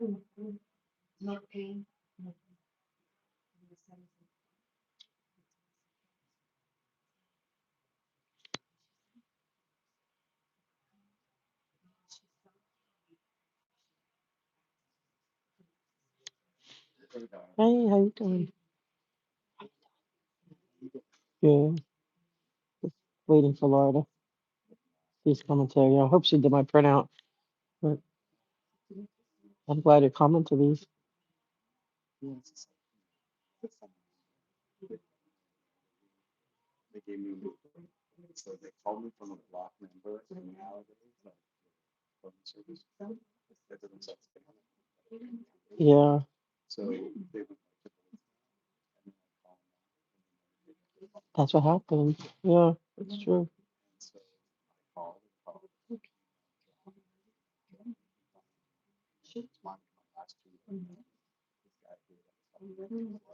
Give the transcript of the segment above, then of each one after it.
Hey, how you doing? Good. Waiting for Laura to please commentary. I hope she did my printout, but I'm glad you're coming to these. Yeah, that's what happened. Yeah, it's true.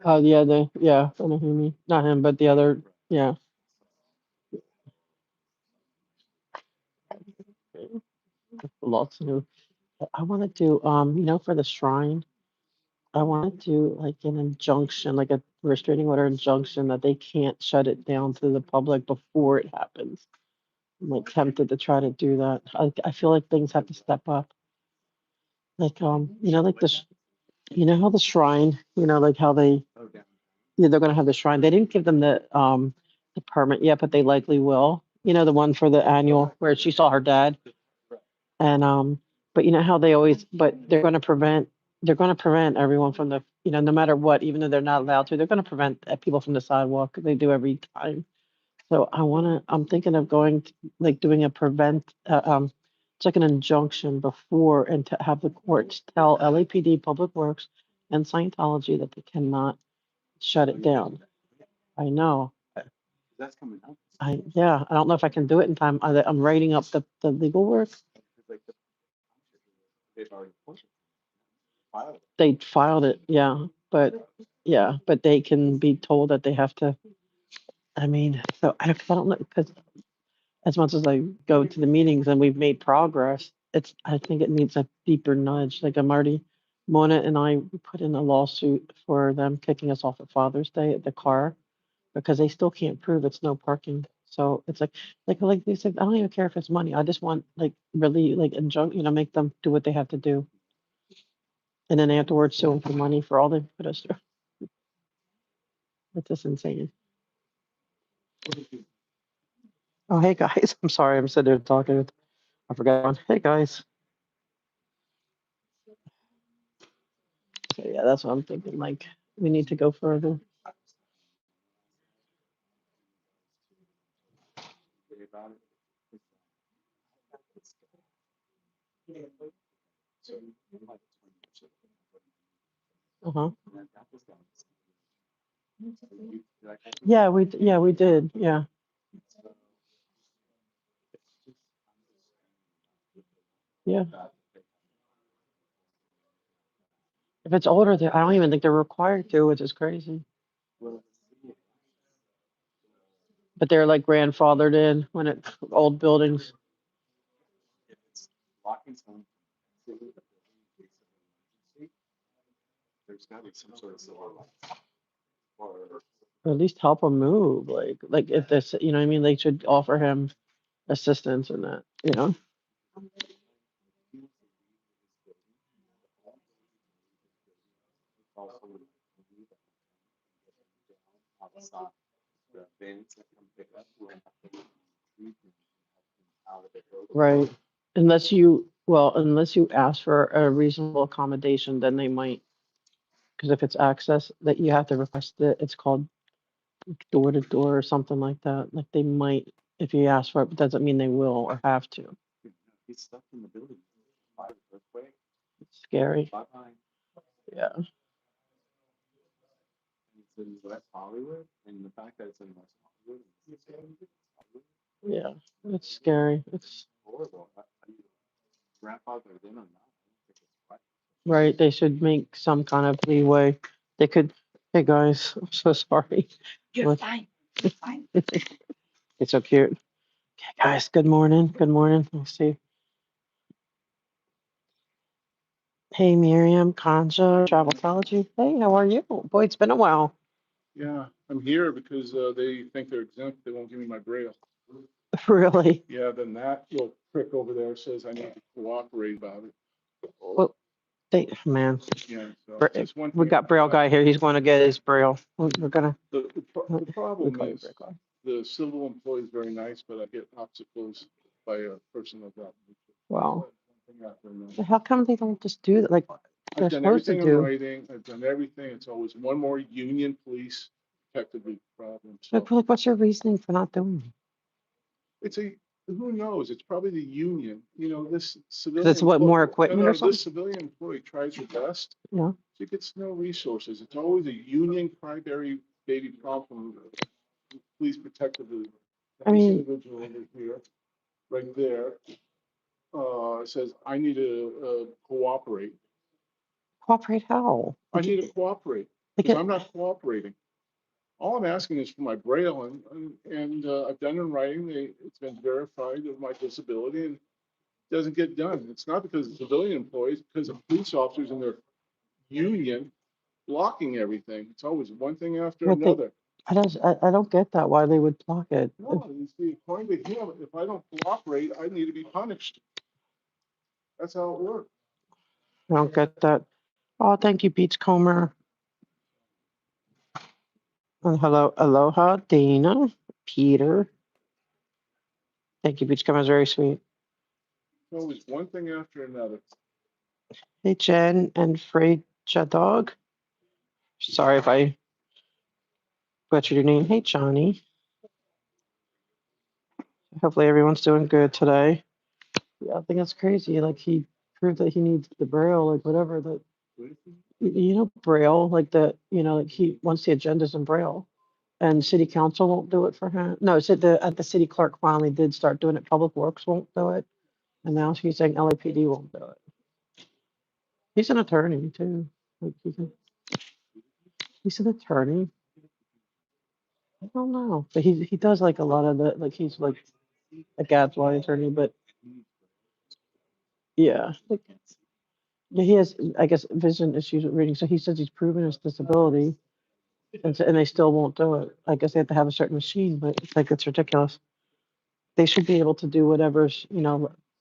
Oh, yeah, I know who you mean. Not him, but the other, yeah. Lots of. I want to do, for the shrine. I want to do like an injunction, like a restraining order injunction that they can't shut it down to the public before it happens. I'm like tempted to try to do that. I feel like things have to step up. Like like how the shrine, like how they're gonna have the shrine. They didn't give them the permit yet, but they likely will. The one for the annual where she saw her dad. And but you know how they always, but they're gonna prevent everyone from no matter what, even though they're not allowed to, they're gonna prevent people from the sidewalk. They do every time. So I'm thinking of going to, like doing a it's like an injunction before and to have the courts tell LAPD, Public Works, and Scientology that they cannot shut it down. I know. Yeah, I don't know if I can do it in time. I'm writing up the legal work. They filed it, but they can be told that they have to. I mean, so I don't know because as much as I go to the meetings and we've made progress, I think it needs a deeper nudge. Like Mona and I put in a lawsuit for them kicking us off at Father's Day at the car because they still can't prove it's no parking. So it's like they said, I don't even care if it's money. I just want like really like make them do what they have to do, and then afterwards sue them for money for all they put us through. It's just insane. Oh, hey guys. I'm sorry. I'm sitting there talking. I forgot one. Hey guys. So yeah, that's what I'm thinking. Like we need to go further. Uh-huh. Yeah, we did. Yeah. Yeah. If it's older, I don't even think they're required to, which is crazy. But they're like grandfathered in when it's old buildings. Or at least help him move. Like if this, what I mean, they should offer him assistance in that. Right. Unless you ask for a reasonable accommodation, then they might, because if it's access that you have to request it, it's called door to door or something like that. Like they might, if you ask for it, but doesn't mean they will or have to. It's scary. Yeah. Yeah. It's scary. It's right. They should make some kind of leeway. They could, hey guys, I'm so sorry. You're Look, fine. You're fine. it's so cute. Okay, guys, good morning. Good morning. Let's see. Hey, Miriam, Kanja, Travelology. Hey, how are you? Boy, it's been a while. Yeah, I'm here because they think they're exempt. They won't give me my braille. Really? Yeah, then that little prick over there says I need to cooperate about it. Well, man, Yeah, so Bra- just one we thing got after Braille guy another. here. He's going to get his Braille. We're gonna. The We problem call you is Braille guy. the civil employee is very nice, but I get obstacles by a person like that. Wow. One thing after another. How come they don't just do that like they're I've done supposed to everything in do? writing. I've done everything. It's always one more union police protective problem. Like, So like, what's your reasoning for not doing it? it's a, who knows? It's probably the union. This Because civilian it's what, more employee, no, equipment or no, something? this civilian employee tries her best. Yeah. She gets no resources. It's always a union crybaby baby problem. Please protect the I this mean, individual over here, right there, says, I need to cooperate. cooperate how? I need to cooperate Like because it, I'm not cooperating. All I'm asking is for my braille, and I've done in writing. It's been verified of my disability, and it doesn't get done. It's not because of civilian employees, because of police officers and their union blocking everything. It's always one thing after what they, another. I don't get that why they would block it. No, you see, according to him, if I don't cooperate, I need to be punished. That's how it works. I don't get that. Oh, thank you, Beachcomber. And hello, aloha, Dana, Peter. Thank you, Beachcomber. Is very sweet. It's always one thing after another. Hey, Jen and Frey Dog. Sorry if I butchered your name. Hey, Johnny. Hopefully everyone's doing good today. Yeah, I think that's crazy. Like he proved that he needs the braille, like whatever that braille, like like he wants the agendas in braille, and city council won't do it for him. No, so the city clerk finally did start doing it. Public Works won't do it, and now he's saying LAPD won't do it. He's an attorney too. Like he's an attorney. I don't know, but he does like a lot of the like he's like a gadfly attorney, but yeah, like yeah, he has I guess vision issues with reading. So he says he's proven his disability, and they still won't do it. I guess they have to have a certain machine, but it's like it's ridiculous. They should be able to do whatever's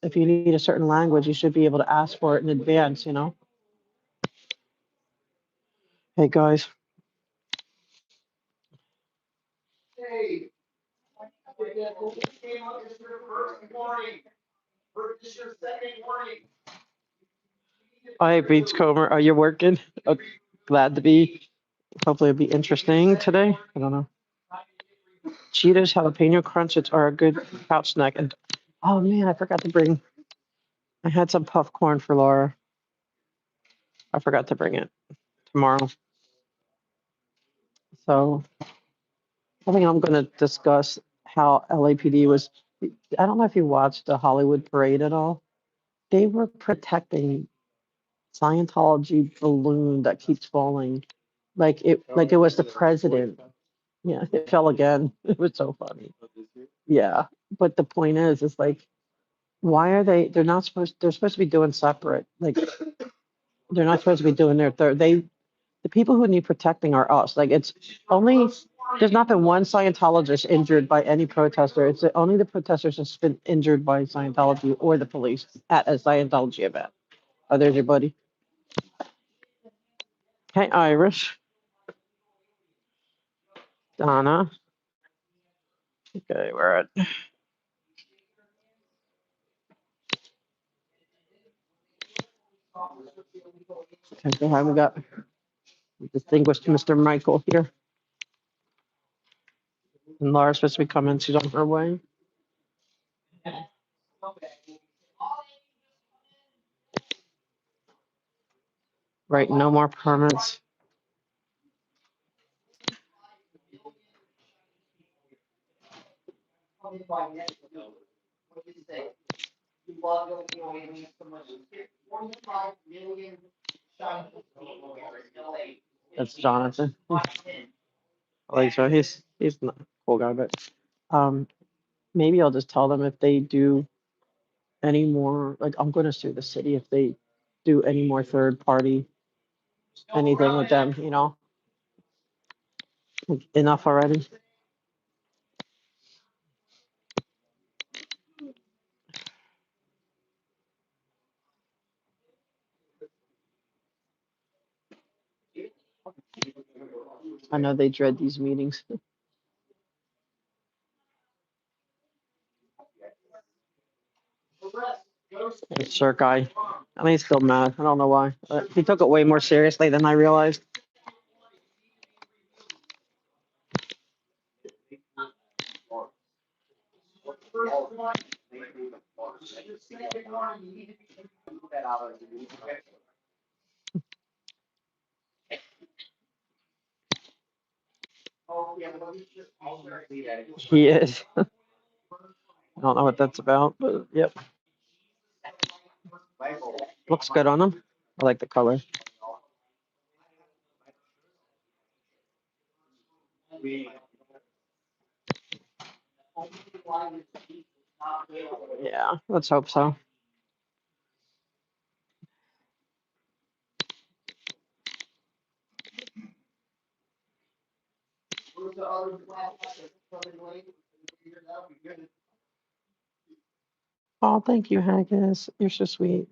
if you need a certain language, you should be able to ask for it in advance. Hey guys, hi Beachcomber, are you working? Oh, glad to be. Hopefully it'll be interesting today. I don't know. Cheetos jalapeno crunches are a good couch snack. And oh man, I forgot to bring. I had some puff corn for Laura. I forgot to bring it tomorrow. So I think I'm going to discuss how LAPD was. I don't know if you watched the Hollywood parade at all. They were protecting Scientology balloon that keeps falling, like it was the president. Yeah, it fell again. It was so funny. Yeah, but the point is like, why are they? They're not supposed. They're supposed to be doing separate. Like they're not supposed to be doing their third. The people who need protecting are us. Like it's only there's not been one Scientologist injured by any protester. It's only the protesters that's been injured by Scientology or the police at a Scientology event. Oh, there's your buddy. Hey, Irish, Donna. Okay, we're at. Okay, so we got distinguished Mr. Michael here, and Laura's supposed to be coming. She's on her way. Right, no more permits. That's Jonathan. Like so, he's not a cool guy, but um, maybe I'll just tell them if they do any more. Like I'm going to sue the city if they do any more third party, anything with them, like, enough already. I know they dread these meetings. Sure guy. I mean, he's still mad. I don't know why. He took it way more seriously than I realized. He is. I don't know what that's about, but yep. Looks good on him. I like the color. Yeah, let's hope so. Oh, thank you, Haggis. You're so sweet.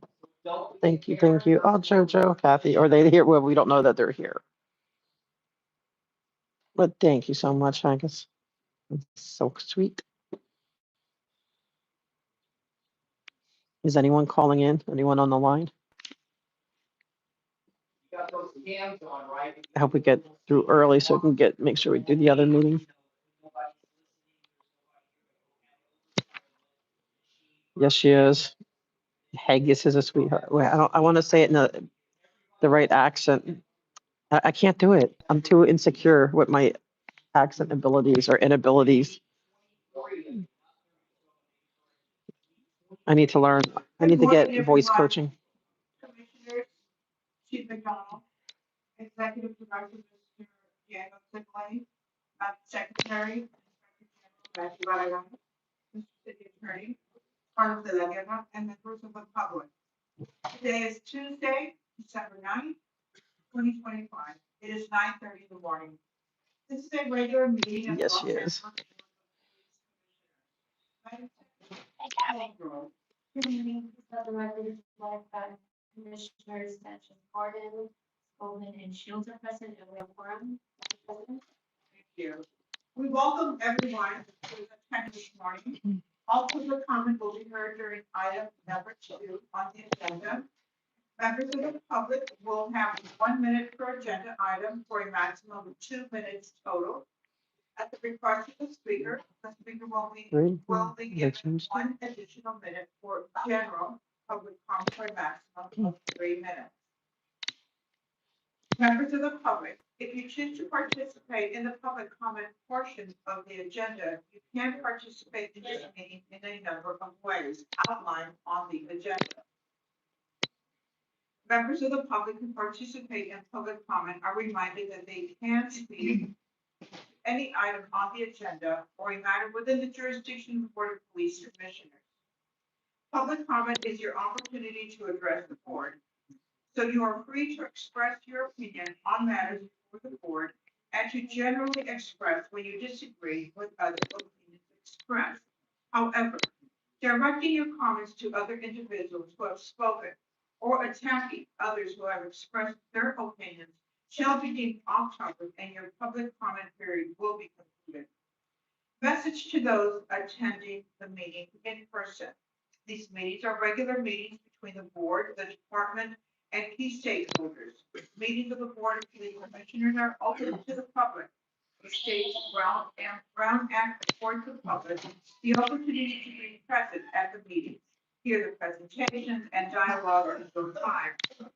Thank you, thank you. Oh, Jojo, Kathy, are they here? Well, we don't know that they're here. But thank you so much, Haggis. It's so sweet. Is anyone calling in? Anyone on the line? I hope we get through early so we can make sure we do the other meeting. Yes, she is. Haggis is a sweetheart. Wait, I want to say it in the right accent. I can't do it. I'm too insecure with my accent abilities or inabilities. I need to learn. I need to get voice coaching. Commissioners, Chief McDonald, Executive Director, Mr. Diego Sibley, Secretary, Inspector General, Matthew Varela, Mr. City Attorney, Carlos de la Guerra, and members of the public. Today is Tuesday, December 9th, 2025. It is 9:30 in the morning. This is a regular meeting of the Yes, Los she is. Angeles Good evening, the record is led by Commissioners Sanchez Gordon, Spelman, and Shields are present, and we have quorum. Thank you. We welcome everyone who is attending this morning. All public comment will be heard during item number 2 on the agenda. Members of the public will have 1 minute per agenda item for a maximum of 2 minutes total. At the request of the speaker will be given 1 additional minute for general public comment for a maximum of 3 minutes. Members of the public, if you choose to participate in the public comment portion of the agenda, you can participate in this meeting in a number of ways outlined on the agenda. Members of the public who participate in public comment are reminded that they can speak any item on the agenda or a matter within the jurisdiction of the Board of Police Commissioners. Public comment is your opportunity to address the board, so you are free to express your opinion on matters before the board and to generally express when you disagree with other opinions expressed. However, directing your comments to other individuals who have spoken or attacking others who have expressed their opinions shall be deemed off topic and your public comment period will be concluded. Message to those attending the meeting in person. These meetings are regular meetings between the board, the department, and key stakeholders. Meetings of the Board of Police Commissioners are open to the public. The state's Brown Act affords the public the opportunity to be present at the meetings, hear the presentations and dialogue at the time,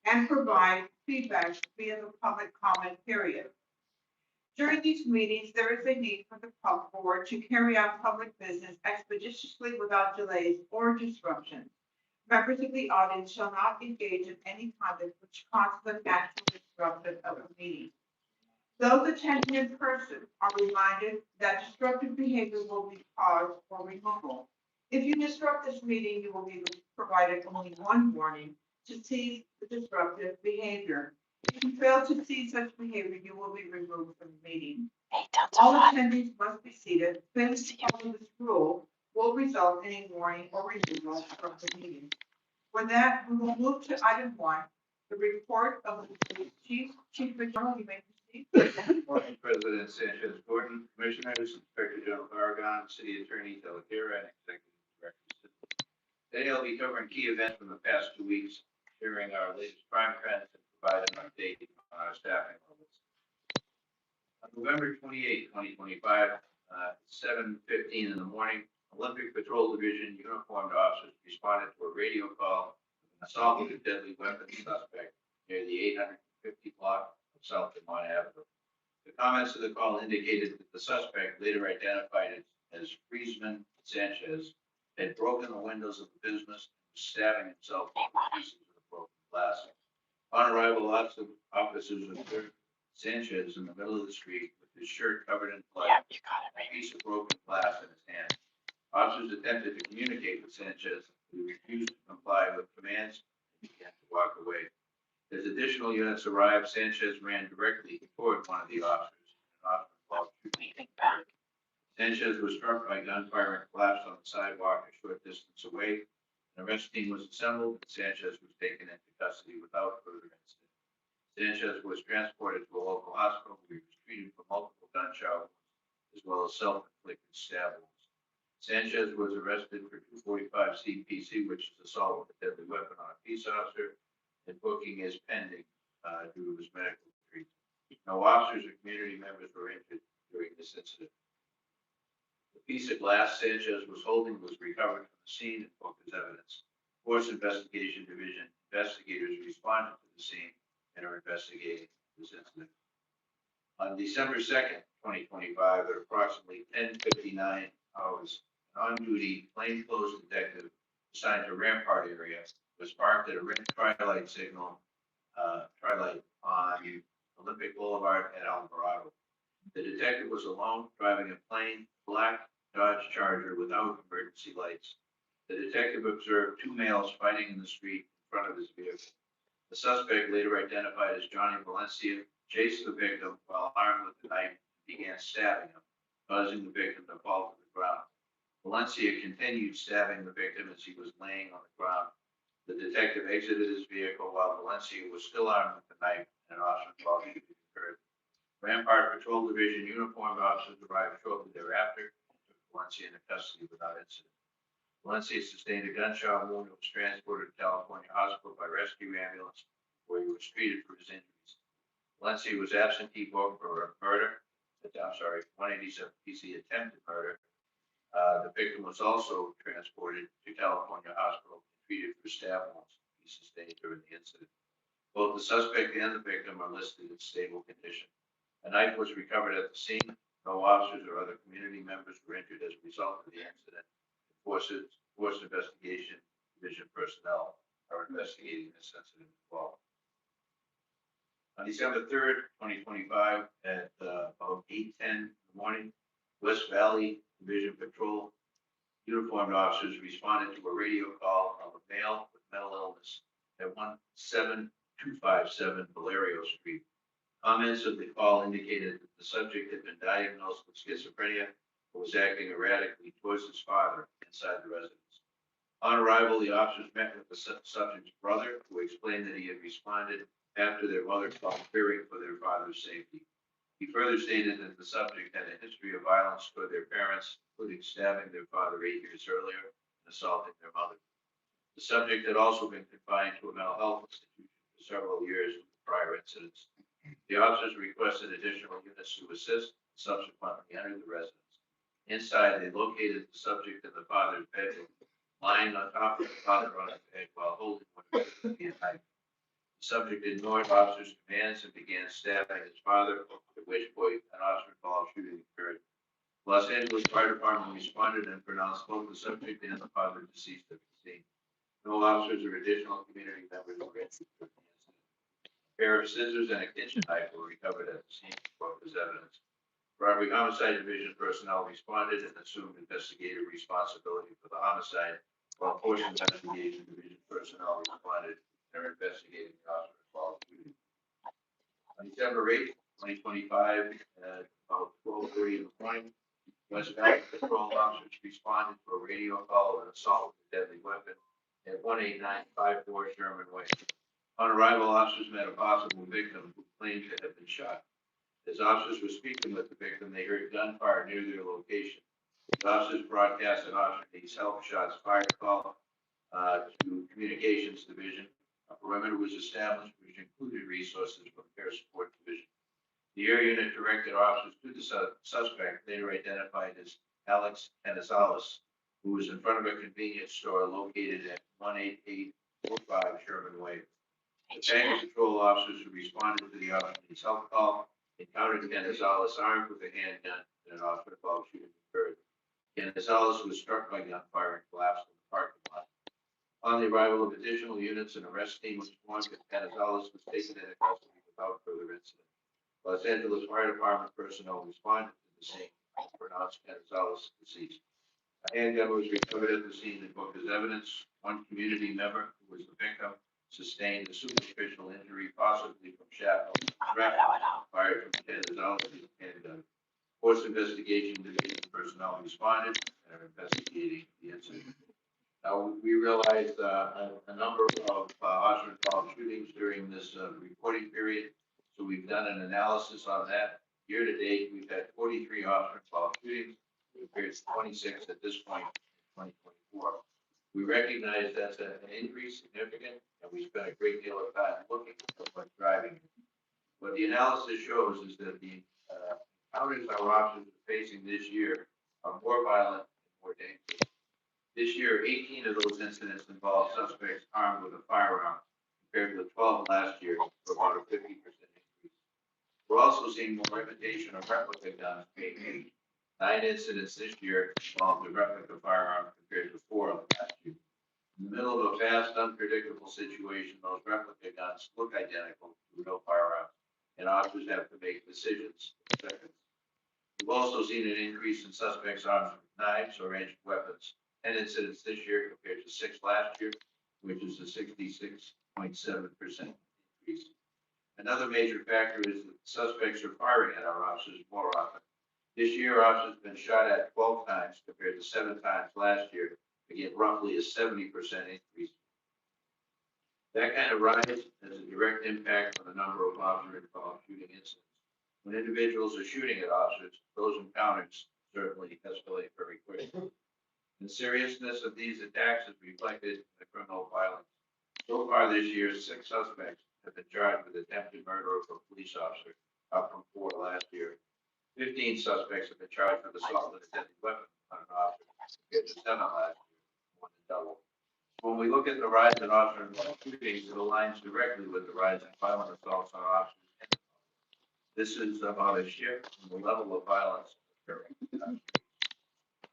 and provide feedback via the public comment period. During these meetings, there is a need for the public board to carry out public business expeditiously without delays or disruptions. Members of the audience shall not engage in any conduct which causes an actual disruption of the meeting. Those attending in person are reminded that disruptive behavior will be paused or removal. If you disrupt this meeting, you will be provided only one warning, to cease the disruptive behavior. If you fail to cease such behavior, you will be removed from the meeting. All attendees must be seated. Failure to follow this rule will result in a warning or removal from the meeting. With that, we will move to item 1, the report of the police chief. Chief McDonald, you may proceed. Morning, President Sanchez Gordon, Commissioners, Inspector General Aragon, City Attorney Delaguerre, and Executive Director. Today I'll be covering key events from the past 2 weeks, sharing our latest crime trends, and provide an update on our staffing levels. On November 28, 2025, 7:15 in the morning, Olympic Patrol Division uniformed officers responded to a radio call of an assault with a deadly weapon suspect near the 850 block of South Vermont Avenue. The comments of the call indicated that the suspect, later identified as Friesman Sanchez, had broken the windows of the business and was stabbing himself with pieces of broken glass. On arrival, officers observed Sanchez in the middle of the street with his shirt covered in blood, and a piece of broken glass in his hand. Officers attempted to communicate with Sanchez, who refused to comply with commands and began to walk away. As additional units arrived, Sanchez ran directly toward one of the officers, and an officer called shooting. Sanchez was struck by gunfire and collapsed on the sidewalk a short distance away. An arrest team was assembled, and Sanchez was taken into custody without further incident. Sanchez was transported to a local hospital where he was treated for multiple gunshot wounds, as well as self-inflicted stab wounds. Sanchez was arrested for 245 CPC, which is assault with a deadly weapon on a peace officer, and booking is pending due to his medical treatment. No officers or community members were injured during this incident. The piece of glass Sanchez was holding was recovered from the scene and booked as evidence. Force Investigation Division investigators responded to the scene and are investigating this incident. On December 2nd, 2025, at approximately 10:59 hours, an on-duty plainclothes detective assigned to Rampart area was parked at a red tri-light signal, tri-light on Olympic Boulevard at Alvarado. The detective was alone, driving a plain black Dodge Charger without emergency lights. The detective observed 2 males fighting in the street in front of his vehicle. The suspect, later identified as Johnny Valencia, chased the victim while armed with a knife and began stabbing him, causing the victim to fall to the ground. Valencia continued stabbing the victim as he was laying on the ground. The detective exited his vehicle while Valencia was still armed with the knife, and an officer involved shooting occurred. Rampart Patrol Division uniformed officers arrived shortly thereafter and took Valencia into custody without incident. Valencia sustained a gunshot wound and was transported to California Hospital by rescue ambulance, where he was treated for his injuries. Valencia was absentee booked for a murder, 187 PC attempted murder. The victim was also transported to California Hospital and treated for stab wounds he sustained during the incident. Both the suspect and the victim are listed in stable condition. A knife was recovered at the scene. No officers or other community members were injured as a result of the incident. Force Investigation Division personnel are investigating this incident as well. On December 3rd, 2025, at about 8:10 in the morning, West Valley Division Patrol uniformed officers responded to a radio call of a male with mental illness at 17257 Valerio Street. Comments of the call indicated that the subject had been diagnosed with schizophrenia and was acting erratically towards his father inside the residence. On arrival, the officers met with the subject's brother, who explained that he had responded after their mother called fearing for their father's safety. He further stated that the subject had a history of violence toward their parents, including stabbing their father 8 years earlier and assaulting their mother. The subject had also been confined to a mental health institution for several years with prior incidents. The officers requested additional units to assist and subsequently entered the residence. Inside, they located the subject in the father's bedroom, lying on top of the father on his bed while holding what appeared to be a knife. The subject ignored officers' commands and began stabbing his father, at which point an officer-involved shooting occurred. Los Angeles Fire Department responded and pronounced both the subject and the father deceased at the scene. No officers or additional community members were injured during the incident. A pair of scissors and a kitchen knife were recovered at the scene as evidence. Robbery Homicide Division personnel responded and assumed investigative responsibility for the homicide, while Force Investigation Division personnel responded and and are investigating the officer involved shooting. On December 8th, 2025, at about 12:30 in the morning, West Valley Patrol officers responded to a radio call of an assault with a deadly weapon at 18954 Sherman Way. On arrival, officers met a possible victim who claimed to have been shot. As officers were speaking with the victim, they heard gunfire near their location. The officers broadcast an officer needs help shots fired call to Communications Division. A perimeter was established, which included resources from the Air Support Division. The air unit directed officers to the suspect, later identified as Alex Canizales, who was in front of a convenience store located at 18845 Sherman Way. The Bank Patrol officers who responded to the officer's help call encountered Canizales armed with a handgun and an officer-involved shooting occurred. Canizales was struck by gunfire and collapsed in the parking lot. On the arrival of additional units, an arrest team was formed and Canizales was taken into custody without further incident. Los Angeles Fire Department personnel responded to the scene and pronounced Canizales deceased. A handgun was recovered at the scene and booked as evidence. One community member, who was the victim, sustained a superficial injury, possibly from shrapnel fired from Canizales' handgun. Force investigation division personnel responded and are investigating the incident. Now, we realized a number of officer-involved shootings during this reporting period, so we've done an analysis on that. Year to date, we've had 43 officer-involved shootings, compared to 26 at this point in 2024. We recognize that's an increase significant, and we spent a great deal of time looking at what's driving it. What the analysis shows is that the encounters our officers are facing this year are more violent and more dangerous. This year, 18 of those incidents involved suspects armed with a firearm, compared to the 12 last year, for about a 50% increase. We're also seeing more imitation of replica guns being used. 9 incidents this year involved a replica firearm compared to 4 last year. In the middle of a fast, unpredictable situation, those replica guns look identical to real firearms, and officers have to make decisions in seconds. We've also seen an increase in suspects armed with knives or edged weapons. 10 incidents this year compared to 6 last year, which is a 66.7% increase. Another major factor is that suspects are firing at our officers more often. This year, officers have been shot at 12 times compared to 7 times last year, again, roughly a 70% increase. That kind of rise has a direct impact on the number of officer-involved shooting incidents. When individuals are shooting at officers, those encounters certainly escalate very quickly. The seriousness of these attacks is reflected in the criminal violence. So far this year, 6 suspects have been charged with attempted murder of a police officer, up from 4 last year. 15 suspects have been charged with assault with a deadly weapon on an officer, compared to 7 last year, more than double. When we look at the rise in officer-involved shootings, it aligns directly with the rise in violent assaults on officers. This is about a shift in the level of violence occurring.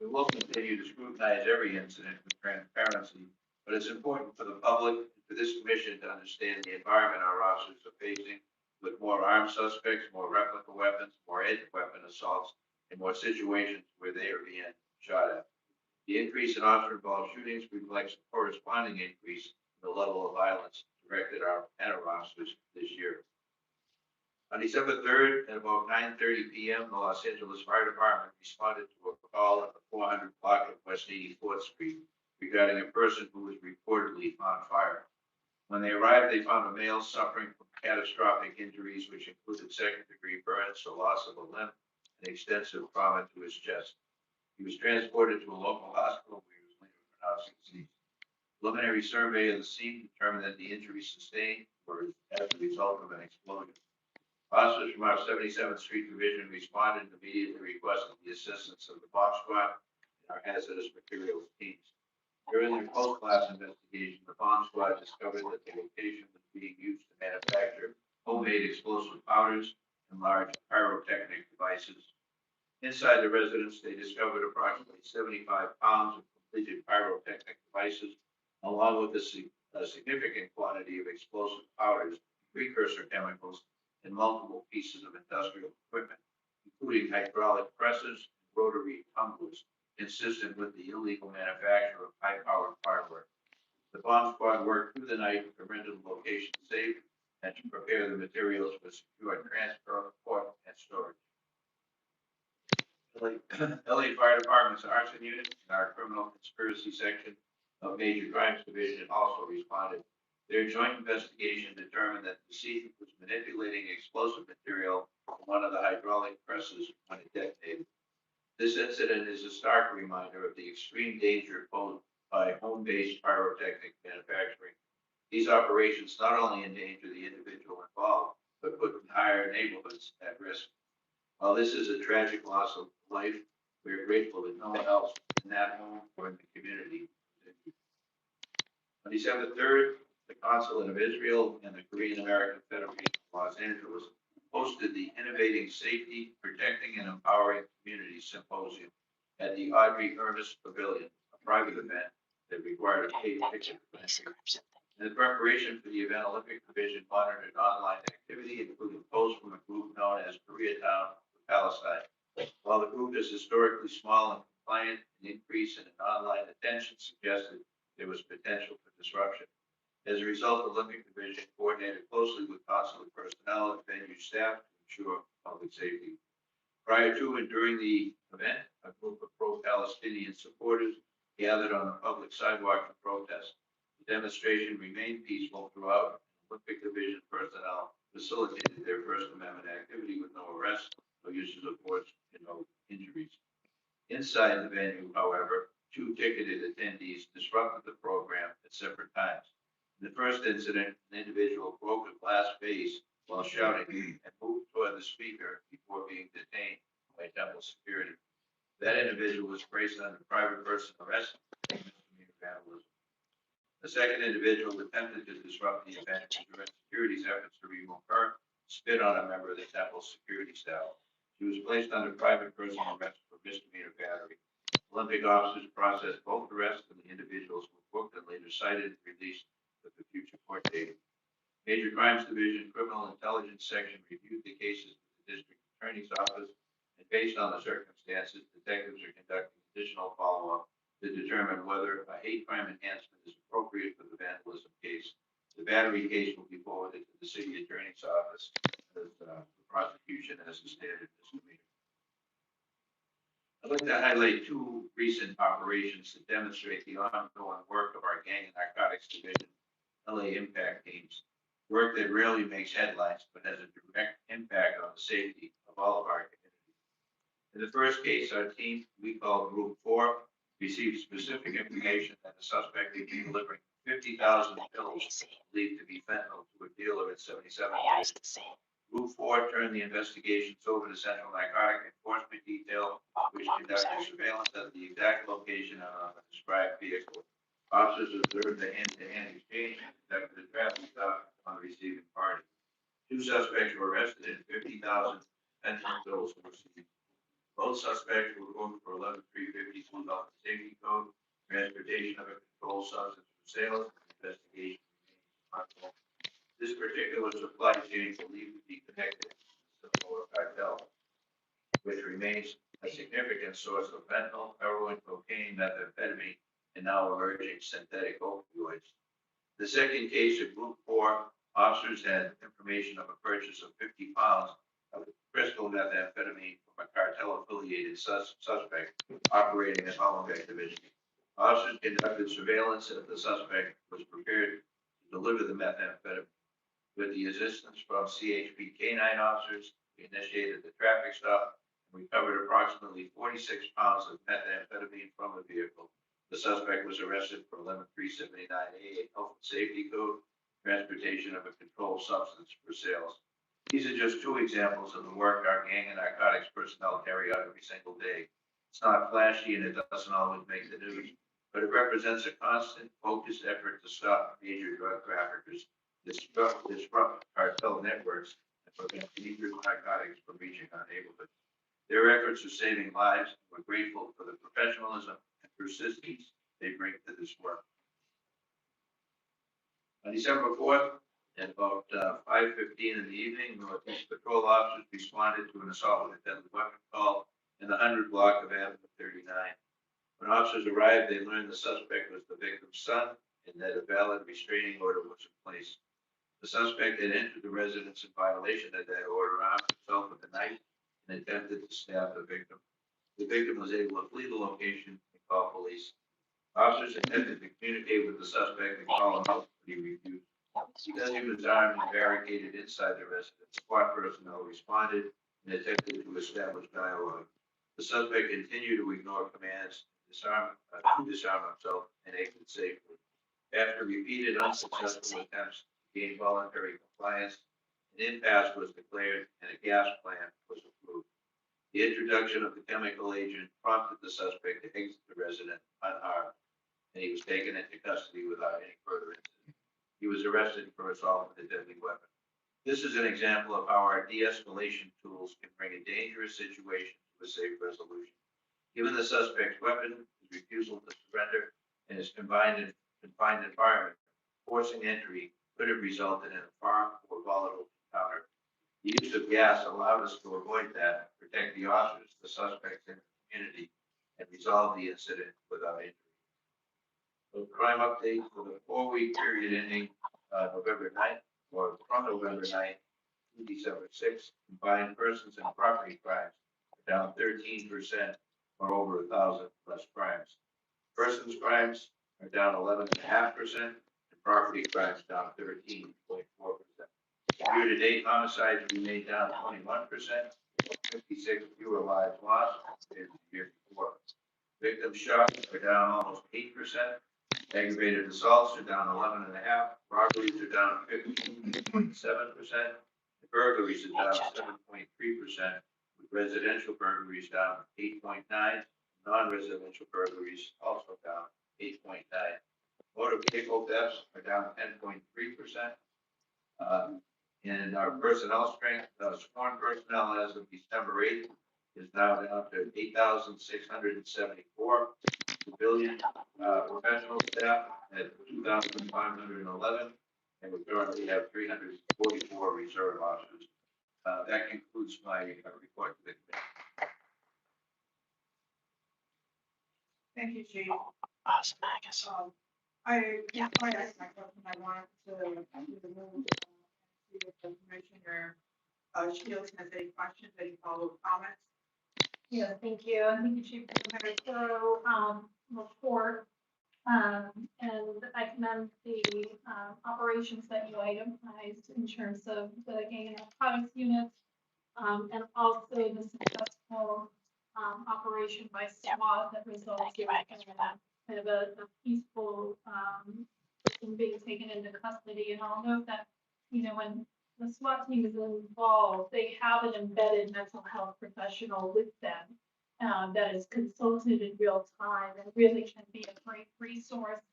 We will continue to scrutinize every incident with transparency, but it's important for the public and for this commission to understand the environment our officers are facing, with more armed suspects, more replica weapons, more edged weapon assaults, and more situations where they are being shot at. The increase in officer-involved shootings reflects a corresponding increase in the level of violence directed at our officers this year. On December 3rd, at about 9:30 p.m., the Los Angeles Fire Department responded to a call on the 400 block of West 84th Street regarding a person who was reportedly on fire. When they arrived, they found a male suffering from catastrophic injuries, which included second-degree burns, a loss of a limb, and extensive trauma to his chest. He was transported to a local hospital where he was later pronounced deceased. Preliminary survey of the scene determined that the injuries sustained were as a result of an explosion. Officers from our 77th Street Division responded and immediately requested the assistance of the bomb squad and our hazardous materials teams. During their post-class investigation, the bomb squad discovered that the location was being used to manufacture homemade explosive powders and large pyrotechnic devices. Inside the residence, they discovered approximately 75 pounds of completed pyrotechnic devices, along with a significant quantity of explosive powders, precursor chemicals, and multiple pieces of industrial equipment, including hydraulic presses and rotary tumblers, consistent with the illegal manufacture of high-powered fireworks. The bomb squad worked through the night to render the location safe and to prepare the materials for secure transfer, port, and storage. LA Fire Department's arson unit and our criminal conspiracy section of Major Crimes Division also responded. Their joint investigation determined that the decedent was manipulating explosive material from one of the hydraulic presses when it detonated. This incident is a stark reminder of the extreme danger posed by home-based pyrotechnic manufacturing. These operations not only endanger the individual involved, but put entire neighborhoods at risk. While this is a tragic loss of life, we are grateful that no one else in that home or in the community was injured. On December 3rd, the Consulate of Israel and the Korean American Federation of Los Angeles hosted the Innovating Safety, Protecting, and Empowering Communities Symposium at the Audrey Ernest Pavilion, a private event that required a paid ticket. In preparation for the event, Olympic Division monitored online activity, including posts from a group known as Koreatown for Palestine. While the group is historically small and compliant, an increase in online attention suggested there was potential for disruption. As a result, the Olympic Division coordinated closely with consulate personnel and venue staff to ensure public safety. Prior to and during the event, a group of pro-Palestinian supporters gathered on the public sidewalk to protest. The demonstration remained peaceful throughout. Olympic Division personnel facilitated their First Amendment activity with no arrests, no uses of force, and no injuries. Inside the venue, however, two ticketed attendees disrupted the program at separate times. In the first incident, an individual broke a glass vase while shouting and moved toward the speaker before being detained by temple security. That individual was placed under private person arrest for misdemeanor vandalism. The second individual attempted to disrupt the event during security's efforts to remove her, spit on a member of the temple security staff. She was placed under private person arrest for misdemeanor battery. Olympic officers processed both arrests, and the individuals were booked and later cited and released with the future court date. Major Crimes Division Criminal Intelligence Section reviewed the cases with the District Attorney's Office, and based on the circumstances, detectives are conducting additional follow-up to determine whether a hate crime enhancement is appropriate for the vandalism case. The battery case will be forwarded to the City Attorney's Office as the prosecution as a standard misdemeanor. I'd like to highlight two recent operations that demonstrate the ongoing work of our Gang and Narcotics Division LA Impact teams, work that rarely makes headlines but has a direct impact on the safety of all of our communities. In the first case, our team, we call Group 4, received specific information that the suspect would be delivering 50,000 pills believed to be fentanyl to a dealer at 77. Group 4 turned the investigations over to Central Narcotic Enforcement Detail, which conducted surveillance of the exact location of the described vehicle. Officers observed the hand-to-hand exchange and conducted a traffic stop on the receiving party. Two suspects were arrested and 50,000 fentanyl pills were seized. Both suspects were booked for 11-352 Health and Safety Code, transportation of a controlled substance for sale, and investigation remains ongoing. This particular supply chain believed to be connected to the Sinaloa cartel, which remains a significant source of fentanyl, heroin, cocaine, methamphetamine, and now emerging synthetic opioids. The second case of Group 4, officers had information of a purchase of 50 pounds of crystal methamphetamine from a cartel-affiliated suspect operating at Hollenbeck Division. Officers conducted surveillance of the suspect was prepared to deliver the methamphetamine. With the assistance from CHP K-9 officers, we initiated the traffic stop and recovered approximately 46 pounds of methamphetamine from the vehicle. The suspect was arrested for 11-379A Health and Safety Code, transportation of a controlled substance for sales. These are just two examples of the work our Gang and Narcotics personnel carry out every single day. It's not flashy and it doesn't always make the news, but it represents a constant, focused effort to stop major drug traffickers, disrupt cartel networks, and prevent dangerous narcotics from reaching our neighborhoods. Their efforts are saving lives, and we're grateful for the professionalism and persistence they bring to this work. On December 4th, at about 5:15 in the evening, Northeast Patrol officers responded to an assault with a deadly weapon call in the 100 block of Avenue 39. When officers arrived, they learned the suspect was the victim's son and that a valid restraining order was in place. The suspect had entered the residence in violation of that order, armed himself with a knife, and attempted to stab the victim. The victim was able to flee the location and call police. Officers attempted to communicate with the suspect and call him out, but he refused. Because he was armed and barricaded inside the residence, SWAT personnel responded and attempted to establish dialogue. The suspect continued to ignore commands, to disarm himself, and exit safely. After repeated unsuccessful attempts to gain voluntary compliance, an impasse was declared and a gas plan was approved. The introduction of the chemical agent prompted the suspect to exit the residence unharmed, and he was taken into custody without any further incident. He was arrested for assault with a deadly weapon. This is an example of how our de-escalation tools can bring a dangerous situation to a safe resolution. Given the suspect's weapon, his refusal to surrender, and his confined environment, forcing entry could have resulted in a far more volatile encounter. The use of gas allowed us to avoid that, protect the officers, the suspects, and the community, and resolve the incident without injury. So crime update for the 4-week period ending November 9th, or from November 9th to December 6th, combined persons and property crimes are down 13%, or over 1,000 less crimes. Persons crimes are down 11.5%, and property crimes down 13.4%. Year-to-date homicides remain down 21%, 56 fewer lives lost compared to the year before. Victims shot are down almost 8%. Aggravated assaults are down 11.5%. Robberies are down 15.7%. Burglaries are down 7.3%. With residential burglaries down 8.9%. Non-residential burglaries also down 8.9%. Motor vehicle thefts are down 10.3%. And our personnel strength, sworn personnel as of December 8th is now down to 8,674. Civilian professional staff at 2,511, and we currently have 344 reserve officers. That concludes my report to the committee. Thank you, Chief. Awesome, Angus. Before I ask my question, I wanted to do the move, see if the Commissioner Shields has any questions, any follow-up comments. Yeah, thank you. I think you should put a very thorough report. And I commend the operations that you itemized in terms of the gang and narcotics units, and also the successful operation by SWAT that resulted in kind of a peaceful person being taken into custody. And I'll note that, when the SWAT team is involved, they have an embedded mental health professional with them that is consulted in real time and really can be a great resource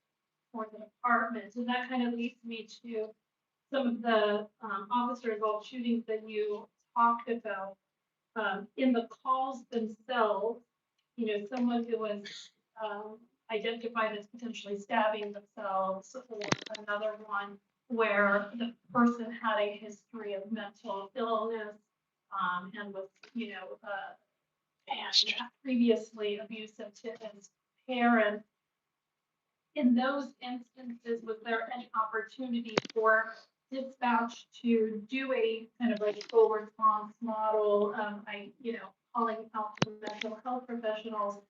for the department. And that kind of leads me to some of the officer involved shootings that you talked about. In the calls themselves, someone who was identified as potentially stabbing themselves, or another one where the person had a history of mental illness and was, previously abusive to his parents. In those instances, was there any opportunity for dispatch to do a kind of a full response model, calling out to mental health professionals,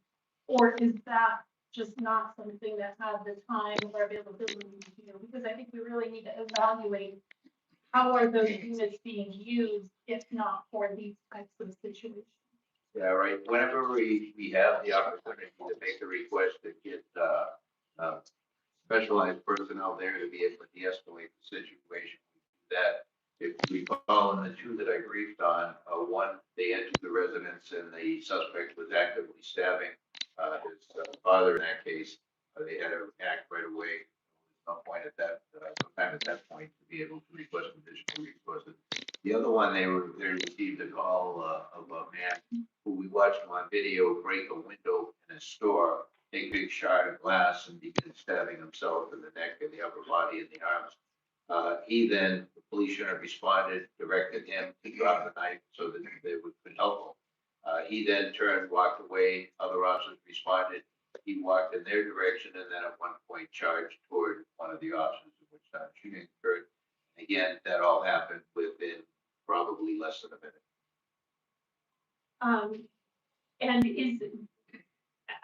or is that just not something that had the time or availability to do? Because I think we really need to evaluate how are those units being used, if not for these types of situations. Yeah, right. Whenever we have the opportunity to make a request to get specialized personnel there to be able to de-escalate the situation, that if we follow in the two that I briefed on, one, they entered the residence and the suspect was actively stabbing his father in that case. They had to act right away. Sometime at that point to be able to request additional resources. The other one, they received a call of a man who we watched him on video break a window in a store, take a big shard of glass, and begin stabbing himself in the neck and the upper body and the arms. The police unit responded, directed him to drop the knife so that they would help him. He then turned, walked away. Other officers responded. he walked in their direction and then at one point charged toward one of the officers, in which shooting occurred. Again, that all happened within probably less than a minute. And is,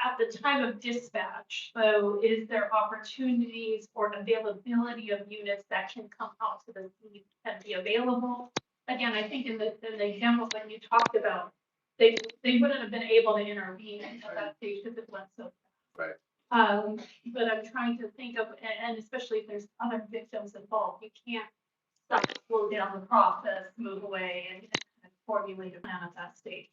at the time of dispatch, so is there opportunities or availability of units that can come out to the scene and be available? Again, I think in the examples that you talked about, they wouldn't have been able to intervene at that stage because it went so fast. Right. But I'm trying to think of, and especially if there's other victims involved, you can't stop, slow down the process, move away and kind of formulate a plan at that stage.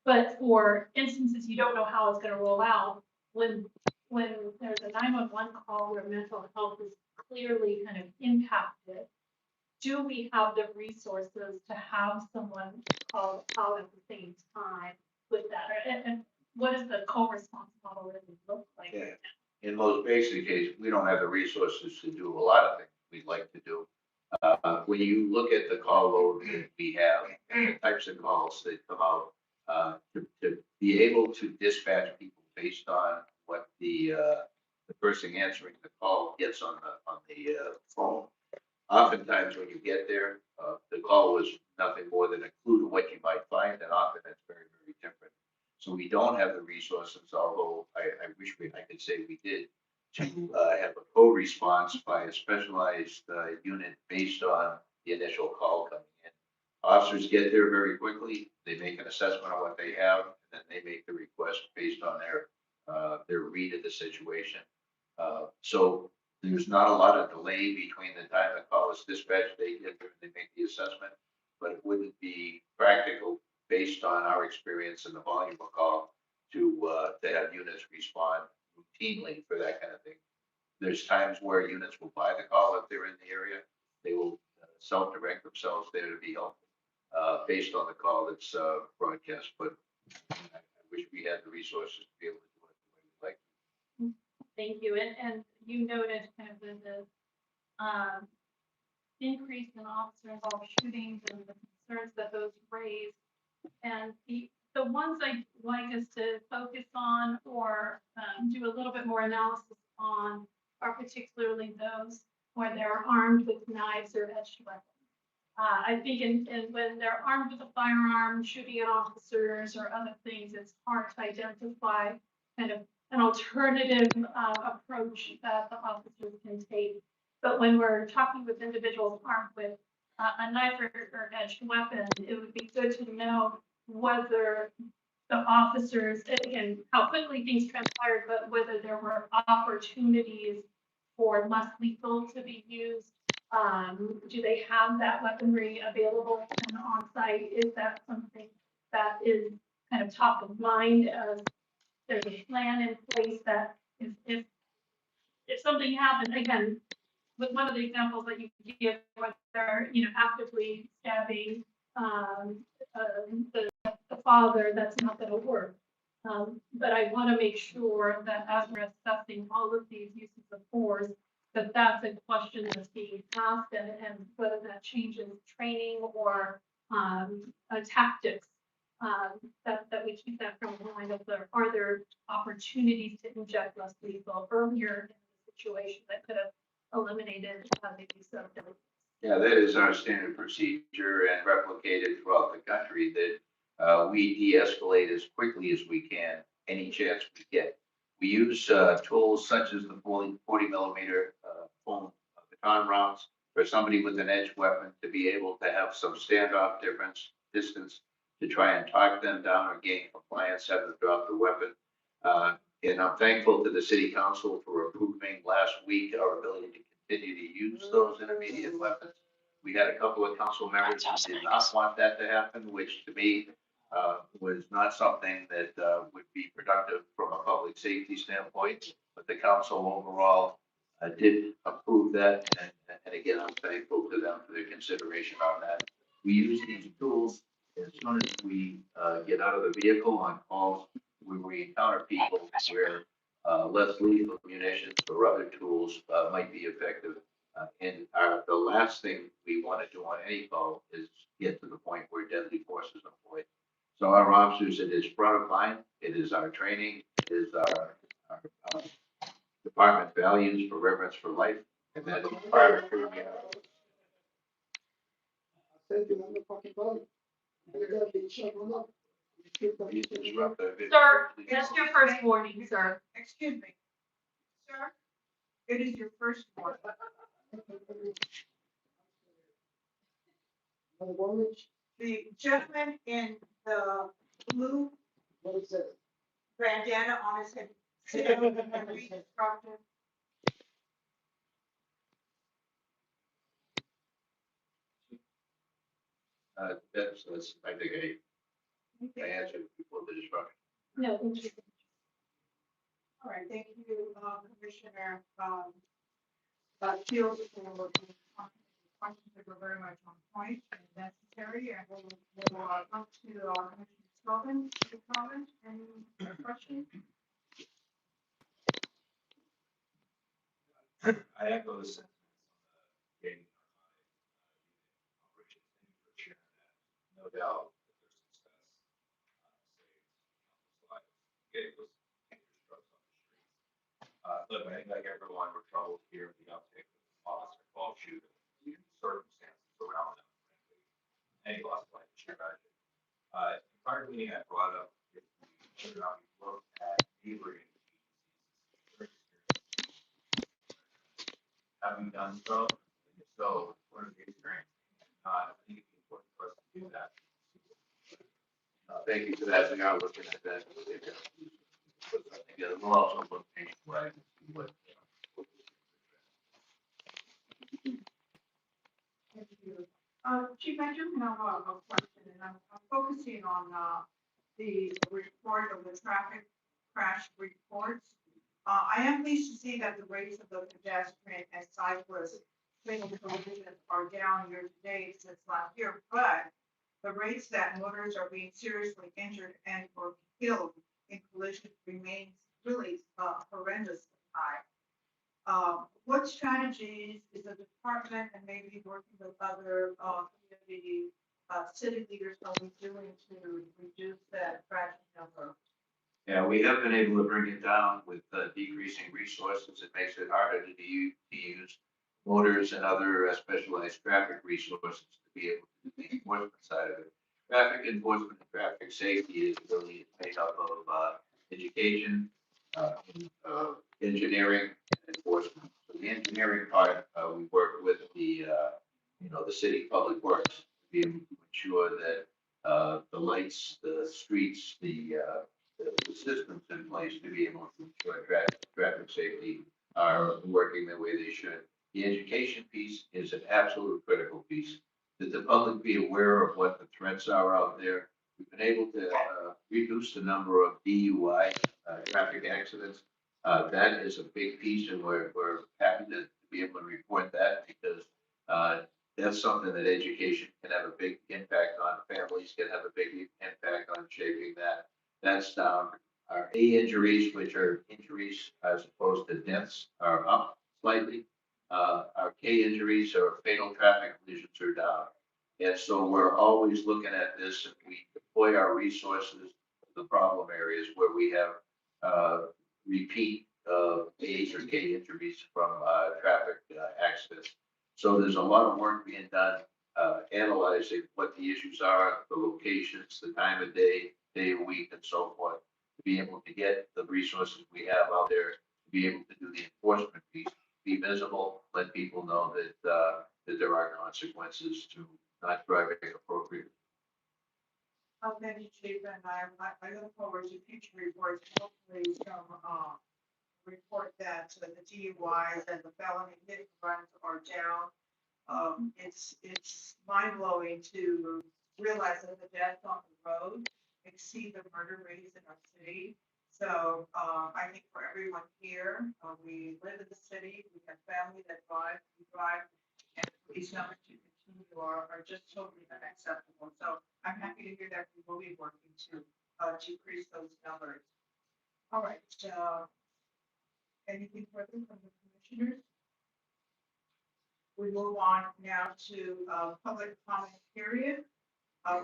But for instances you don't know how it's gonna roll out, when there's a 911 call where mental health is clearly kind of impacted, do we have the resources to have someone called out at the same time with that? And what does the co-response model really look like? Yeah. In most basic case, we don't have the resources to do a lot of things we'd like to do. When you look at the call load that we have, and the types of calls that come out, to be able to dispatch people based on what the person answering the call gets on the phone. Oftentimes when you get there, the call was nothing more than a clue to what you might find, and often it's very, very different. So we don't have the resources, although I wish I could say we did, to have a co-response by a specialized unit based on the initial call coming in. Officers get there very quickly. They make an assessment of what they have, and then they make the request based on their read of the situation. So there's not a lot of delay between the time the call is dispatched, they get there, they make the assessment, but it wouldn't be practical based on our experience and the volume of call to have units respond routinely for that kind of thing. There's times where units will buy the call if they're in the area. They will self-direct themselves there to be helpful based on the call that's broadcast. But I wish we had the resources to be able to do it the way we'd like. Thank you. And you noted kind of the increase in officer involved shootings and the concerns that those raise. And the ones I'd like us to focus on or do a little bit more analysis on are particularly those where they're armed with knives or edged weapons. I think when they're armed with a firearm, shooting at officers or other things, it's hard to identify kind of an alternative approach that the officers can take. But when we're talking with individuals armed with a knife or edged weapon, it would be good to know whether the officers, again, how quickly things transpired, but whether there were opportunities for less lethal to be used. Do they have that weaponry available and on site? Is that something that is kind of top of mind as there's a plan in place that if something happened, again, with one of the examples that you give, where they're, actively stabbing the father, that's not gonna work. But I wanna make sure that as we're assessing all of these uses of force, that's a question that's being asked and whether that changes training or tactics. That we keep that from the line of are there opportunities to inject less lethal earlier in the situation that could have eliminated the use of deadly. Yeah, that is our standard procedure and replicated throughout the country, that we de-escalate as quickly as we can, any chance we get. We use tools such as the 40 millimeter foam baton rounds for somebody with an edged weapon to be able to have some standoff distance to try and talk them down or gain compliance, have them drop the weapon. And I'm thankful to the city council for approving last week our ability to continue to use those intermediate weapons. We had a couple of council members who did not want that to happen, which to me was not something that would be productive from a public safety standpoint. But the council overall did approve that, and again, I'm thankful to them for their consideration on that. We use these tools as soon as we get out of the vehicle on calls where we encounter people where less lethal munitions or other tools might be effective. And the last thing we want to do on any call is get to the point where deadly force is employed. So our officers, it is front of mind, it is our training, it is our uh, department values for reverence for life, and that department. Sir, that's your first warning, sir. Excuse me, sir, it is your first one. The gentleman in the blue bandana on his head, sit down and read instructions. That's, I think, I answered before the disruption. No, thank you. All right, thank you, Commissioner, Fields, for the questions that were very much on point and necessary, and we'll come to, Commissioner Sullivan, to comment, any questions? I echo the sentiments on the gaining operations. Thank you for sharing that. No doubt that their success saves countless lives. Getting those dangerous drugs on the streets. Look, I think like everyone, we're troubled here with the uptick of officer involved shootings, circumstances around them. Any loss of life is tragic. Prior to me, I brought up if we look at neighboring agencies. Have you done so? And if so, what is the experience? I think it's important for us to do that. Thank you for that. We are looking at that. We'll also look nationwide and see what. Thank you. Chief, I do have a question, and I'm focusing on, the report of the traffic crash reports. I am pleased to see that the rates of the pedestrian and cyclist fatal collisions are down year to date since last year, but the rates that motorists are being seriously injured and or killed in collisions remains really, horrendously high. What strategies is the department and maybe working with other, community, city leaders are we doing to reduce that tragic number? Yeah, we have been able to bring it down with decreasing resources. It makes it harder to use motors and other specialized traffic resources to be able to do the enforcement side of it. Traffic enforcement and traffic safety is really made up of education, engineering, and enforcement. So the engineering part, we work with the city public works to be able to ensure that the lights, the streets, the systems in place to be able to ensure traffic safety are working the way they should. The education piece is an absolute critical piece. That the public be aware of what the threats are out there. We've been able to reduce the number of DUI traffic accidents. That is a big piece, and we're happy to be able to report that because that's something that education can have a big impact on. Families can have a big impact on shaping that. That's down. Our A injuries, which are injuries as opposed to deaths, are up slightly. Our K injuries or fatal traffic collisions are down. And so we're always looking at this and we deploy our resources to the problem areas where we have repeat A or K injuries from traffic accidents. So there's a lot of work being done analyzing what the issues are, the locations, the time of day, day of week, and so forth, to be able to get the resources we have out there, to be able to do the enforcement piece, be visible, let people know that there are consequences to not driving appropriately. Thank you, Chief, and I look forward to future reports, hopefully some, report that the DUIs and the felony hit and runs are down. It's mind blowing to realize that the deaths on the road exceed the murder rates in our city. So, I think for everyone here, we live in the city, we have family that drive, and these numbers to continue are just totally unacceptable. So I'm happy to hear that we will be working to, decrease those numbers. All right, anything further from the commissioners? We move on now to, public comment period.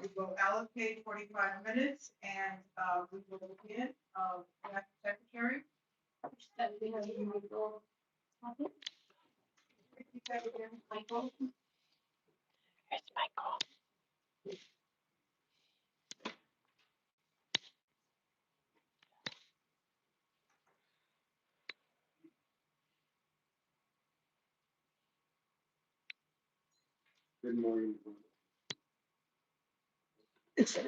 We will allocate 45 minutes and, we will begin, Madam Secretary. that we have Michael. Michael. It's Michael. Good morning. Sir,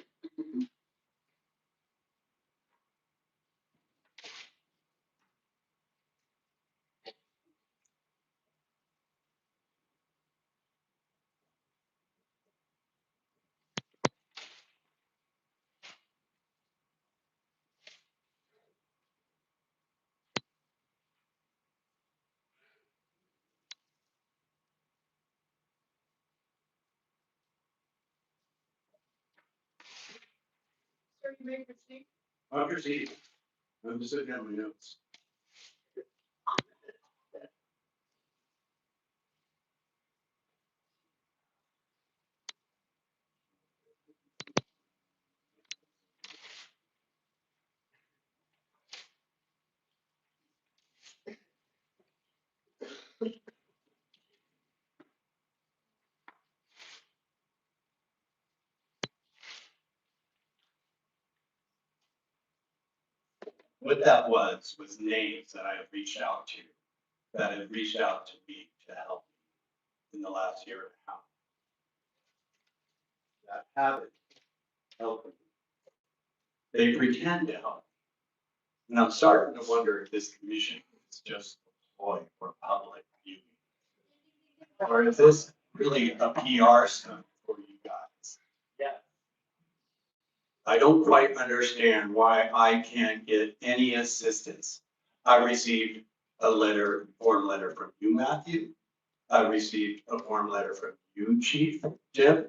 you may proceed. I'll proceed. I'm just looking at my notes. What that was names that I have reached out to, that have reached out to me to help me in the last year and a half. That haven't helped me. They pretend to help. And I'm starting to wonder if this commission is just a ploy for public viewing. Or is this really a PR stunt for you guys? Yeah. I don't quite understand why I can't get any assistance. I received a form letter from you, Matthew. I received a form letter from you, Chief Jim.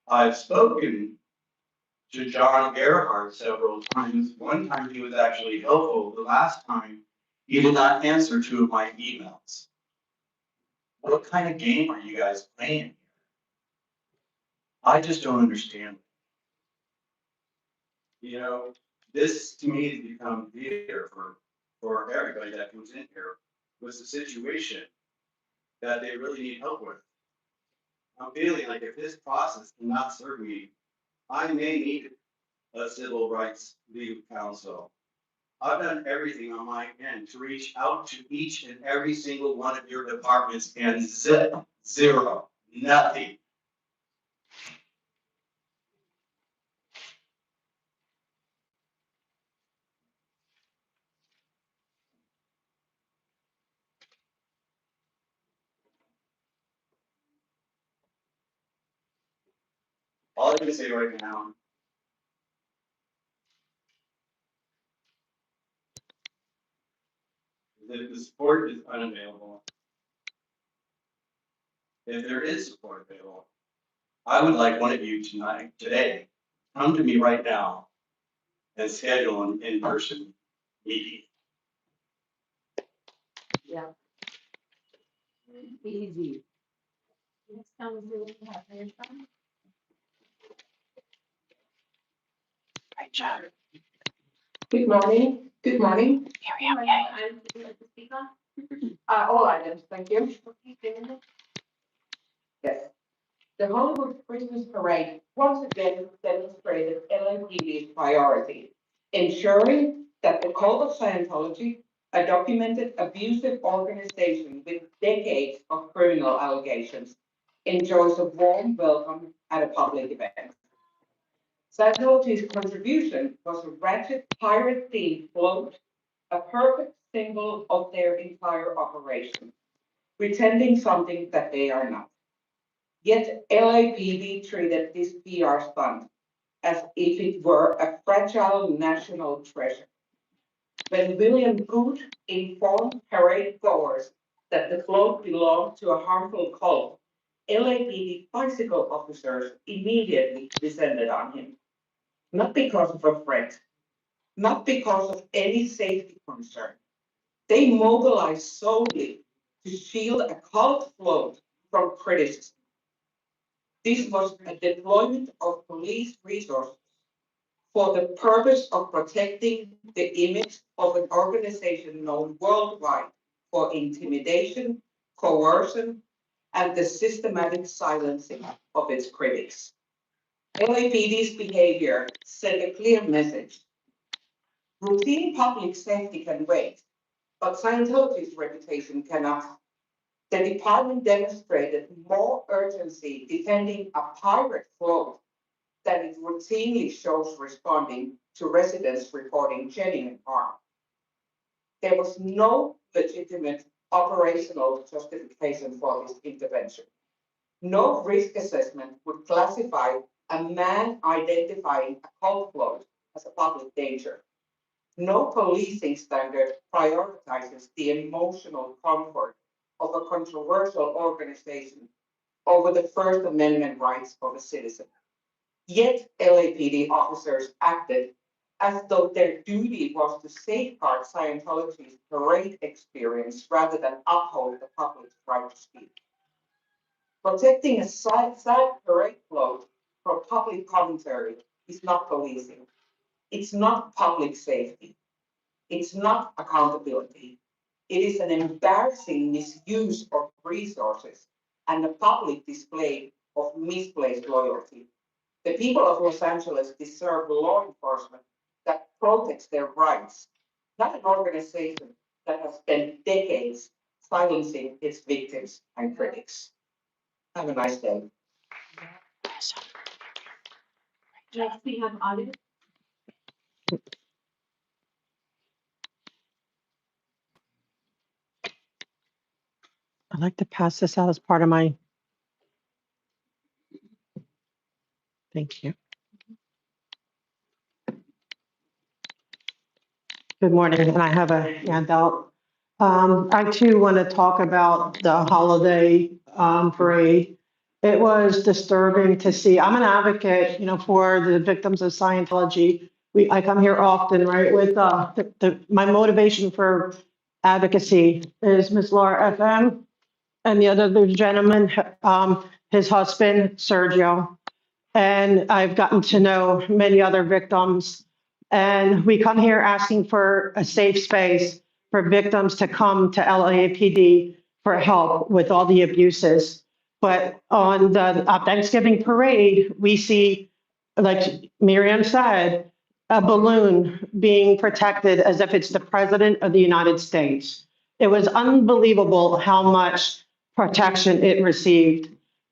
I've spoken to John Gerhardt several times. One time he was actually helpful. The last time he did not answer two of my emails. What kind of game are you guys playing here? I just don't understand. You know, this to me has become theater for everybody that comes in here with a situation that they really need help with. I'm feeling like if this process cannot serve me, I may need a civil rights legal counsel. I've done everything on my end to reach out to each and every single one of your departments and zero, nothing. All I can say right now is that the support is unavailable. If there is support available, I would like one of you today, come to me right now and schedule an in-person meeting. Yeah. Easy. Next time we will have your time. Great job. Good morning. Good morning. Michael, I'm to speak on. All items, thank you. Okay, David. Yes. The Hollywood Christmas Parade once again demonstrated LAPD's priority, ensuring that the cult of Scientology, a documented abusive organization with decades of criminal allegations, enjoys a warm welcome at a public event. Scientology's contribution was a ratchet pirate-themed float, a perfect symbol of their entire operation, pretending something that they are not. Yet LAPD treated this PR stunt as if it were a fragile national treasure. When William Good informed parade goers that the float belonged to a harmful cult, LAPD bicycle officers immediately descended on him. Not because of a threat, not because of any safety concern. They mobilized solely to shield a cult float from criticism. This was a deployment of police resources for the purpose of protecting the image of an organization known worldwide for intimidation, coercion, and the systematic silencing of its critics. LAPD's behavior sent a clear message. Routine public safety can wait, but Scientology's reputation cannot. The department demonstrated more urgency defending a pirate float than it routinely shows responding to residents reporting genuine harm. There was no legitimate operational justification for this intervention. No risk assessment would classify a man identifying a cult float as a public danger. No policing standard prioritizes the emotional comfort of a controversial organization over the First Amendment rights of a citizen. Yet LAPD officers acted as though their duty was to safeguard Scientology's parade experience rather than uphold the public's right to speak. Protecting a sad parade float from public commentary is not policing. It's not public safety. It's not accountability. It is an embarrassing misuse of resources and a public display of misplaced loyalty. The people of Los Angeles deserve law enforcement that protects their rights, not an organization that has spent decades silencing its victims and critics. Have a nice day. Next, we have audit. I'd like to pass this out as part of my, thank you. Good morning, and I have a handout. I too want to talk about the holiday parade. It was disturbing to see. I'm an advocate, for the victims of Scientology. I come here often, right, with my motivation for advocacy is Ms. Laura FM and the other gentleman, his husband, Sergio. And I've gotten to know many other victims. And we come here asking for a safe space for victims to come to LAPD for help with all the abuses. But on the Thanksgiving parade, we see, like Miriam said, a balloon being protected as if it's the president of the United States. It was unbelievable how much protection it received.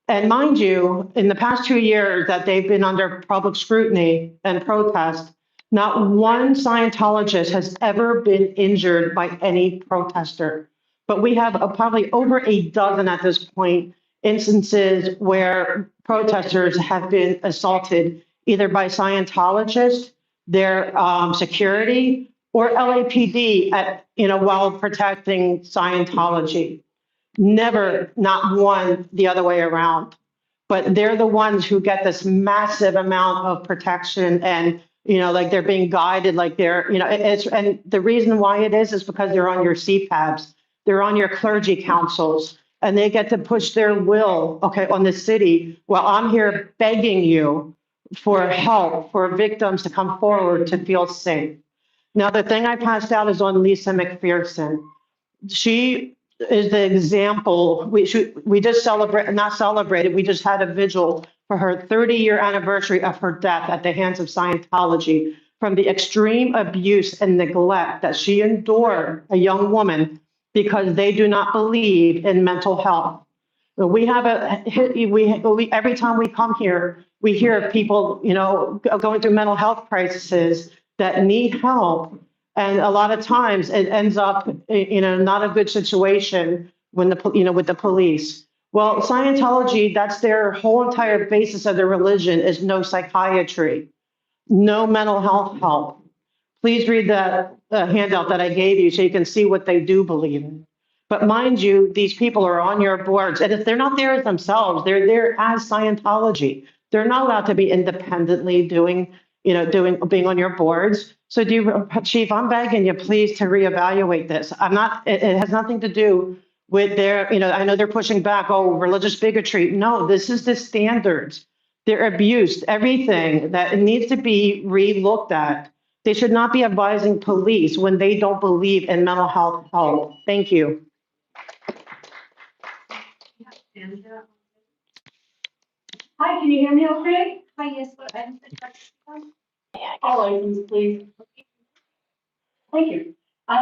And mind you, in the past 2 years that they've been under public scrutiny and protest, not one Scientologist has ever been injured by any protester. But we have probably over a dozen at this point instances where protesters have been assaulted either by Scientologists, their security, or LAPD while protecting Scientology. Never, not one the other way around. But they're the ones who get this massive amount of protection and, like they're being guided, like and the reason why it is because they're on your CPABs, they're on your clergy councils, and they get to push their will, on the city, while I'm here begging you for help, for victims to come forward to feel safe. Now, the thing I passed out is on Lisa McPherson. She is the example. We just not celebrated, we just had a vigil for her 30-year anniversary of her death at the hands of Scientology from the extreme abuse and neglect that she endured, a young woman, because they do not believe in mental health. We have every time we come here, we hear of people, going through mental health crises that need help. And a lot of times it ends up, not a good situation when with the police. Well, Scientology, that's their whole entire basis of their religion is no psychiatry, no mental health help. Please read the handout that I gave you so you can see what they do believe in. But mind you, these people are on your boards, and if they're not there themselves, they're there as Scientology. They're not allowed to be independently being on your boards. So Chief, I'm begging you, please, to reevaluate this. It has nothing to do with their, I know they're pushing back, religious bigotry. No, this is the standards They're abused, everything that it needs to be re-looked at. They should not be advising police when they don't believe in mental health help. Thank you. Hi, can you hear me okay? Hi, yes, but I'm. All items, please. Thank you.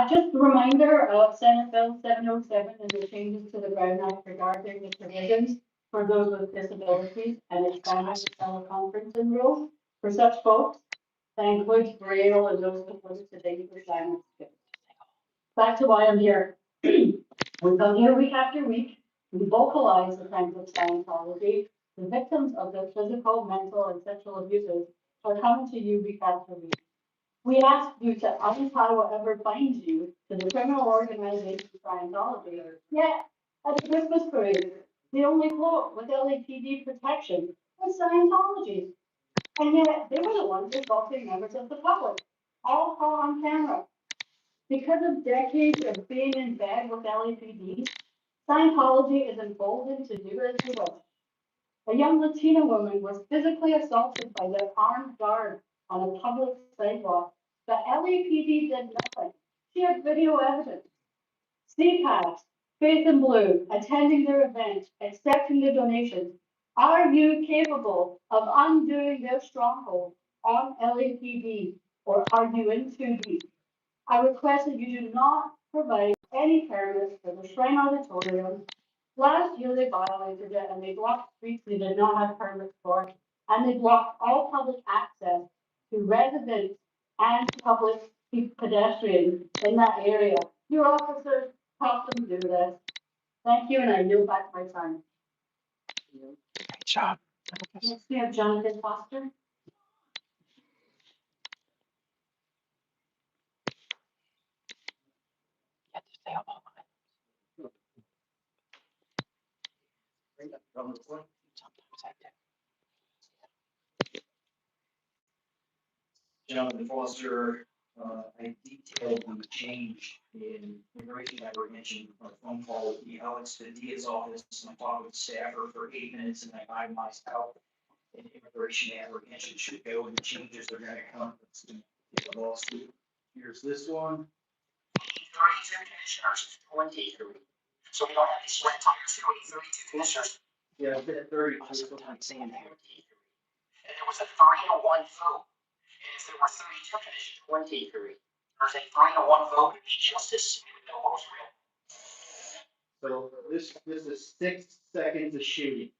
Just a reminder of Senate Bill 707 and the changes to the Brown Act regarding the provisions for those with disabilities and expanding the teleconferencing rules for such folks. That includes Braille and those supported to dangerous language skills. Back to why I'm here. We come here week after week. We vocalize the kinds of Scientology. The victims of the physical, mental, and sexual abuses are coming to you week after week. We ask you to untie whatever binds you to the criminal organization Scientology. Yet, at the Christmas parade, the only float with LAPD protection was Scientology. And yet, they were the ones assaulting members of the public, all caught on camera. Because of decades of being in bed with LAPD, Scientology is emboldened to do as you wish. A young Latina woman was physically assaulted by the armed guard on a public sidewalk. The LAPD did nothing. She had video evidence. CPAC, Faith in Blue, attending their event, accepting the donations. Are you capable of undoing their stronghold on LAPD, or are you in too deep? I request that you do not provide any permits for the Shrine Auditorium. Last year, they violated it and they blocked streets they did not have permits for, and they blocked all public access to residents and public pedestrians in that area. Your officers helped them do this. Thank you, and I yield back my time. Great job. Next, we have Jonathan Foster. Jonathan Foster, I detailed the change in immigration apprehension on a phone call with the Alex Padilla's office. I talked with the staffer for 8 minutes and I itemized out an immigration apprehension should go and the changes are gonna come. Let's get the lawsuit. Here's this one. 32 commissioners, 23. So we don't have these sweat tires here, we need 32 commissioners. Yeah, I've been at 30. And there was a 3-1 vote. And if there were 32 commissioners, 23. There's a 3-1 vote to be justice, we would know what was real. So this is 6 seconds of shooting.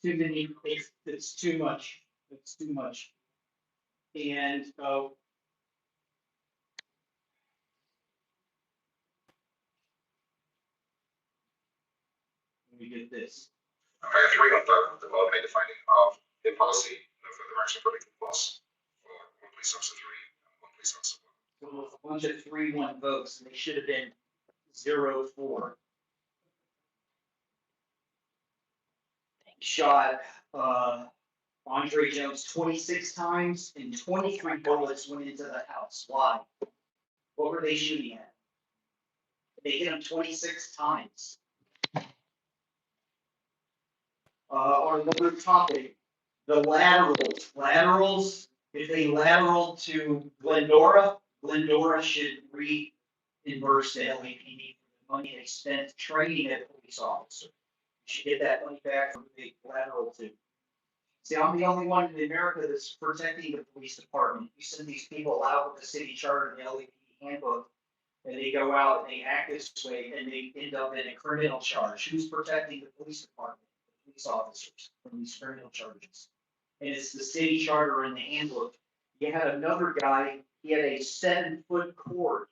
Too many, it's too much, it's too much. And, let me get this. Okay, 3-1 vote, the vote made the finding of the policy for the emergency protective clause for 1 police officer 3 and 1 police officer 1. So it was a bunch of 3-1 votes, and they should have been 0-4. Shot, Andre Jones 26 times and 23 bullets went into the house. Why? What were they shooting at? They hit him 26 times. On another topic, the laterals, if they lateral to Glendora should reimburse the LAPD for the money they spent training a police officer. You should get that money back from the lateral to. See, I'm the only one in America that's protecting the police department. You send these people out with the city charter and the LAPD handbook, and they go out and they act this way, and they end up in a criminal charge. Who's protecting the police department, the police officers from these criminal charges? And it's the city charter and the handbook. You had another guy, he had a 7-foot cord.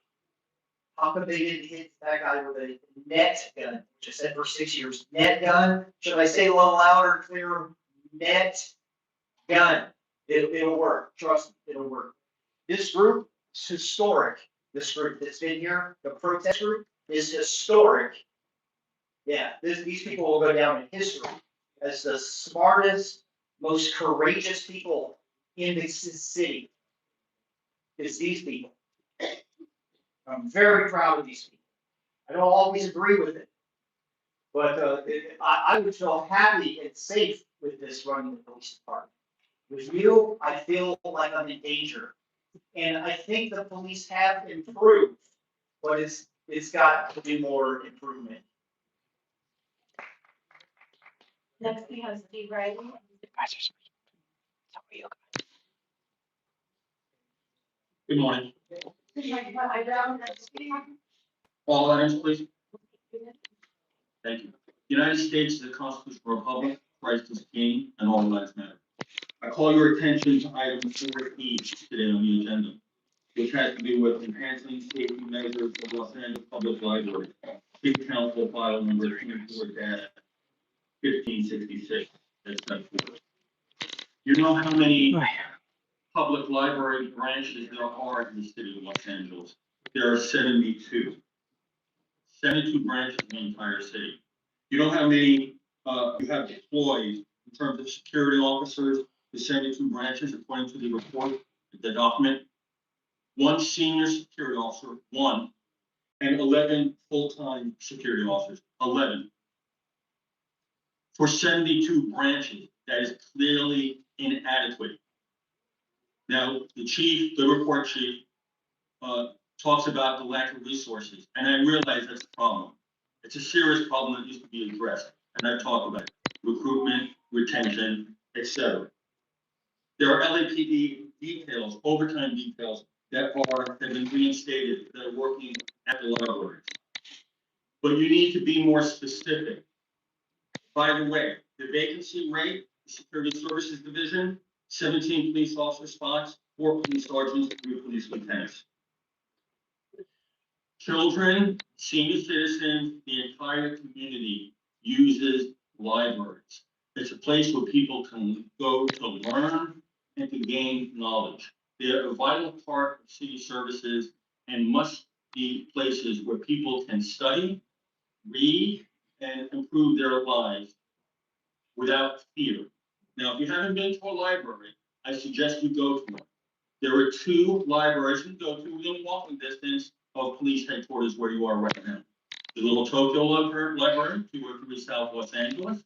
How come they didn't hit that guy with a net gun, which I said for 6 years? Net gun? Should I say a little louder, clearer? Net gun. It'll work. Trust me, it'll work. This group is historic. This group that's been here, the protest group, is historic. Yeah, these people will go down in history as the smartest, most courageous people in this city. It's these people. I'm very proud of these people. I don't always agree with it, but I would feel happy and safe with this running the police department. With you, I feel like I'm in danger. And I think the police have improved, but it's got to be more improvement. Next, we have Steve Riley. Good morning. Eyebrow. All items, please. Thank you. The United States is a constitutional republic, Christ is king, and all lives matter. I call your attention to item 4E today on the agenda, which has to do with enhancing safety measures of Los Angeles Public Library. Big Council file number 24-1566. That's set forth. You know how many public library branches there are in the city of Los Angeles? There are 72. 72 branches in the entire city. You know how many you have deployed in terms of security officers, the 72 branches, according to the report, the document? One senior security officer, one, and 11 full-time security officers, 11. For 72 branches, that is clearly inadequate. Now, the report chief, talks about the lack of resources, and I realize that's a problem. It's a serious problem that needs to be addressed, and I've talked about it. Recruitment, retention, etc. There are LAPD details, overtime details that have been reinstated, that are working at the libraries. But you need to be more specific. By the way, the vacancy rate, the Security Services Division, 17 police officer spots, 4 police sergeants, 3 police lieutenants. Children, senior citizens, the entire community uses libraries. It's a place where people can go to learn and to gain knowledge. They're a vital part of city services and must be places where people can study, read, and improve their lives without fear. Now, if you haven't been to a library, I suggest you go to one. There are 2 libraries you can go to within walking distance of police headquarters where you are right now. The Little Tokyo Library, 203 South Los Angeles,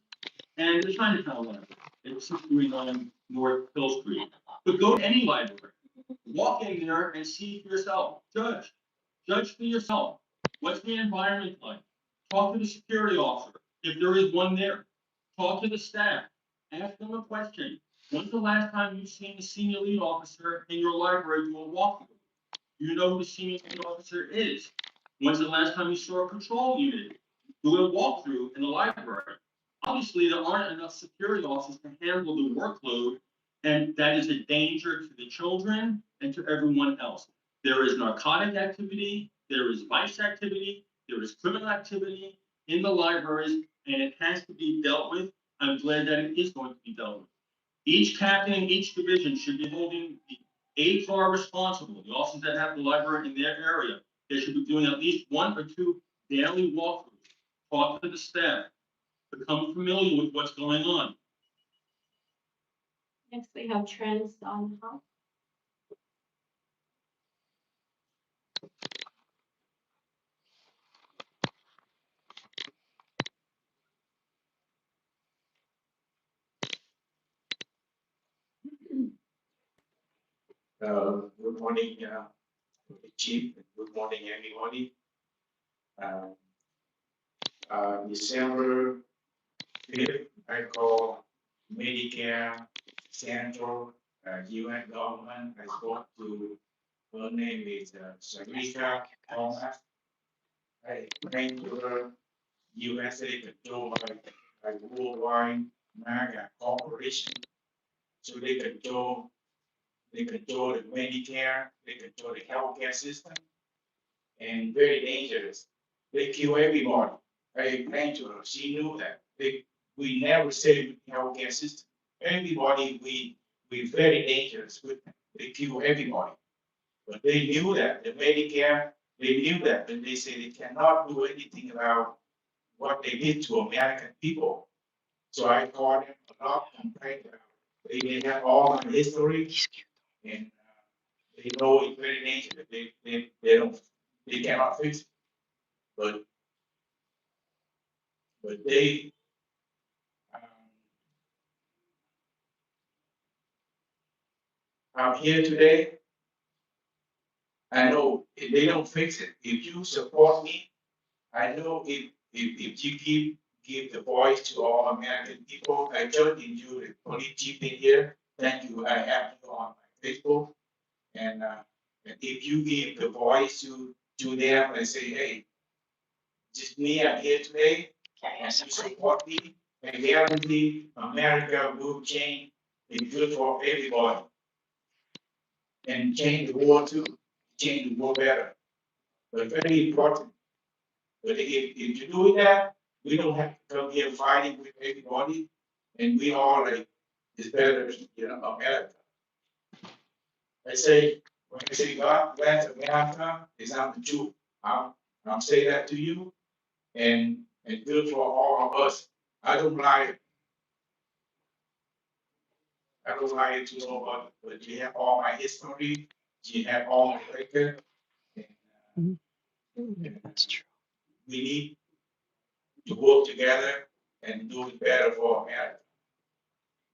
and the Chinatown Library, at 639 North Hill Street. But go to any library, walk in there and see for yourself. Judge for yourself. What's the environment like? Talk to the security officer, if there is one there. Talk to the staff. Ask them a question. When's the last time you've seen a senior lead officer in your library do a walkthrough? You know who the senior lead officer is. When's the last time you saw a patrol unit do a walkthrough in the library? Obviously, there aren't enough security officers to handle the workload, and that is a danger to the children and to everyone else. There is narcotic activity, there is vice activity, there is criminal activity in the libraries, and it has to be dealt with. I'm glad that it is going to be dealt with. Each captain in each division should be holding the HR responsible, the officers that have the library in their area. They should be doing at least 1 or 2 daily walkthroughs. Talk to the staff, become familiar with what's going on. Next, we have Trent Sondhoff. Good morning, Chief, and good morning, everybody. December 5th, I call Medicare Central, UN government. I spoke to her name is Sarita Thomas. I explained to her USA controlled by worldwide American corporation. So they control the Medicare, they control the healthcare system, and very dangerous. They kill everybody. I explained to her, she knew that. We never say healthcare system. Everybody, we very dangerous with them. They kill everybody. But they knew that, the Medicare, they knew that, and they say they cannot do anything about what they did to American people. So I called them a lot, complained about it. They have all my history, and they know it's very dangerous. they cannot fix it. But they, um, I'm here today. I know if they don't fix it, if you support me, I know if you give the voice to all American people, I joined in you, the police chief in here, thank you, I have you on my Facebook. And if you give the voice to them and say, hey, just me, I'm here today, and you support me, I guarantee America will change, it's good for everybody. And change the world too, change the world better, but very important. But if you're doing that, we don't have to come here fighting with everybody, and we all like, it's better, America. I say, when I say God bless America, it's not the truth. I'm saying that to you, and good for all of us. I don't lie. I don't lie to nobody, but you have all my history, you have all my record. And, That's true. we need to work together and do it better for America.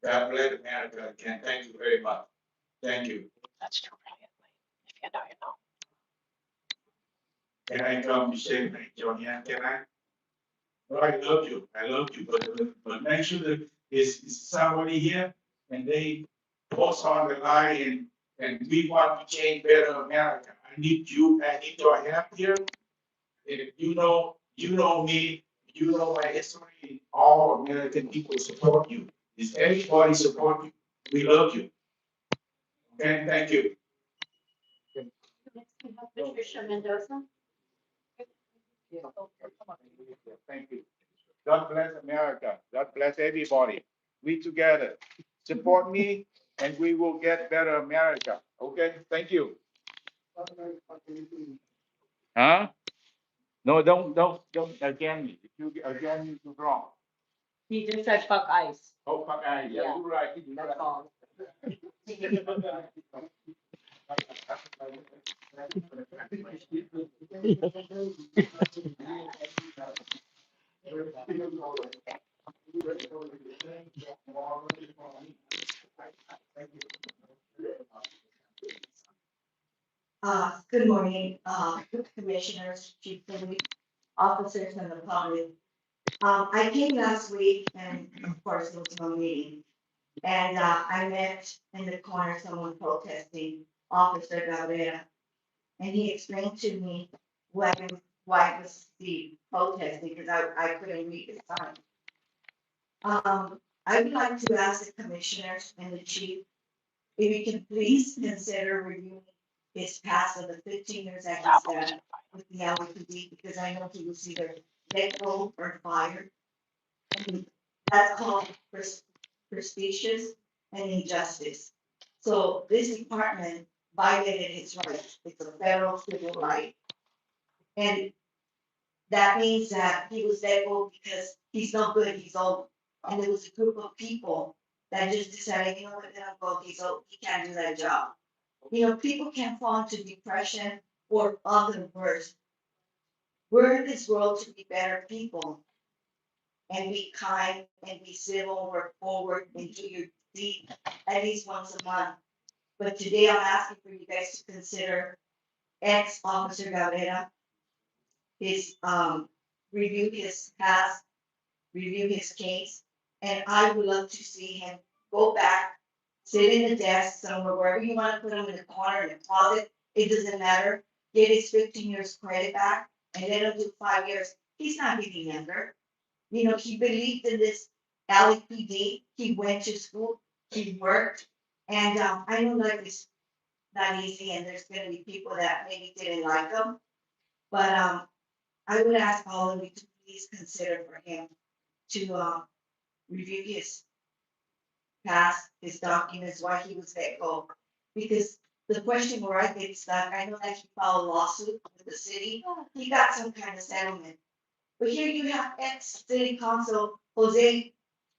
God bless America. Again, thank you very much. Thank you. That's true. If you know, you know. Can I come to say, Johnny, can I? Well, I love you, but make sure that is somebody here and they post on the line and we want to change better America. I need your help here. And if you know me, you know my history, all American people support you. Is everybody support you? We love you. Okay, thank you. Next, we have Patricia Mendoza. Thank you. God bless America. God bless everybody. We together. Support me and we will get better America. Okay, thank you. Huh? No, don't again me. If you again me, you're wrong. He just said fuck ice. Oh, fuck, yeah, you're right. You're That's right. all. Good morning, commissioners, chief police officers and the public. I came last week and of course it was no meeting. And, I met in the corner someone protesting, Officer Gabriela. And he explained to me why it was the protest because I couldn't read the sign. I would like to ask the commissioners and the chief if you can please consider reviewing his past of the 15 years that he spent with the LAPD, because I know he was either let go or fired. And that's called prestigious and injustice. So this department violated his rights. It's a federal civil right. And that means that he was let go because he's no good, he's old. And there was a group of people that just decided, you know what, let him go, he's old, he can't do that job. You know, people can fall into depression or other worse. We're in this world to be better people and be kind and be civil, work forward and do your deed at least once a month. But today I'm asking for you guys to consider ex-officer Gabriela, his, review his past, review his case. And I would love to see him go back, sit in the desk somewhere, wherever you want to put him in the corner, in the closet, it doesn't matter. Get his 15 years credit back and let him do 5 years. He's not getting younger. You know, he believed in this LAPD. He went to school, he worked. And I know life is not easy and there's gonna be people that maybe didn't like him. But I would ask all of you to please consider for him to review his past, his documents, why he was let go. Because the question where I get stuck, I know that he filed a lawsuit with the city, he got some kind of settlement. But here you have ex-city council Jose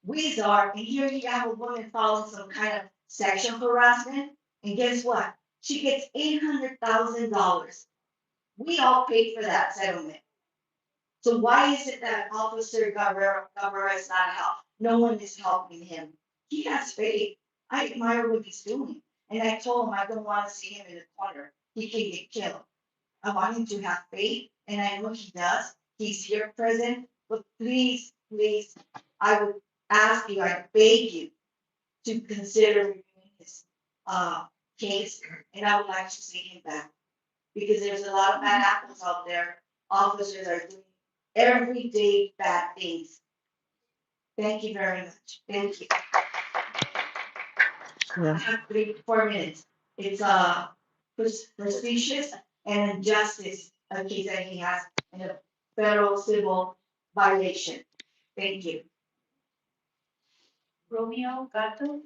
Weezar, and here you have a woman filing some kind of sexual harassment, and guess what? She gets $800,000. We all paid for that settlement. So why is it that Officer Guerrero is not help? No one is helping him. He has faith. I admire what he's doing. And I told him I don't want to see him in the corner. He can get killed. I want him to have faith, and I know he does. He's here present, but please, please, I would ask you, I beg you to consider reviewing his case, and I would like to see him back. Because there's a lot of bad apples out there. Officers are doing everyday bad things. Thank you very much. Thank you. I Yeah. have 4 minutes. It's prestigious and injustice, a case that he has in a federal civil violation. Thank you. Romeo Gato.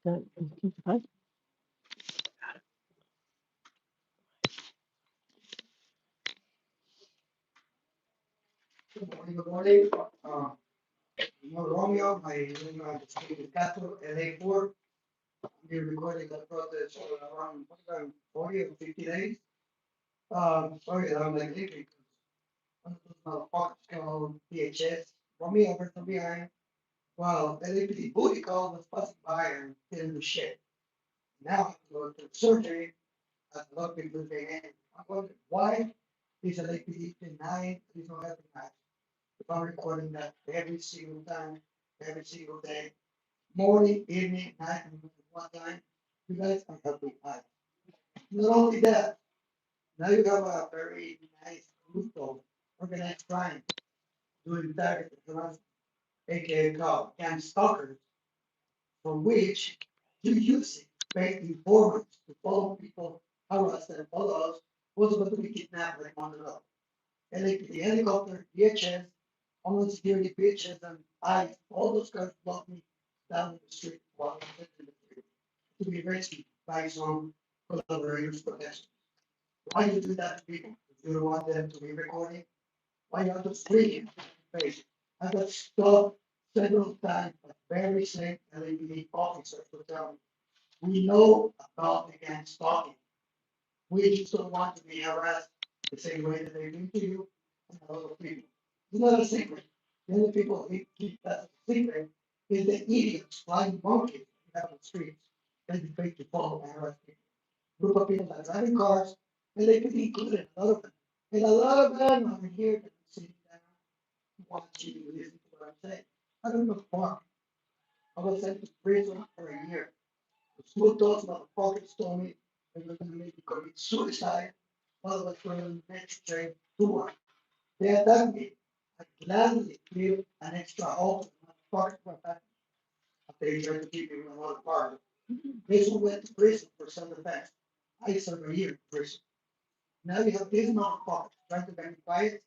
That, Good morning. Romeo, my name is Stephen Cato, LA4. We're recording the protest for around 40 or 50 days. Sorry that I'm like leaving. One of those motherfuckers called DHS. Romeo over from behind. Well, LAPD booty call was passing by and didn't do shit. Now I have to go to surgery. As a lot of people say, I wonder why is LAPD denying there's no helping hand. If I'm recording that every single time, every single day, morning, evening, night, and one time, you guys are helping us. Not only that, now you have a very nice group of organized crime doing target harassment, aka called gang stalkers, for which you use it, pay informants to follow people, harass them, follow us, who's about to be kidnapped like on the road. LAPD helicopter, DHS, Homeland Security bitches, and all those guys block me down the street while I'm in the street to be rescued by some collaborators protesters. Why you do that to people? If you don't want them to be recording, why you have to scream in face? I got stopped several times by very same LAPD officers to tell me, we know about the gang stalking. We just don't want to be harassed the same way that they do to you and other people. It's not a secret. The only people who keep that a secret is the idiots, flying monkeys out on the streets that you pay to follow and harass people. Group of people that drive in cars, and they could be included, a lot of them. And a lot of them are here to sit down, watching, listen to what I'm saying. I don't know fuck. I was sent to prison for a year. The school dogs motherfuckers told me they were gonna make me commit suicide while I was running the next train to work. They attacked me. I gladly cleared an extra hole in my pocket for that. After they tried to keep me in another part. This one went to prison for self-defense. I served a year in prison. Now you have this motherfucker trying to get me quiet.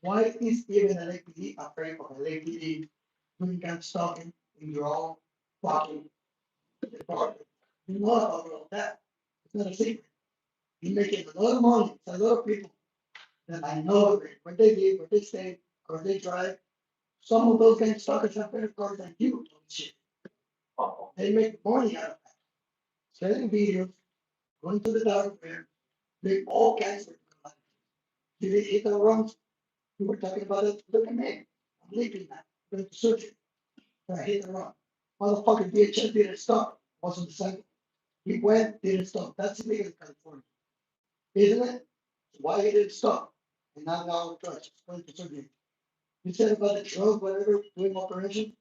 Why is even an LAPD afraid of a LAPD doing gun stalking in your own fucking department? You know about all that. It's not a secret. You're making a lot of money. It's a lot of people that I know where they live, where they stay, where they drive. Some of those gang stalkers have better cars than you. Shit. They make money out of that. Selling videos, going to the dark web, doing all kinds of things. Did they hit the wrongs? We were talking about it. Look at me. I'm leaving that. I'm going to search it. I hit the wrong. Motherfucking DHS didn't stop. Wasn't the second. He went, didn't stop. That's illegal in California. Isn't it? So why he didn't stop? And now it's going to surgery. You said about the drug, whatever, doing operations.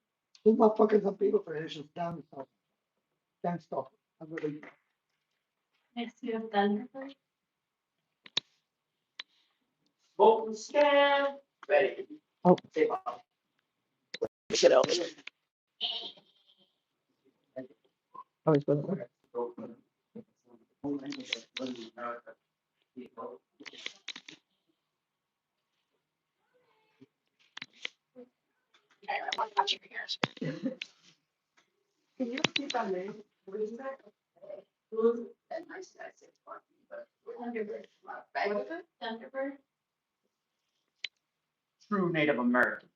Those motherfuckers have big operations down the south. Can't stop. I'm really. Next we have Thunder. Vote stand, ready. Oh. Say bye. Get out. Oh, he's going to. Can you repeat that name? What is that? And I said 6 parking, but Thunderbird, right? Thunderbird. True Native American.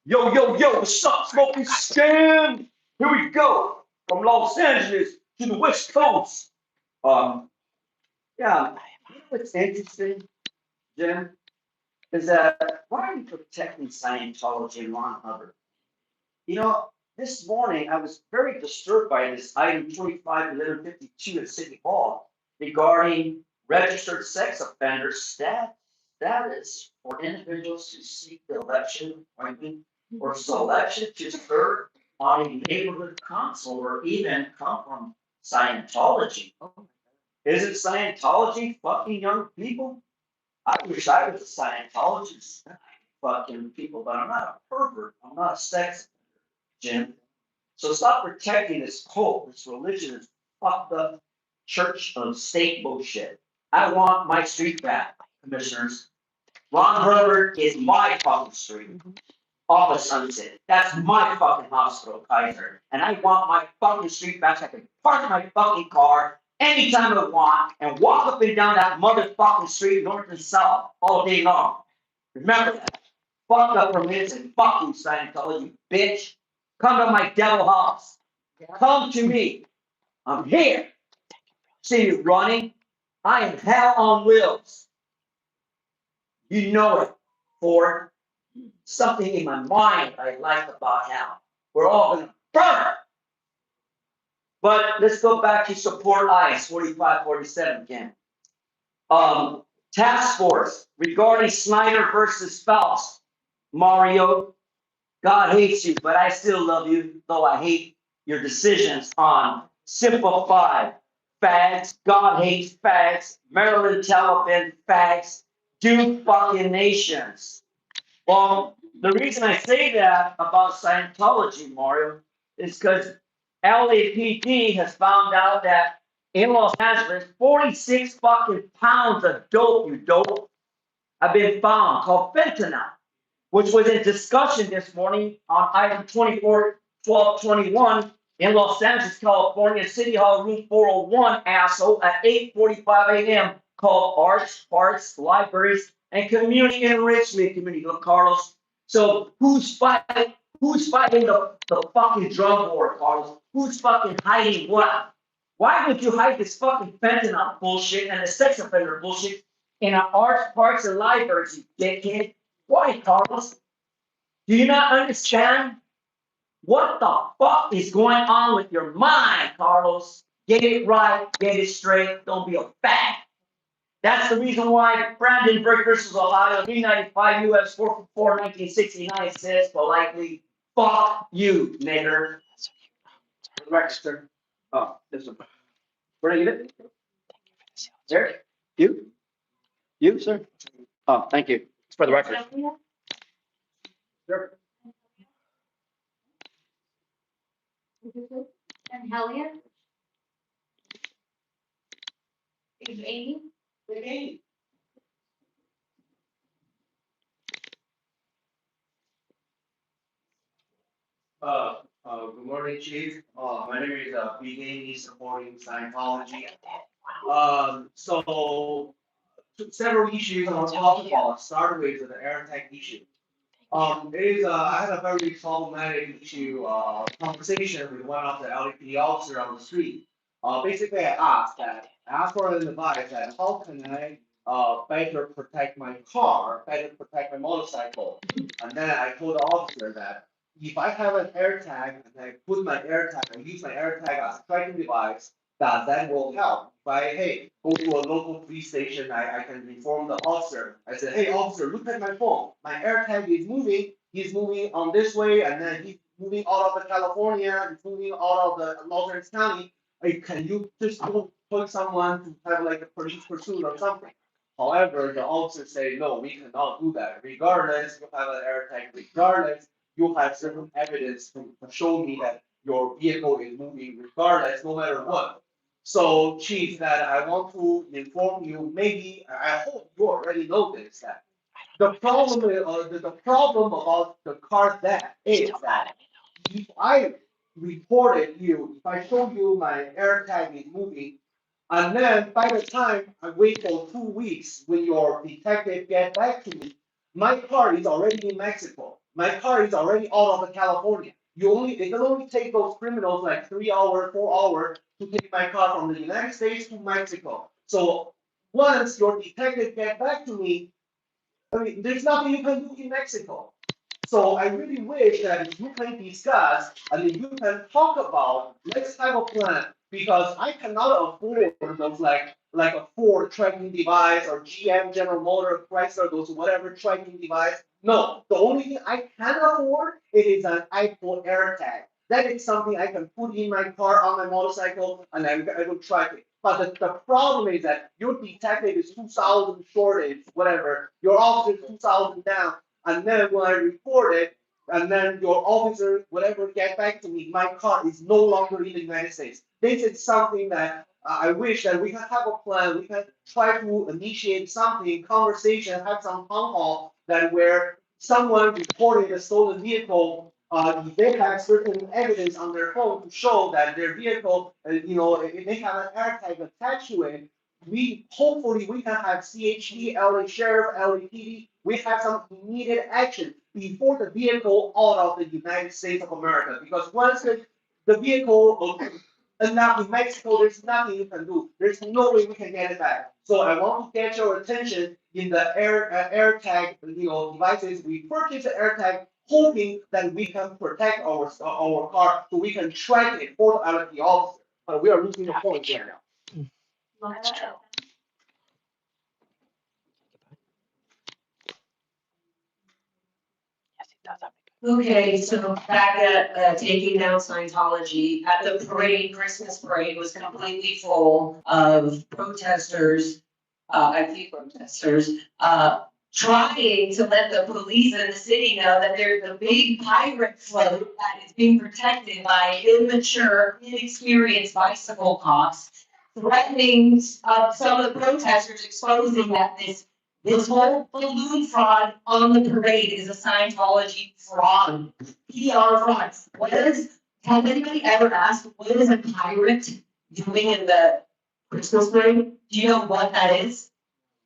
Yo, yo, yo, what's up, Smoking Skin? Here we go. From Los Angeles to the West Coast. Yeah, you know what's interesting, Jim, is that why are you protecting Scientology and Ron Hubbard? You know, this morning I was very disturbed by this item 25-1152 at City Hall regarding registered sex offenders status for individuals who seek the election appointment or selection to serve on a neighborhood council or even come from Scientology. Isn't Scientology fucking young people? I wish I was a Scientologist. Fucking people, but I'm not a pervert. I'm not a sex offender, Jim. So stop protecting this cult, this religion, this fucked up church of state bullshit. I want my street back, commissioners. Ron Herbert is my fucking street. Off of Sunset. That's my fucking hospital, Kaiser. And I want my fucking street back. So I can park my fucking car anytime I want and walk up and down that motherfucking street, north and south, all day long. Remember that. Fuck up permits and fuck you, Scientology, bitch. Come to my devil house. Come to me. I'm here. See you running. I am hell on wheels. You know it, Ford. Something in my mind I like about hell. We're all gonna burn. But let's go back to support ICE 4547 again. Task force regarding Snyder versus Phelps. Mario, God hates you, but I still love you, though I hate your decisions on Simplify, fags, God hates fags, Maryland Taliban fags, Duke fucking nations. Well, the reason I say that about Scientology, Mario, is because LAPD has found out that in Los Angeles, 46 fucking pounds of dope, you dope, have been found called fentanyl, which was in discussion this morning on item 24-1221 in Los Angeles, California, City Hall Room 401, asshole, at 8:45 a.m. called Arts, Parks, Libraries, and Community Enrichment Committee. Look, Carlos. So who's fighting? Who's fighting the fucking drug war, Carlos? Who's fucking hiding what? Why would you hide this fucking fentanyl bullshit and the sex offender bullshit in our arts, parks, and libraries, you dickhead? Why, Carlos? Do you not understand? What the fuck is going on with your mind, Carlos? Get it right, get it straight, don't be a fag. That's the reason why Brandenburg versus Ohio, 395 U.S. 444, 1969 says politely, fuck you, nigger. Register. Oh, this one. Where do you live? There? You? You, sir? Oh, thank you. It's for the record. Sure. And Hellier? Page 80? Hey. Good morning, Chief. My name is BJ, supporting Scientology. So several issues on top of started with the AirTag issue. I had a very problematic issue, conversation with one of the LAPD officer on the street. Basically I asked for an advice that how can I, better protect my car, better protect my motorcycle? And then I told the officer that if I have an AirTag and I put my AirTag, I use my AirTag as a tracking device, that will help. If I, hey, go to a local police station, I can inform the officer. I said, hey, officer, look at my phone. My AirTag is moving. He's moving on this way, and then he's moving out of the California, he's moving out of the Los Angeles County. Hey, can you just go put someone to have like a police pursuit or something? However, the officer say, no, we cannot do that. Regardless, you have an AirTag. Regardless, you have certain evidence to show me that your vehicle is moving regardless, no matter what. So, Chief, that I want to inform you, maybe, I hope you already know this, that the problem, the problem about the car that is that if I reported you, if I show you my AirTag is moving, and then by the time I wait for 2 weeks when your detective get back to me, my car is already in Mexico. My car is already out of California. It can only take those criminals like 3 hours, 4 hours to take my car from the United States to Mexico. So once your detective get back to me, I mean, there's nothing you can do in Mexico. So I really wish that you can discuss and you can talk about, let's have a plan, because I cannot afford those like a Ford tracking device or GM, General Motor, Chrysler, those whatever tracking device. No, the only thing I can afford it is an Apple AirTag. That is something I can put in my car on my motorcycle and I will track it. But the problem is that your detective is 2,000 shortage, whatever. Your officer is 2,000 down, and then when I report it, and then your officer, whatever, get back to me, my car is no longer in the United States. This is something that I wish that we can have a plan. We can try to initiate something, conversation, have some town hall that where someone reported a stolen vehicle. If they have certain evidence on their phone to show that their vehicle, if they have an AirTag attached to it, hopefully we can have CHD, LA Sheriff, LAPD. We have some immediate action before the vehicle out of the United States of America. Because once the vehicle ends up in Mexico, there's nothing you can do. There's no way we can get it back. So I want to get your attention in the AirTag, devices. We purchased the AirTag hoping that we can protect our car so we can track it for the officer. But we are losing the point right now. That's true. Yes, he does have. Okay, so back at taking down Scientology, at the parade, Christmas parade was completely full of protesters, IT protesters, trying to let the police and the city know that there's a big pirate float that is being protected by immature, inexperienced bicycle cops, threatening some of the protesters, exposing that this whole balloon fraud on the parade is a Scientology fraud, PR fraud. Has anybody ever asked, what is a pirate doing in the Christmas parade? Do you know what that is?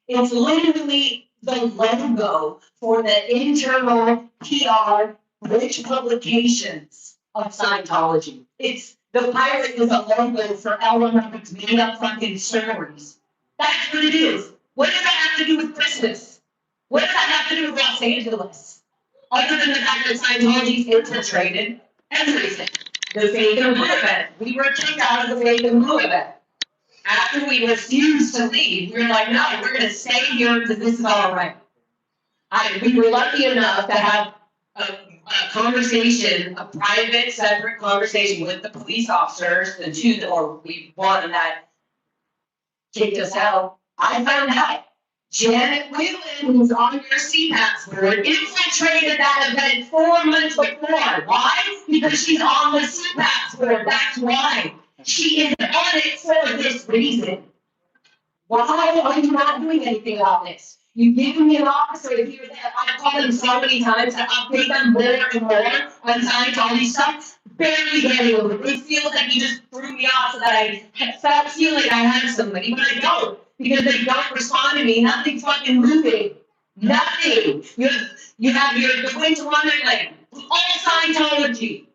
It's literally the logo for the internal PR rich publications of Scientology. The pirate is a logo for Eleanor's made up fucking stories. That's what it is. What does that have to do with Christmas? What does that have to do with Los Angeles? Other than the fact that Scientology's infiltrated everything. The fake and blue event. We were kicked out of the fake and blue event. After we refused to leave, we were like, no, we're gonna stay here because this is all right. We were lucky enough to have a conversation, a private, separate conversation with the police officers, the two, or one that kicked us out. I found out Janet Whalen, who's on your CPAPs board, infiltrated that event 4 months before. Why? Because she's on the CPAPs board. That's why. She is on it for this reason. Why are you not doing anything about this? You've given me an officer here that I've called them so many times to update them more and more on Scientology stuff, barely getting over it. It feels like you just threw me off so that I feel like I had somebody, but I don't, because they don't respond to me. Nothing's fucking moving. Nothing. You have the Winter Wonderland, all Scientology.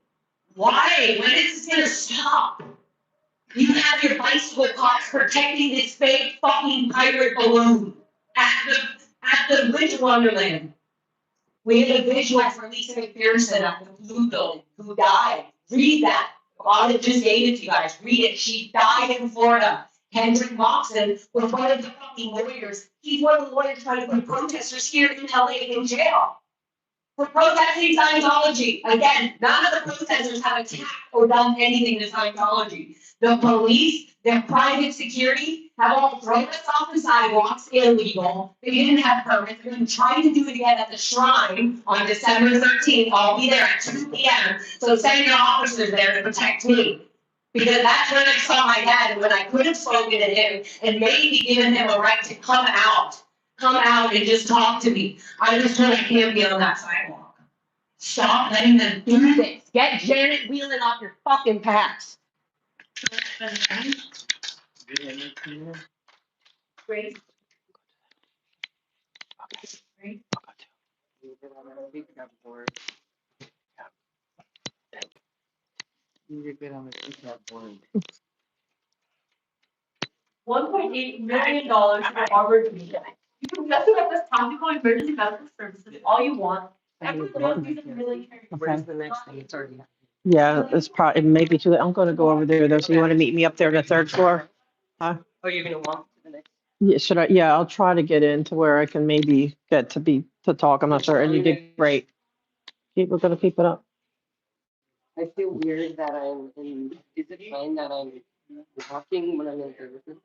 Why? When is this gonna stop? You have your bicycle cops protecting this fake fucking pirate balloon at the Winter Wonderland. We had a visual from Lisa McPherson at the Blue Building who died. Read that. Audit just gave it to you guys. Read it. She died in Florida. Hendrik Moxon was one of the fucking lawyers. He's one of the lawyers trying to put protesters here in LA in jail for protesting Scientology. Again, none of the protesters have attacked or done anything to Scientology. The police, their private security, have all thrown us off the sidewalks illegal. They didn't have permits. They're going to try to do it again at the shrine on December 13th. I'll be there at 2 p.m. So send your officers there to protect me. Because that's when I saw my dad and when I could have spoken to him and maybe given him a right to come out and just talk to me. I was told I can't be on that sidewalk. Stop letting them do this. Get Janet Whelan off your fucking pass. Great. Great. You're good on the recap board. $1.8 million for Harvard Media. You can mess it up as tactical emergency medical services all you want. Everyone else uses military. Where's the next thing? It's already happening. Yeah, it's probably, it may be too late. I'm gonna go over there though, so you wanna meet me up there on the third floor? Huh? Oh, you're gonna walk to the next. Yeah, should I, yeah, I'll try to get in to where I can maybe get to talk, I'm not sure, and you did great. We're gonna keep it up. I feel weird that I'm in, is it fine that I'm walking when I'm in services?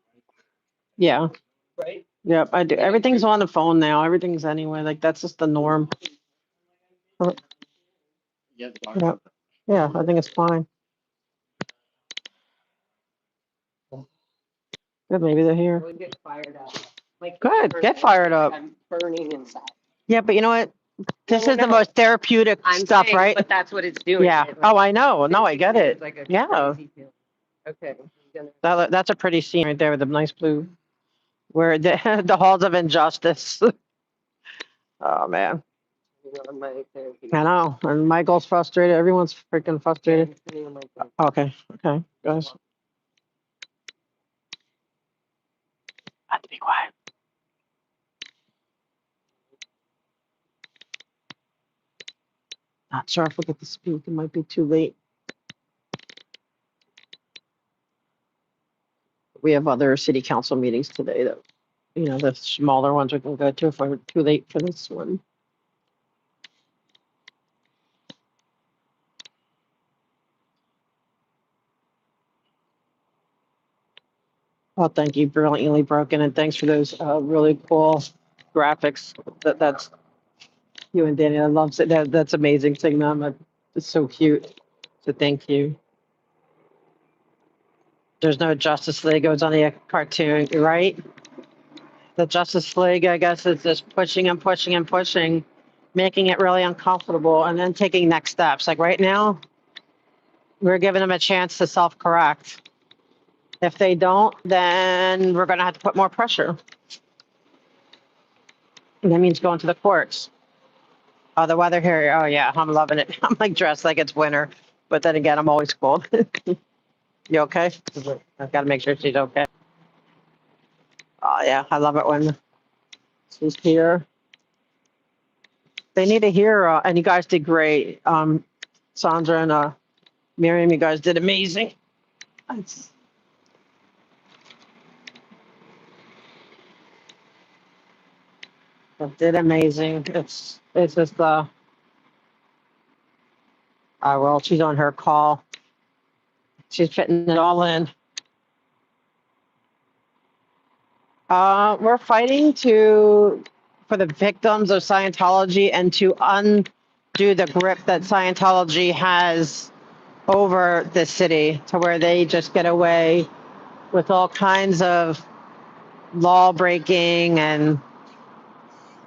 Yeah, Right? yep, I do, everything's on the phone now, everything's anyway, like, that's just the norm. Yep, yeah, I think it's fine. Good, maybe they're here. Would get fired up. Like, Good, get fired up. I'm burning inside. Yeah, but you know what? This No, is the no. most therapeutic I'm stuff, saying, right? but that's what it's doing. Yeah. It, like, Oh, I know. No, I get it. it's like a Yeah. crazy feeling. Okay. I'm That's a pretty scene right there with the nice blue, where the the halls of injustice. Oh man, gonna on my therapy. I know. And Michael's frustrated. Everyone's freaking frustrated. Okay, okay, guys. I have to be quiet. Not sure if we get to speak. It might be too late. We have other city council meetings today that, you know, the smaller ones we can go to if we're too late for this one. Well, thank you, brilliantly broken, and thanks for those really cool graphics. That's you and Danny. I love it. That's amazing, seeing them. It's so cute. So thank you. There's no Justice League. It was on the cartoon, right? The Justice League, I guess, is just pushing and pushing and pushing, making it really uncomfortable, and then taking next steps. Like right now, we're giving them a chance to self-correct. If they don't, then we're going to have to put more pressure. And that means going to the courts. Oh, the weather here. Oh, yeah, I'm loving it. I'm like dressed like it's winter. But then again, I'm always cold. You okay? I've got to make sure she's okay. Oh, yeah, I love it when she's here. They need to hear, and you guys did great. Sandra and Miriam, you guys did amazing. It's, they did amazing. It's just well, she's on her call. She's fitting it all in. We're fighting for the victims of Scientology and to undo the grip that Scientology has over the city, to where they just get away with all kinds of law breaking. And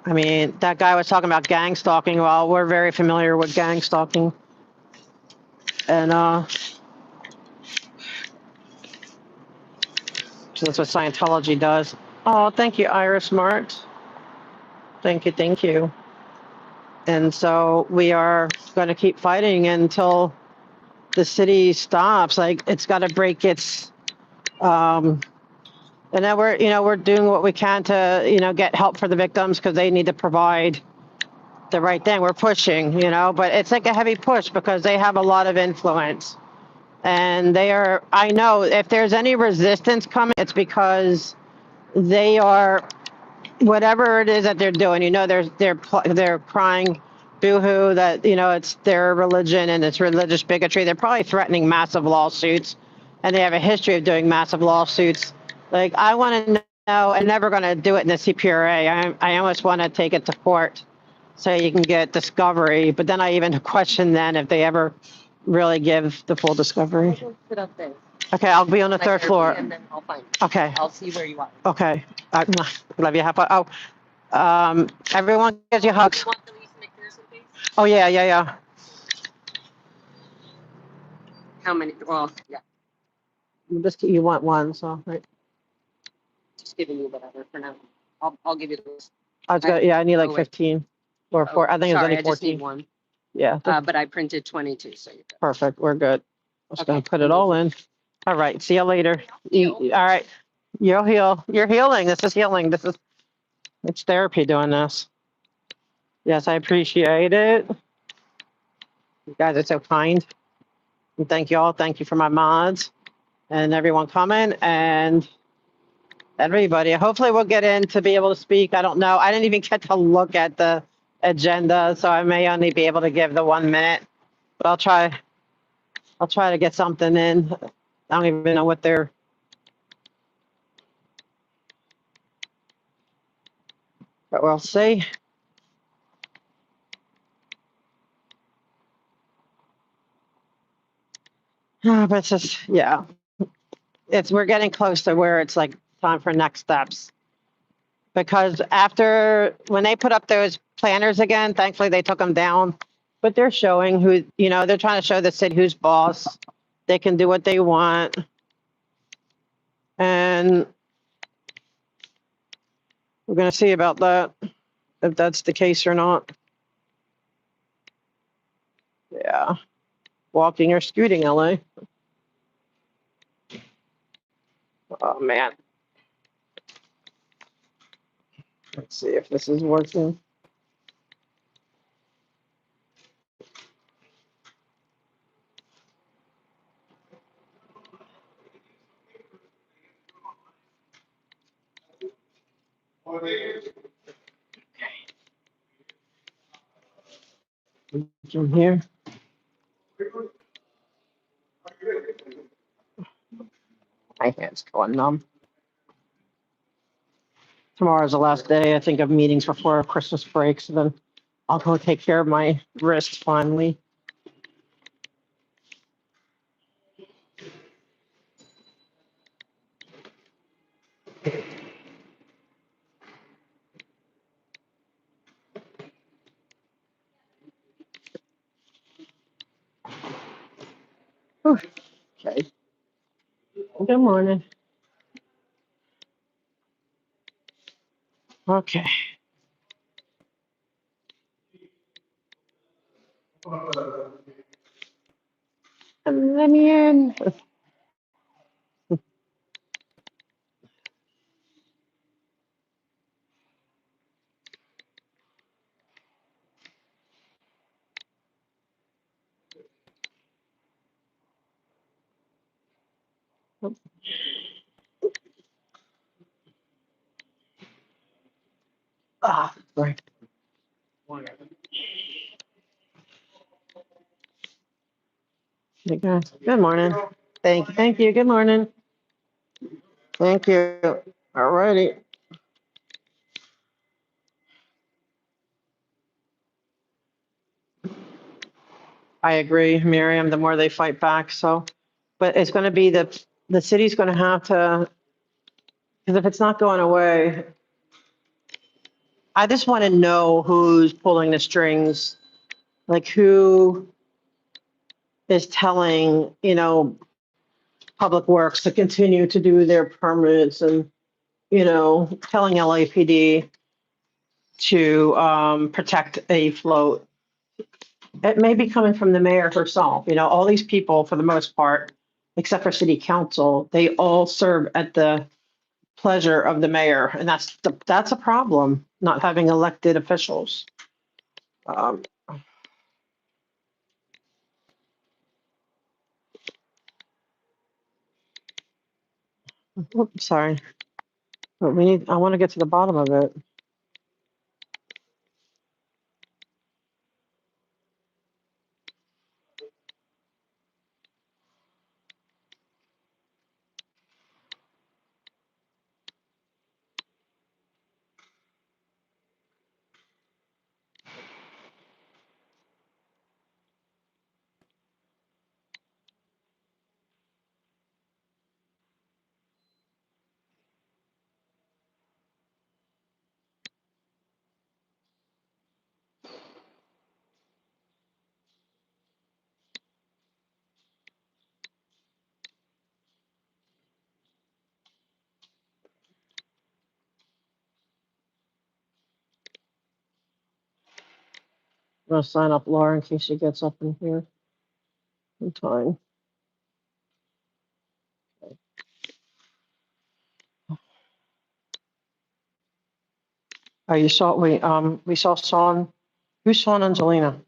I mean, that guy was talking about gang stalking. Well, we're very familiar with gang stalking. And so that's what Scientology does. Oh, thank you, Iris Mart. Thank you, thank you. And so we are going to keep fighting until the city stops. Like, it's got to break its, and then we're doing what we can to, get help for the victims, because they need to provide the right thing. We're pushing, but it's like a heavy push because they have a lot of influence. And I know if there's any resistance coming, it's because they are, whatever it is that they're doing, they're crying boohoo that, it's their religion and it's religious bigotry. They're probably threatening massive lawsuits, and they have a history of doing massive lawsuits. Like, I want to know, and never going to do it in the CPRA. I almost want to take it to court so you can get discovery. But then I even question then if they ever really give the full discovery. Sit up there. Okay, I'll be on the third floor. And then I'll find you. Okay. I'll see where you are. Okay. Love you. Have fun. Everyone gives you hugs. You want the Lisa McPherson face? Oh, yeah. How many, well, yeah, You want one, so, right. just giving you whatever for now. I'll give you the list. Yeah, I need like Oh, wait. 15 or four. I think it was Sorry, only I just need 14. one, Yeah, but I printed 22, so you're good. perfect. We're good. Just gonna Okay, put it all in. All right, see you later. All right, you'll heal. You're healing. This is healing. It's therapy doing this. Yes, I appreciate it. You guys are so kind. And thank you all. Thank you for my mods and everyone coming and everybody. Hopefully we'll get in to be able to speak. I don't know. I didn't even get to look at the agenda, so I may only be able to give the 1 minute, but I'll try. I'll try to get something in. I don't even know what they're, but we'll see. But it's just, yeah, we're getting close to where it's like time for next steps. Because after, when they put up those planners again, thankfully they took them down, but they're showing who, they're trying to show the city who's boss. They can do what they want. And we're going to see about that, if that's the case or not. Yeah. Walking or scooting, LA. Oh, man. Let's see if this is working. From here. My hand's going numb. Tomorrow's the last day, I think, of meetings before Christmas break, so then I'll go take care of my wrist finally. Whew. Okay. Good morning. Okay. Let me in. Right. Okay. Good morning. Thank you. Good morning. Thank you. All righty. I agree, Miriam, the more they fight back, so, but it's gonna be the city's gonna have to, because if it's not going away, I just want to know who's pulling the strings, like who is telling, Public Works to continue to do their permits and, telling LAPD to protect a float. It may be coming from the mayor herself, all these people, for the most part, except for city council, they all serve at the pleasure of the mayor, and that's a problem, not having elected officials. Um, Sorry, but I want to get to the bottom of it. gonna sign up Laura in case she gets up in here in time. Oh, you saw, we saw Sean, who's Sean Angelina?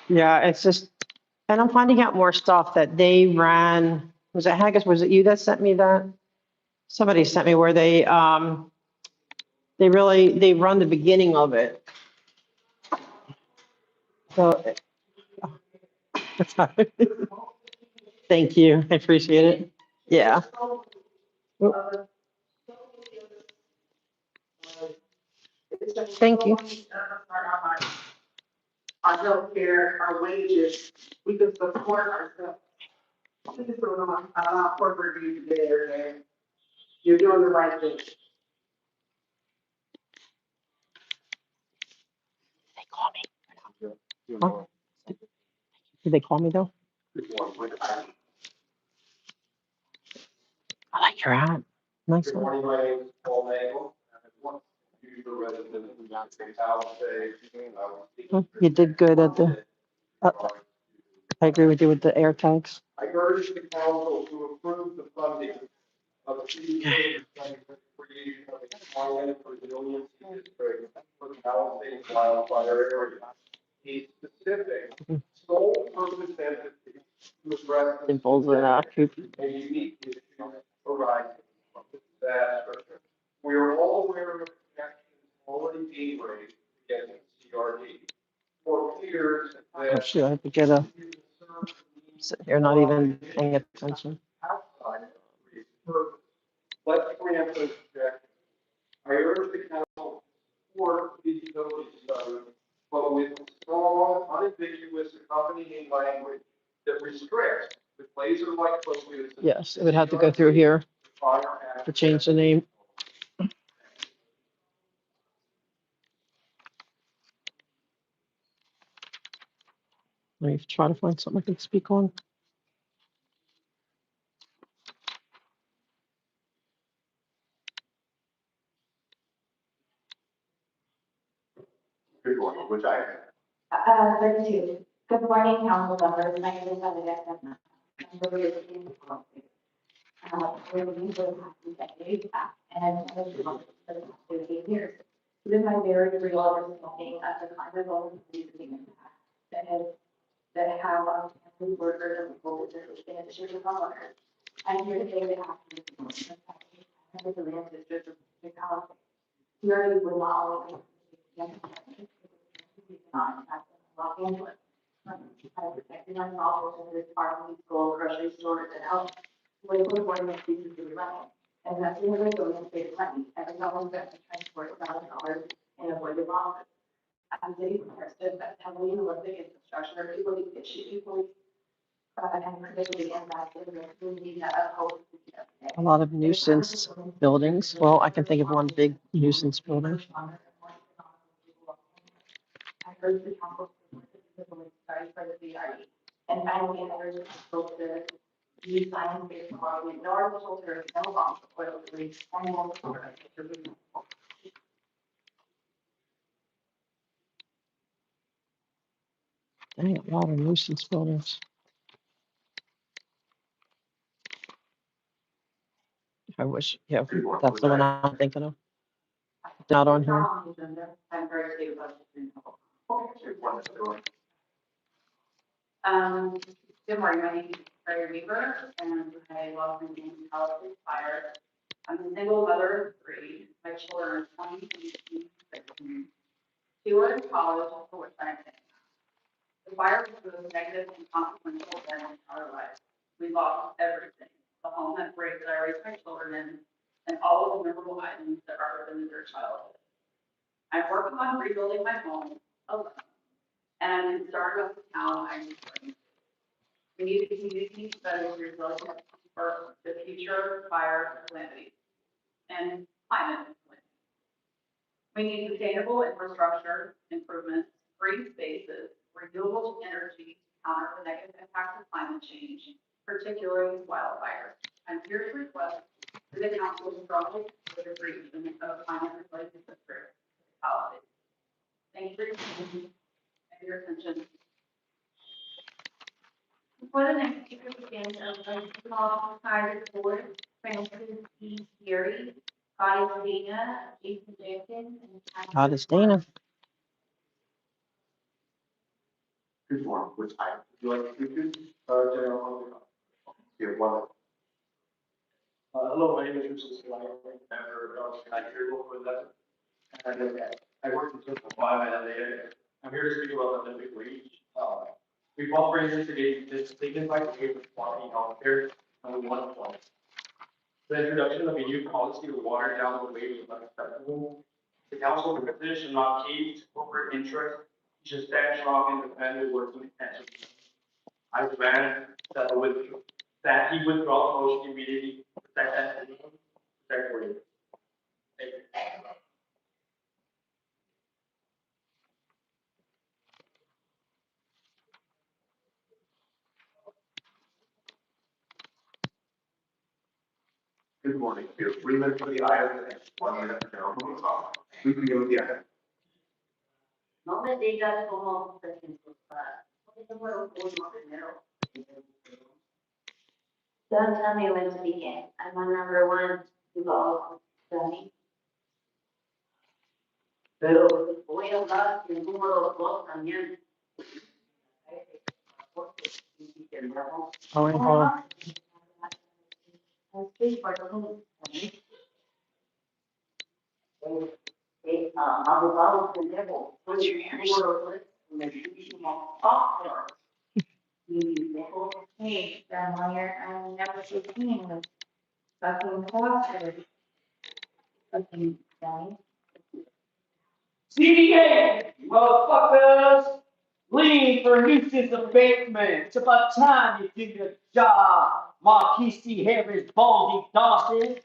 Yeah, it's just, and I'm finding out more stuff that they ran, was it Haggis, was it you that sent me that? Somebody sent me where they run the beginning of it. So, thank you, I appreciate it. Yeah. Thank you. Our healthcare, our wages, we can support ourselves. This is sort of corporate view there, and you're doing the right thing. They call me. Huh? Did they call me though? I like your hat. Nice Good one. morning, my name is Paul Nagel. The resident of the United States House, You did good at the, I agree with you with the air tags. I urge the council to approve the funding of the city creation of a climate resiliency district for the Palisades wildfire area. A specific sole purpose entity to address the Dimples and coop. a unique issue arising from this disaster. We are all aware of projections already being raised against CRD. For fears Oh that shoot, I have to get a, sit here not even paying attention. outside of its purpose. Let's preempt those projections. I urge the council to support feasibility study, but with strong, unambiguous accompanying language that restricts with laser-like focus. Yes, it would have to go through here to change the name. Let me try to find something I can speak on. Good one, which I have. 32. Good morning, council members. My name is Alexis. I'm the European policy. We're looking for the past decade, and I've been for the past 8 years. It is my very real understanding of the kind of goals that have family workers and people with industry homeowners. I'm here today to ask you to the land district of policy. Here will not only Los Angeles. I protected my knowledge in this farming, school, grocery stores, and health. Labor employment ceases to be running. And that's the only way to save money. Every dollar spent to transport $1,000 in avoided losses. I'm city person that's heavily in Olympic infrastructure, people issue people. And predicting impact in the community that upholds. A lot of nuisance buildings. Well, I can think of one big nuisance building. I heard the council study for the CRE. And finally, I heard the council to use science-based modeling, ignore the filter, no bomb, oil, leaks, and more. Dang, a lot of nuisance buildings. I wish, yeah, that's the one I'm thinking of. Not on here. I'm very excited about it. Good morning, my name is Carrie Weaver, and I welcome you to College Fire. I'm a single mother of 3. My children are 20, 18, 16. 2 are in college, for which I'm in. The fire was the most negative and consequential event in our lives. We lost everything, the home that break that I raised my children in, and all of the memorable items that represented their childhood. I'm working on rebuilding my home alone, and I'm concerned about the town I'm in. We need a community that is resilient for the future fire calamity and climate calamity. We need sustainable infrastructure improvements, green spaces, renewable energy to counter the negative impacts of climate change, particularly wildfires. I'm here to request that the council strongly consider creation of a climate resilience district policy. Thank you for your attention. For the next speaker begins, I would like to call prior to the board, Francis E. Gary, Scotty Medina, Jason Jenkins, and God is Dana. Good morning, which item would you like to do? General public. Here, one. Hello, my name is Yusuf Salai, member of the Nigeria for that. And I work in Central 5 and I'm here to speak about the Olympic Reach. We've operated today this taken by the quality healthcare and we want to apply. The introduction of a new policy to water down the way is unacceptable. The council should not cater to corporate interest, it should stand strong and defend the working entities. I demand that he withdraw the motion immediately, protect entity, protect workers. Thank you. Good morning. We have 3 minutes for the item and 1 minute for general public comment. Please begin with the item. no me digas cómo te sientes. Don't tell me when to begin. I'm on number 1 to go. Tell pero voy a hablar del número 2 también. Oh, wait, hold on. Abogados tenemos. What's your ears? Hey, Meyer, I'm never speaking with fucking horses. Fucking guy. CDA, motherfuckers, lean for nuisance abatement. It's about time you did your job. Marquis C. Harris, Baldy Dawson,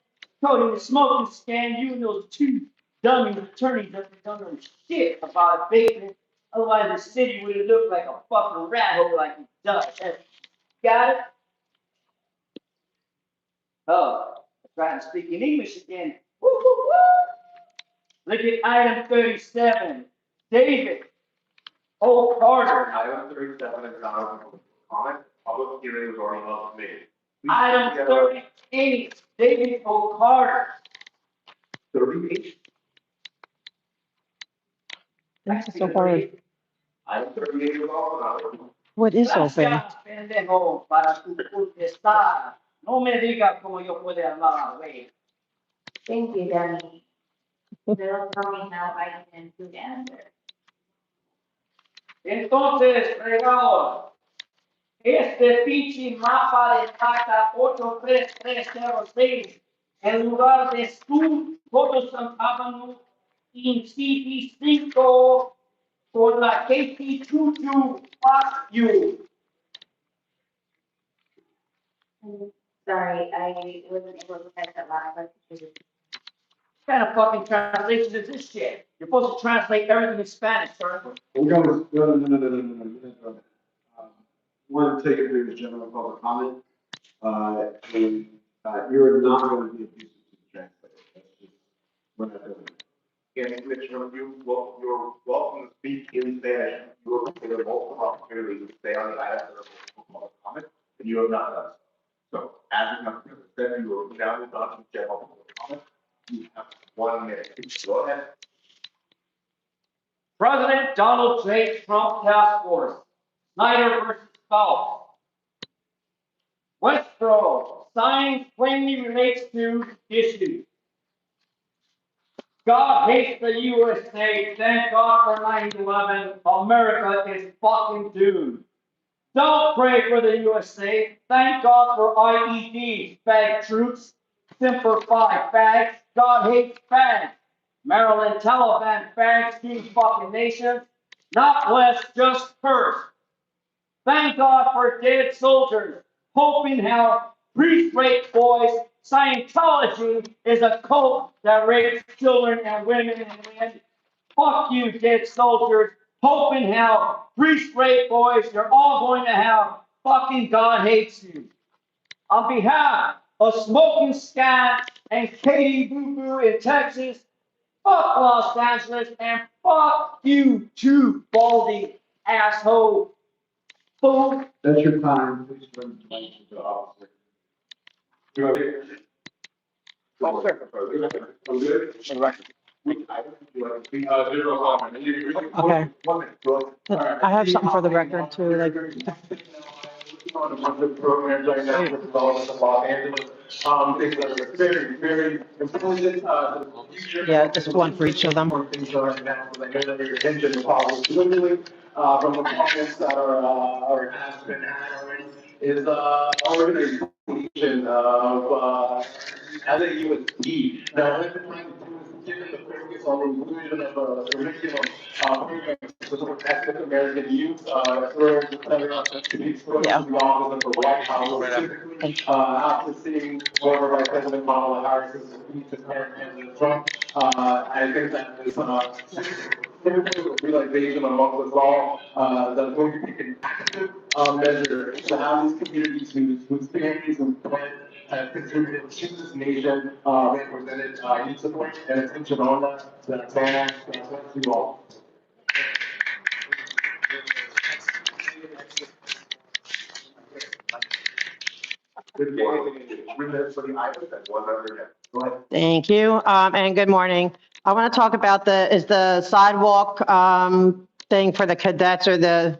Cody the smoking scan, you and those 2 dummy attorneys that don't know shit about abatement. Otherwise, the city would have looked like a fucking rat hole like it does. Got it? Oh, I'm trying to speak in English again. Woo, woo, woo. Look at item 37. David O'Carter. Item 37 is not open for comment. Public hearing was already held committee. Item 38, David O'Carter. 38. This is so hard. Item 38 was also not open. What is open? Gracias, pendejo, para tu contestar. No me digas cómo yo puedo hablar, güey. Thank you, Danny. They'll tell me how I can do the answer. Entonces, fregado, este pinche mapa de placa 83306, en lugar de su, todos estaban en CP5 por la KP22, fuck you. Sorry, I wasn't able to catch that last one. What kind of fucking translation is this shit? You're supposed to translate everything in Spanish, sir. We're going to, no. We're taking it to general public comment. You're not going to be abusive to the translator. That's just, we're not doing it. And Commissioner, you're welcome to speak in Spanish. You will be given multiple opportunities to stay on the item for public comment, and you have not done so. So, as we come to the step, you will now move on to general public comment. You have 1 minute. Go ahead. President Donald J. Trump Task Force, Snyder versus Phelps. Westboro, sign plainly relates to issue. God hates the USA, thank God for 9/11, America is fucking doomed. Don't pray for the USA, thank God for IEDs, fag troops, Semper Fi, fags, God hates fags. Maryland Taliban fags, 2 fucking nations, not blessed, just cursed. Thank God for dead soldiers, hoping how priest rape boys. Scientology is a cult that rapes children and women and men. Fuck you, dead soldiers, hoping how priest rape boys. You're all going to hell. Fucking God hates you. On behalf of Smoking Scat and Katie Boo Boo in Texas, fuck Los Angeles and fuck Fuck you too, baldy asshole. Fool. That's your time, please bring the officer. I'm good. Okay. I have something for the record too, like, On a bunch of programs right now, with development of Los Angeles, things that are very, very important, the future. yeah, just one for each of them. Things right now, I know that your attention is probably literally, from the comments that are has been had already, is, organization of, as a USD. Now, what I've been trying to do is given the focus on the inclusion of curriculum, programs to support ethnic American youth, through to be exposed Yeah. to the office of the White House, specifically, after seeing former Vice President Kamala Harris's speech to President Trump. I think that is, realization amongst us all, that going to take an active, measure to have these communities whose families and friends have contributed to this nation, represented, need support and attention on that plan, thank you all. Good morning. 3 minutes for the item, and 1 member again. Go ahead. Thank you, and good morning. I want to talk about the sidewalk, thing for the cadets or the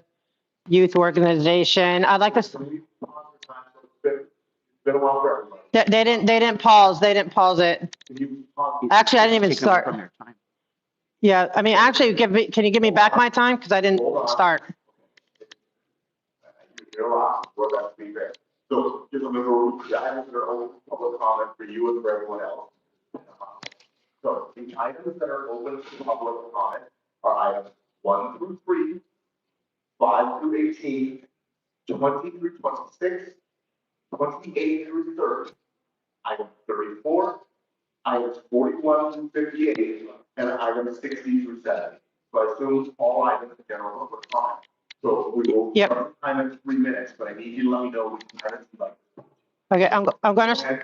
youth organization. I'd like to, It's been a while for everybody. they didn't pause it. Can you Actually, I didn't even start. Yeah, I mean, actually, can you give me back my time? Because I didn't start. You're allowed, for that to be fair. So, just remember, the items that are open for public comment for you and for everyone else. So, the items that are open to public comment are items 1 through 3, 5 through 18, 20 through 26, 28 through 30, item 34, items 41 through 58, and items 60 through 70. So I assume all items in general public comment. So we will Yep. start the time at 3 minutes, but I need you to let me know which items you like. Okay, I'm going to, Okay?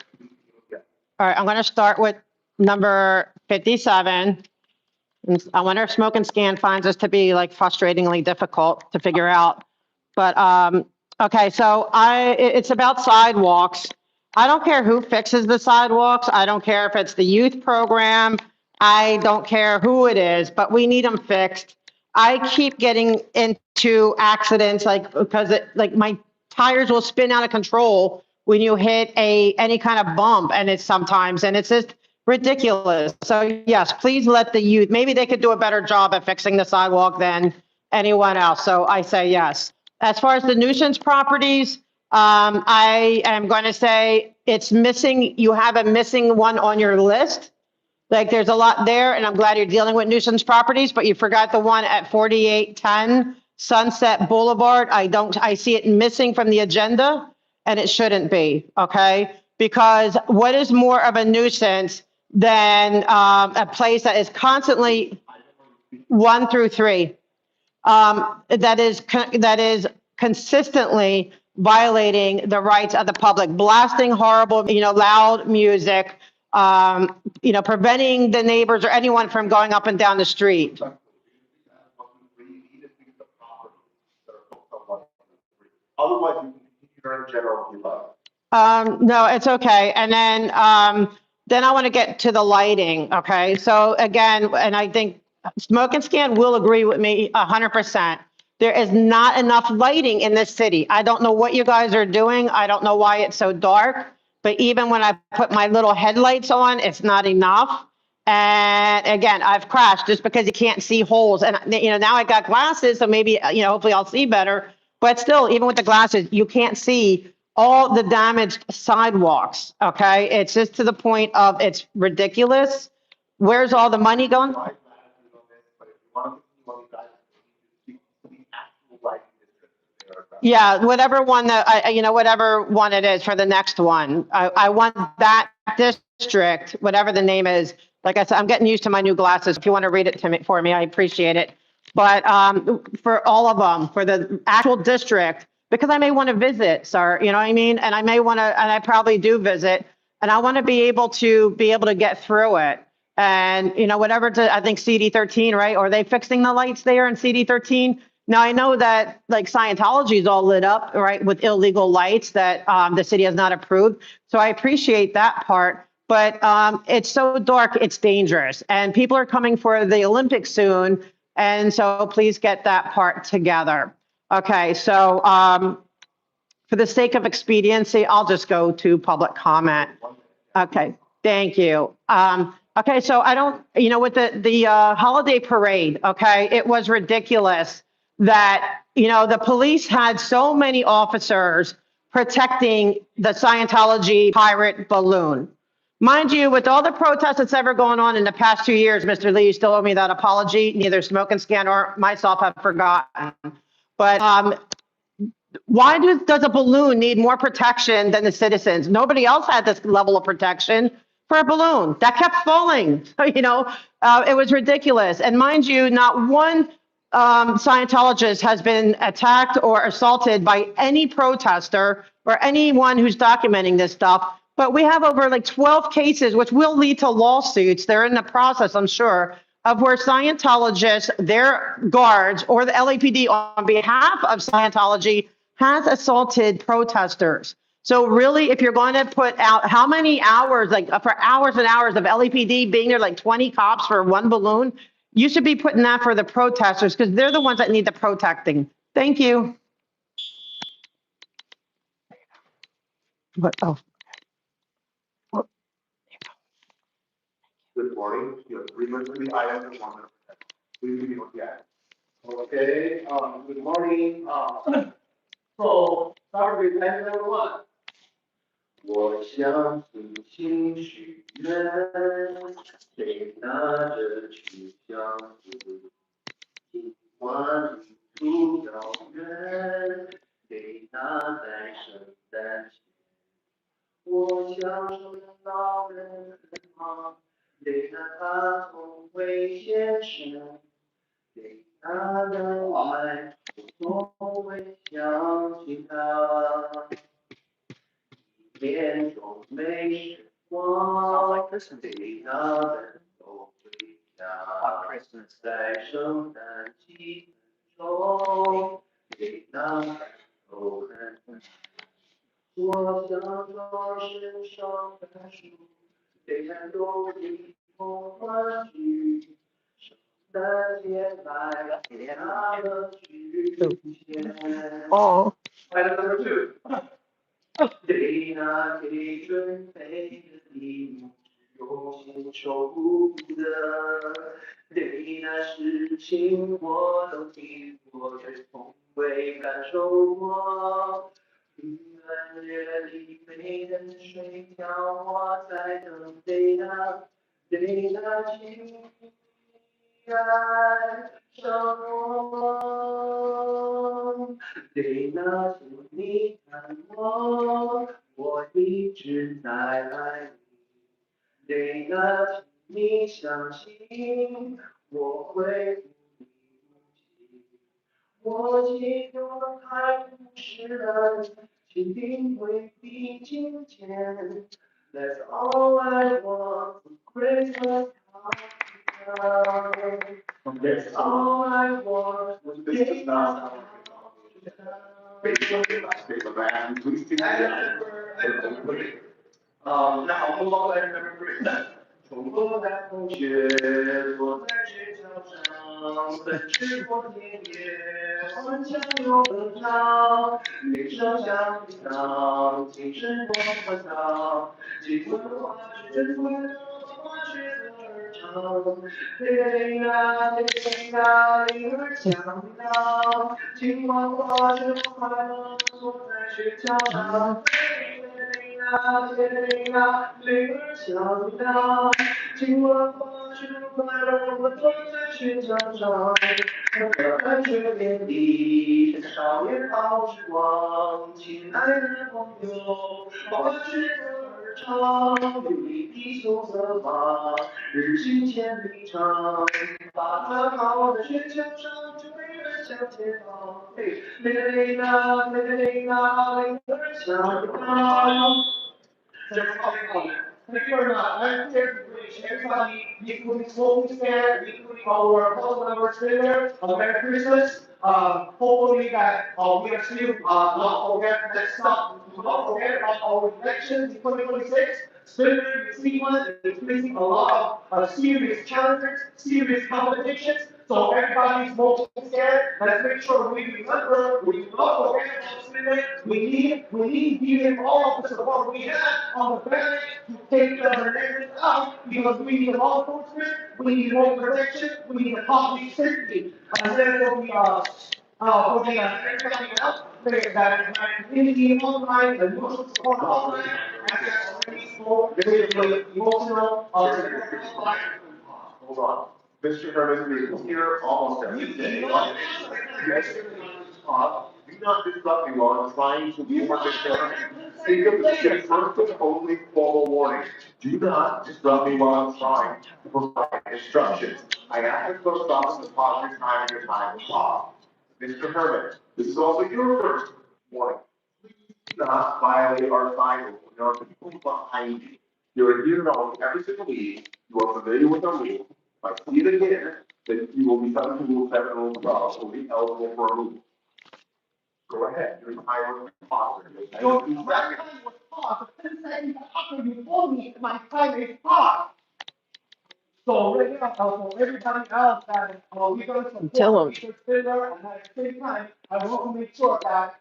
Yeah. all right, I'm going to start with number 57. And I wonder if Smoke and Scan finds this to be like frustratingly difficult to figure out. But, okay, so it's about sidewalks. I don't care who fixes the sidewalks. I don't care if it's the youth program. I don't care who it is, but we need them fixed. I keep getting into accidents like, because like my tires will spin out of control when you hit any kind of bump and it's just ridiculous. So yes, please let the youth, maybe they could do a better job at fixing the sidewalk than anyone else. So I say yes. As far as the nuisance properties, I am going to say it's missing. You have a missing one on your list. Like there's a lot there, and I'm glad you're dealing with nuisance properties, but you forgot the one at 4810 Sunset Boulevard. I see it missing from the agenda, and it shouldn't be, okay? Because what is more of a nuisance than a place that is constantly 1 through 3? That is consistently violating the rights of the public, blasting horrible, loud music, preventing the neighbors or anyone from going up and down the street. Otherwise, you can in general if you like. No, it's okay. And then I want to get to the lighting. Okay. So again, and I think Smoke and Scan will agree with me 100%. There is not enough lighting in this city. I don't know what you guys are doing. I don't know why it's so dark, but even when I put my little headlights on, it's not enough. And again, I've crashed just because you can't see holes. And, now I got glasses, so maybe, hopefully I'll see better. But still, even with the glasses, you can't see all the damaged sidewalks, okay? It's just to the point of it's ridiculous. Where's all the money going? Yeah, whatever one whatever one it is for the next one. I want that district, whatever the name is. Like I said, I'm getting used to my new glasses. If you want to read it to me for me, I appreciate it. But for all of them, for the actual district, because I may want to visit, sir, you know what I mean? And I may want to, and I probably do visit, and I want to be able to get through it. And, you know, whatever, I think CD13, right? Or are they fixing the lights there in CD13? Now, I know that like Scientology is all lit up, right, with illegal lights that the city has not approved. So I appreciate that part. But it's so dark, it's dangerous. And people are coming for the Olympics soon. And so please get that part together. Okay, so for the sake of expediency, I'll just go to public comment. Okay, thank you. Okay, so I don't, you know, with the holiday parade, okay, it was ridiculous that, you know, the police had so many officers protecting the Scientology pirate balloon. Mind you, with all the protests that's ever gone on in the past 2 years, Mr. Lee, you still owe me that apology. Neither Smoke and Scan or myself have forgotten. But why does a balloon need more protection than the citizens? Nobody else had this level of protection for a balloon that kept falling. You know, it was ridiculous. And mind you, not one Scientologist has been attacked or assaulted by any protester or anyone who's documenting this stuff. But we have over like 12 cases, which will lead to lawsuits. They're in the process, I'm sure, of where Scientologists, their guards, or the LAPD on behalf of Scientology has assaulted protesters. So really, if you're going to put out how many hours, like for hours and hours of LAPD being there, like 20 cops for one balloon, you should be putting that for the protesters because they're the ones that need the protecting. Thank you. But, oh. Good morning. You have 3 minutes for the item and 1 minute. Please begin with the item. Okay, good morning. So, start with item number 1. 我向星星许愿，谁拿着去相思？尽管路途遥远，给他在圣诞节。我享受老人很忙，对他从未现身，对他的爱，我从未想起他。眼中没时光，对他们都回家，在圣诞气氛中，给他们都很我想做身上的树，对人都一同欢聚。圣诞节来了，他的剧前。Oh. Item number 2. 对那给准备的礼物，用心守护的，对那事情我都听过，却从未感受过。平安夜里没人睡觉，我在等对那情爱上我。对那次你看我，我一直在爱你。对那次你相信，我会不离不弃。我记住了太不是人，请定会比金钱。That's all I want for Christmas time. That's all I want for Christmas time. 那好，我们报来number 3。冲过大风雪，坐在雪橇上，奔驰过田野，欢笑又歌唱，铃声响叮当，精神多欢畅，尽管花雪快乐，花雪儿唱，铃啊铃啊铃儿响当，尽管花雪快乐，坐在雪橇上。铃啊铃啊铃儿响当，尽管花雪快乐，我坐在雪橇上，看雪遍地，少年好时光，亲爱的朋友，花雪儿唱，有你的羞涩吗？日行千里长，把它靠在雪橇上，就为了向前方。铃啊铃啊铃儿响当。Thank you very much. everybody, including smoking there, including all of our council members there, a Merry Christmas. Hopefully that, we are still, not forget that stuff, not forget about our elections in 2026. Spinner, Cleveland is facing a lot of, serious challenges, serious competitions. So everybody's most scared. Let's make sure we remember, we not forget about Spinner. We need giving all of the support we have on the back to take the elections out because we need law enforcement, we need more protection, we need public safety. And then for the everybody else, that community online, the emotional support online, as I already spoke, with the emotional, support. Hold on. Mr. Herman is here almost every day. Do not disrupt me while I'm trying to do what Mr. Herman. Think of this as first and only formal warning. Do not disrupt me while I'm trying to provide instructions. I ask the clerk's office to pause your time and your time will pause. Mr. Herman, this is also your first warning. Do not violate our sign rules. There are people behind you. You're here to know every single meeting. You are familiar with our rules. If I see it again, then you will be subject to rule 7 and rule 12, will be eligible for a move. Go ahead, your time was paused. Your time was paused, 10 seconds after you told me my time is paused. So right now, for everybody else that, we're gonna support. Tell 'em. Mr. Spiller, and at the same time, I want to make sure that,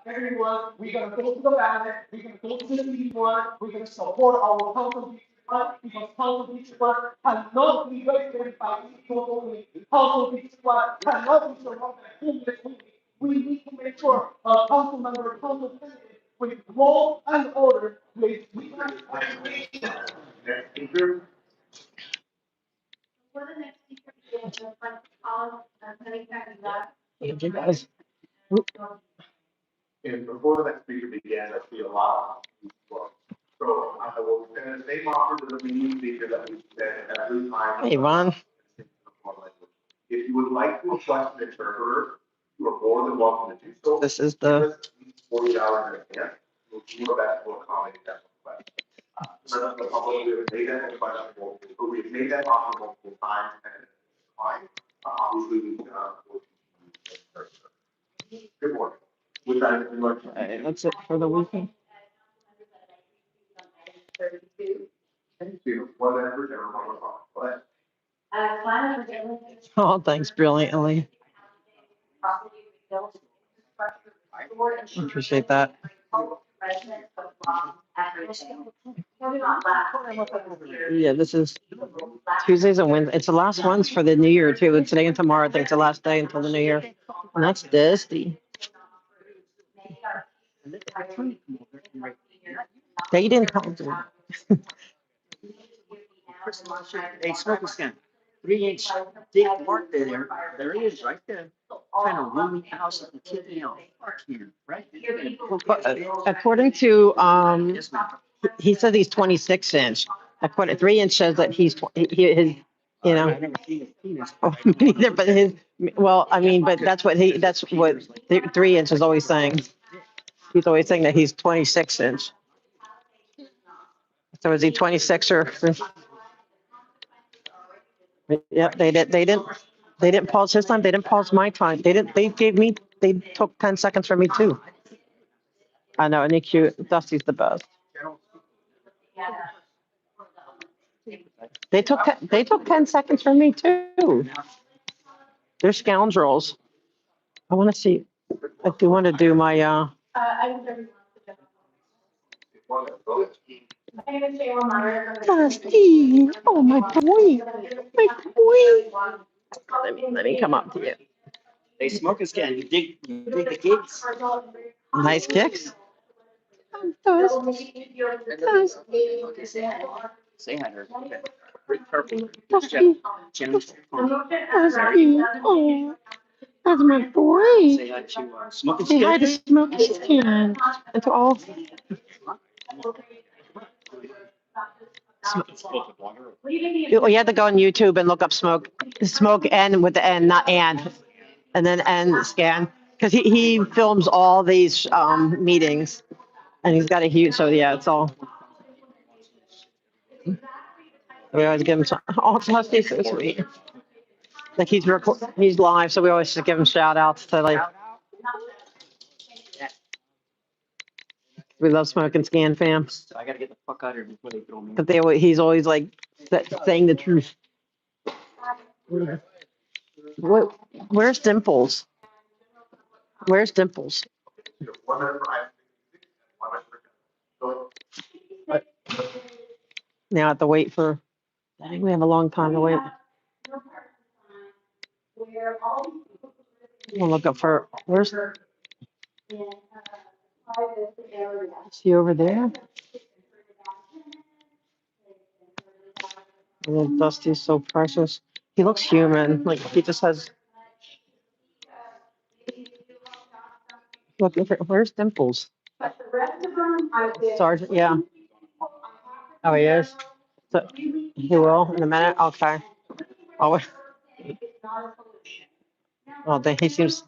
everyone, we're gonna go to the ballot, we're gonna go to the meeting one, we're gonna support our council district one, because council district one cannot be regulated by people only. Council district one cannot be surrounded by homeless only. We need to make sure, council member, council president, with law and order, with. Next speaker. For the next speaker, we have the front column, many times that. Thank you, guys. And before the next speaker begins, I see a lot of people. So I will send the same offer to the meeting speaker that we said every time. Hey, Ron. If you would like to request an interpreter, you are more than welcome to do so. This is the. 40 hours in advance. We'll do our best to accommodate that request. The public, we have made that request, but we have made that offer multiple times and it's fine. Obviously, we good morning. With that, we like. That's it for the weekend. Oh, thanks brilliantly. Appreciate that. Yeah, this is Tuesdays and Wednesdays. It's the last ones for the new year too. And today and tomorrow, I think it's the last day until the new year. And that's dusty. They didn't come to. Hey, smoke a scan. 3-inch dick mark there it is, right there. Trying to run me house at the tip here, right? According to, he said he's 26 inch. According, 3 inch says that he's, his, you know. Oh, me neither, but his, well, I mean, but that's what 3 inch is always saying. He's always saying that he's 26 inch. So is he 26 or? Yeah, they didn't pause his time. They didn't pause my time. They took 10 seconds from me too. I know, and cute. Dusty's the best. They took 10 seconds from me too. They're scoundrels. I want to see, I do want to do my, Dusty, oh my boy, my boy. Let me come up to you. Hey, smoke a scan. You dig the gigs? Nice kicks. Dusty. Okay, say hi. Say hi to her. Okay. Pretty purple. Dusty. Dusty. Oh, that's my boy. Say hi to smoke a Say hi to Smokey Skin. And to all. You have to go on YouTube and look up smoke N with the N, not and then N scan. Because he films all these meetings and he's got a huge, so yeah, it's all. We always give him some, oh, Dusty's so sweet. Like he's live, so we always just give him shout outs to like, we love smoking scan fam. I gotta get the fuck out of here before they throw me. But he's always like saying the truth. What, where's Dimples? Where's Dimples? Now I have to wait for, dang, we have a long time to wait. I'm gonna look up for, where's, is he over there? Oh, Dusty's so precious. He looks human, like he just has. Look, where's Dimples? Sergeant, yeah. Oh, he is? So, he will in a minute? Okay. Oh, he seems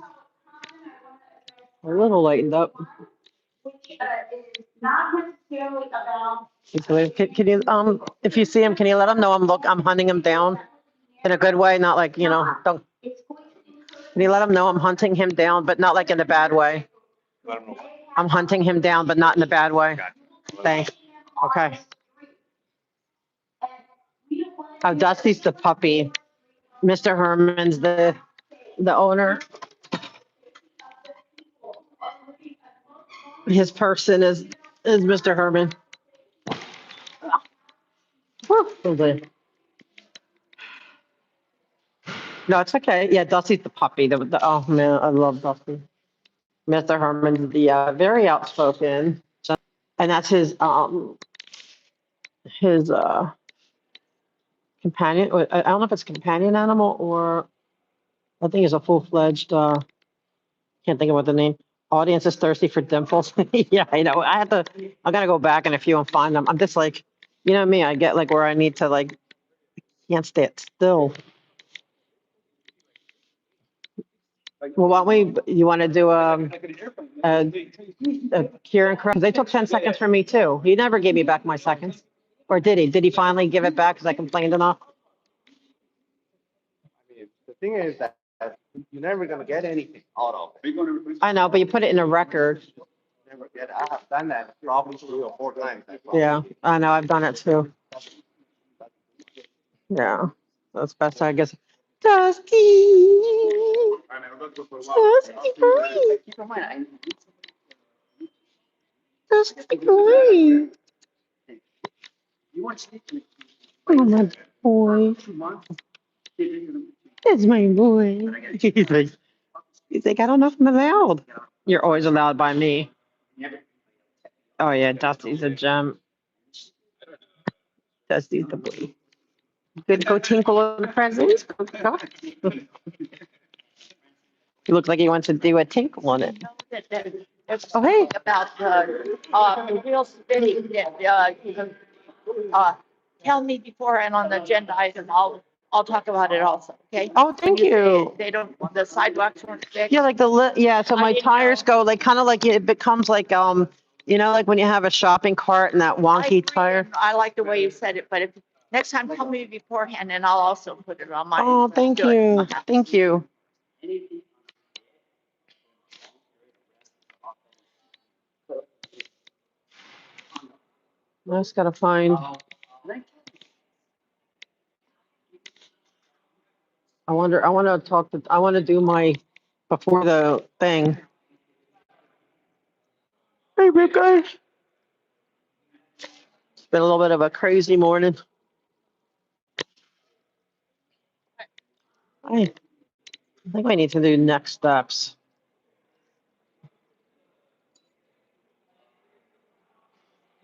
a little lightened up. Can you, if you see him, can you let him know I'm hunting him down in a good way, not like, don't. Can you let him know I'm hunting him down, but not like in a bad way? I'm hunting him down, but not in a bad way. Thanks. Okay. Oh, Dusty's the puppy. Mr. Herman's the owner. His person is Mr. Herman. Whew. No, it's okay. Yeah, Dusty's the puppy. Oh man, I love Dusty. Mr. Herman's the very outspoken, and that's his companion. I don't know if it's a companion animal or I think it's a full-fledged. Can't think of what the name. Audience is thirsty for Dimples. Yeah, I know. I gotta go back in a few and find them. I'm just like, me. I get like where I need to like can't stay still. Well, why don't you want to do a Kieran Crow? They took 10 seconds from me too. He never gave me back my seconds. Or did he? Did he finally give it back because I complained enough? The thing is that you're never gonna get anything out of it. I know, but you put it in a record. Never get. I have done that probably 3 or 4 times. Yeah, I know. I've done it too. Yeah, that's best, I guess. Dusty. Dusty boy. Dusty boy. Oh, my boy. It's my boy. He's like, I don't know if I'm allowed. You're always allowed by me. Oh, yeah, Dusty's a gem. Dusty's the boy. Good to go tinkle on the presents. He looks like he wants to do a tinkle on it. Oh, hey. About the real estate that you can tell me before and on the agenda item, I'll talk about it also, okay? Oh, thank you. They don't, the sidewalks weren't fixed. Yeah, like so my tires go like kind of like it becomes like like when you have a shopping cart and that wonky tire. I like the way you said it, but if next time tell me beforehand and I'll also put it on my. Oh, thank you. Thank you. I just gotta find. I want to do my before the thing. Hey, big guys. It's been a little bit of a crazy morning. I think I need to do next steps.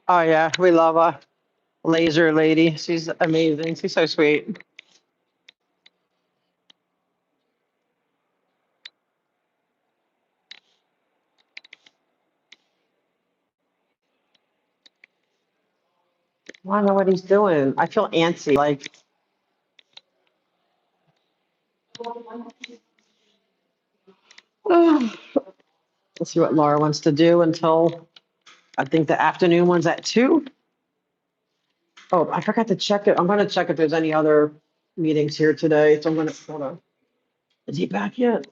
Oh yeah, we love a laser lady. She's amazing. She's so sweet. I don't know what he's doing. I feel antsy. Like, let's see what Laura wants to do until I think the afternoon one's at 2. Oh, I forgot to check it. I'm gonna check if there's any other meetings here today, so I'm gonna, hold on. Is he back yet?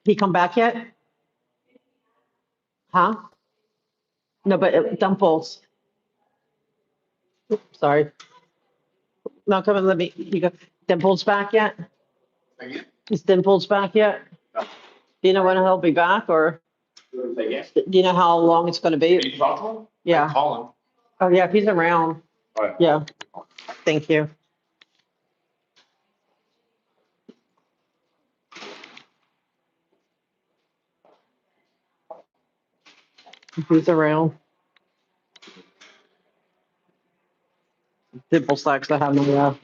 He come back yet? Huh? No, but Dimples, sorry. No, come and let me, you go, Dimples back yet? Again? Is Dimples back yet? No. Do you know when he'll be back, or Again? do you know how long it's gonna Can be? you talk to him? Yeah. Call him. Oh, yeah, if he's around. All right. Yeah. Thank you. If he's around. Dimples likes to have my,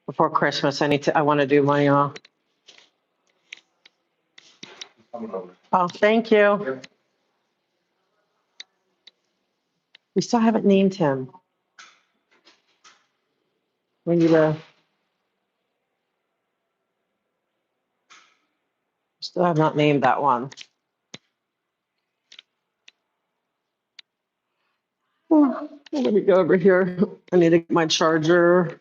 before Christmas, I wanna do my, Coming over. oh, thank you. We still haven't named him. We need to, still have not named that one. Oh, let me go over here. I need to get my charger.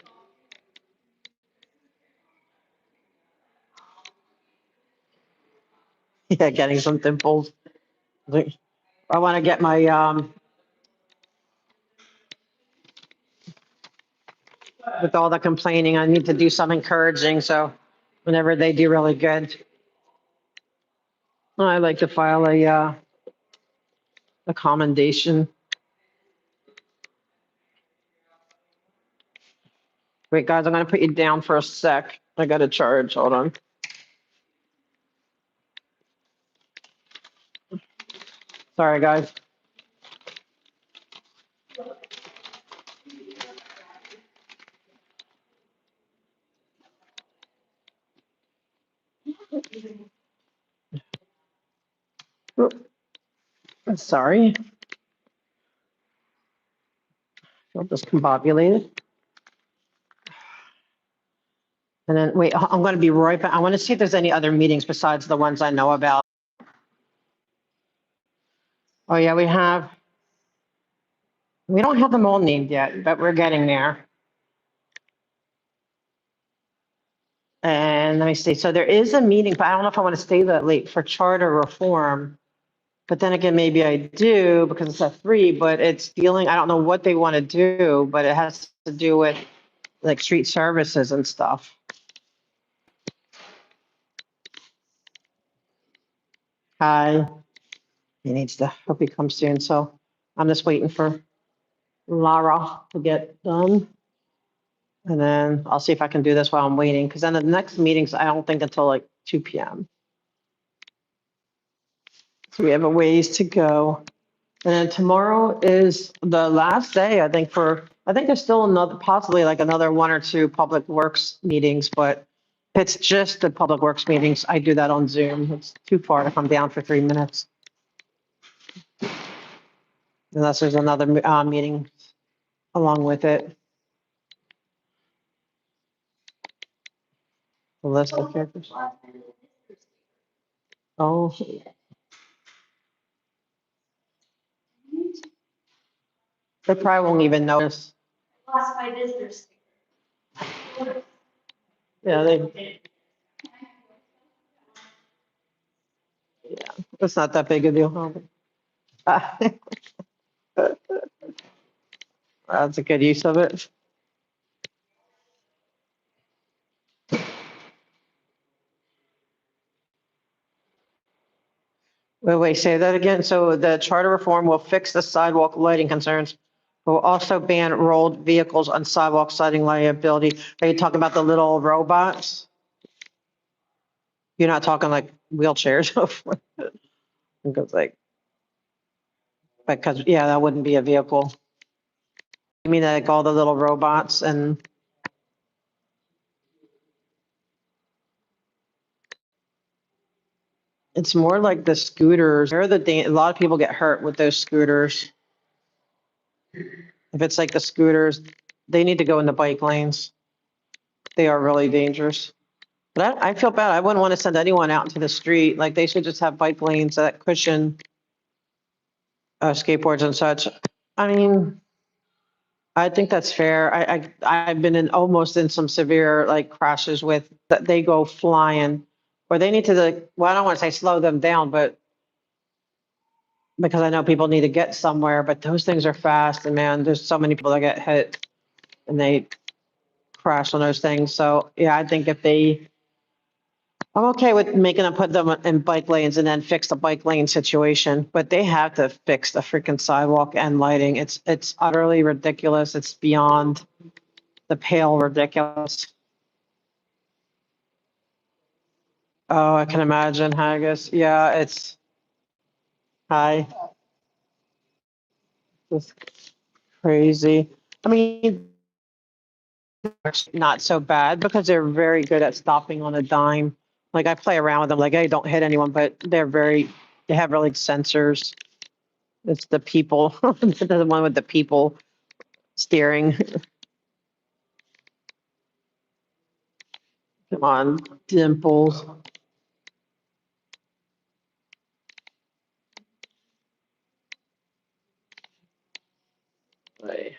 Yeah, getting some dimples. I want to get my, with all the complaining, I need to do some encouraging, so whenever they do really good. I like to file a commendation. Wait, guys, I'm gonna put you down for a sec. I got to charge, hold on. Sorry, guys. Oop, sorry. I'll just combobulated. And then, wait, I'm gonna be right back. I want to see if there's any other meetings besides the ones I know about. Oh, yeah, we don't have them all named yet, but we're getting there. And let me see, so there is a meeting, but I don't know if I want to stay that late for charter reform. But then again, maybe I do because it's at 3, but it's dealing, I don't know what they want to do, but it has to do with like street services and stuff. Hi, he needs to, hope he comes soon, so I'm just waiting for Lara to get done. And then I'll see if I can do this while I'm waiting, because then the next meetings, I don't think until like 2 PM. So we have a ways to go. And then tomorrow is the last day, I think, I think there's still another, possibly like another 1 or 2 public works meetings, but it's just the public works meetings. I do that on Zoom. It's too far to come down for 3 minutes. Unless there's another meeting along with it. The list of characters. Oh. They probably won't even notice. Lost my visitors. Yeah, it's not that big a deal. Huh? That's a good use of it. Wait, say that again. So the charter reform will fix the sidewalk lighting concerns. Will also ban rolled vehicles on sidewalk citing liability. Are you talking about the little robots? You're not talking like wheelchairs? Because yeah, that wouldn't be a vehicle. You mean like all the little robots and? It's more like the scooters. A lot of people get hurt with those scooters. If it's like the scooters, they need to go in the bike lanes. They are really dangerous. But I feel bad. I wouldn't want to send anyone out into the street. Like they should just have bike lanes that cushion skateboards and such. I mean, I think that's fair. I've been in almost in some severe like crashes with that they go flying, or they need to like, well, I don't want to say slow them down, but because I know people need to get somewhere, but those things are fast and man, there's so many people that get hit and they crash on those things. So yeah, I think if they, I'm okay with making them put them in bike lanes and then fix the bike lane situation, but they have to fix the freaking sidewalk and lighting. It's utterly ridiculous. It's beyond the pale ridiculous. Oh, I can imagine, Haggis. Yeah, it's hi. It's crazy. I mean, it's not so bad because they're very good at stopping on a dime. Like I play around with them, like, hey, don't hit anyone, but they have really sensors. It's the people, the one with the people steering. Come on, dimples. Right.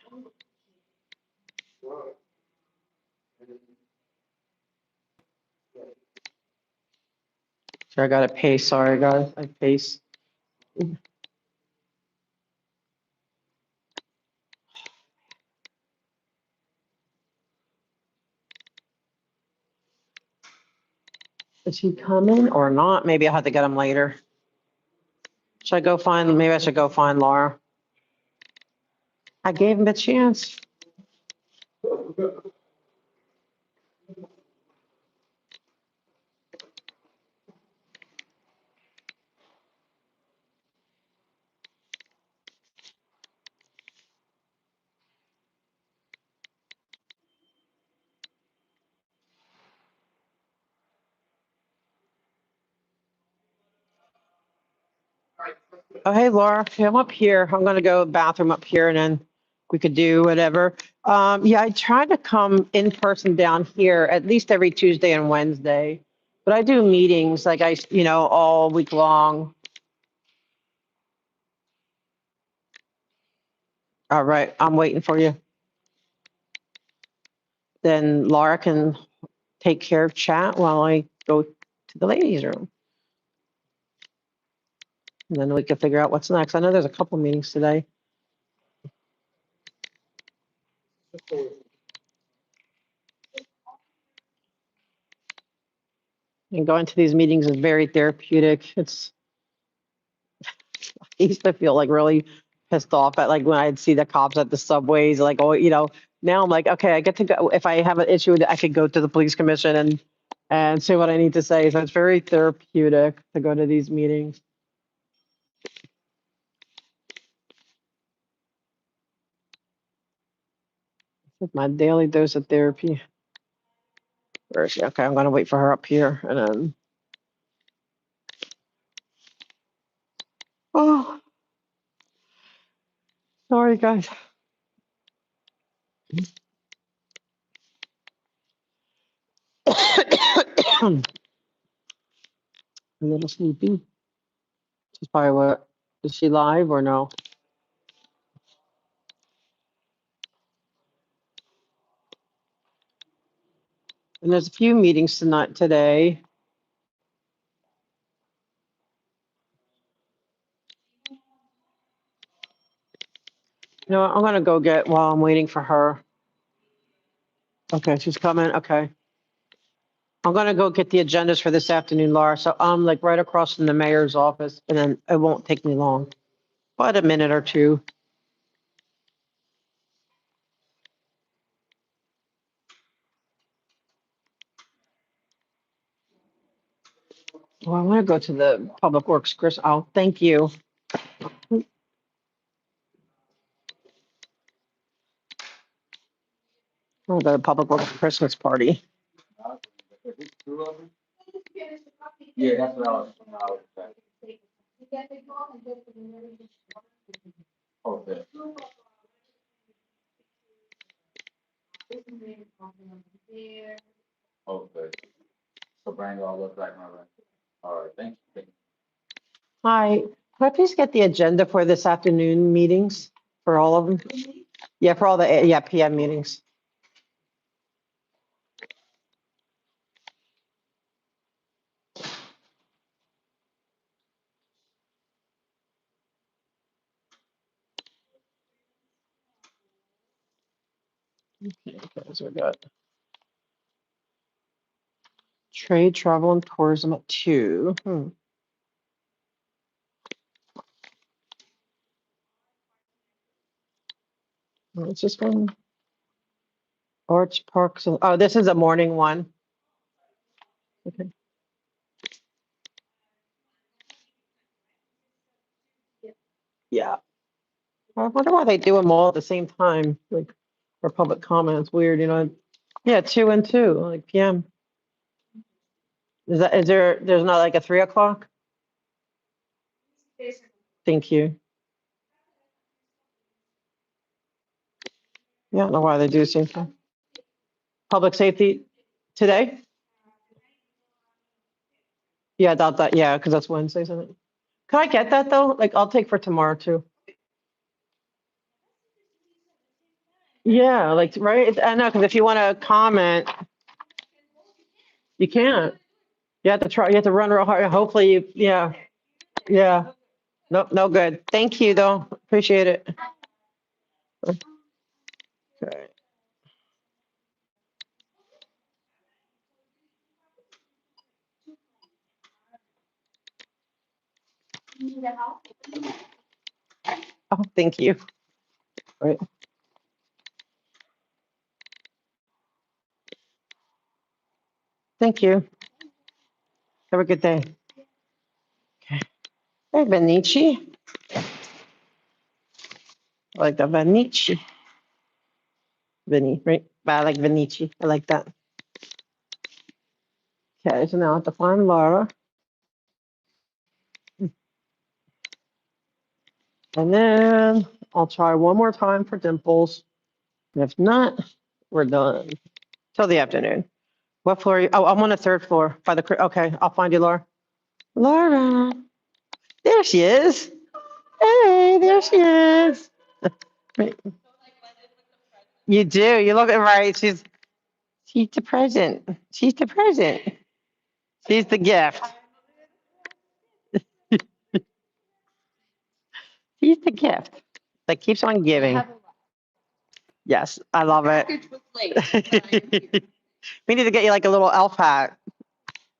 So I got to pace. Sorry, guys. I pace. Is he coming or not? Maybe I'll have to get him later. Should I go find, maybe I should go find Laura. I gave him a chance. Oh, hey, Laura, come up here. I'm gonna go bathroom up here and then we could do whatever. Yeah, I try to come in person down here at least every Tuesday and Wednesday. But I do meetings like all week long. All right, I'm waiting for you. Then Laura can take care of chat while I go to the ladies' room. And then we can figure out what's next. I know there's a couple meetings today. And going to these meetings is very therapeutic. I used to feel like really pissed off at like when I'd see the cops at the subways, like, oh, now I'm like, okay, I get to go. If I have an issue, I could go to the police commission and say what I need to say. So it's very therapeutic to go to these meetings. It's my daily dose of therapy. Where is she? Okay, I'm gonna wait for her up here and then. Oh, sorry guys. A little sleepy. She's probably what? Is she live or no? And there's a few meetings tonight today. You know what? I'm gonna go get while I'm waiting for her. Okay, she's coming. Okay. I'm gonna go get the agendas for this afternoon, Laura. So I'm like right across from the mayor's office and then it won't take me long, but a minute or two. Well, I want to go to the Public Works, Chris. Oh, thank you. I'll go to Public Works Christmas party. Yeah, that's what I was. Okay. Okay. So bring all look like my record. All right, thank you. Hi, could I please get the agenda for this afternoon meetings for all of them? Yeah, for all the, yeah, PM meetings. Okay, so we got trade, travel, and tourism at 2. What's this one? Arts, parks, oh, this is a morning one. Okay. Yeah. I wonder why they do them all at the same time, like for public comments. Weird, you know? Yeah, 2 and 2, like PM. There's not like a 3 o'clock? Thank you. Yeah, I don't know why they do the same thing. Public safety today? Yeah, I thought that, yeah, because that's Wednesday, isn't it? Can I get that though? Like, I'll take for tomorrow too. Yeah, like, right? I know, because if you want to comment, you can't. You have to try, you have to run real hard. Hopefully you, yeah, yeah. No, no good. Thank you though. Appreciate it. Okay. Oh, thank you. Right. Thank you. Have a good day. Okay. Hey, Benici. I like that Benici. Vinny, right? I like Vinici. I like that. Okay, so now I have to find Laura. And then I'll try one more time for Dimples. And if not, we're done till the afternoon. What floor are you? Oh, I'm on the 3rd floor by the, okay, I'll find you, Laura. Laura, there she is. Hey, there she is. You do. You look right. She's the present. She's the present. She's the gift. She's the gift that keeps on giving. Yes, I love it. We need to get you like a little elf hat.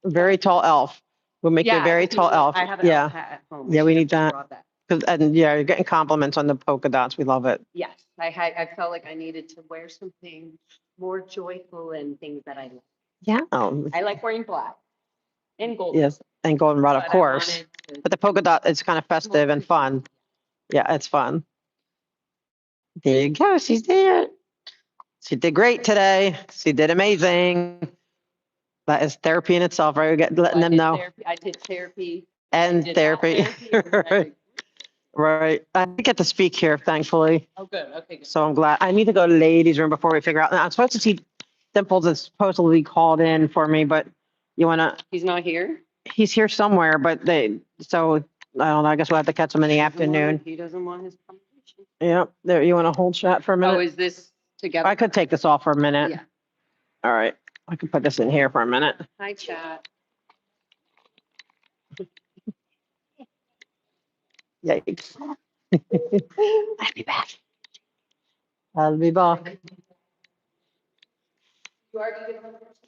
A very tall elf. We'll make you a very tall elf. I have an Yeah. elf hat at home. Yeah, we I need should've that. brought that. And yeah, you're getting compliments on the polka dots. We love it. Yes, I felt like I needed to wear something more joyful and things that I like. Yeah. I like wearing black and gold. Yes, and goldenrod, of But I course. wanted to- But the polka dot is kind of festive and fun. Yeah, it's fun. There you go. She's there. She did great today. She did amazing. That is therapy in itself, right? Letting them know. I did therapy. And did therapy. Right. Right. I did get to speak here, thankfully. Oh, good. Okay, good. So I'm glad. I need to go to ladies' room before we figure out. I'm supposed to see Dimples is supposedly called in for me, but you want to, He's not here? he's here somewhere, but so I don't know. I guess we'll have to catch him in the afternoon. He doesn't want his conversation. Yep. There, you want to hold chat for a minute? Oh, is this together? I could take this off for a minute. Yeah. All right. I can put this in here for a minute. Hi, chat. Yikes. I'll be back. I'll be back.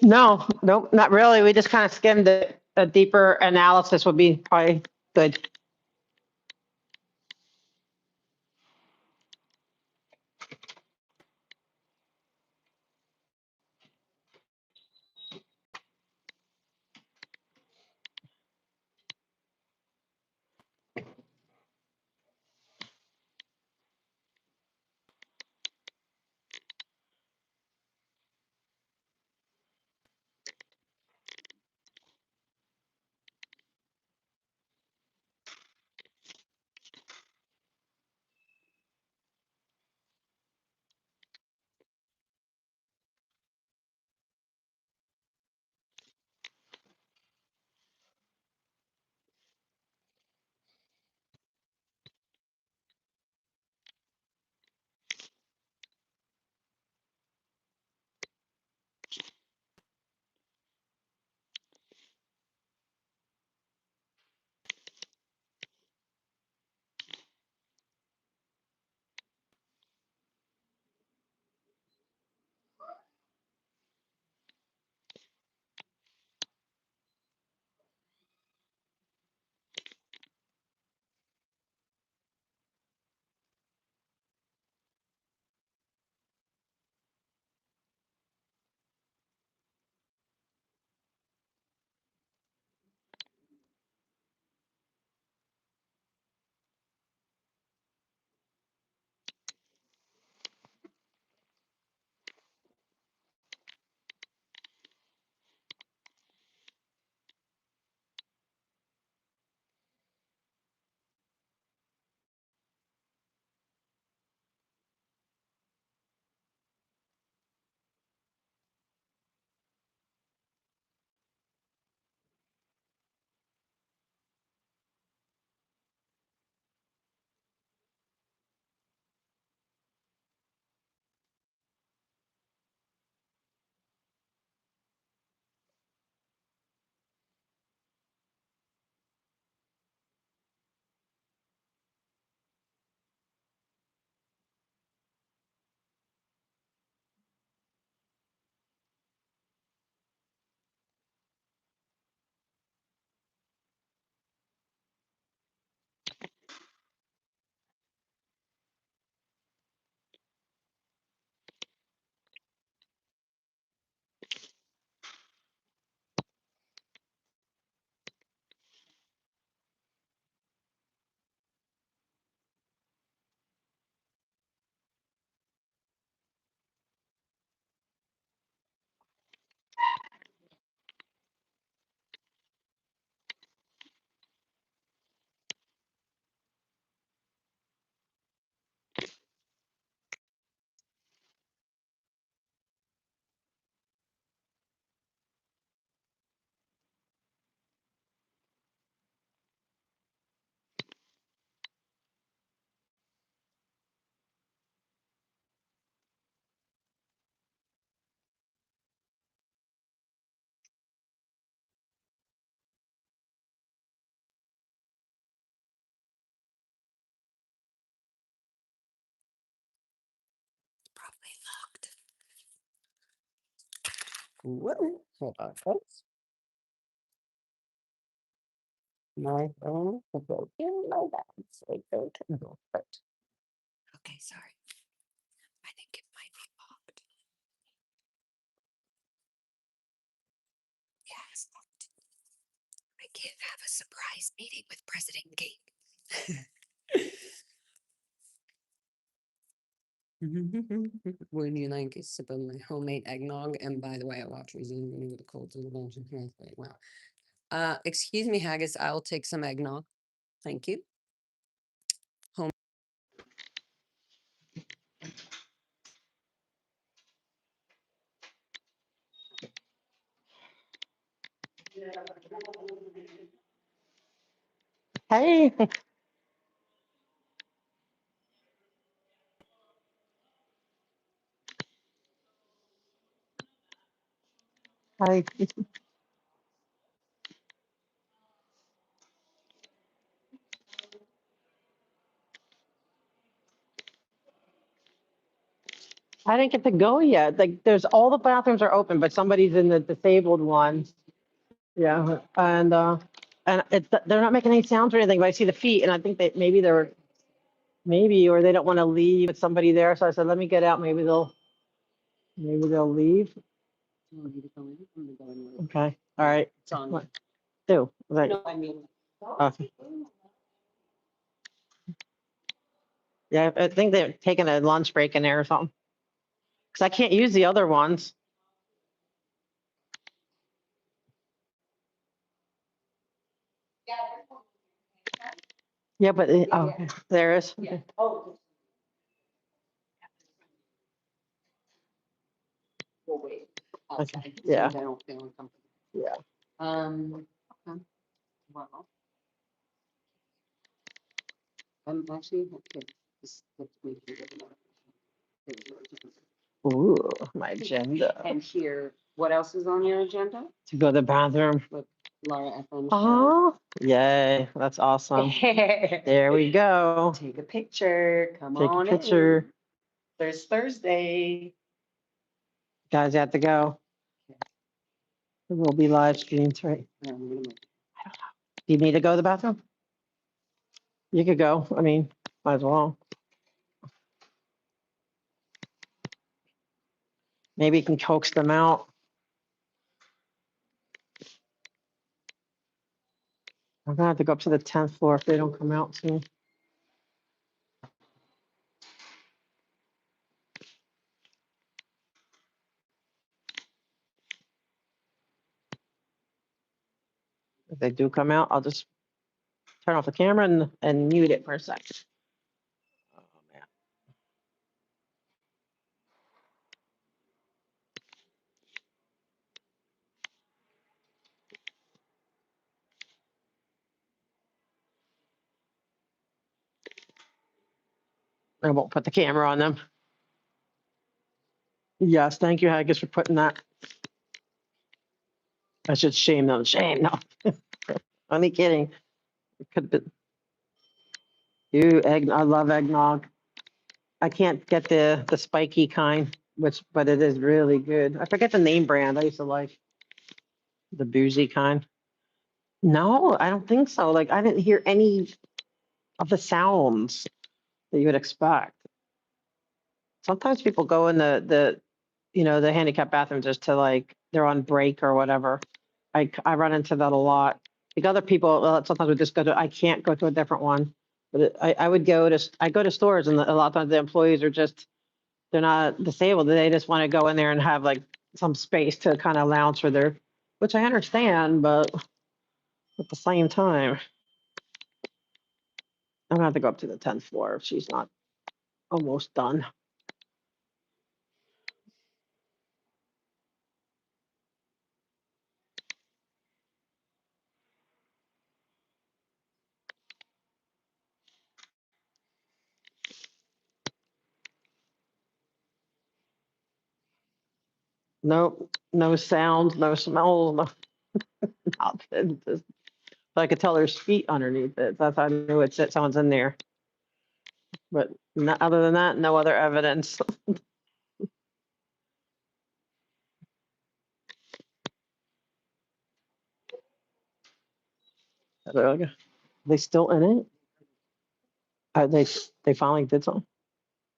No, nope, not really. We just kind of skimmed it. A deeper analysis would be probably good. Whoa, hold on, folks. My phone will go in my bag, so I don't know it. Okay, sorry. I think it might be locked. Yeah, it's locked. I can't have a surprise meeting with President King. When you like a sip of my homemade eggnog, and by the way, I watch Resume with the cold to the bones and hair. Wow. Excuse me, Haggis. I'll take some eggnog. Thank you. Home. Hey. Hi. I didn't get to go yet. Like, there's all the bathrooms are open, but somebody's in the disabled one. Yeah, and they're not making any sounds or anything, but I see the feet, and I think that maybe or they don't want to leave with somebody there. So I said, let me get out. Maybe they'll leave. Okay. All right. It's on. What? Do right. No, I mean. Okay. Yeah, I think they're taking a lunch break in there or something. Because I can't use the other ones. Yeah, but okay, there is. Okay. Oh. We'll wait. Outside, Okay, as soon yeah. as I don't feel uncomfortable. Yeah. Okay. Well. I'm actually, okay. This week. Ooh, my agenda. And here, what else is on your agenda? To go to the bathroom. With Laura FM. Oh, yay. That's awesome. There we go. Take a picture. Come Take a on picture. in. There's Thursday. Guys have to go. It will be live streamed, right? Do you need to go to the bathroom? You could go. I mean, might as well. Maybe you can coax them out. I'm gonna have to go up to the 10th floor if they don't come out soon. If they do come out, I'll just turn off the camera and mute it for a sec. Oh, man. I won't put the camera on them. Yes, thank you, Haggis, for putting that. I should shame them. Shame, no. Only kidding. It could have been. I love eggnog. I can't get the spiky kind, but it is really good. I forget the name brand. I used to like the boozy kind. No, I don't think so. Like, I didn't hear any of the sounds that you would expect. Sometimes people go in the handicap bathroom just to like, they're on break or whatever. I run into that a lot. Like other people, sometimes we just I can't go to a different one. But I go to stores and a lot of times the employees are they're not disabled. They just want to go in there and have like some space to kind of lounge for which I understand, but at the same time, I'm gonna have to go up to the 10th floor if she's not almost done. No sound, no smell, nothing. But I could tell there's feet underneath it. That's how I knew someone's in there. But other than that, no other evidence. They still in it? They finally did something?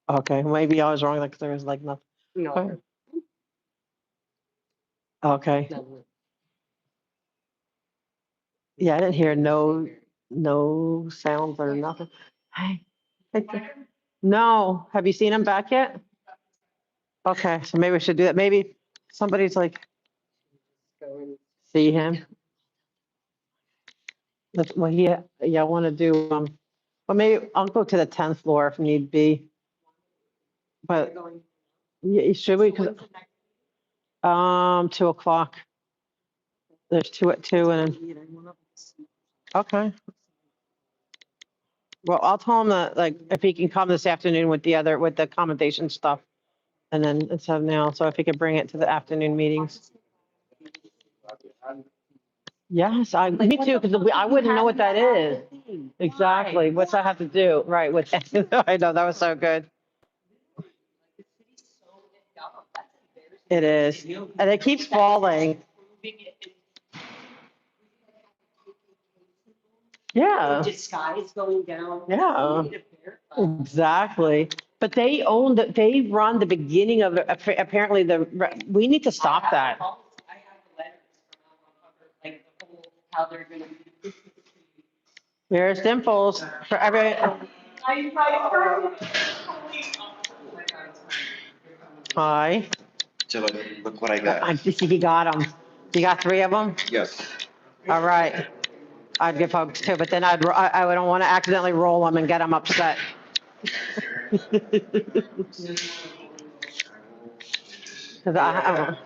Okay, maybe I was wrong, like, there was like nothing. No. Okay, yeah, I didn't hear no sounds or nothing. Hey, no, have you seen him back yet? Okay, so maybe we should do that. Maybe somebody's like, see him. Well, yeah, I want to do, well, maybe I'll go to the 10th floor if need be. But, yeah, should we? 'Cause, 2:00. There's two at 2 and, okay. Well, I'll tell him that, like, if he can come this afternoon with the accommodation stuff. And then it's now, so if he could bring it to the afternoon meetings. Yes, me too, because I wouldn't know what that is. Exactly. What's that have to do? Right, with, I know, that was so good. It is. And it keeps falling. Yeah. Disguise going down. Yeah. Exactly. But they run the beginning of it. Apparently we need to stop that. I have the letters from like the whole, how they're gonna. There's Dimples for every. Hi. So look what I got. I see he got them. You got 3 of them? Yes. All right. I'd give folks 2, but then I don't want to accidentally roll them and get them upset. Because I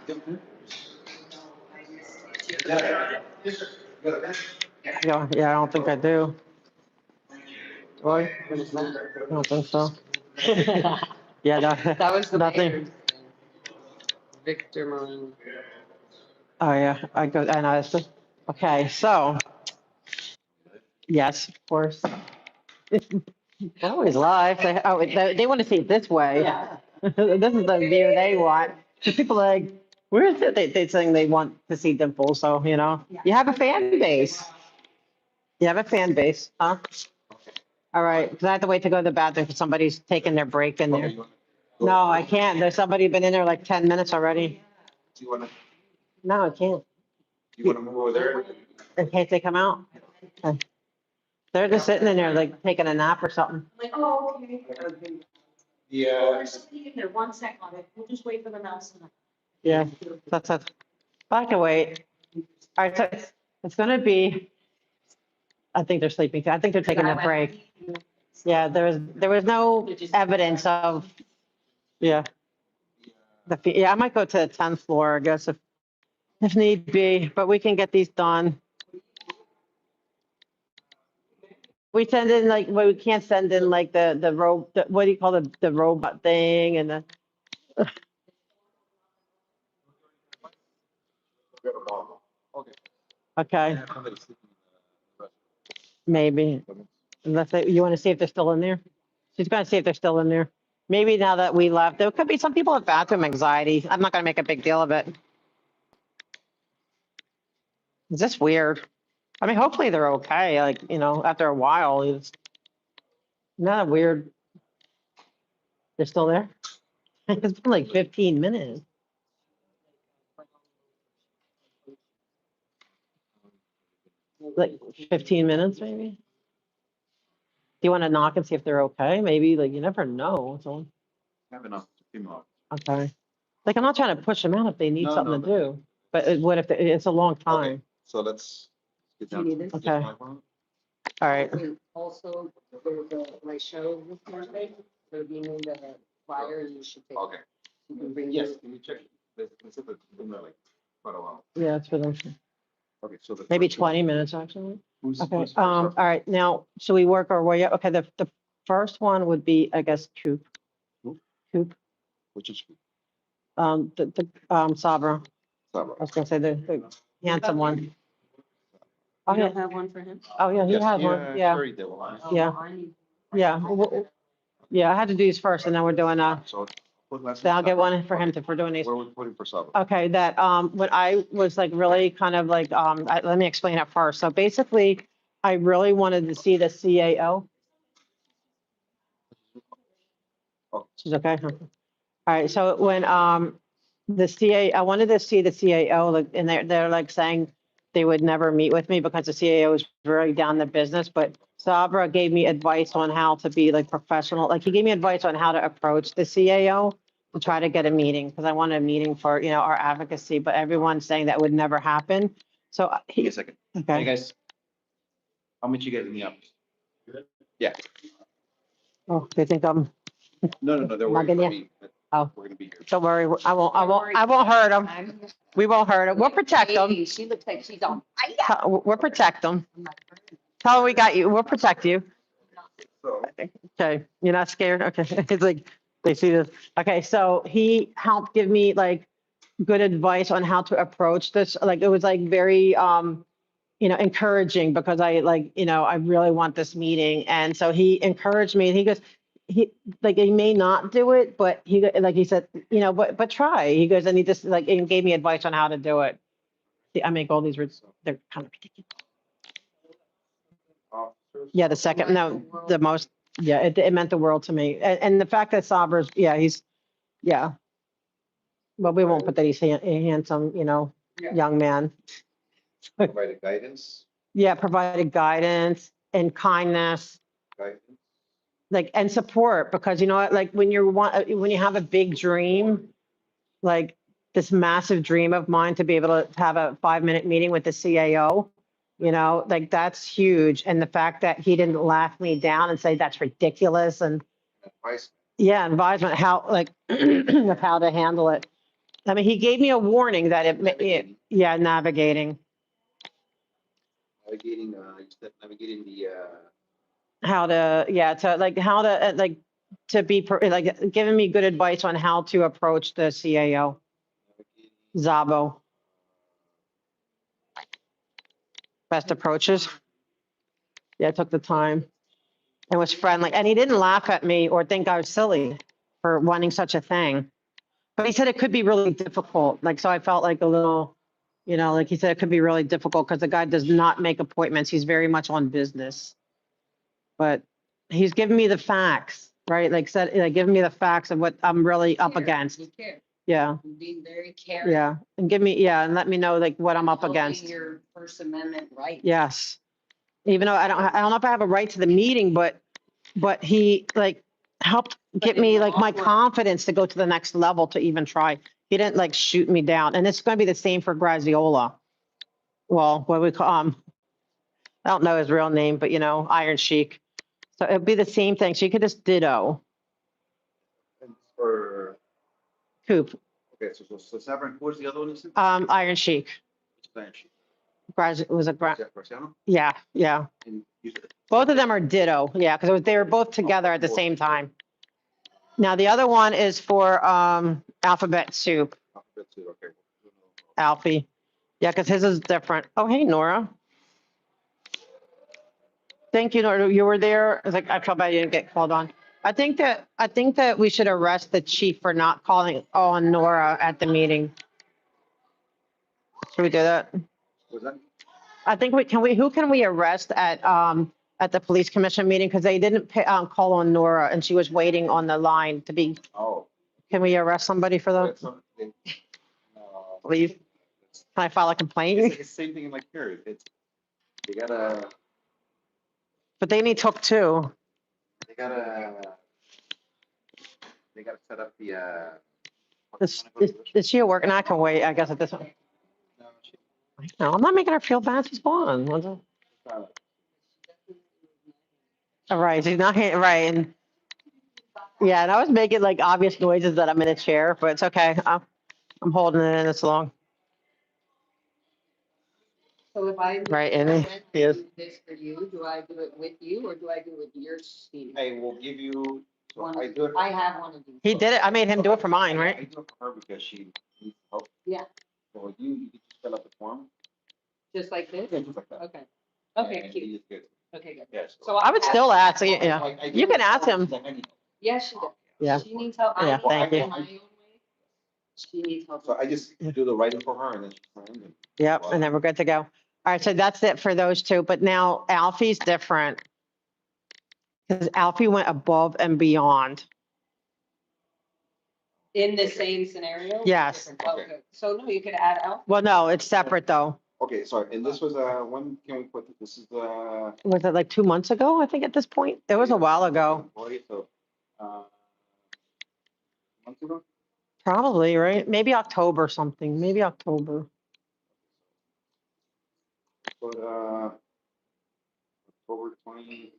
yeah, I don't think I do. Roy? I don't think so. Yeah, no, That was the nothing. Bears. Victor Maroon. Oh, yeah, I know, okay, so. Yes, of course. Always live. They want to see it this way. Yeah. This is the view they want. The people are like, where is it? They saying they want to see Dimple, so, you have a fan base. You have a fan base, huh? All right, because I have to wait to go to the bathroom because somebody's taking their break in there. No, I can't. There's somebody been in there like 10 minutes already. Do you want to, No, I can't. move over there? In case they come out. Okay. They're just sitting in there like taking a nap or something. Like, oh, okay. Yeah. Just leave it there 1 second. We'll just wait for them outside. Yeah, that's. I can wait. All right, so it's gonna be, I think they're sleeping. I think they're taking a break. Yeah, there was no evidence of, yeah. Yeah, I might go to the 10th floor, I guess, if need be, but we can get these done. We send in like, well, we can't send in like what do you call the robot thing and the, okay, maybe. You want to see if they're still in there? She's gonna see if they're still in there. Maybe now that we left, there could be some people with bathroom anxiety. I'm not gonna make a big deal of it. It's just weird. I mean, hopefully they're okay, like, after a while, it's not weird. They're still there? It's been like 15 minutes. Like 15 minutes, maybe? Do you want to knock and see if they're okay? Maybe, like, you never know. So, Have enough to keep them up. okay. Like, I'm not trying to push them out if they need something to do, but what if it's a long time? So let's get Do you need this? Okay. All right. Also, there's my show this Thursday, so if you need a flyer, you should take. Okay. You can bring Yes, your- can you check? Let's see if it's been there like quite a while. Yeah, it's for them. Okay, so the. Maybe first one- 20 minutes, actually. Okay, who's first all up? right, now, so we work our way up. Okay, the first one would be, I guess, Coop. Who? Coop, Which is Sabra. Sabra. I was gonna say the handsome one. Oh, You don't yeah, have one for him? oh, yeah, he Yes, has one, yeah, Sherry did one. yeah, yeah. Yeah, I had to do these first, and then we're doing, So put last. then I'll get one for him for doing these. Where we putting for Sabra? Okay, that, when I was like really kind of like, let me explain it first. So basically, I really wanted to see the CAO. She's okay, huh? All right, so when, I wanted to see the CAO, like, and they're like saying they would never meet with me because the CAO is very down the business, but Sabra gave me advice on how to be like professional, like he gave me advice on how to approach the CAO to try to get a meeting, because I wanted a meeting for, our advocacy, but everyone's saying that would never happen. So Give me a second. Hey, okay, guys. How much you get in the office? Yeah. oh, they think I'm, No, they're worried Not gonna- about me, but oh, we're gonna be here. don't worry, I won't hurt them. We won't hurt them. We'll protect them. She looks like she's on. We'll protect them. Tell them we got you. We'll protect you. So, Okay, you're not scared? Okay, it's like, they see this. Okay, so he helped give me like good advice on how to approach this. Like, it was like very, encouraging, because I like, I really want this meeting. And so he encouraged me, and he goes, he may not do it, but like he said, but try. He goes, and he just like, and gave me advice on how to do it. See, I make all these, they're kind of ridiculous. officers. Yeah, the second, no, the most, yeah, it meant the world to me. And the fact that Sabra's, yeah, yeah. But we won't put that he's a handsome, young man. Provided guidance, Yeah, provided guidance and kindness, guidance. like, and support, because you know what, like when when you have a big dream, like this massive dream of mine to be able to have a 5-minute meeting with the CAO, like that's huge. And the fact that he didn't laugh me down and say that's ridiculous, and Advice. yeah, advisement, how, like, of how to handle it. I mean, he gave me a warning that yeah, navigating, Navigating, you said navigating the, how to, yeah, to like, how to, like, to be, like, giving me good advice on how to approach the CAO, Zabo. Best approaches. Yeah, I took the time and was friendly. And he didn't laugh at me or think I was silly for wanting such a thing. But he said it could be really difficult. Like, so I felt like a little, like he said, it could be really difficult because the guy does not make appointments. He's very much on business. But he's giving me the facts, right? Like said, like giving me the facts of what I'm really up against. Yeah, Being very caring. yeah. And and let me know like what I'm up against. Your First Amendment right. Yes. Even though I don't know if I have a right to the meeting, but he like helped get me like my confidence to go to the next level to even try. He didn't like shoot me down. And it's going to be the same for Graziola. Well, what we call, I don't know his real name, but Iron Sheik. So it'd be the same thing. She could just ditto. for, Coop, okay, so Severin, who was the other one you said? Iron Sheik. Which branch? It was a, Graciano? yeah. And you said, Both of them are ditto. Yeah, because they were both together at the same time. Now, the other one is for Alphabet Soup, okay. Alfie. Yeah, because his is different. Oh, hey, Nora. Thank you, Nora. You were there. I was like, I felt bad you didn't get called on. I think that we should arrest the chief for not calling on Nora at the meeting. Should we do that? Was that? I think who can we arrest at the police commission meeting? Because they didn't call on Nora and she was waiting on the line to be, Oh. can we arrest somebody for that? Please? Can I file a It's like complaint? the same thing in like here. They gotta But they need took too. they gotta set up the Is she at work? And I can wait, I guess, at this one. No, I'm not making her feel bad. She's gone. All right, she's not here, right. And yeah, and I was making like obvious noises that I'm in a chair, but it's okay. I'm holding it in this long. So if I. Right, and yes. Do this for you, do I do it with you or do I do it with your team? I will give you. So One I of do it. I have one of these. He did it. I made him do it for mine, right? I do it for her because she needs help. Yeah, So you can just fill out the form. just like this? Yeah, just like that. Okay. Okay, And cute. he just gets- Okay, good. Yes. So I would still ask, yeah. I do You it can for ask her, him. she's like, I need help. Yeah, she does. Yeah. She needs help. Yeah, I thank in you. my own way. She needs help. So I just do the writing for her and then she signs it. Yep, and then we're good to go. All right, so that's it for those two, but now Alfie's different. Because Alfie went above and beyond. In the same scenario? Yes. Oh, good. So no, you could add Alfie. Well, no, it's separate though. Okay, sorry, and this was, when can we put, this is, Was it like 2 months ago, I think at this point? It was a while ago, so, months ago? probably, right? Maybe October something, maybe October. But, October 20.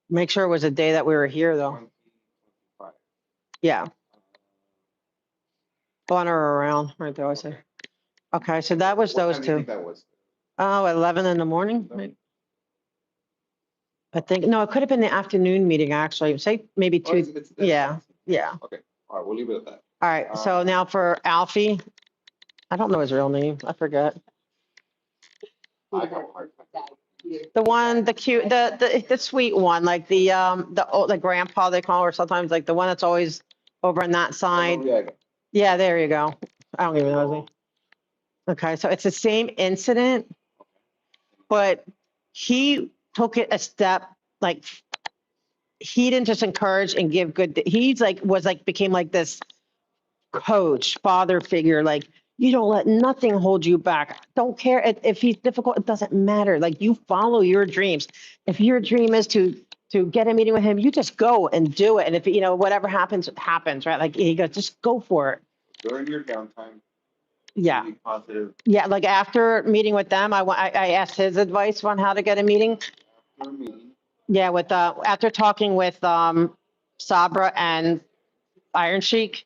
Make sure it was a day that we were here though. 2025. Yeah. On or around, right there, I say. Okay, so that was What those time do you two. think that was? Oh, 11 in the morning, right? I think, no, it could have been the afternoon meeting, actually, say maybe Oh, 2, it's yeah, yeah. Okay, all right, we'll leave it at that. All right, so now for Alfie, I don't know his real name, I forget. I have a hard time. The one, the cute, the sweet one, like the old, the grandpa they call her sometimes, like the one that's always over on that side. Yeah, there you go. I don't even know his name. Okay, so it's the same incident, but he took it a step, like, he didn't just encourage and give good, he's like, was like, became like this coach, father figure, like, you don't let nothing hold you back. Don't care if he's difficult, it doesn't matter. Like, you follow your dreams. If your dream is to get a meeting with him, you just go and do it. And if, you know, whatever happens, happens, right? Like, he goes, just go for it. During your downtime. Yeah. Be positive. Yeah, like after meeting with them, I asked his advice on how to get a meeting. After a meeting. Yeah, with, after talking with, Sabra and Iron Sheik,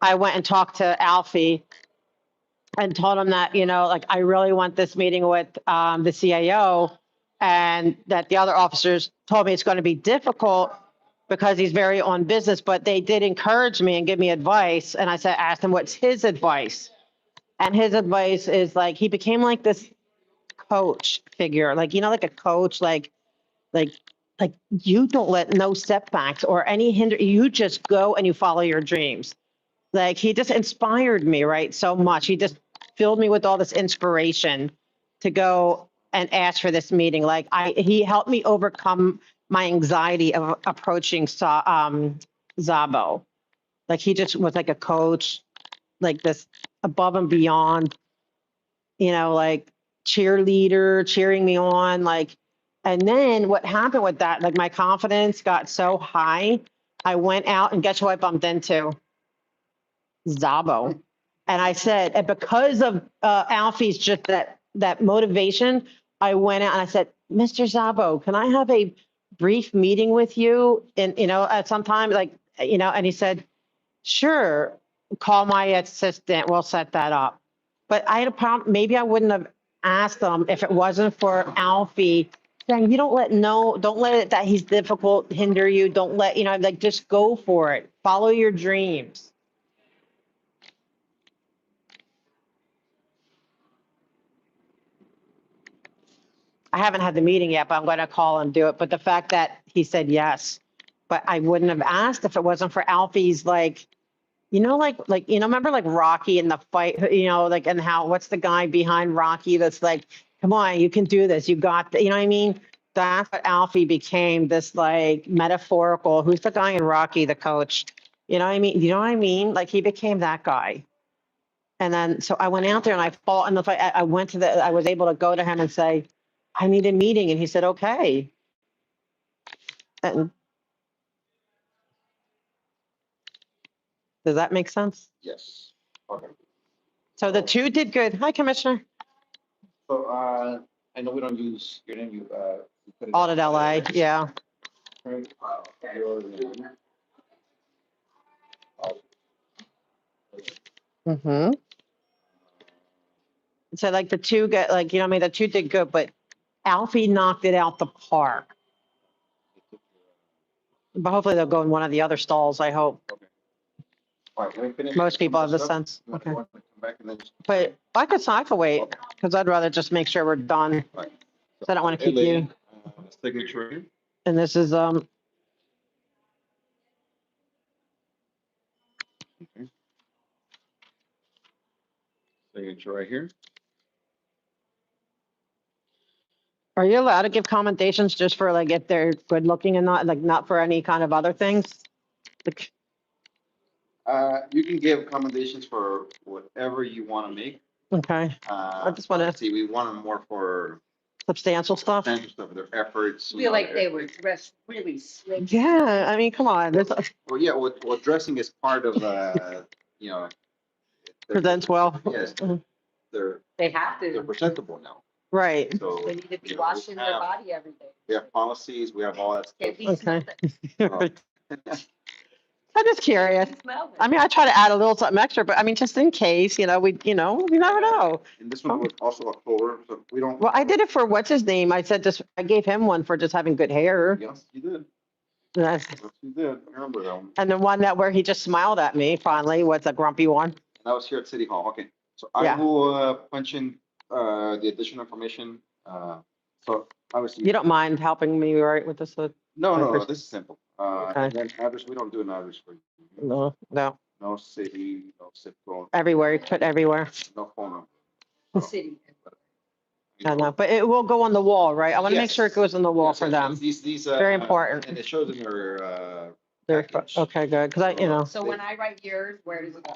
I went and talked to Alfie and told him that, you know, like, I really want this meeting with, the CAO, and that the other officers told me it's going to be difficult because he's very on business, but they did encourage me and give me advice. And I said, asked him, what's his advice? And his advice is like, he became like this coach figure, like, you know, like a coach, like, like you don't let no setbacks or any hinder, you just go and you follow your dreams. Like, he just inspired me, right? So much. He just filled me with all this inspiration to go and ask for this meeting. Like, he helped me overcome my anxiety of approaching Zabo. Like, he just was like a coach, like this above and beyond, you know, like cheerleader, cheering me on. Like, and then what happened with that, like, my confidence got so high. I went out and guess who I bumped into? Zabo. And I said, and because of Alfie's just that motivation, I went out and I said, Mr. Zabo, can I have a brief meeting with you? And, you know, at some time, like, you know, and he said, sure, call my assistant, we'll set that up. But I had a problem, maybe I wouldn't have asked them if it wasn't for Alfie saying, you don't let it that he's difficult hinder you. Don't let, you know, like, just go for it. Follow your dreams. I haven't had the meeting yet, but I'm going to call and do it. But the fact that he said yes, but I wouldn't have asked if it wasn't for Alfie's, like, you know, like, you know, remember like Rocky in the fight, you know, like, and how, what's the guy behind Rocky that's like, come on, you can do this. You got, you know what I mean? That's what Alfie became, this like metaphorical, who's the guy in Rocky, the coach? You know what I mean? You know what I mean? Like, he became that guy. And then, so I went out there and I fought in the fight. I went to I was able to go to him and say, I need a meeting. And he said, okay. And does that make sense? Yes. Okay. So the two did good. Hi, Commissioner. So, I know we don't use your name, you put it. Audit LA, yeah. Right. Your name. Mm-hmm. So like the two got, like, you know what I mean? The two did good, but Alfie knocked it out the park. But hopefully they'll go in one of the other stalls, I hope. Okay. All right, let me finish. Most people have the Stuff. sense. You want- Okay. you want to come back and then just- But I could wait, because I'd rather just make sure we're done. Right. So I don't want to keep LA, you. Signature. And this is, Okay. Signature right here. Are you allowed to give commendations just for like if they're good looking and not like not for any kind of other things? Like, You can give commendations for whatever you want to make. okay, I just want to See, we want them more for substantial stuff. substantial stuff, their efforts. I feel like they were dressed really slick. Yeah, I mean, come on, this Well, yeah, well, dressing is part of, you know. presents well. Yes, they're, They have they're to. presentable now, Right. so. They need to be you know, we washing their have- body every day. We have policies, we have all that Can't stuff. be Okay. Uh, I'm just curious. smell I mean, I try to add a little something extra, but I mean, just in case, you know, we never know. And this one was also October, so we don't. Well, I did it for what's his name? I said just, I gave him one for just having good hair. Yes, you did. Yes. Yes, you did. I remember that one. And the one that where he just smiled at me finally was a grumpy one. That was here at City Hall. Okay, so Yeah. I will punch in the additional information. So obviously. You don't mind helping me, right, with this? No, this is simple. Okay. And then address, we don't do an address for you. No, no, No city, no zip code, everywhere, you put everywhere. no phone number. City. I know, but it will go on the wall, right? I want to make Yes. sure it goes on the wall Yes, for yes, them. These. Very important. And it shows in your, They're- package. Okay, good, because I, you know, So when I write yours, where does it go?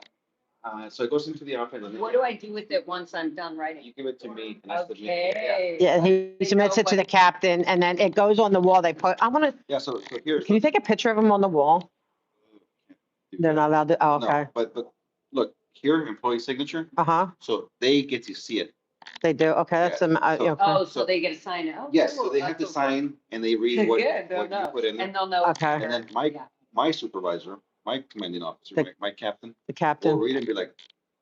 So it goes into the office and then What do I do with it once I'm done writing? you give it to me. And I submit it. Okay. yeah, he submits it to the captain and then it goes on the wall. They put, I want to, Yeah, so here's. can you take a picture of them on the wall? They're not allowed to, oh, No, okay. but look, here, employee signature, Uh-huh, so they get to see it. they do, okay, that's, Yeah, okay. Oh, so they get to sign it? Oh, Yes, so cool. they have to That's sign and they read okay. what Good, they'll you know. put in there. And they'll know. Okay. And then Yeah. my supervisor, my commanding officer, The- my captain, The will captain, read and be like,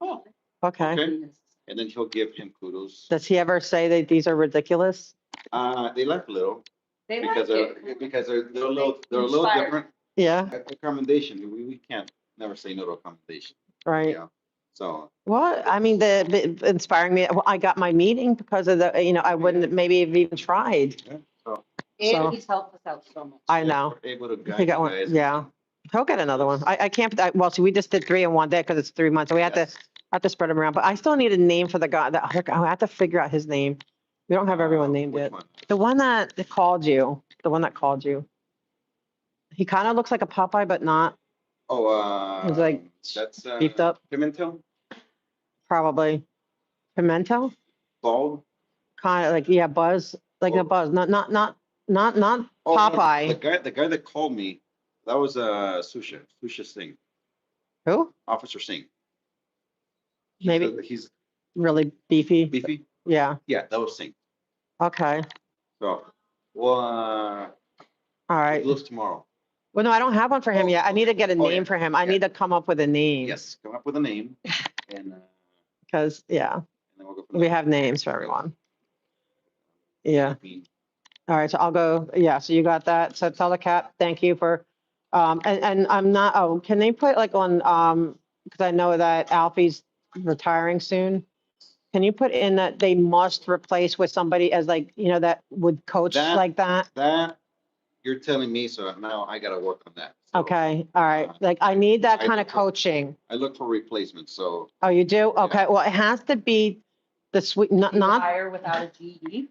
oh, okay. okay. And then he'll give him kudos. Does he ever say that these are ridiculous? They laugh a little They because like they're, it. because they're a little Inspired. different. Yeah, A commendation, we can't never say no to a commendation. right. Yeah, so. Well, I mean, the inspiring me, well, I got my meeting because of the, I wouldn't maybe have even tried. Yeah, so. So- And he's helped us out so much. I know. We're able to guide He got you one, guys. yeah. He'll get another one. I can't, well, see, we just did 3 in one day because it's 3 months. So we had to, Yes. have to spread them around, but I still need a name for the guy that, I have to figure out his name. We don't have everyone named Which yet. one? The one that called you, the one that called you. He kind of looks like a Popeye, but not Oh, It's like that's beefed up, Pimentel, probably. Pimento? bald. Kind of like, yeah, Buzz, like a Oh. Buzz, not Oh, no, Popeye. The guy that called me, that was Susha Singh, Who? Officer Singh. Maybe He's really beefy. beefy. Yeah, Yeah, that was Singh. okay, So, well, all right. it looks tomorrow. Well, no, I don't have one for him Oh, yet. I need to get a Oh, yeah. name for him. I Yeah. need to come up with a name. Yes, come up with a name, and Because, yeah, then we'll go from we there. have names for everyone. Yeah, Maybe. all right, so I'll go, yeah, so you got that. So tell the cap, thank you for, and I'm not, oh, can they put like on, because I know that Alfie's retiring soon. Can you put in that they must replace with somebody as like, that would coach That- like that? That, you're telling me, so now I gotta work on that. So, Okay, all right, like I need that I kind of look for- coaching. I look for replacements, so. Oh, you do? Okay, well, it has to be the sweet, Do you not, hire without a GED?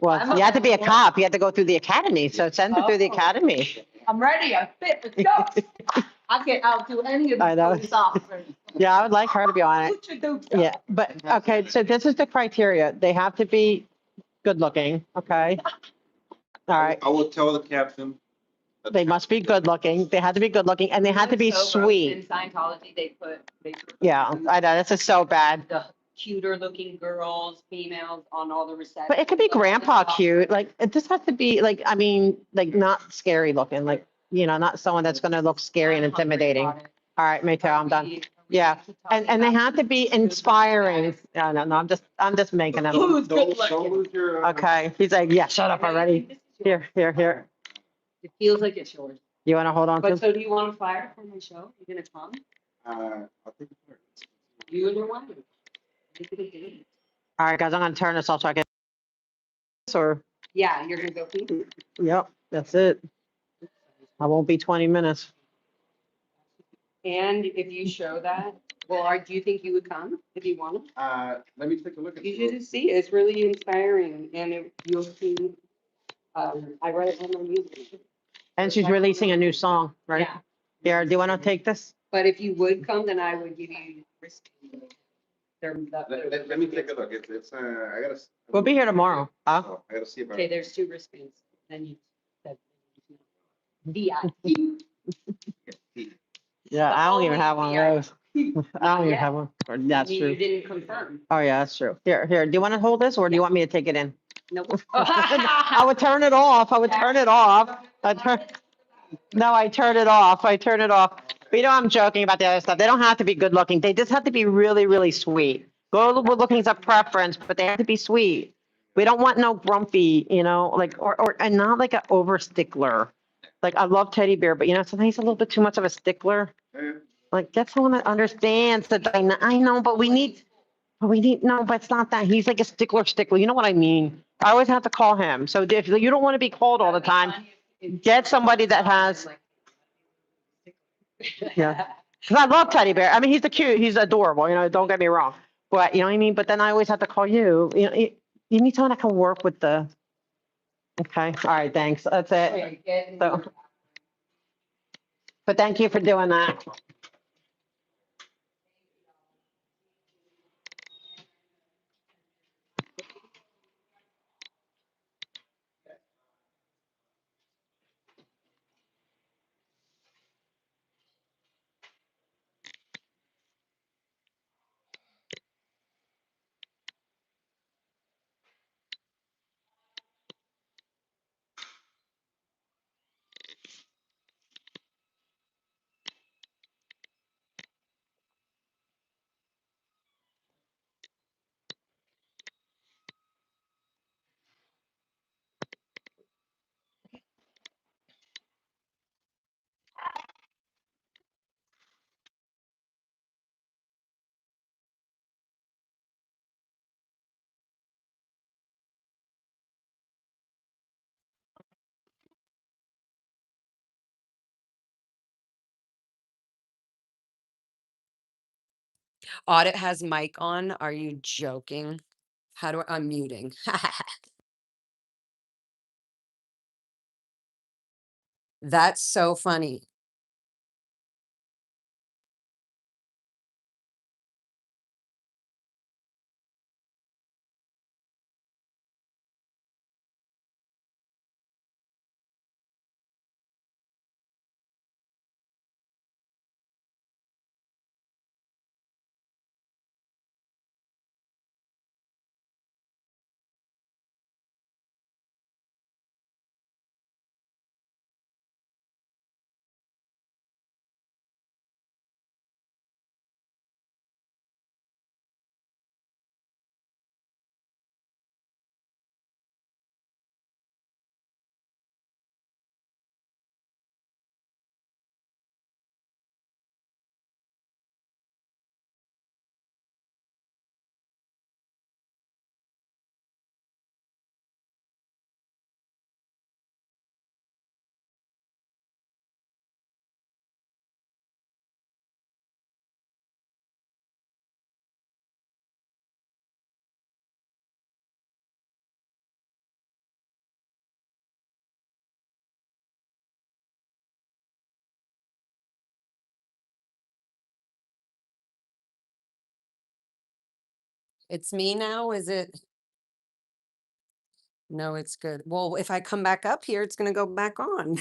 well, I'm you have to be a a- cop, you have to go through the academy, so send it through the Oh. academy. I'm ready, I'm fit, let's go. I'll do any of I the know. police officers. Yeah, I would like her to be on it. Hoochie-doochie. Yeah, but, okay, so this is the criteria. They have to be good looking, okay? All right, I will tell the captain. they must be good looking. They had to be good looking and they had to be So gross. sweet. In Scientology, they put. Yeah, I know, this is so bad. The cuter looking girls, females on all the receptions. But it could be on all the grandpa top. cute, like, it just has to be like, I mean, like not scary looking, like, not someone that's gonna look scary and I'm hungry intimidating. about it. All right, me too, I'm Are done. we Yeah, talking and they about have to be who's good inspiring. looking? No, I'm just making them. Who's good Don't looking? lose your. Okay, he's like, yeah, shut up already. Here. It feels like it's yours. You wanna hold on But to? so do you want a flyer for my show? You gonna come? I'll take it. You and your wife? Make it a date. All right, guys, I'm gonna turn this off so I can. Or, Yeah, you're gonna go pee? yep, that's it. I won't be 20 minutes. And if you show that, well, do you think you would come if you want? Let me take a look at You it. should just see, it's really inspiring and you'll see, I write it on my music. And she's releasing a new song, right? Yeah. Here, do you want to take this? But if you would come, then I would give you wristband. Let me take a look. It's, I gotta. We'll be here tomorrow. Huh? Oh, I gotta see about. Okay, there's 2 wristbands. Then you said VIP. Yeah, I don't even have one of those. I don't even have one. That's You true. didn't confirm. Oh, yeah, that's true. Here, do you want to hold this or do you want me to take it in? Nope. I would turn it off. I would turn it off. No, I turn it off. I turn it off. But you know, I'm joking about the other stuff. They don't have to be good looking. They just have to be really, really sweet. Good looking is a preference, but they have to be sweet. We don't want no grumpy, you know, like, and not like an over stickler. Like, I love teddy bear, but you know, sometimes he's a little bit too much of a stickler. Like, get someone that understands that. I know, but no, but it's not that. He's like a stickler. You know what I mean? I always have to call him. So if you don't want to be called all the time, get somebody that has. Yeah. Because I love teddy bear. I mean, he's adorable, you know, don't get me wrong. But you know what I mean? But then I always have to call you. You know, you need someone that can work with the. Okay. All right. Thanks. That's it. So, but thank you for doing that. Audit has mic on. Are you joking? How do I'm muting? That's so funny. It's me now, is it? No, it's good. Well, if I come back up here, it's gonna go back on.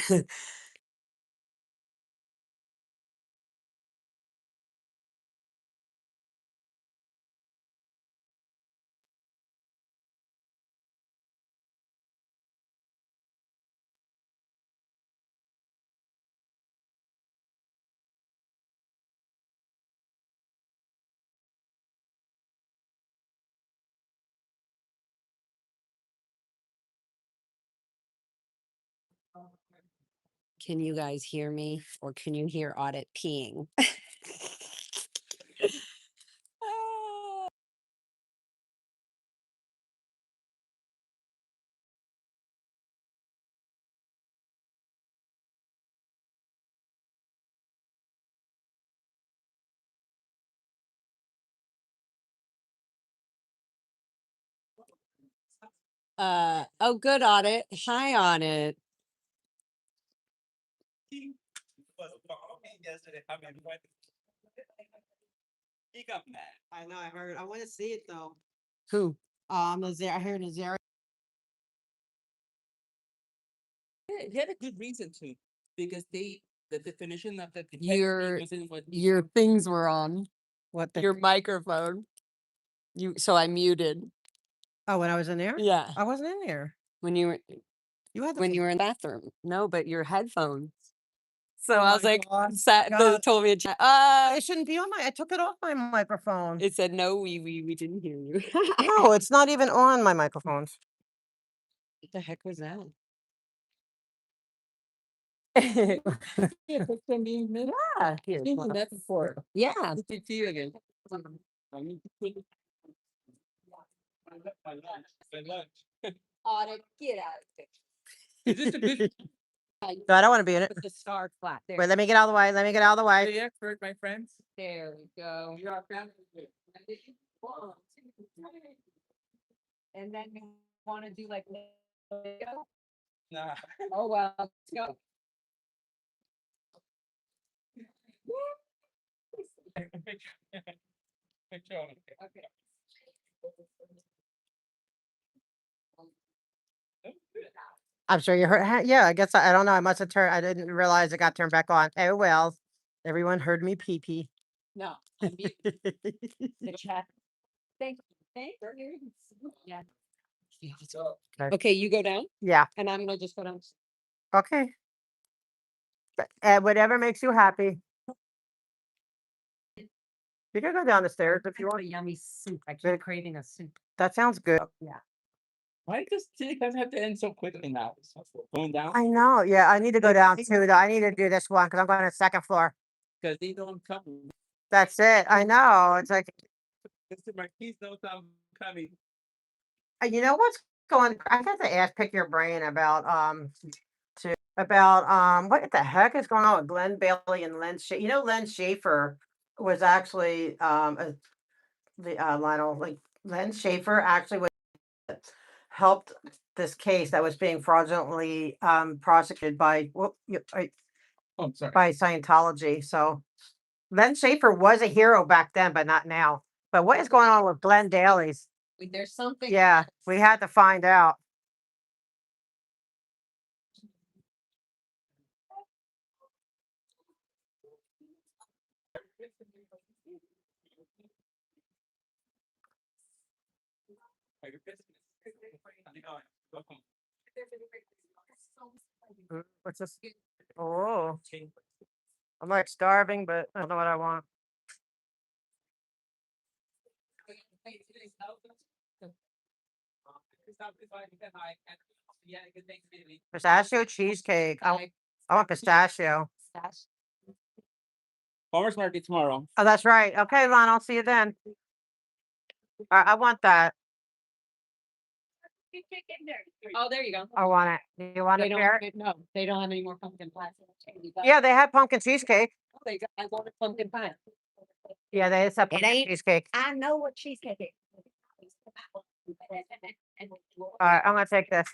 Can you guys hear me or can you hear Audit peeing? Oh, good Audit. Hi Audit. I know, I heard. I want to see it though. Who? I heard Azari. He had a good reason to, because the definition of the Your wasn't what your things were on. What the? Your microphone. So I muted. Oh, when I was in there? Yeah. I wasn't in there. When you were You had the. when you were in the bathroom. No, but your headphones. So Oh I was my like, God. they God. told me to It shouldn't be on my. I took it off my microphone. it said no, we didn't hear you. No, it's not even on my microphones. What the heck was that? yeah, but then being Yeah. Here, seen hold on. that before. Yeah. Good to see you again. I need to put my lunch. Audit, get out of Is this a good No, I don't want to be in it. Put the star flat there. Wait, let me get out of the way. Let me get out of the way. the expert, my friends? There we go. You are family. And then you want to do like Nah. oh well, let's go. Okay. I'm sure you heard. Yeah, I guess I don't know. I must have turned. I didn't realize it got turned back on. Oh well, everyone heard me pee pee. No, I'm mute. The chat. Thank you. Yeah. Okay. Okay, you go down Yeah. and I'm gonna just go down. Okay. Whatever makes you happy. You can go down the stairs if you A want. yummy soup. I keep Good. craving a soup. That sounds good. Yeah. Why does it doesn't have to end so quickly now? It's going down I know. Yeah, I need to go down too. Though. I need to do this one because I'm going to the second floor. because they don't come. That's it. I know. It's like Mr. Marquis knows I'm coming. you know what's going. I got to pick your brain about what the heck is going on with Glenn Bailey and Len. You know, Len Schaefer was actually Lionel, like Len Schaefer actually was helped this case that was being fraudulently prosecuted by Oh, sorry. by Scientology. So Len Schaefer was a hero back then, but not now. But what is going on with Glenn Daly's? There's something. Yeah, we had to find out. What's this? Oh, I'm like starving, but I don't know what I want. Pistachio cheesecake. I want pistachio. Farmers market tomorrow. Oh, that's right. Okay, Lon, I'll see you then. I want that. Oh, there you go. I want it. Do you want They to don't. share? No, they don't have any more pumpkin pie. Yeah, they had pumpkin cheesecake. Oh, I wanted pumpkin pie. Yeah, they just have pumpkin cheesecake. I know what cheesecake is. All right, I'm gonna take this.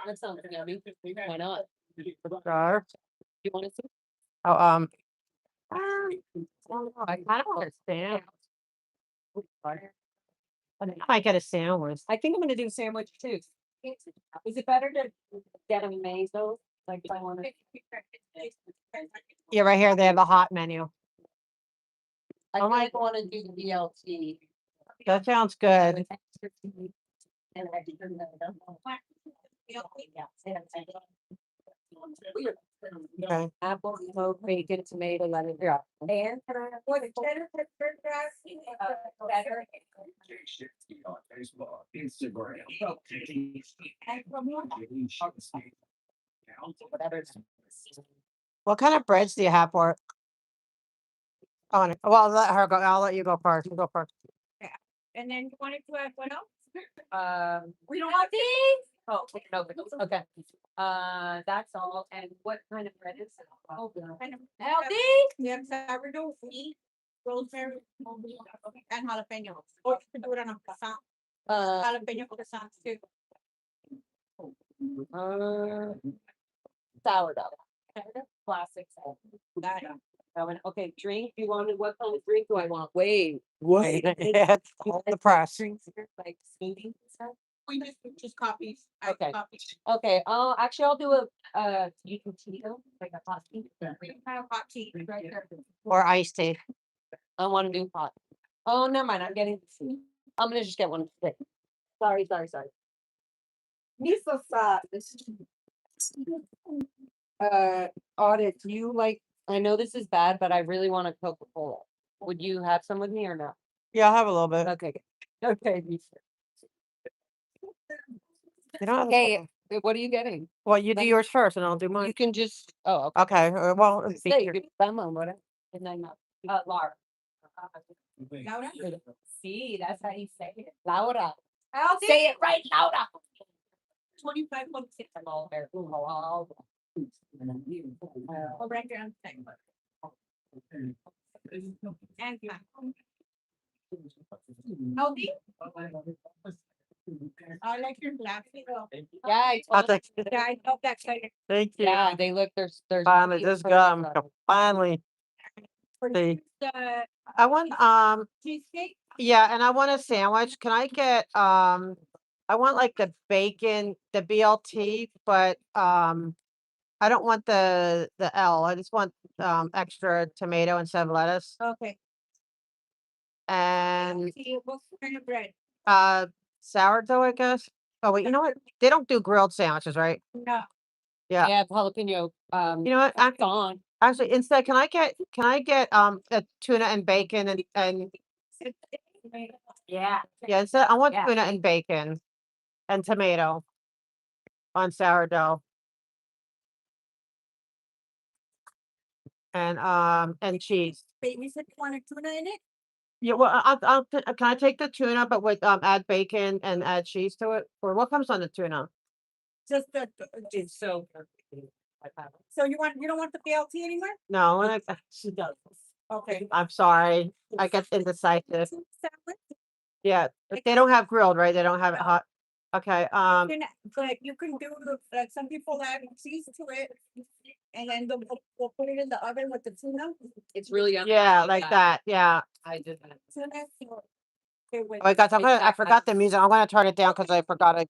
That sounds yummy. Why not? Sure. You want to see? Oh, I kind of want a sandwich. I might get a sandwich. I think I'm gonna do sandwich too. Is it better to get them made though? Like if I want to. Yeah, right here they have a hot menu. I feel like I want to do the BLT. That sounds good. Okay. Apple, smoke, bacon, tomato, lemon. Yeah. And what cheddar pepper better. What kind of breads do you have for it? Oh, well, let her go. I'll let you go first. You go first. Yeah. And then you wanted to add what else? We don't have these. Oh, no, okay. That's all. And what kind of bread is it? Oh, kind of healthy. We have sourdough. rosemary, and jalapeno. Or you can do it on a croissant. Jalapeno croissants too. Sourdough. Classic. Okay, drink. You wanted what kind of drink do I want? Wait. What? Yeah, the press. Drinks here, like smoothies and stuff. We just copies. Okay. Copies. Okay. Actually, I'll do you can tea like a hot tea. Have hot tea right there. Or iced tea. I want to do hot. Oh, never mind. I'm getting. I'm gonna just get one today. Sorry. Miso Audit. Do you like? I know this is bad, but I really want a Coca-Cola. Would you have some with me or no? Yeah, I'll have a little bit. Okay. Okay. You don't have Okay. What are you getting? Well, you do Then- yours first, and I'll do mine. You can just. Oh, okay. Okay. Well, let's see Say here. your thumb on whatever. And then Laura. Laura? See, that's how you say it. Laura. I'll Say it right, Laura. 25.6. I'm all there. Oh, I'll write down the thing. And healthy. I like your glasses. yeah, Yeah, I love that color. Thank you. yeah, they look. There's. Finally, this gum. Finally. See. I want Cheesecake. yeah, and I want a sandwich. Can I get I want like the bacon, the BLT, but I don't want the L. I just want extra tomato instead of lettuce. Okay. And What kind of bread? sourdough, I guess. Oh wait, you know what? They don't do grilled sandwiches, right? No. Yeah. Yeah, jalapeno. You know what? Gone. Actually, instead, can I get a tuna and bacon and Yeah. yeah, instead I want Yeah. tuna and bacon and tomato on sourdough. And cheese. Baby said you wanted tuna in it? Yeah, well, can I take the tuna, but with add bacon and add cheese to it? Or what comes on the tuna? Just the, It's so. so you don't want the BLT anymore? No, She does. Okay. I'm sorry. I get indecisive. Salad? Yeah, but they don't have grilled, right? They don't have it hot. Okay. But you can do like some people add cheese to it, and then we'll put it in the oven with the tuna. It's really. Yeah, like that. Yeah. I did that. Tuna. Okay, wait. Oh my gosh, I forgot the music. I'm gonna turn it down because I forgot it.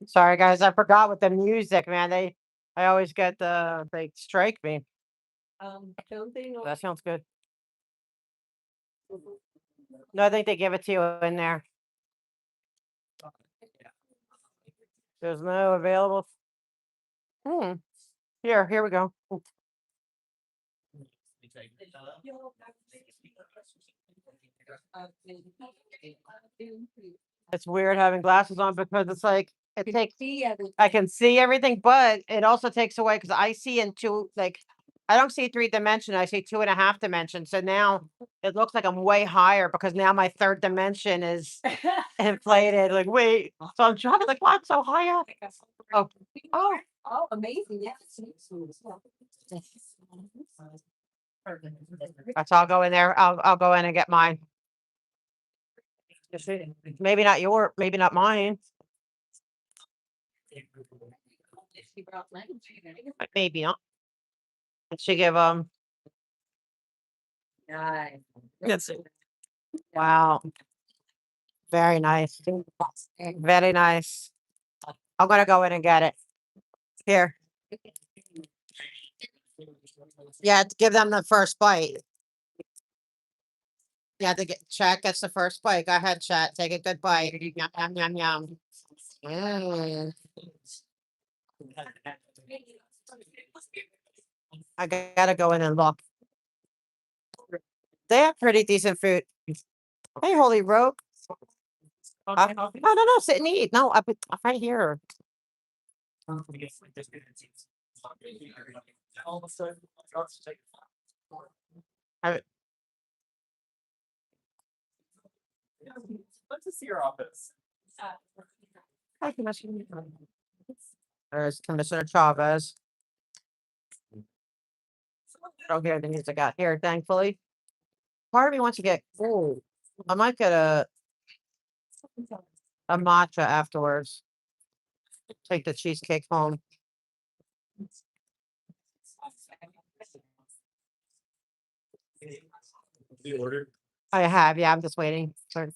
Sorry guys, I forgot with the music, man. I always get they strike me. Don't they know? That sounds good. No, I think they give it to you in there. There's no available. Here we go. It's weird having glasses on because it's like, it takes, I can see everything, but it also takes away, because I see in two, like, I don't see 3 dimension, I see 2.5 dimension. So now it looks like I'm way higher because now my third dimension is inflated. Like, wait, so I'm trying to like, why I'm so high up? Oh, Oh, amazing, yes. so I'll go in there. I'll go in and get mine. Maybe not maybe not mine. Maybe not. Did she give Nice. Let's see. Wow. Very nice. Very nice. I'm gonna go in and get it. Here. Yeah, give them the first bite. Yeah, to get Chat gets the first bite. Go ahead, Chat. Take a good bite. Yum yum yum yum. Mm. I gotta go in and look. They have pretty decent food. Hey, Holy Rogue. No, sit and eat. No, I'm right here. I, Let's just see your office. Hi, Commissioner. There's Commissioner Chavez. I don't hear the music out here, thankfully. Part of me wants to get, oh, I might get a matcha afterwards. Take the cheesecake home. You ordered? I have, yeah, I'm just waiting. Sorry.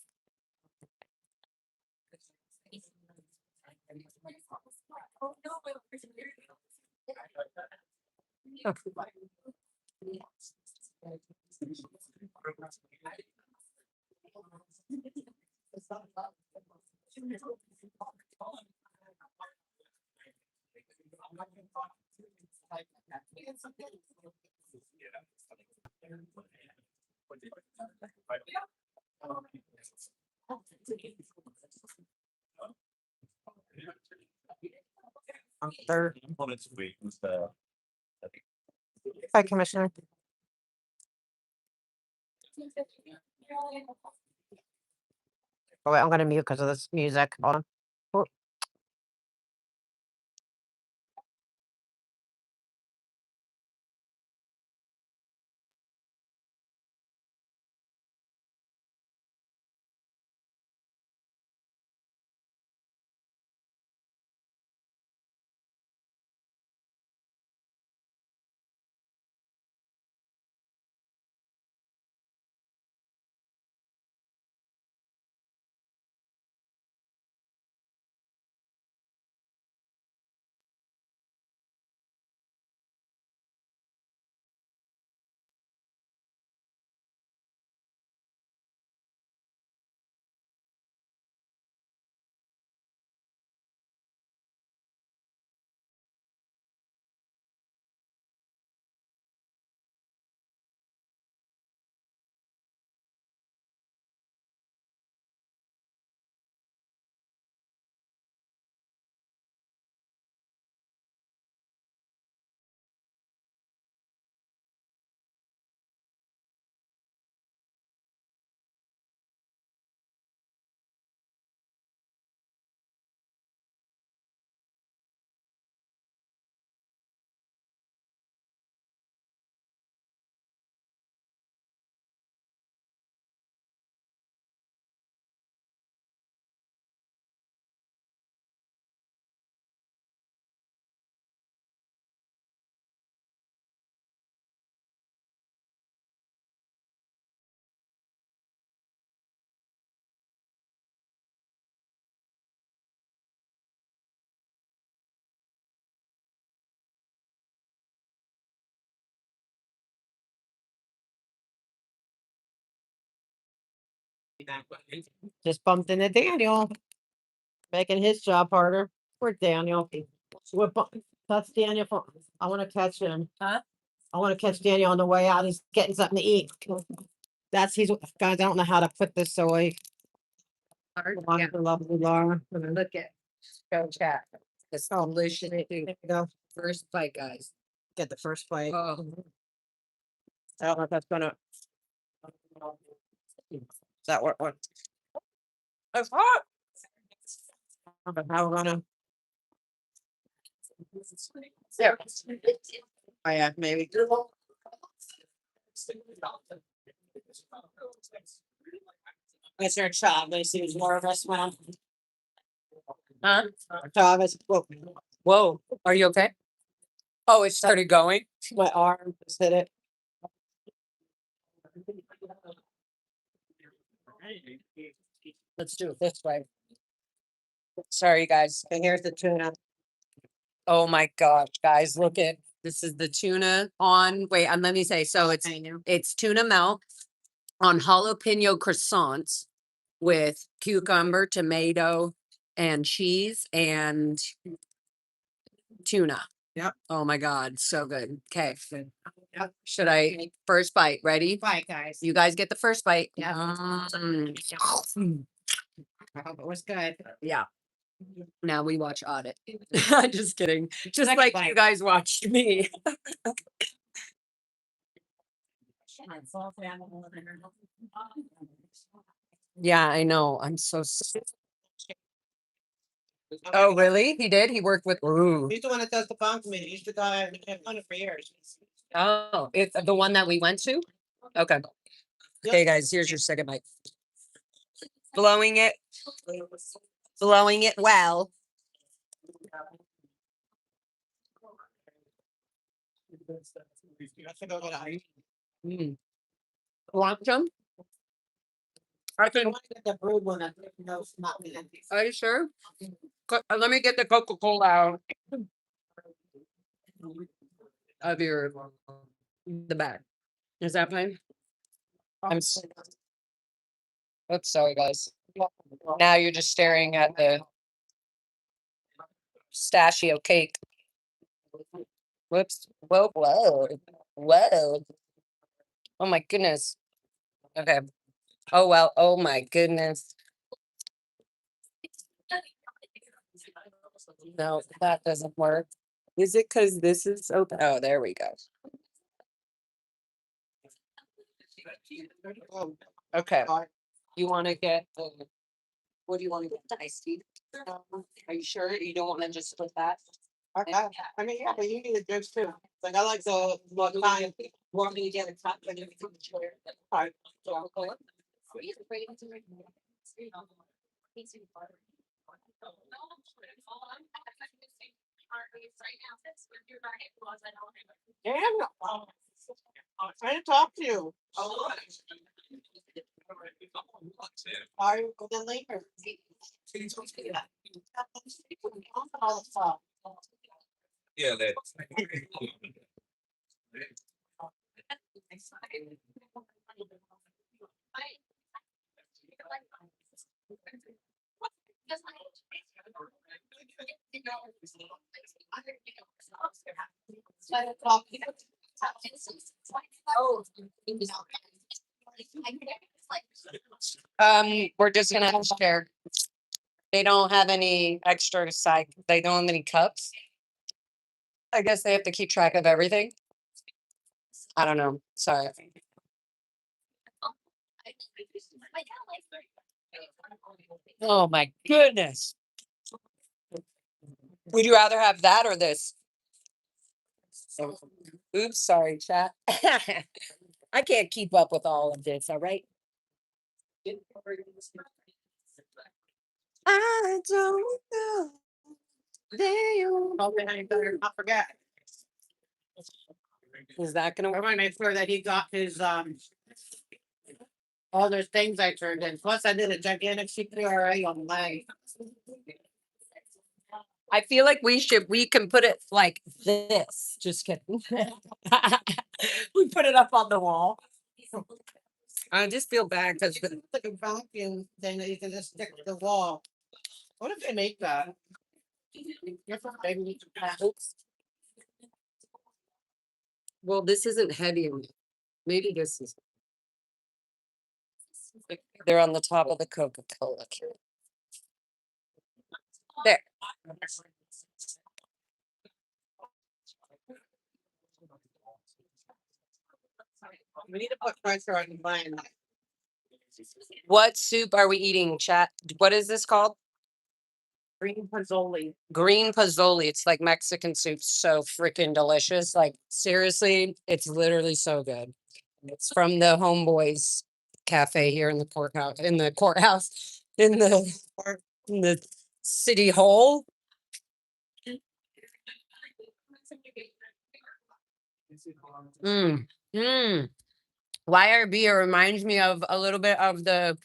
Oh. Third. Components week was the. Hi, Commissioner. Oh, wait, I'm gonna mute because of this music. Hold on. Oh. Just bumped into Daniel, making his job harder. Poor Daniel. That's Daniel. I want to catch him. Huh? I want to catch Daniel on the way out. He's getting something to eat. Guys, I don't know how to put this away. Yeah. Lovely Laura. Look at, show chat. It's delicious. There you go. First bite, guys. Get the first bite. Oh, I don't know if that's gonna. Is that what? That's hot. But how we're gonna. There. Oh yeah, maybe. Mr. Chavez, he was nervous when I'm. huh? Chavez, Whoa, are you okay? Oh, it started going? my arm just hit it. Let's do it this way. Sorry, guys. And here's the tuna. Oh my gosh, guys, look at, this is the tuna on, wait, let me say, so it's tuna melt on jalapeno croissants with cucumber, tomato, and cheese and tuna. Yep. Oh my God, so good. Okay. Should I, first bite, ready? Bye, guys. You guys get the first bite. Yeah. Mm. I hope it was good. Yeah. Now we watch Audit. Just kidding. Just Next like bite. you guys watched me. Yeah, I know. I'm so. Oh, really? He did? He worked with. Ooh. He's the one that does the bomb committee. He's the guy I've done it for years. Oh, it's the one that we went to? Okay. Okay, guys, here's your second bite. Blowing it. Blowing it well. Mm. Want some? I can. The brewed one. No, not me. Are you sure? Let me get the Coca-Cola out of the bag. Is that fine? Oops, sorry, guys. Now you're just staring at the pistachio cake. Whoops. Whoa, whoa, whoa. Oh my goodness. Okay. Oh, well. Oh my goodness. No, that doesn't work. Is it because this is open? Oh, there we go. Okay. You want to get the, what do you want to get? The iced tea? Are you sure you don't want to just split that? I mean, yeah, but you need a drink too. Like I like the time. Want me to get a cup and everything? Alright. Damn. I'm trying to talk to you. Are you going later? Yeah, that. We're just gonna have to share. They don't have any extra side, they don't have any cups. I guess they have to keep track of everything. I don't know, sorry. Oh my goodness. Would you rather have that or this? Oops, sorry, chat. I can't keep up with all of this, all right? I don't know. Okay, I better not forget. Is that gonna I work? want to make sure that he got his all those things I turned in. Plus, I did a gigantic CPRA on my. I feel like we can put it like this. Just kidding. We put it up on the wall. I just feel bad because Like a vacuum thing that you can just stick to the wall. What if they make that? You're from baby. oops. Well, this isn't heavy enough. Maybe this is. They're on the top of the Coca-Cola can. There. We need to put pressure on mine. What soup are we eating, chat? What is this called? Green Pozzoli. Green Pozzoli. It's like Mexican soup. So freaking delicious. Like, seriously, it's literally so good. It's from the Homeboys Cafe here in the courthouse, in the city hall. Mm, mm. YRB, it reminds me of a little bit of the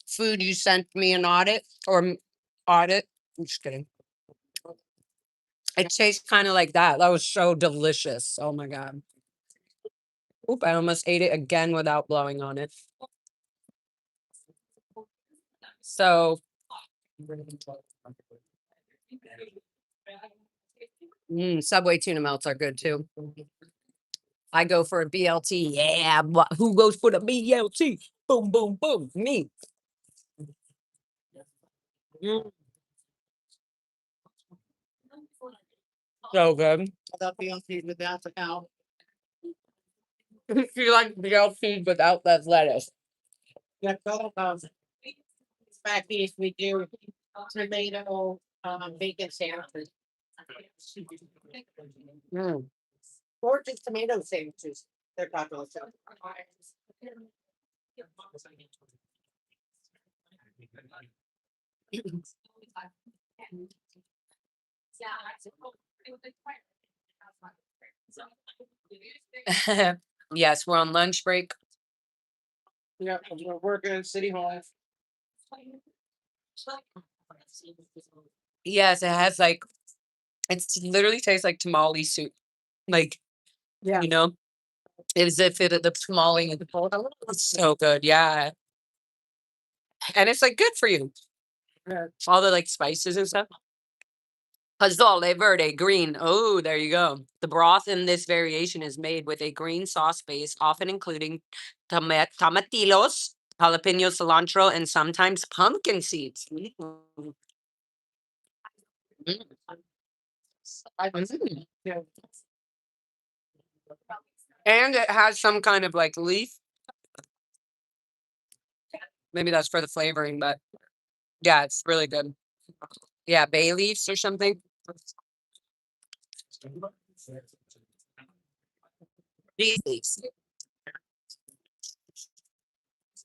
food you sent me an audit audit. I'm just kidding. It tastes kind of like that. That was so delicious. Oh my God. Oop, I almost ate it again without blowing on it. So, Subway tuna melts are good too. I go for a BLT. Yeah, who goes for the BLT? Boom, boom, boom. Me. So good. Without BLT, without the cow. If you like BLT without that lettuce. Yeah, back east, we do tomato, bacon sandwiches. Or just tomato sandwiches. They're popular. Yes, we're on lunch break. Yeah, we're working in City Hall. Yes, it has like, it's literally tastes like tamale soup. Like, Yeah. you know, as if the tamale. It's so good. Yeah. And it's like good for you. Yeah. All the like spices and stuff. Pozole verde, green. Oh, there you go. The broth in this variation is made with a green sauce base, often including tomatillos, jalapeno, cilantro, and sometimes pumpkin seeds. Mm. Yeah. And it has some kind of like leaf. Maybe that's for the flavoring, but yeah, it's really good. Yeah, bay leaves or something. These leaves.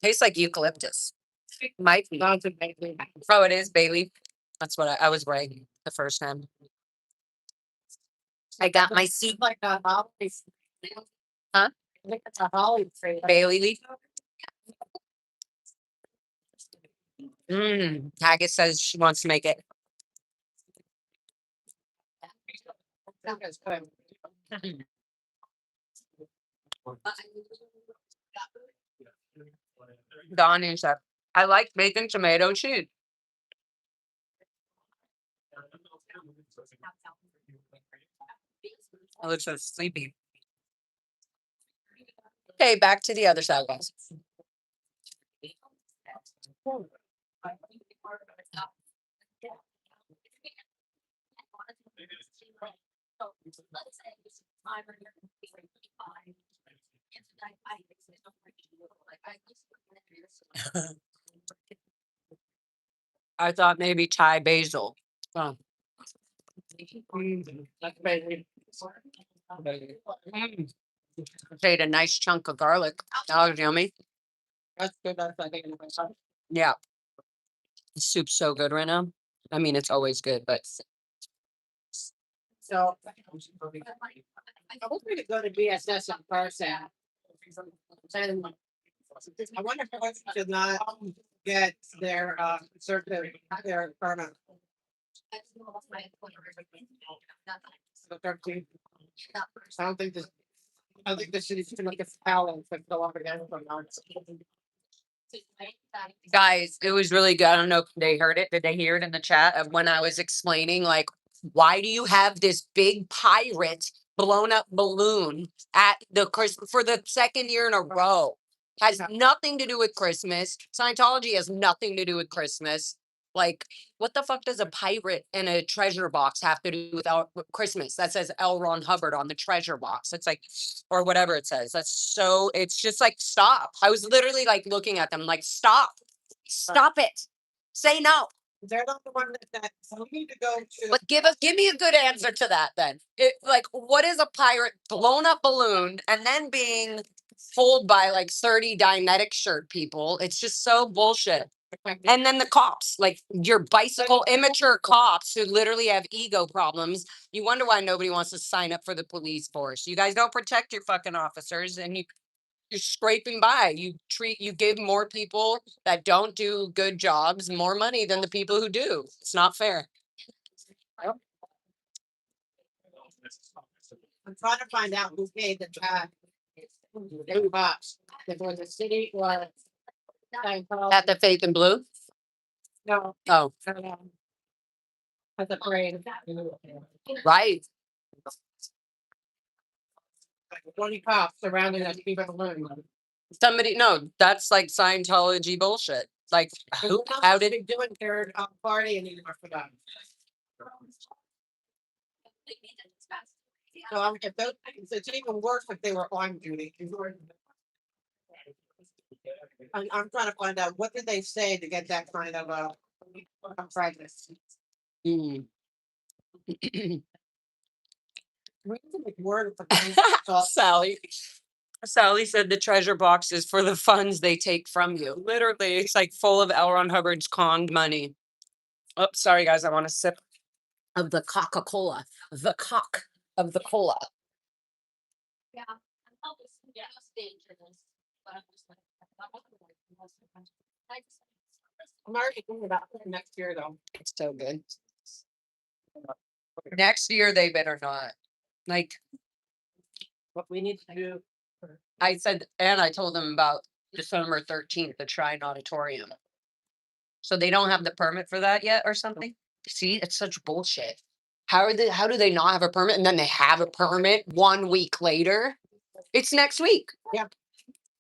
Tastes like eucalyptus. Might be. Oh, it is bay leaf. That's what I was right the first time. I got my soup. Like a holly. Huh? I think it's a holly tree. Bailey leaf. Haggis says she wants to make it. Don is that I like bacon, tomato, cheese. I look so sleepy. Okay, back to the other side, guys. I thought maybe Thai basil. Oh. Ate a nice chunk of garlic. That was yummy. That's good. That's I think. Yeah. The soup's so good right now. I mean, it's always good, but So. I was going to go to BSS in person. And I wonder if I should not get their their permit. The 13th. I think the city's gonna get talent to go up again from March. guys, it was really good. I don't know if they heard it. Did they hear it in the chat of when I was explaining, like, why do you have this big pirate blown up balloon at the Christmas for the second year in a row. Has nothing to do with Christmas. Scientology has nothing to do with Christmas. Like, what the fuck does a pirate and a treasure box have to do with Christmas? That says L. Ron Hubbard on the treasure box. It's like, or whatever it says. That's so, it's just like, stop. I was literally like looking at them like, stop. Stop it. Say no. They're not the one that you need to go to. But give me a good answer to that then. Like, what is a pirate blown up balloon and then being fooled by like 30 Dianetic shirt people? It's just so bullshit. And then the cops, like your bicycle immature cops who literally have ego problems. You wonder why nobody wants to sign up for the police force. You guys don't protect your fucking officers and you're scraping by. You give more people that don't do good jobs more money than the people who do. It's not fair. I'm trying to find out who paid the $2 before the city or. At the Faith and Blue? No. Oh. At the parade. Right. 20 cops surrounding us, people balloon. No, that's like Scientology bullshit. Like, how did they doing their party anymore for them? So it's even worse if they were on duty. I'm trying to find out what did they say to get that kind of pregnancy. Sally said the treasure box is for the funds they take from you. Literally, it's like full of L. Ron Hubbard's conned money. Oh, sorry guys, I want a sip of the Coca-Cola. The cock of the cola. Yeah. I'm already thinking about next year though. It's so good. Next year they better not. Like, what we need to do. I said, and I told them about December 13th, the Shrine Auditorium. So they don't have the permit for that yet or something? See, it's such bullshit. How do they not have a permit and then they have a permit 1 week later? It's next week. Yeah.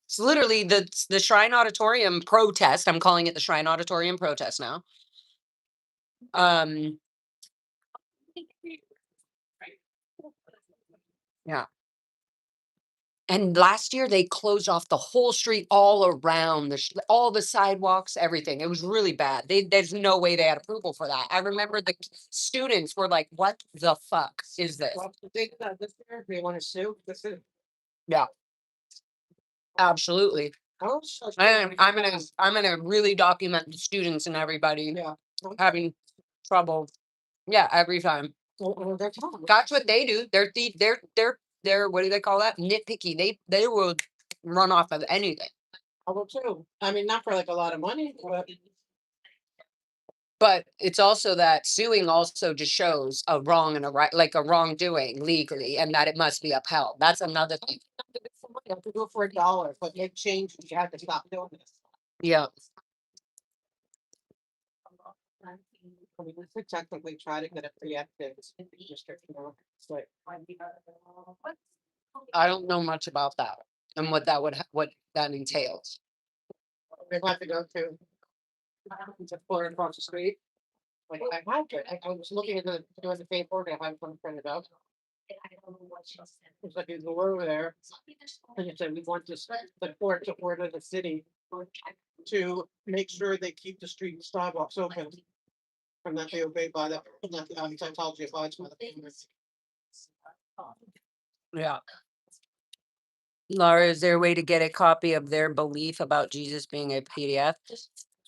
It's literally the Shrine Auditorium protest. I'm calling it the Shrine Auditorium protest now. Yeah. And last year they closed off the whole street all around all the sidewalks, everything. It was really bad. There's no way they had approval for that. I remember the students were like, "What the fuck is this?" Well, this year, they want to sue. Yeah. Absolutely. I'm gonna really document the students and everybody having trouble. Yeah, every time. That's what they do. They're what do they call that? Nitpicky. They will run off of anything. I will too. I mean, not for like a lot of money, But it's also that suing also just shows a wrong and a right, like a wrongdoing legally, and that it must be upheld. That's another thing. You have to do it for $1, but make change. You have to stop doing this. Yeah. I mean, we could technically try to get a preemptive district. It's like, I don't know much about that and what that entails. we're going to go to the corner across the street. Like I have to. I was looking at doing the paperwork. I have one printed out. It's like you go over there and you say we want the court to order the city to make sure they keep the street and sidewalks open. And that they obey by the Scientology abides by the. Yeah. Laura, is there a way to get a copy of their belief about Jesus being a PDF?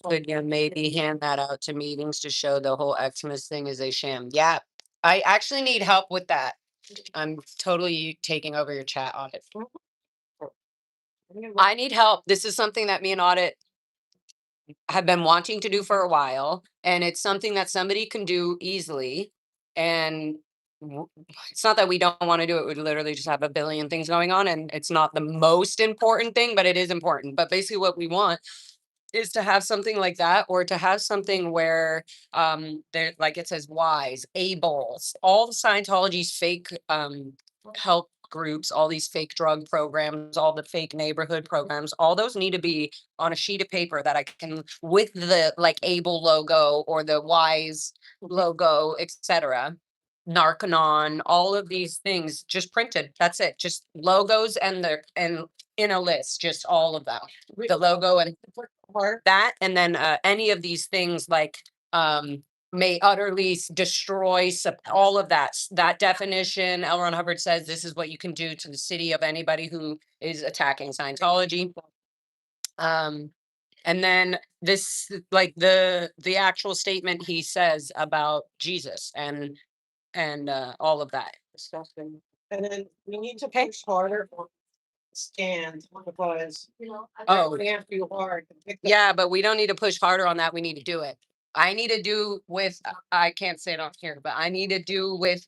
Could you maybe hand that out to meetings to show the whole Xmas thing is a sham? Yeah, I actually need help with that. I'm totally taking over your chat audit. I need help. This is something that me and Audit have been wanting to do for a while, and it's something that somebody can do easily. And it's not that we don't want to do it. We literally just have a billion things going on, and it's not the most important thing, but it is important. But basically what we want is to have something like that, or to have something where there, like it says wise, able, all the Scientology's fake help groups, all these fake drug programs, all the fake neighborhood programs, all those need to be on a sheet of paper that I can, with the like Able logo or the Wise logo, etc. Narcanon, all of these things just printed. That's it. Just logos and in a list, just all of them. The logo and that, and then any of these things like may utterly destroy all of that. That definition, L. Ron Hubbard says this is what you can do to the city of anybody who is attacking Scientology. And then this, like the actual statement he says about Jesus and all of that. Disgusting. And then we need to push harder on scans because, Oh, we have to do hard. to pick the- yeah, but we don't need to push harder on that. We need to do it. I need to do with, I can't say it on here, but I need to do with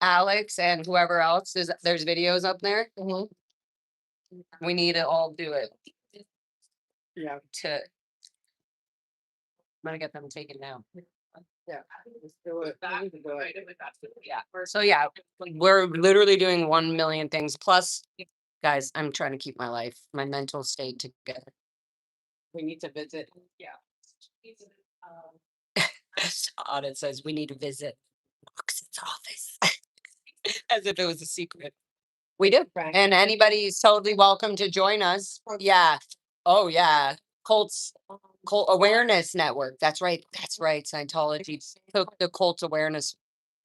Alex and whoever else is, there's videos up there. We need to all do it. Yeah. I'm gonna get them taken down. Yeah. Let's do it. We need to do it. Yeah. So yeah, we're literally doing 1 million things. Plus, guys, I'm trying to keep my mental state together. We need to visit. Yeah. Audit says we need to visit Roxanne's office. As if it was a secret. We do. And anybody's totally welcome to join us. Yeah. Oh yeah. Cult Awareness Network. That's right. That's right. Scientology took the Cult Awareness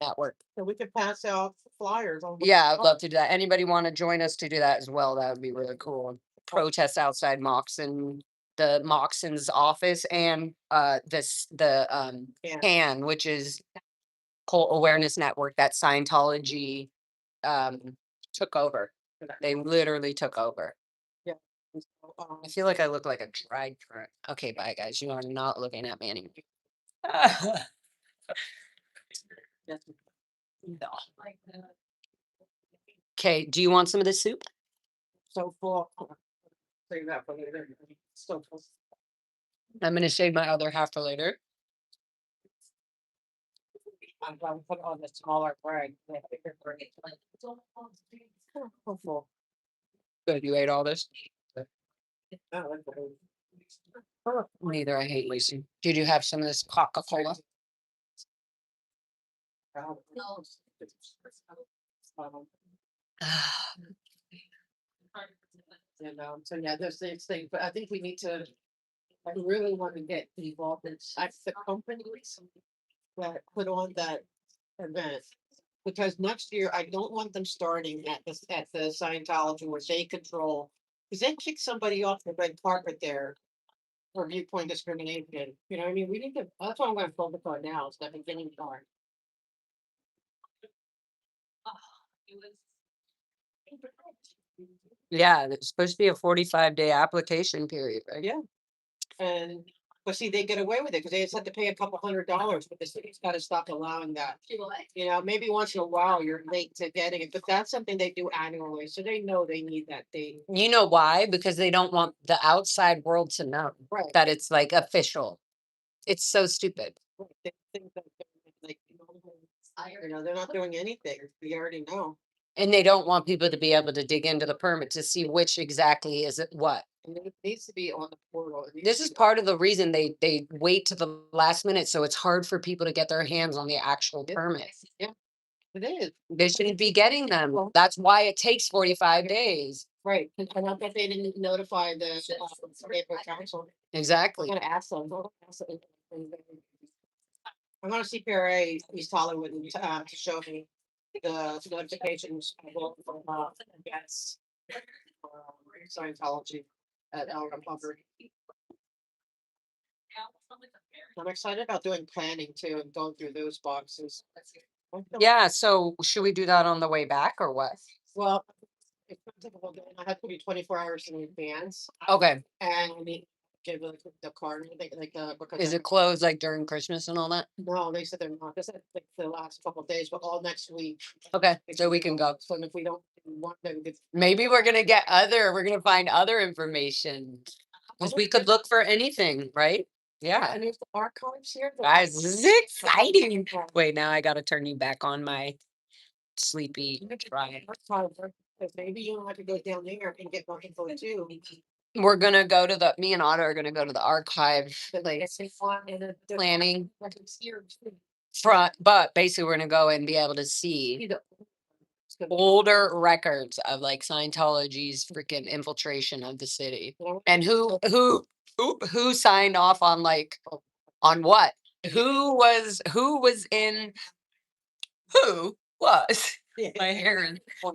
Network. So we could pass out flyers. Yeah, I'd love to do that. Anybody want to join us to do that as well? That would be really cool. Protest outside the Moxon's office and the CAN, which is Cult Awareness Network that Scientology took over. They literally took over. Yeah. I feel like I look like a dried currant. Okay, bye guys. You are not looking at me anymore. No. Okay, do you want some of this soup? So full. Save that for later. So full. I'm gonna save my other half for later. I'm going to put it on the smaller bread. So full. Good, you ate all this? Oh, Neither, I hate Lucy. Did you have some of this Coca-Cola? So yeah, there's these things, but I think we need to, I really want to get involved in, the companies that put on that event. Because next year, I don't want them starting at the Scientology where they control, because they kick somebody off the red carpet there for viewpoint discrimination. You know what I mean? We need to, that's what I'm gonna focus on now, is the beginning part. Yeah, there's supposed to be a 45-day application period, right? Yeah. And, but see, they get away with it because they just have to pay a couple $100, but the city's gotta stop allowing that. You know, maybe once in a while you're late to getting it, but that's something they do annually, so they know they need that thing. You know why? Because they don't want the outside world to know Right. that it's like official. It's so stupid. They think that they're like, you know, they're not doing anything. We already know. And they don't want people to be able to dig into the permit to see which exactly is it what. And it needs to be on the portal. This is part of the reason they wait to the last minute, so it's hard for people to get their hands on the actual permit. Yeah, it is. They shouldn't be getting them. That's why it takes 45 days. Right, and I bet they didn't notify the neighborhood council. Exactly. I'm gonna ask them. I'm gonna CPRA East Hollywood to show me the notifications from yes. Scientology at L. Ron Hubbard. I'm excited about doing planning too and going through those boxes. Yeah, so should we do that on the way back or what? Well, it's gonna take a whole day. I have to be 24 hours in advance. Okay. And we need to give the card, like because Is it closed like during Christmas and all that? No, they said they're not. They said like the last couple of days, but all next week. Okay, so we can go. So if we don't do one, then we could. Maybe we're gonna find other information. Because we could look for anything, right? Yeah. And there's the archives here. Guys, this is exciting. Wait, now I gotta turn you back on my sleepy Ryan. Maybe you don't have to go down there and get more info too. We're gonna go to me and Otto are gonna go to the archive place planning front, but basically we're gonna go and be able to see older records of like Scientology's freaking infiltration of the city and who signed off on like on what? Who was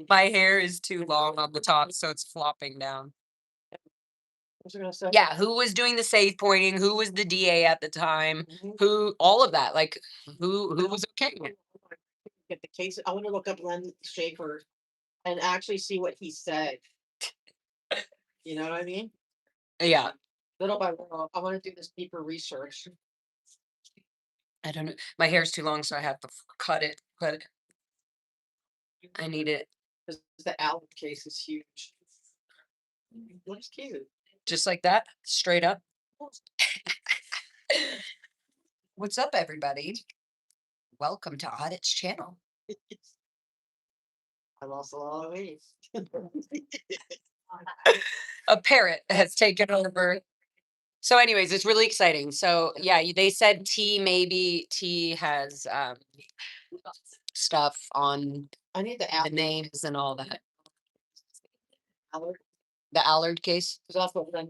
my hair is too long on the top, so it's flopping down. Yeah, who was doing the safe pointing? Who was the DA at the time? Who all of that? Like who was okay? Get the case. I want to look up Len Schaefer and actually see what he said. You know what I mean? Yeah. Little by little, I want to do this deeper research. I don't know. My hair's too long, so I have to cut it. But I need it. Because the Allen case is huge. Looks cute. Just like that, straight up. What's up, everybody? Welcome to Audit's channel. I lost a lot of weight. A parrot has taken over. So anyways, it's really exciting. So yeah, they said T has stuff on I need the names and all that. Allard. The Allard case? That's what we're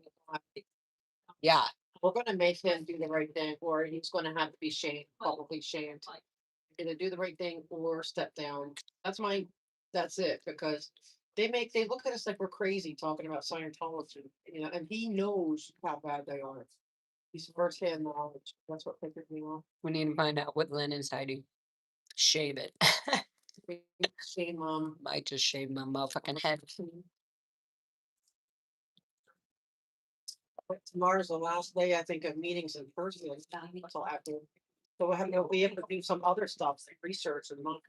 Yeah. We're gonna make him do the right thing, or he's gonna have to be shamed, publicly shamed. Either do the right thing or step down. That's it, because they look at us like we're crazy talking about Scientology, and he knows how bad they are. He's firsthand knowledge. That's what pickered me off. We need to find out what Lynn is hiding. Shave it. Shame, might just shave my motherfucking head. Tomorrow's the last day, I think, of meetings in person until after. So we'll be able to do some other stuff, like research and, like,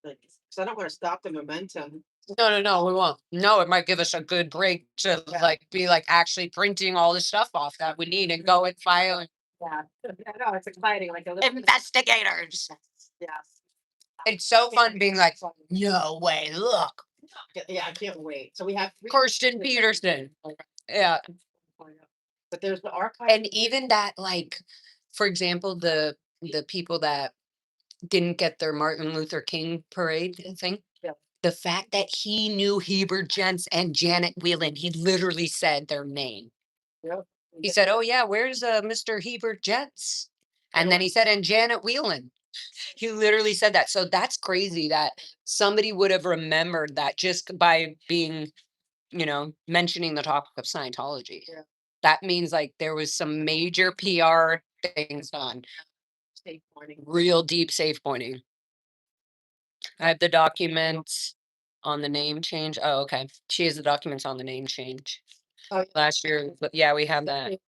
because I don't want to stop the momentum. No, we won't. No, it might give us a good break to like be like actually printing all the stuff off that we need and go and file. Yeah, I know, it's exciting, like investigators. Yeah. It's so fun being like, no way, look. Yeah, I can't wait. So we have Kirsten Peterson. Yeah. But there's the archive. And even that, like, for example, the people that didn't get their Martin Luther King parade thing. Yeah. The fact that he knew Heber Jentz and Janet Whelan, he literally said their name. Yep. He said, "Oh yeah, where's Mr. Heber Jentz?" And then he said, "And Janet Whelan." He literally said that. So that's crazy that somebody would have remembered that just by being, mentioning the topic of Scientology. Yeah. That means like there was some major PR things done. Safe pointing. Real deep safe pointing. I have the documents on the name change. Oh, okay. She has the documents on the name change. Oh, Last year, but yeah, we have that.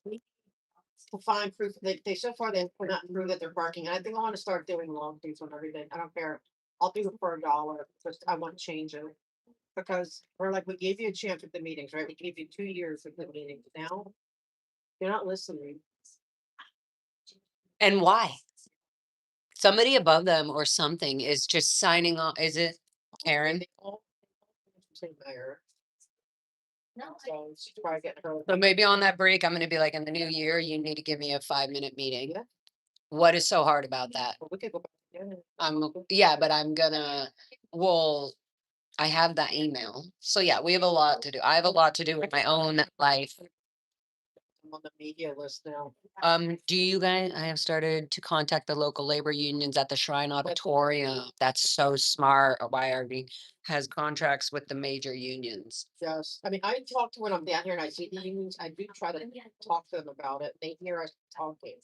To find proof, they so far they've not prove that they're parking. I think I want to start doing long things on everything. I don't care. I'll do it for $1. Just I want to change it. Because we're like, we gave you a chance with the meetings, right? We gave you 2 years with the meetings. Now you're not listening. And why? Somebody above them or something is just signing off. Is it Karen? So she's probably getting her. So maybe on that break, I'm going to be like, in the new year, you need to give me a 5-minute meeting. Yeah. What is so hard about that? Well, we could go back together. Yeah, but I have that email. So yeah, we have a lot to do. I have a lot to do with my own life. I'm on the media list now. Do you guys, I have started to contact the local labor unions at the Shrine Auditorium. That's so smart. YRB has contracts with the major unions. Yes, I mean, I talk to when I'm down here and I see the unions, I do try to talk to them about it. They hear us talking.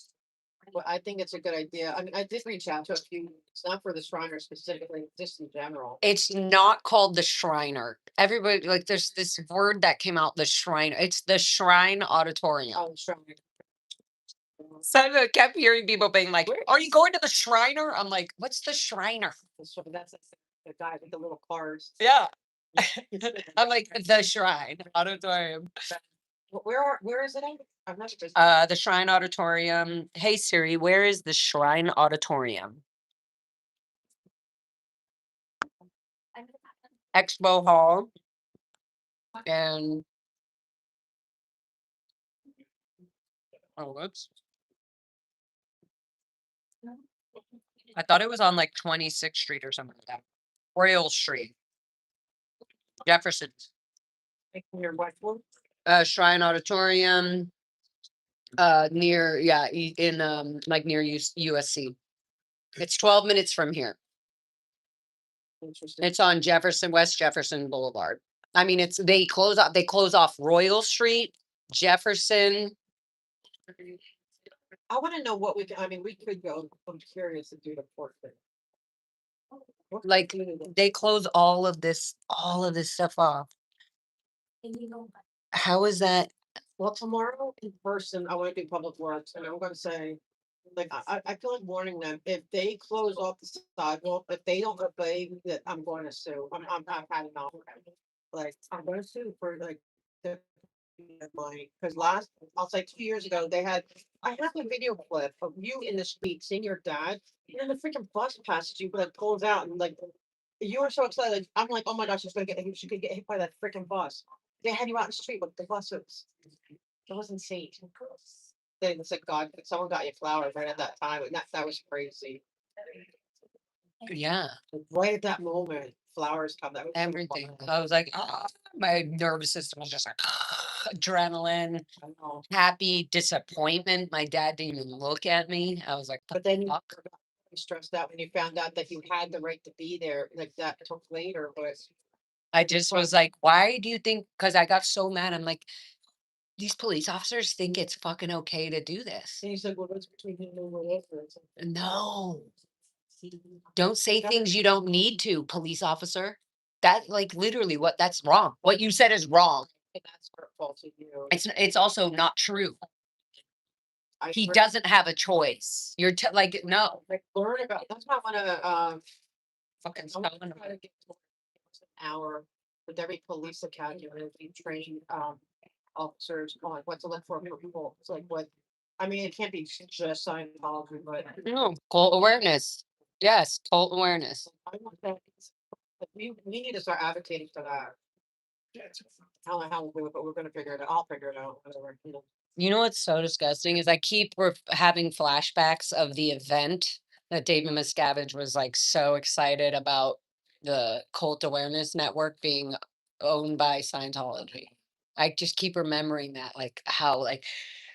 But I think it's a good idea. I mean, I did reach out to a few, it's not for the Shriners specifically, just in general. It's not called the Shriner. Everybody, like, there's this word that came out, the Shrine. It's the Shrine Auditorium. Oh, Shriner. So I kept hearing people being like, "Are you going to the Shriner?" I'm like, "What's the Shriner?" That's the guy with the little cars. Yeah. I'm like, the Shrine Auditorium. Where is it at? I'm not sure. The Shrine Auditorium. Hey Siri, where is the Shrine Auditorium? Expo Hall. And oh, whoops. I thought it was on like 26th Street or something like that. Royal Street, Jefferson. Near Westwood. Shrine Auditorium. Near in like near USC. It's 12 minutes from here. Interesting. It's on West Jefferson Boulevard. I mean, they close off Royal Street, Jefferson. I want to know what we can, I mean, we could go, I'm curious to do the portrait. Like they close all of this stuff off. How is that? Well, tomorrow in person, I want to do public works and I'm gonna say, like, I feel like warning them, if they close off the sidewalk, if they don't obey, that I'm going to sue. I've had enough. Like, I'm gonna sue for like the money, because I'll say 2 years ago, I have a video clip of you in the street seeing your dad, and then the freaking bus passes you, like pulls out and like, you were so excited, like, I'm like, oh my gosh, she's gonna get hit by that freaking bus. They had you out in the street with the buses. It was insane. They said, God, someone got you flowers right at that time, and that was crazy. Yeah. Right at that moment, flowers come. That was so Everything. fun. I was like, oh, my nervous system was just like adrenaline, I know. happy, disappointment. My dad didn't even look at me. I was like, But then you fuck. got stressed out when you found out that you had the right to be there, like that took later, but I just was like, why do you think? Because I got so mad. I'm like, these police officers think it's fucking okay to do this. and he said, well, that's between him and whatever. No. Don't say things you don't need to, police officer. That like literally that's wrong. What you said is wrong. That's hurtful to you. It's also not true. He swear- doesn't have a choice. You're like, no. Like, learn about, that's why I wanna, Fucking I wanna spelling try to get to an hour with every police academy, and we train, officers on what to look for people. It's like what, I mean, it can't be just Scientology, but No, cult awareness. Yes, cult awareness. I want that. We need to start advocating for that. I don't know how we'll do it, but we're gonna figure it out. I'll figure it out, whatever, you know. You know what's so disgusting is I keep having flashbacks of the event that David Miscavige was like so excited about the Cult Awareness Network being owned by Scientology. I just keep remembering that, like how like,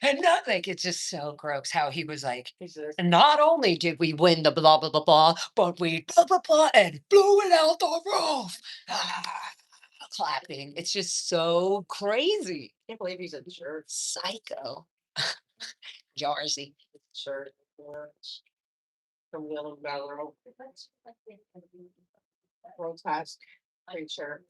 and not like it's just so gross how he was like, not only did we win the blah blah blah blah, but we blah blah blah and blew it out the roof. Clapping. It's just so crazy. Can't believe he's a jerk. Psycho. Jarzy. Shirt. From Wheel and Barrel. Grotesque creature.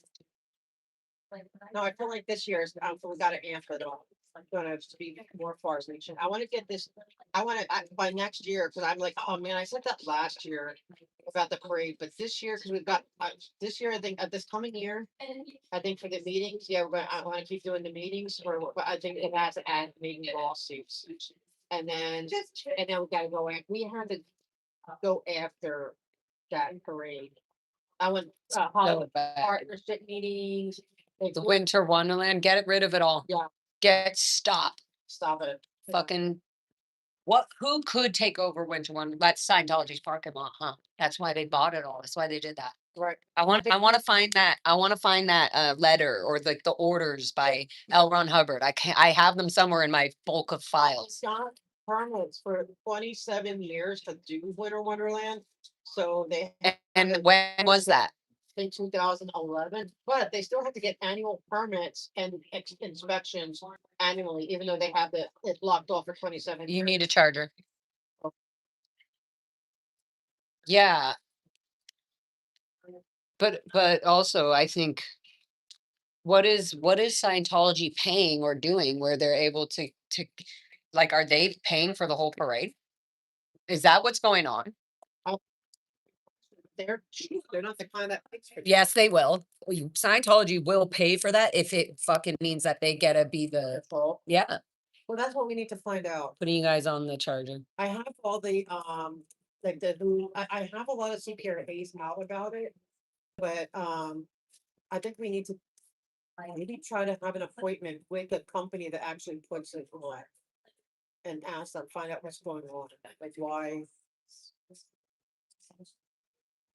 No, I feel like this year is, we gotta amp it up. I'm gonna be more far reaching. I wanna get this, by next year, cause I'm like, oh man, I said that last year about the parade, but this year, cause we've got, this year, I think, this coming year, I think for the meetings, yeah, I wanna keep doing the meetings, but I think it has to add meeting lawsuits. And then we gotta go, we had to go after that parade. I went, Hollywood bad. partnership meetings. The Winter Wonderland, get rid of it all. Yeah, Stop stop it. fucking who could take over Winter Wonderland? That's Scientology's parking lot, huh? That's why they bought it all. That's why they did that. Right. I want to find that. I want to find that letter or like the orders by L. Ron Hubbard. I have them somewhere in my bulk of files. Got permits for 27 years to do Winter Wonderland. So they And when was that? in 2011, but they still have to get annual permits and inspections annually, even though they have it's blocked off for 27 You years. need a charger. Yeah. But also I think what is Scientology paying or doing where they're able to like, are they paying for the whole parade? Is that what's going on? They're cheap. They're not the kind that pays for. Yes, they will. Scientology will pay for that if it fucking means that they get to be the yeah. Well, that's what we need to find out. Putting you guys on the charger. I have all the like I have a lot of CPRAs out about it, but I think we need to maybe try to have an appointment with the company that actually puts it on. And ask them, find out what's going on, like why.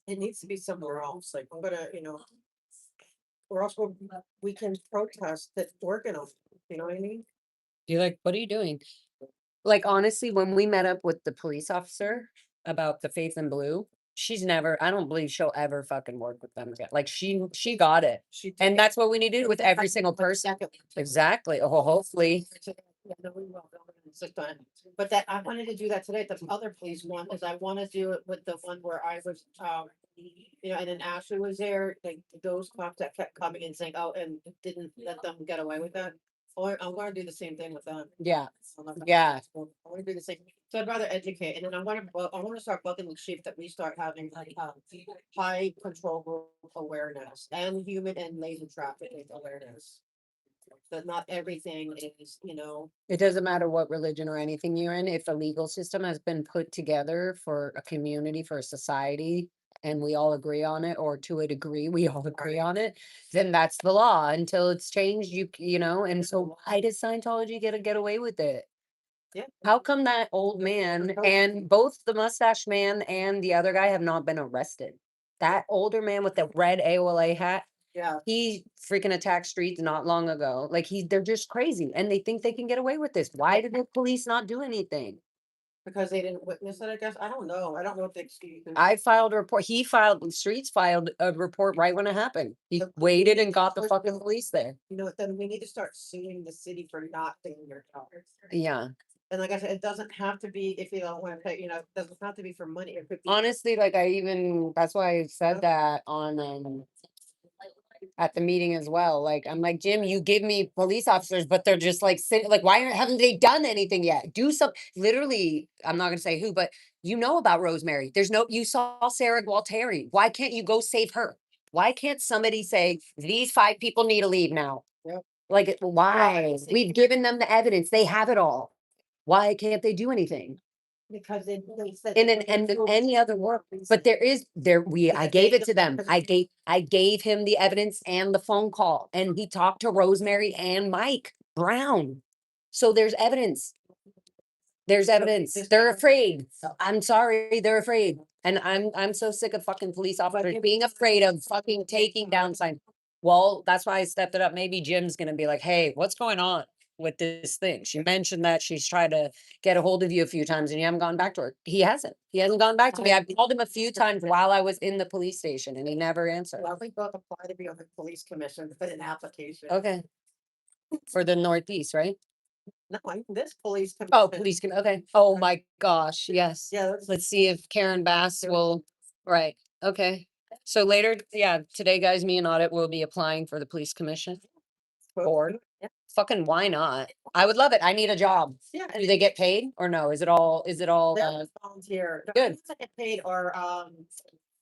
It needs to be somewhere else, like, I'm gonna, or else we can protest that working on, you know what I mean? You're like, what are you doing? Like, honestly, when we met up with the police officer about the Faith in Blue, I don't believe she'll ever fucking work with them again. Like, she got it. And that's what we need to do with every single person. Exactly. Oh, hopefully. Yeah, no, we will. Insist on it. But that, I wanted to do that today, the other police one, is I wanna do it with the one where I was, and then Ashley was there, like, those cops that kept coming and saying, oh, and didn't let them get away with that. Or I'm gonna do the same thing with them. Yeah. I'm not gonna- Yeah. I wanna do the same, so I'd rather educate, and then I wanna start bugging the chief that we start having like, high control group awareness and human and laser trafficking awareness. That not everything is, It doesn't matter what religion or anything you're in. If the legal system has been put together for a community, for a society, and we all agree on it, or to a degree, we all agree on it, then that's the law until it's changed. And so why does Scientology get away with it? Yeah. How come that old man and both the mustache man and the other guy have not been arrested? That older man with the red AOLA hat, Yeah. he freaking attacked streets not long ago. Like they're just crazy and they think they can get away with this. Why did the police not do anything? Because they didn't witness it, I guess. I don't know. I don't know what the excuse is. I filed a report. Streets filed a report right when it happened. He waited and got the fucking police there. Then we need to start suing the city for not paying your dollars. Yeah. And like I said, it doesn't have to be if you don't want to pay, it doesn't have to be for money. It could be. Honestly, like that's why I said that on at the meeting as well. Like, I'm like, Jim, you give me police officers, but they're just like sitting, like, haven't they done anything yet? Do some, literally, I'm not gonna say who, but you know about Rosemary. You saw Sarah Gualteri. Why can't you go save her? Why can't somebody say, these 5 people need to leave now? Yep. Like, why? We've given them the evidence. They have it all. Why can't they do anything? Because they said. And any other work, but I gave it to them. I gave him the evidence and the phone call, and he talked to Rosemary and Mike Brown. So there's evidence. There's evidence. They're afraid. I'm sorry, they're afraid. And I'm so sick of fucking police officers being afraid of fucking taking down signs. Well, that's why I stepped it up. Maybe Jim's gonna be like, hey, what's going on with this thing? She mentioned that she's tried to get a hold of you a few times and you haven't gone back to her. He hasn't. He hasn't gone back to me. I've called him a few times while I was in the police station and he never answered. Well, we both apply to be on the police commission, to put an application. Okay. For the Northeast, right? No, this police. Oh, police can, okay. Oh my gosh, yes. Yeah. Let's see if Karen Bass will, right, okay. So later, yeah, today, guys, me and Audit will be applying for the police commission board. Yeah. Fucking why not? I would love it. I need a job. Yeah. Do they get paid or no? Is it all, They're volunteer. The good. ones that get paid are,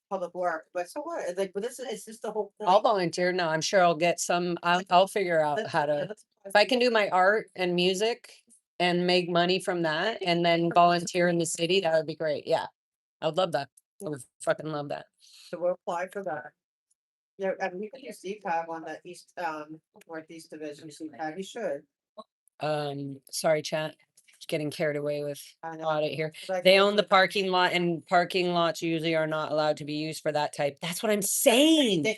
public work, but so what? Like, but it's just the whole. I'll volunteer. No, I'm sure I'll get some, I'll figure out how to, if I can do my art and music and make money from that and then volunteer in the city, that would be great. Yeah. I would love that. I would fucking love that. So we'll apply for that. Yeah, and we can use CPAC on the Northeast Division, CPAC, you should. Sorry, chat. Getting carried away with I know. audit here. Like, They own the parking lot and parking lots usually are not allowed to be used for that type. That's what I'm saying.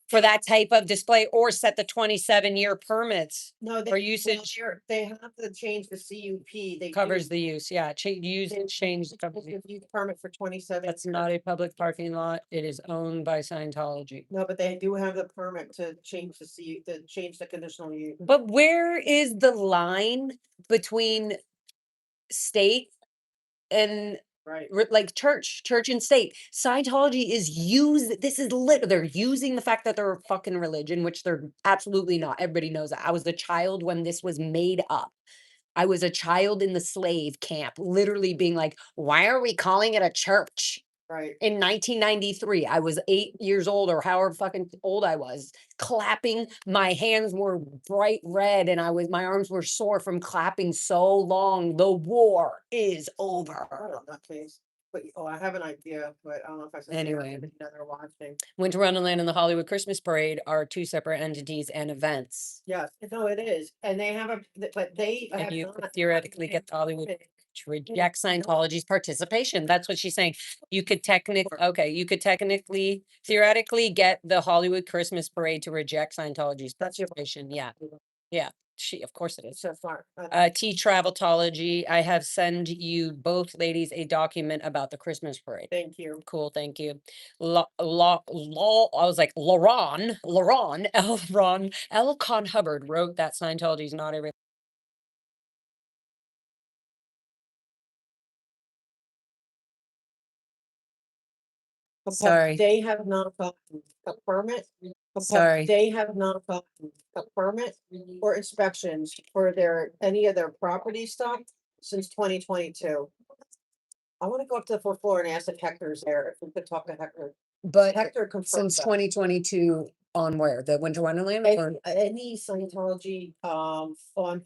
For that type of display or set the 27-year permits No, for usage. they have to change the CUP. They Covers the use, yeah, change the use permit for 27. That's not a public parking lot. It is owned by Scientology. No, but they do have the permit to change the conditional use. But where is the line between state and Right. like church and state? Scientology is they're using the fact that they're a fucking religion, which they're absolutely not. Everybody knows that. I was the child when this was made up. I was a child in the slave camp, literally being like, why are we calling it a church? Right. In 1993, I was 8 years old or however fucking old I was, clapping. My hands were bright red and my arms were sore from clapping so long. The war is over. Oh, that case. But, oh, I have an idea, but I don't know if I should. Anyway. Another watching. Winter Wonderland and the Hollywood Christmas Parade are two separate entities and events. Yes, no, it is, and they have but they And have you could not. theoretically get the Hollywood to reject Scientology's participation. That's what she's saying. You could technically, theoretically get the Hollywood Christmas Parade to reject Scientology's participation. Yeah. Yeah. Of course it is. So far. T Traveltology, I have send you both ladies a document about the Christmas parade. Thank you. Cool, thank you. I was like, L. Con Hubbard wrote that Scientology is not a Sorry. They have not gotten a permit. Sorry. They have not gotten a permit or inspections for any of their property stuff since 2022. I want to go up to the fourth floor and ask if Hector's there, if we could talk to Hector. But Hector confirmed since that. 2022 on where? The Winter Wonderland? Or Any Scientology on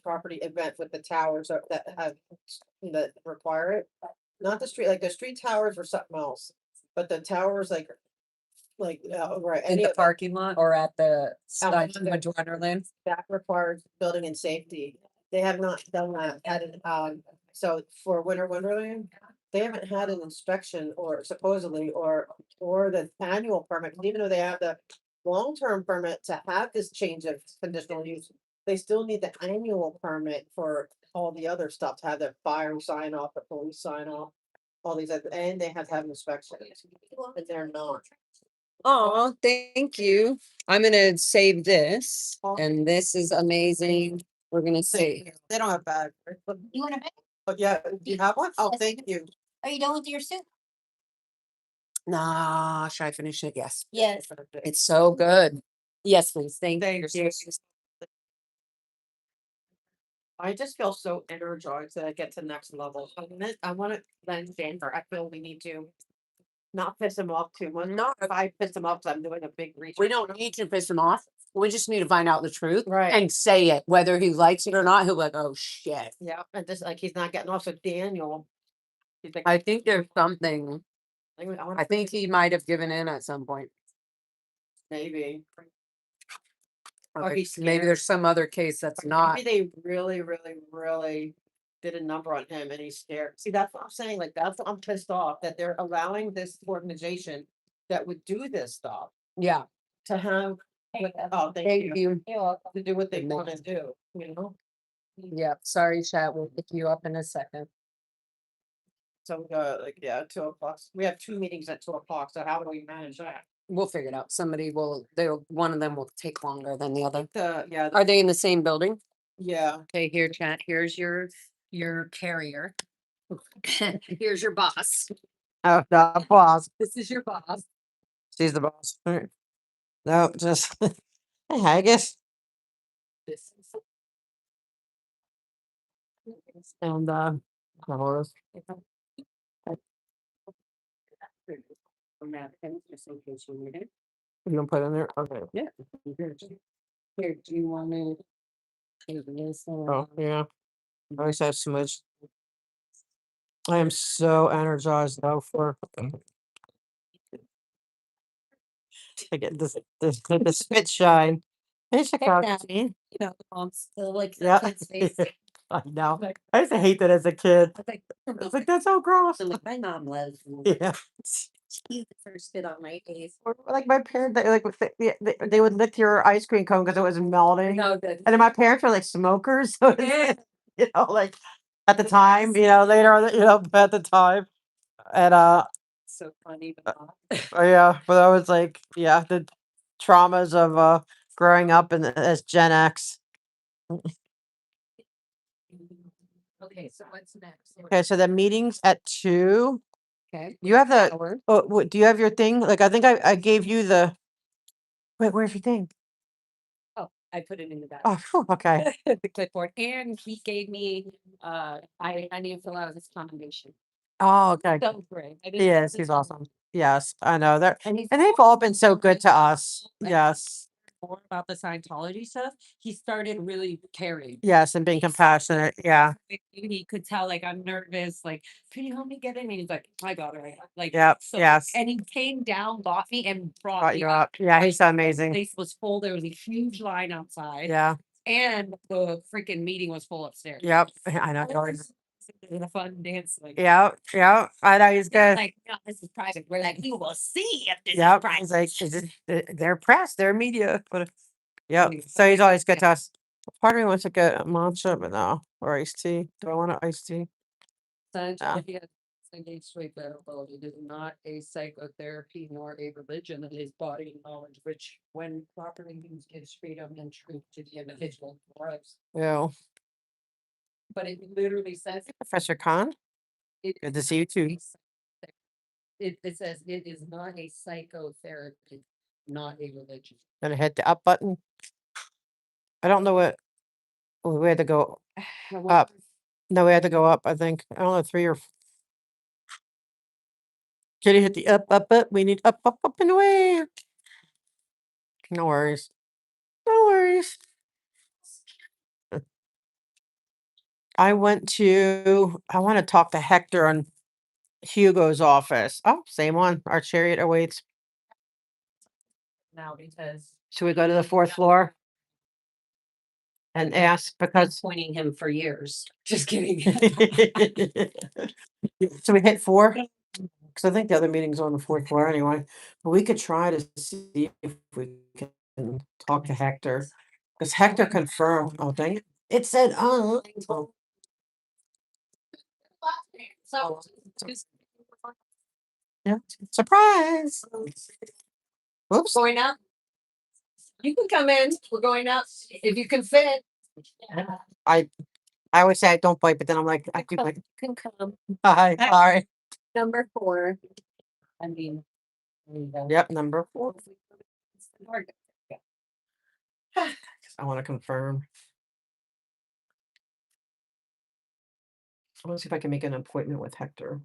property event with the towers that have that require it. Not the street, like the street towers or something else, but the towers right. in Any the of parking lot or at the Out Winter Wonderland? that requires building and safety. They have not done that, so for Winter Wonderland, they haven't had an inspection or supposedly, or the annual permit, even though they have the long-term permit to have this change of conditional use, they still need the annual permit for all the other stuff, to have their fire sign off, the police sign off, all these, and they have to have inspections, but they're not. Oh, thank you. I'm gonna save this, and this is amazing. We're gonna save. They don't have bags. You want a bag? But yeah, do you have one? Oh, Yes. thank you. Are you done with your soup? Nah, should I finish it? Yes. Yes. It's so good. Yes, please. Thank you. I just feel so energized that I get to the next level. I want to then Denver. I feel we need to not piss him off too much. Not if I piss him off, 'cause I'm doing a big research. We don't need to piss him off. We just need to find out the truth Right. and say it, whether he likes it or not. He'll be like, oh shit. Yeah, and just like he's not getting off. So Daniel, he's like, I think there's something. wanna I think he might have given in at some point. maybe. Or Okay, he's maybe scared. there's some other case that's not. Maybe they really, really, really did a number on him and he's scared. See, that's what I'm saying. Like, that's what I'm pissed off that they're allowing this organization that would do this stuff Yeah. to have. Oh, Thank you. To do what they want to do, Yeah. Sorry, chat. We'll pick you up in a second. So, 2:00. We have 2 meetings at 2:00. So how do we manage that? We'll figure it out. One of them will take longer than the other. Yeah, Are they in the same building? yeah. Okay, here, chat. Here's your carrier. Here's your boss. Oh, the boss. This is your boss. She's the boss. All right. No, just, hey, Haggis. This is. And, Horace. Just in case you need it. You gonna put it in there? Okay. Yeah. Here, do you want me? Oh, yeah. I always have so much. I am so energized though for. I get the spit shine. It's a You know, mom's still like Yeah. kid's face. I know. I used to hate that as a kid. I was like, that's so gross. Like my mom loves me. Yeah. She's the first spit on my face. Or like my parents, they would lick your ice cream cone because it was melting. No, good. And then my parents were like smokers, so it's, like at the time, later on, at the time, and So funny, but not. yeah, but I was like, yeah, the traumas of growing up and as Gen X. Okay, so what's next? Okay, so the meeting's at 2. Okay. You have the. Hour. Oh, do you have your thing? Like, I think I gave you the. Wait, where's your thing? Oh, I put it in the bag. Oh, phew, okay. The clipboard, and he gave me. I need to fill out his commendation. Oh, okay. So great. Yes, he's awesome. Yes, I know. And And they've all been so good to us. Yes. more about the Scientology stuff, he started really caring. Yes, and being compassionate. Yeah. He could tell, like, I'm nervous, like, can you help me get in? And he's like, I got it. Like, Yep. so, Yes. and he came down, got me, and brought Brought me you up. up. Yeah, he's The amazing. place was full. There was a huge line outside. Yeah. And the freaking meeting was full upstairs. Yep. I know. It was a fun dance. Like, Yeah. Yeah. I know he's good. like, no, this is private. We're like, we will see if this is Yep. private. He's like, they're press, they're media. But yep. Anyway, So he's always good to us. Part of me wants to get a matcha, but no, or iced tea. Do I want an iced tea? Scientology has against straight medical. It is not a psychotherapy nor a religion. It is body knowledge, which, when properly used, gives freedom and truth to the individual. Yeah. But it literally says Professor Khan. it, Good to see you too. it says it is not a psychotherapy, not a religion. Gonna hit the up button. I don't know what. We had to go up. No, we had to go up. I think I don't know 3 or. Can you hit the up, up, up? We need up, up, up and away. No worries. No worries. I want to talk to Hector on Hugo's office. Oh, same one. Our chariot awaits. Now, because Should we go to the 4th floor and ask because pointing him for years. Just kidding. so we hit 4? Because I think the other meeting's on the 4th floor anyway. But we could try to see if we can talk to Hector. Because Hector confirmed. Oh, dang it. It said, oh. So, Yeah. Surprise. Whoops. going up. You can come in. We're going up if you can fit. I always say I don't bite, but then I'm like, I do bite. Can come. Hi. Sorry. Number 4. I mean, Yep, number 4. I want to confirm. I want to see if I can make an appointment with Hector.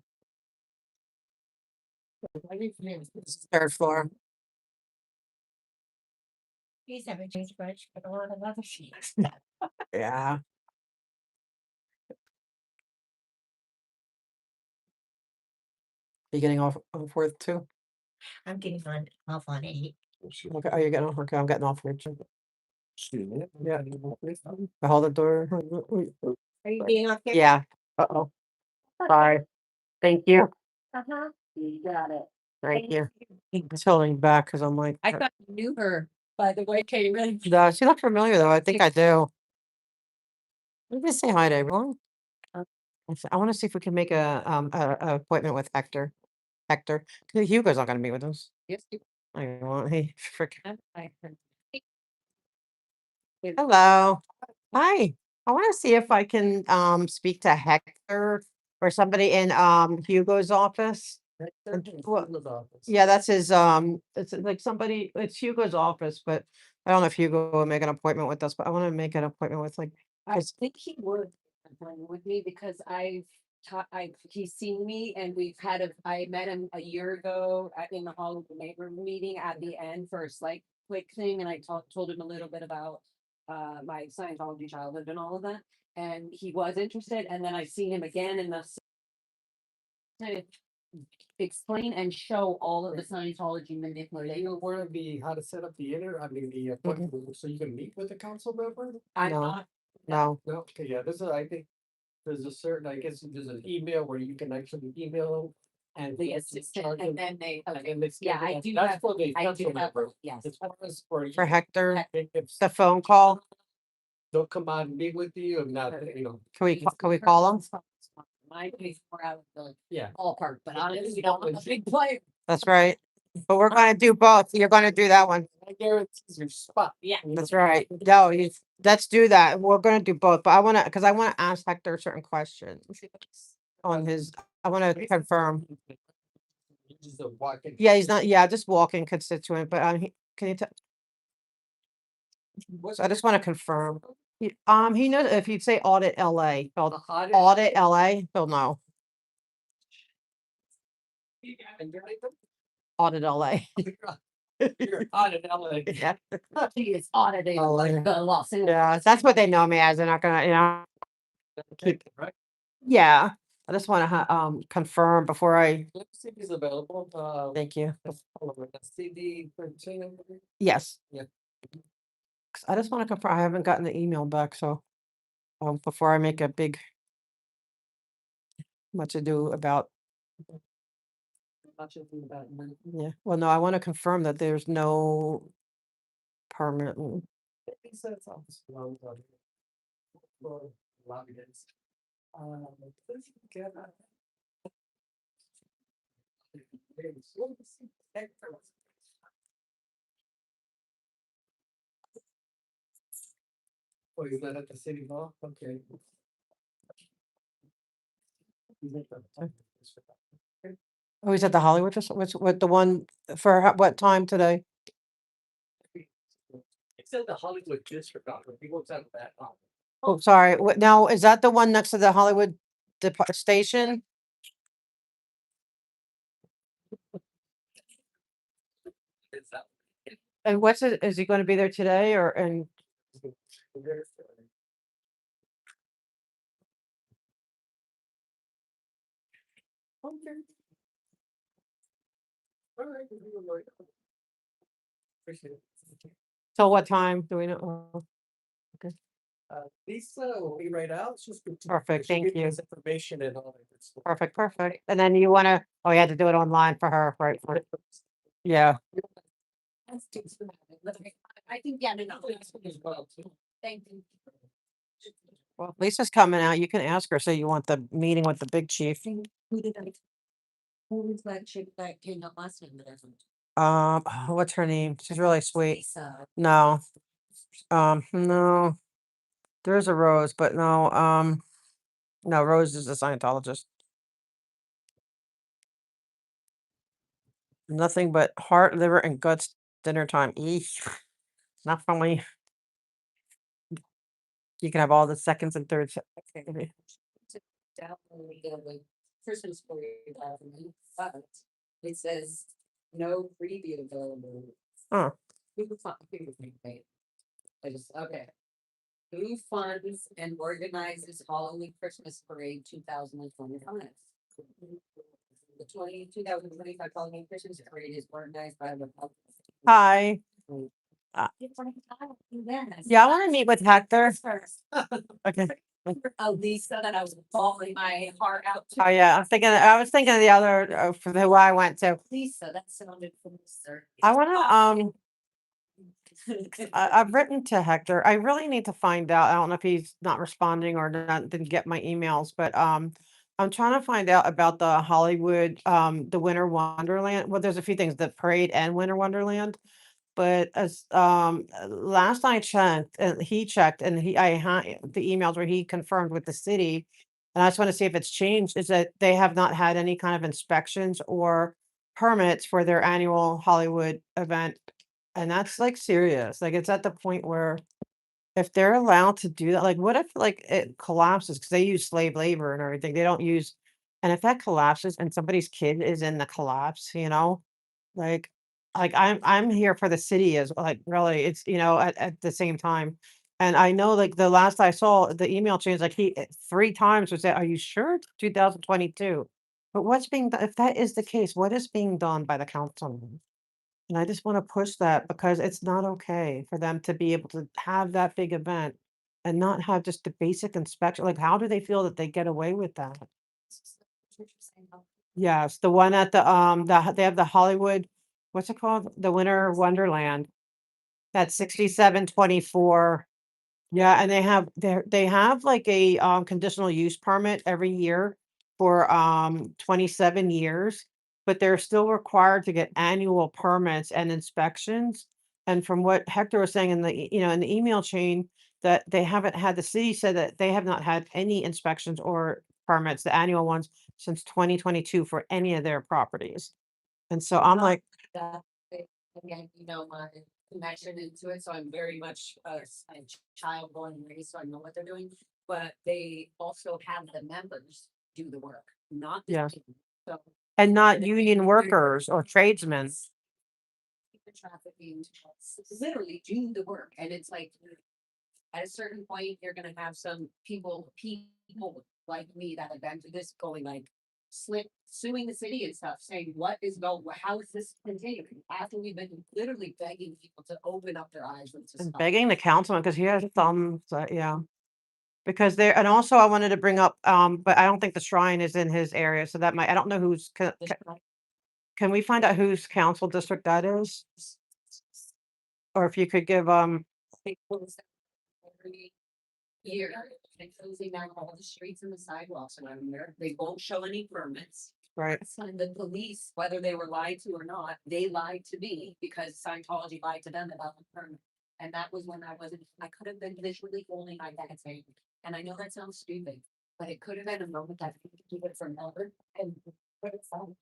3rd floor. He's having changed much, but a lot of other sheets. Yeah. You getting off on 4th too? I'm getting off on 8. Okay. Oh, you're getting off. Okay, I'm getting off here too. Yeah. I hold the door. Are you being off here? Yeah. Uh-oh. Sorry. Thank you. Uh-huh. You got it. Thank you. It's holding back because I'm like, I thought you knew her by the way came in. no, she looked familiar though. I think I do. Let me just say hi to everyone. I want to see if we can make a appointment with Hector. Hector. Hugo's not gonna meet with us. Yes, you. I want he frick. I heard. Hello. Hi. I want to see if I can speak to Hector or somebody in Hugo's office. Yeah, that's his it's like somebody, it's Hugo's office, but I don't know if Hugo will make an appointment with us, but I want to make an appointment with like I think he would appointment with me because he's seen me and I met him a year ago in the hall of the neighbor meeting at the end for a slight quick thing, and I told him a little bit about my Scientology childhood and all of that, and he was interested. And then I've seen him again in the explain and show all of the Scientology Are you manipulation. aware of how to set up the the appointment, so you can meet with a council member? I'm No. not. No. No, okay, yeah, I think, there's a certain, I guess, there's an email where you can actually email and. The assistant, and then they. And then they Yeah, I schedule- do That's have- for the I do council have- member. yes. As far as for you, For Hector, if the phone call. they'll come out and meet with you, and not, Can we call him? Mine pays more out of the Yeah. ballpark, but honestly, I'm a big player. That's right. But we're gonna do both. You're gonna do that one. I guarantee your spot. Yeah. That's right. No, let's do that. We're gonna do both, but because I wanna ask Hector certain questions on his, I wanna confirm. Just a walk-in. Yeah, he's not, yeah, just walking constituent, but can you tell? So I just wanna confirm. He knows if you'd say audit LA, audit LA, he'll know. Audit LA. You're hot in LA. Yeah. He is audited Oh, like yeah. the Los Angeles. Yeah, that's what they know me as. They're not gonna, keep, Right? yeah. I just wanna confirm before I, Let me see if he's available. thank you. Hold on, CD 13. Yes. Yeah. 'Cause I just wanna confirm, I haven't gotten the email back, so, before I make a big much ado about, Not sure anything about it. yeah, well, no, I wanna confirm that there's no permit. He said it's office loans on here. For lobbyists. Please get that. Oh, he's not at the city hall? Okay. Oh, he's at the Hollywood, what's what the one for what time today? It's in the Hollywood district office. He works out of that office. Oh, sorry, what, now, is that the one next to the Hollywood station? It's that. And what's it, is he gonna be there today or, and, Okay. All right. Appreciate it. so what time do we know? Oh, okay, Lisa will be right out. It's just good to- perfect, she'll thank give you. us information and all that good stuff. Perfect. And then you wanna, oh, you had to do it online for her, right? Yeah, That's too soon. I think, yeah, no. Thank you. well, Lisa's coming out, you can ask her, so you want the meeting with the big chief. Who did I? Who was that chick that came up last time? What's her name? She's really sweet. Lisa. No, no, there's a Rose, but no, no, Rose is a Scientologist. Nothing but heart, liver, and guts dinner time. Eek. Not for me. You can have all the seconds and thirds. Okay. Definitely get a Christmas for you, but it says no preview available. Huh. Who I just, okay. Who funds and organizes Halloween Christmas Parade 2025? The 2025 Halloween Christmas Parade is organized by the. Hi. Yeah, I want to meet with Hector. First. Okay. Lisa, that I was bawling my heart out to. Oh yeah, I was thinking of the other for who I went to. Lisa, that sounded familiar. I want to I've written to Hector. I really need to find out. I don't know if he's not responding or not, didn't get my emails, but I'm trying to find out about the Hollywood the Winter Wonderland. Well, there's a few things, the parade and Winter Wonderland. But as last I checked, and he checked, and I had the emails where he confirmed with the city, and I just want to see if it's changed, is that they have not had any kind of inspections or permits for their annual Hollywood event. And that's like serious. Like it's at the point where if they're allowed to do that, like what if like it collapses because they use slave labor and everything. They don't use, and if that collapses and somebody's kid is in the collapse, like I'm here for the city as like, really, it's, at the same time. And I know, like, the last I saw, the email change, like, he 3 times was that, "Are you sure it's 2022?" But what's being done if that is the case, what is being done by the councilman? And I just wanna push that because it's not okay for them to be able to have that big event and not have just the basic inspection, like, how do they feel that they get away with that? Yes, the one at they have the Hollywood, what's it called? The Winter Wonderland. That's 6724. Yeah, and they have like a conditional use permit every year for 27 years, but they're still required to get annual permits and inspections. And from what Hector was saying in in the email chain, that they haven't had, the city said that they have not had any inspections or permits, the annual ones, since 2022 for any of their properties. And so I'm like, That, again, my connection into it, so I'm very much a child born and raised, so I know what they're doing. But they also have the members do the work, not the yeah, team. So and not union workers or tradesmen. the traffic being literally do the work, and it's like. At a certain point, you're gonna have some people like me that have been to this going like. Suing the city and stuff, saying what is going, how is this continuing? After we've been literally begging people to open up their eyes and to And stop. begging the councilman, because he has thumbs, yeah. Because there, and also I wanted to bring up, but I don't think the shrine is in his area, so that might, I don't know who's, can we find out whose council district that is? Or if you could give, They close down every year, they closing down all the streets and the sidewalks around there. They won't show any permits. right, And the police, whether they were lied to or not, they lied to me because Scientology lied to them about the permit. And that was when I could have been visually holding my dad's hand. And I know that sounds stupid, but it could have been a moment that I could do it for Melbourne and put it on.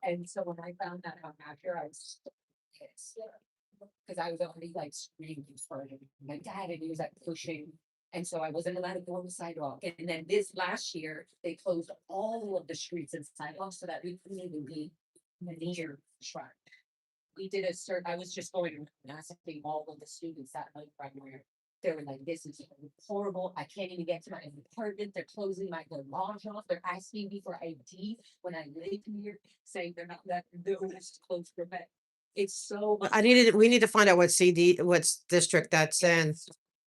And so when I found that out after, I was pissed. Cause I was already like screaming for my dad, and he was like pushing. And so I wasn't allowed to go on the sidewalk. And then this last year, they closed all of the streets and sidewalks so that we couldn't even be near the shrine. We did a cert, I was just going and asking all of the students that night right where they were like, this is horrible. I can't even get to my apartment. They're closing my garage off. They're asking me for ID when I live here, saying they're not that they're just closed for bed. It's so. we need to find out what district that's in.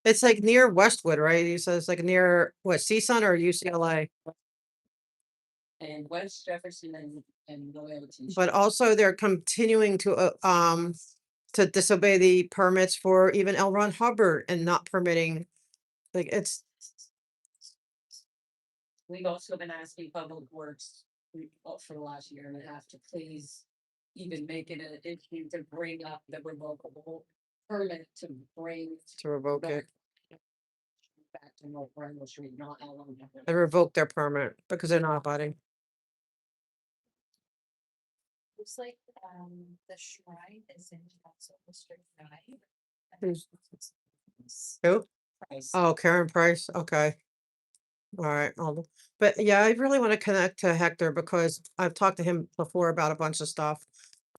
It's like near Westwood, right? You said it's like near, what, CSUN or UCLA? And West Jefferson and Loyalty. But also they're continuing to disobey the permits for even L. Ron Hubbard and not permitting, like, it's, We've also been asking Public Works for the last year and a half to please even make it an issue to bring up the revocable permit to bring. to revoke it. Back to North Randall Street, not Allen. They revoked their permit because they're not abiding. Looks like, the shrine is in Council District 9. Who's- Who? Price. Oh, Karen Price, okay. All right, but yeah, I really want to connect to Hector because I've talked to him before about a bunch of stuff.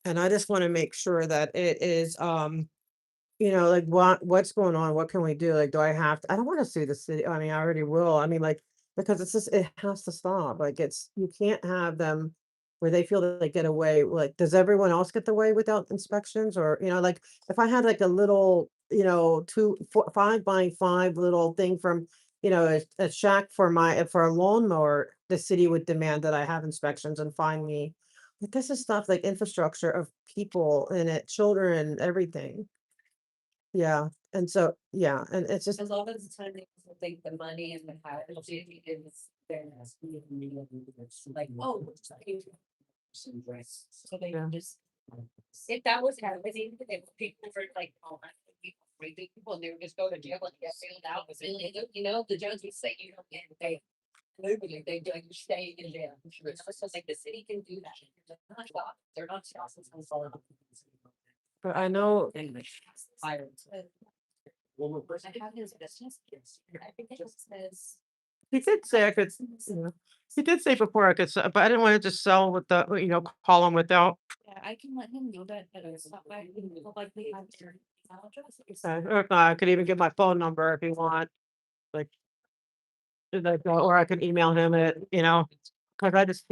And I just want to make sure that it is, like what's going on? What can we do? Like, do I have to, I don't want to sue the city. I mean, I already will. I mean, like, because it's just, it has to stop. Like, you can't have them where they feel that they get away. Like, does everyone else get away without inspections? Or, like, if I had like a little, 5x5 little thing from, a shack for a lawnmower, the city would demand that I have inspections and fine me. But this is stuff like infrastructure of people in it, children, everything. Yeah, and so, yeah, and it's just, A lot of the time, they also think the money and the power is there. Like, oh, it's like. So they Yeah. just. If that was happening, if people were like, oh, people, and they would just go to jail and get bailed out, the judge would say you don't get paid. Literally, they do stay in jail. So like the city can do that. They're not stopping. but I know, Fired. I have his business. I think it just says. he did say I could, he did say before I could, but I didn't want to just sell with the, call him without. Yeah, I can let him know that, it's not like, likely have your email address. Or if not, I could even give my phone number if you want, like, or I could email him because I just,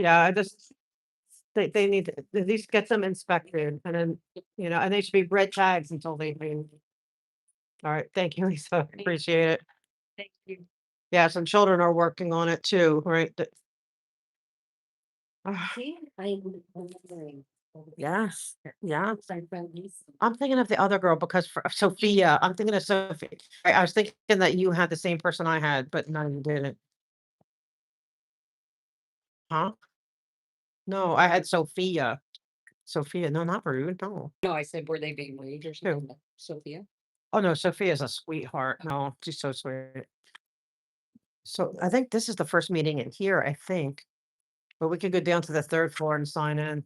they need to at least get them inspected and then, and they should be red tags until they. All right, thank you, Lisa, appreciate it. Thank you. Yeah, some children are working on it too, right? Ah, See, I'm wondering. yes, yeah. I'm thinking of the other girl because for Sophia, I'm thinking of Sophia. I was thinking that you had the same person I had, but no, you didn't. Huh? No, I had Sophia. Sophia, no, not rude, no. No, I said, were they being rude or something? Sophia? Oh, no, Sophia's a sweetheart. No, she's so sweet. So I think this is the first meeting in here, I think. But we could go down to the third floor and sign in.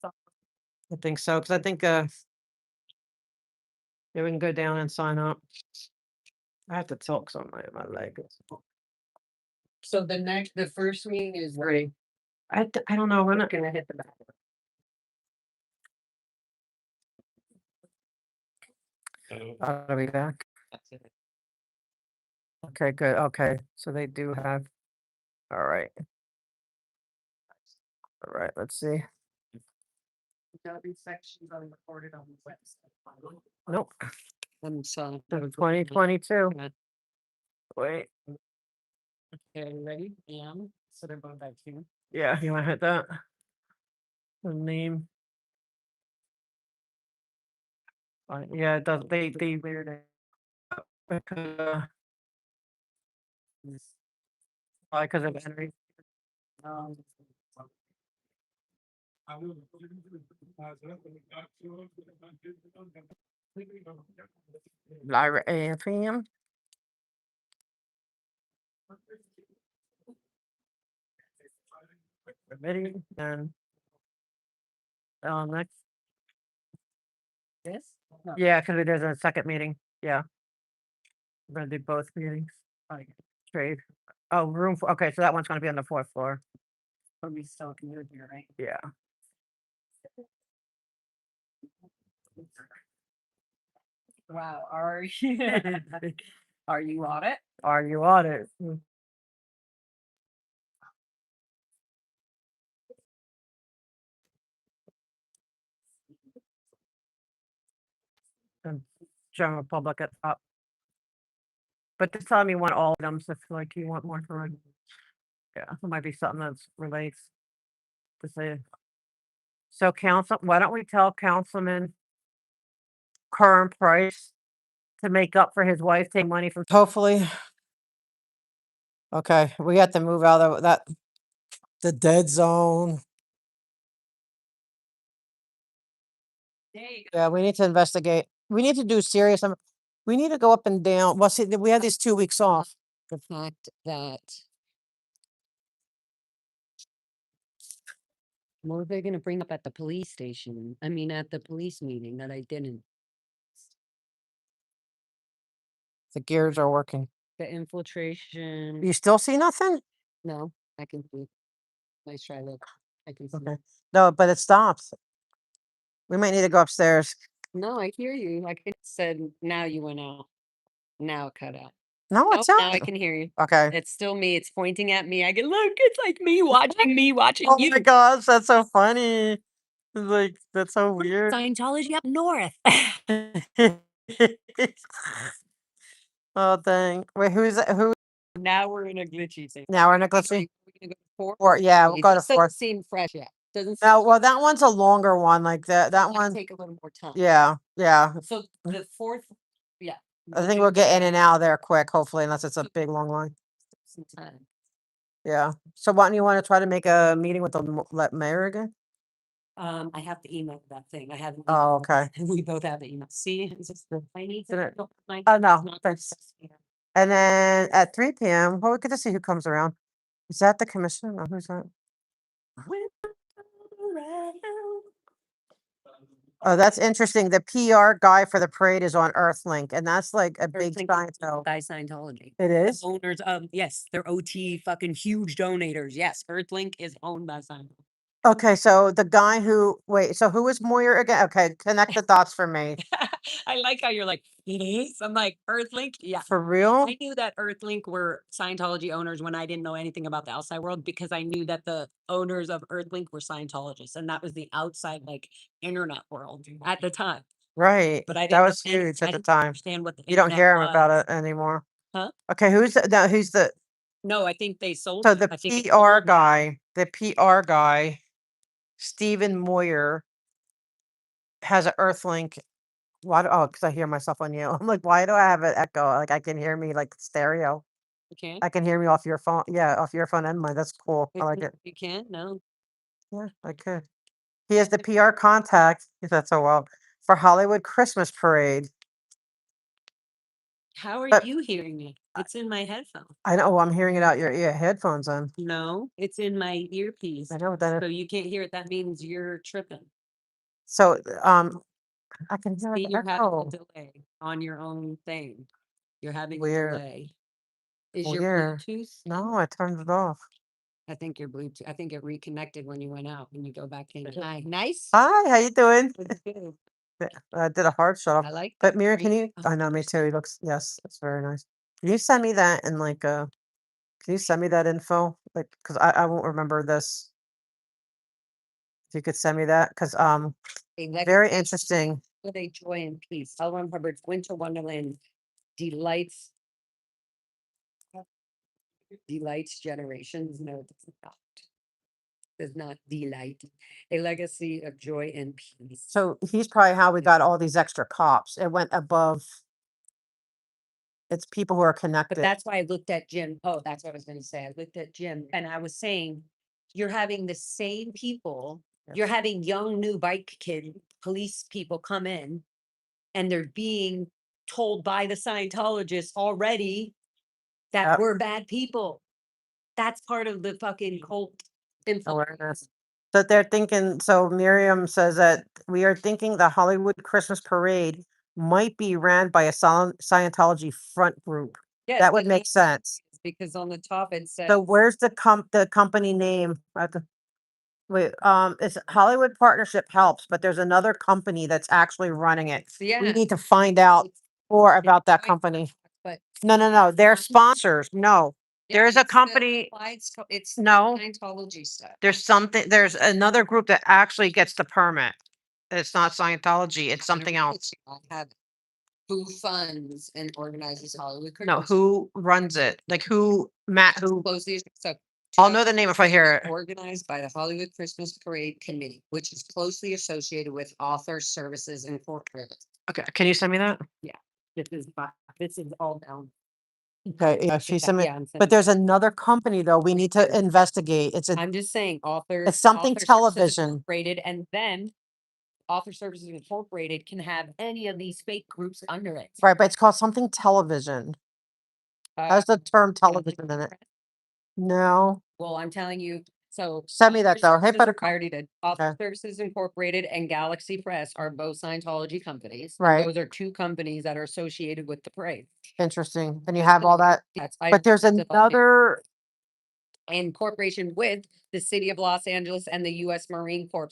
I think so, because I think, yeah, we can go down and sign up. I have to talk on my leg. So the first meeting is. Three. I don't know, we're I'm not, gonna hit the back. are we back? That's it. Okay, good, okay, so they do have, all right. All right, let's see. These sections are recorded on the website. Nope, I'm sorry. 2022. Wait, Okay, ready? So they're both back here. yeah, you wanna hit that? The name. Yeah, it does, they weird it. Probably because of Henry. Um, Lyra AFM. Committee and next. This? No. Yeah, because there's a second meeting. Yeah. We're gonna do both meetings. Okay. Trade. Oh, okay, so that one's gonna be on the 4th floor. But we still can move here, right? Yeah. Wow, are you, are you on it? Are you on it? And general public at top. But this time you want all items if like you want more for it. Yeah, it might be something that's relates to say. So council, why don't we tell Councilman current price to make up for his wife taking money from hopefully. Okay, we have to move out of that the dead zone. There you Yeah, we need to investigate. We need to do serious. We need to go up and down. Well, see, we had these 2 weeks off. The fact that. What were they gonna bring up at the police station? I mean, at the police meeting that I didn't. The gears are working. The infiltration. You still see nothing? No, I can see. Nice try, look. I can see. Okay. No, but it stops. We might need to go upstairs. No, I hear you. Like it said, now you went out. Now it cut out. No, Nope, it's out. now I can hear you. Okay. It's still me. It's pointing at me. I can look. It's like me watching Oh you. my gosh, that's so funny. Like, that's so weird. Scientology up north. Oh, dang. Wait, who? Now we're in a glitchy thing. Now we're in a glitchy. We're gonna go to 4. Four, yeah, we'll It go to just 4. doesn't seem fresh yet. Doesn't seem No, well, that one's a longer one. Like that might one. take a little more time. Yeah, yeah. So the 4th, yeah. I think we'll get in and out of there quick, hopefully, unless it's a big long line. Some time. Yeah. So why don't you want to try to make a meeting with the mayor again? I have to email that thing. I haven't. Oh, okay. We both have the email. See, it's just, I need Did to. it- No, Oh, no, not thanks. this here. And then at 3 p.m., well, we get to see who comes around. Is that the commissioner? No, who's that? Oh, that's interesting. The PR guy for the parade is on Earthlink, and that's like a big Earthlink science. By Scientology. It The is? owners of, yes, they're OT fucking huge donators. Yes, Earthlink is owned by Scientology. Okay, so the guy who, wait, so who is Moyer again? Okay, connect the dots for me. I like how you're like, it is. I'm like, Earthlink? Yeah. For real? I knew that Earthlink were Scientology owners when I didn't know anything about the outside world because I knew that the owners of Earthlink were Scientologists and that was the outside like internet world at the time. Right. But I That didn't was know any- huge I at the didn't time. understand what the You don't internet hear him was. about it anymore. Huh? Okay, who's the No, I think they sold so it. the I think it's PR sold now. guy, Stephen Moyer, has an Earthlink. Why? Oh, because I hear myself on you. I'm like, why do I have an echo? Like I can hear me like stereo. You can't? I can hear me off your phone. Yeah, off your phone and mine. That's cool. I like it. You can't? No. Yeah, I could. He has the PR contact. That's so well for Hollywood Christmas Parade. How are But- you hearing me? It's in my headphone. I know. I'm hearing it out your ear headphones on. No, it's in my earpiece. I know, but then So you can't hear it. That means you're tripping. so I can hear See, the you're having a echo. delay on your own thing. You're having Weird. a delay. Is your Weird. Bluetooth? No, I turned it off. I think your Bluetooth, I think it reconnected when you went out, when you go back in. Hi, nice. Hi, how you doing? Looks good. I did a hard shut off. I like But that. Mira, Great. can you? I know, me too. He looks. Yes, it's very nice. Can you send me that and like Can you send me that info? Like, cause I won't remember this. If you could send me that, cause A legacy very interesting. with a joy and peace. L. Ron Hubbard's Winter Wonderland delights generations. No, it does not. Does not delight. A legacy of joy and peace. So he's probably how we got all these extra cops. It went above. It's people who are But connected. that's why I looked at Jim. Oh, that's what I was gonna say. I looked at Jim and I was saying, you're having the same people, you're having young new bike kid, police people come in. And they're being told by the Scientologists already that Yep. we're bad people. That's part of the fucking cult influence. Awareness. So they're thinking, so Miriam says that we are thinking the Hollywood Christmas parade might be ran by a Scientology front group. Yes, That would that's make what- sense. Because on the top it says. So where's the company name? Wait, it's Hollywood Partnership Helps, but there's another company that's actually running it. We Yeah. need to find out more about that Right, company. But No, they're sponsors. No, there is a company. It's No, Scientology stuff. there's another group that actually gets the permit. It's not Scientology, it's something else. I have who funds and organizes Hollywood No, Christmas. who runs it? Like who, who, Closely, so I'll know the name if I hear it. organized by the Hollywood Christmas Parade Committee, which is closely associated with Author Services Incorporated. Okay, can you send me that? Yeah, this is all down. Okay, yeah, she sent me, Yeah, I'm but there's another company though, we need to investigate. I'm just saying It's something Author Services television. Incorporated, and then Author Services Incorporated can have any of these fake groups under it. Right, but it's called something television. Has the term television in it? No, Well, I'm telling you, so. send me that though. Hey, Services- better. I already did. Author Okay. Services Incorporated and Galaxy Press are both Scientology companies. and Right. Those are two companies that are associated with the parade. Interesting. And you have all that, That's. but there's another, In cooperation with the city of Los Angeles and the U.S. Marine Corps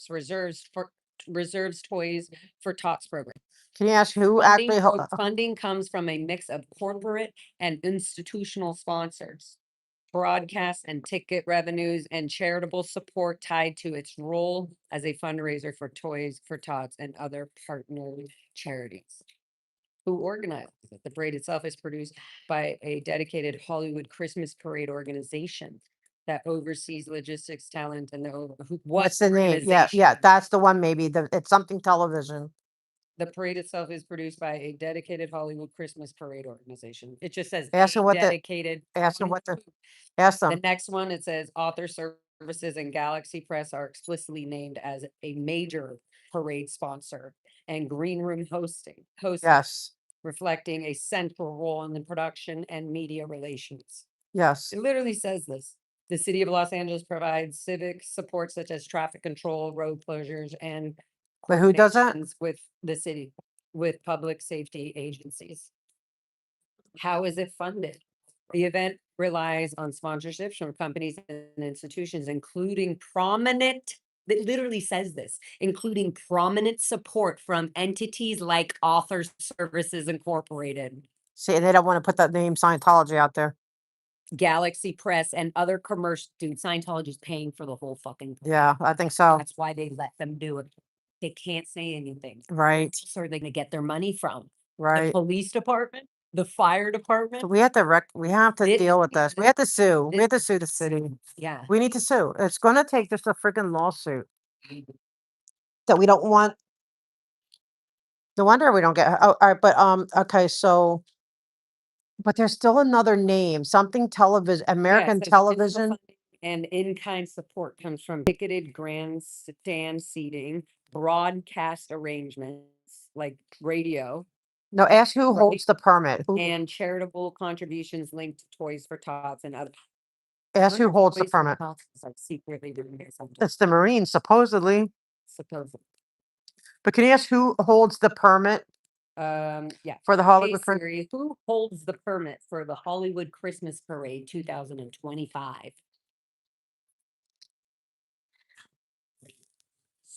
reserves toys for tots program. can you ask who actually? Funding comes from a mix of corporate and institutional sponsors. Broadcast and ticket revenues and charitable support tied to its role as a fundraiser for Toys for Tots and other partner charities. Who organizes it? The parade itself is produced by a dedicated Hollywood Christmas Parade organization that oversees logistics, talent, and What's the name? Yeah, that's the one maybe. It's something television. The parade itself is produced by a dedicated Hollywood Christmas Parade organization. It just says Ask them what the, dedicated. ask them what the, ask The them. next one, it says Author Services and Galaxy Press are explicitly named as a major parade sponsor and green room hosting, Yes, reflecting a central role in the production and media relations. yes. It literally says this. The city of Los Angeles provides civic support such as traffic control, road closures, and But who does that? coordinations with the city, with public safety agencies. How is it funded? The event relies on sponsorships from companies and institutions, including prominent, it literally says this, including prominent support from entities like Author Services Incorporated, See, they don't want to put that name Scientology out there. Galaxy Press, and other commercial. Dude, Scientology's paying for the whole fucking. Yeah, I think so. That's why they let them do it. They can't say anything. Right. So are they gonna get their money from? The Right. police department, the fire department? We have to we have to deal with this. We have to sue. We have to sue the city. Yeah. We need to sue. It's gonna take just a freaking lawsuit. That we don't want. No wonder we don't get, oh, all right, but, okay, so. But there's still another name, something television, American television. And in-kind support comes from ticketed grandstand seating, broadcast arrangements like radio. No, ask who holds the permit. Who, And charitable contributions linked to Toys for Tots and other. ask who holds the Toys for permit. Tots is like secretly doing it sometimes. It's the Marines, supposedly. Supposedly. But can you ask who holds the permit? Yeah. For the Hollywood Hey Siri, who holds the permit for the Hollywood Christmas Parade 2025?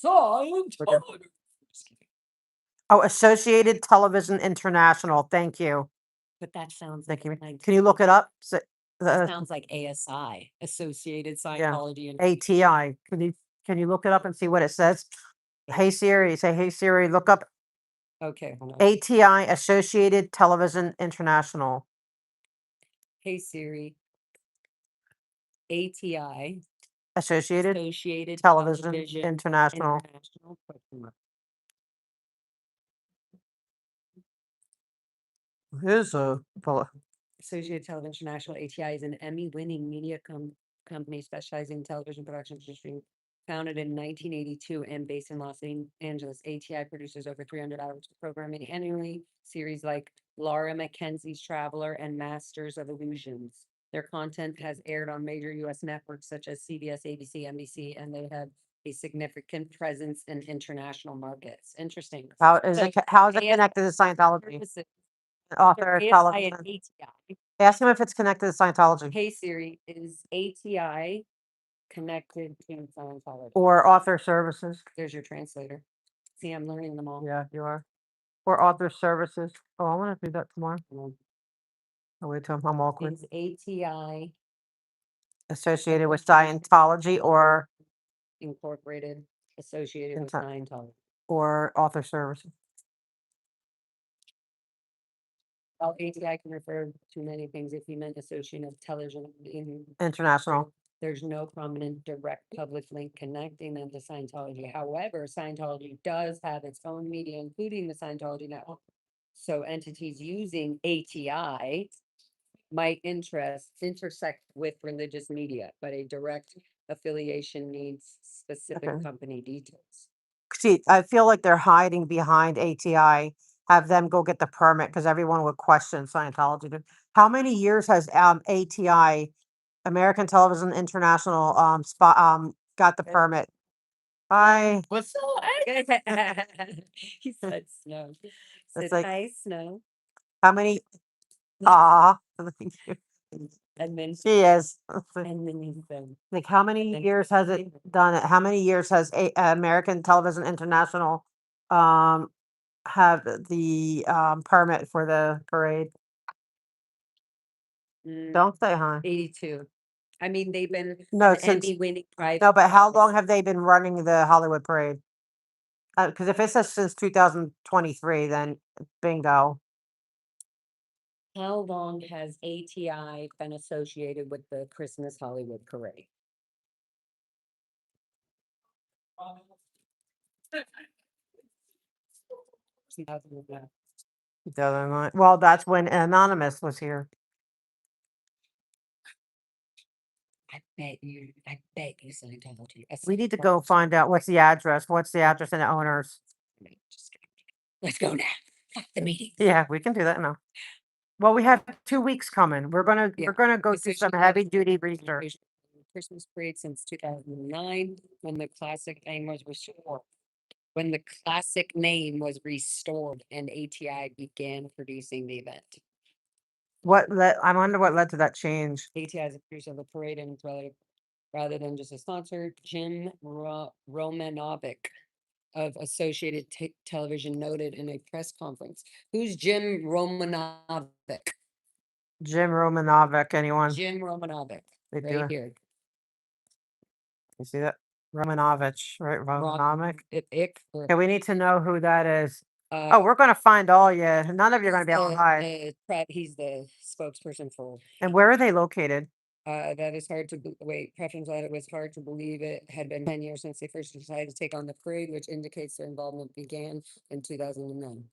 Scientology. Oh, Associated Television International. Thank you. But that sounds Thank like you. Can you look it up? that sounds like ASI, Associated Scientology. And ATI. Can you look it up and see what it says? Hey Siri, say, hey Siri, look up Okay, hold on. ATI, Associated Television International. Hey Siri. ATI. Associated Associated Television Television International. International. Here's a Associated Television International, ATI, is an Emmy-winning media company specializing in television production industry. Founded in 1982 and based in Los Angeles, ATI produces over 300 hours of programming annually. Series like Laura McKenzie's Traveler and Masters of Illusions. Their content has aired on major U.S. networks such as CBS, ABC, NBC, and they have a significant presence in international markets. Interesting. how is So, it connected to Scientology? Author ASI television. and ATI. Ask him if it's connected to Scientology. Hey Siri, is ATI connected to Scientology? Or author services. There's your translator. See, I'm learning them all. Yeah, you are. Or author services. Oh, I want to do that tomorrow. I'll wait till I'm awkward. Is ATI Associated with Scientology or incorporated, associated with Scientology? Or author services. Well, ATI can refer to many things if you meant association of television International. There's no prominent direct public link connecting them to Scientology. However, Scientology does have its own media, including the Scientology network. So entities using ATI might intersect with religious media, but a direct affiliation needs specific company details. See, I feel like they're hiding behind ATI. Have them go get the permit because everyone would question Scientology. How many years has ATI, American Television International, got the permit? Hi. What's so he said snow. Said It's like, hi, snow. how many? Ah, And then she is. and then he said, Like, how many years has it done it? How many years has American Television International have the permit for the parade? Don't say hi. 82. I mean, they've been No, an since Emmy-winning private. no, but how long have they been running the Hollywood parade? Because if it says since 2023, then bingo. How long has ATI been associated with the Christmas Hollywood parade? Well, that's when Anonymous was here. I bet you Scientology. We need to go find out what's the address. What's the address and the owners? Let's go now. Fuck the meeting. Yeah, we can do that now. Well, we have 2 weeks coming. We're gonna go do some heavy duty research. Christmas parade since 2009, when the classic name was restored. When the classic name was restored and ATI began producing the event. I wonder what led to that change. ATI is a producer of the parade and rather than just a sponsor. Jim Romanovic of Associated Television noted in a press conference. Who's Jim Romanovic? Jim Romanovic, anyone? Jim Romanovic, They right do. here. You see that? Romanovich, right? Romanovic. Or, Okay, we need to know who that is. Oh, we're gonna find all you. None of you are gonna be able to hide. he's the spokesperson for. And where are they located? That is hard to wait. Preference that it was hard to believe it had been 10 years since they first decided to take on the parade, which indicates their involvement began in 2009.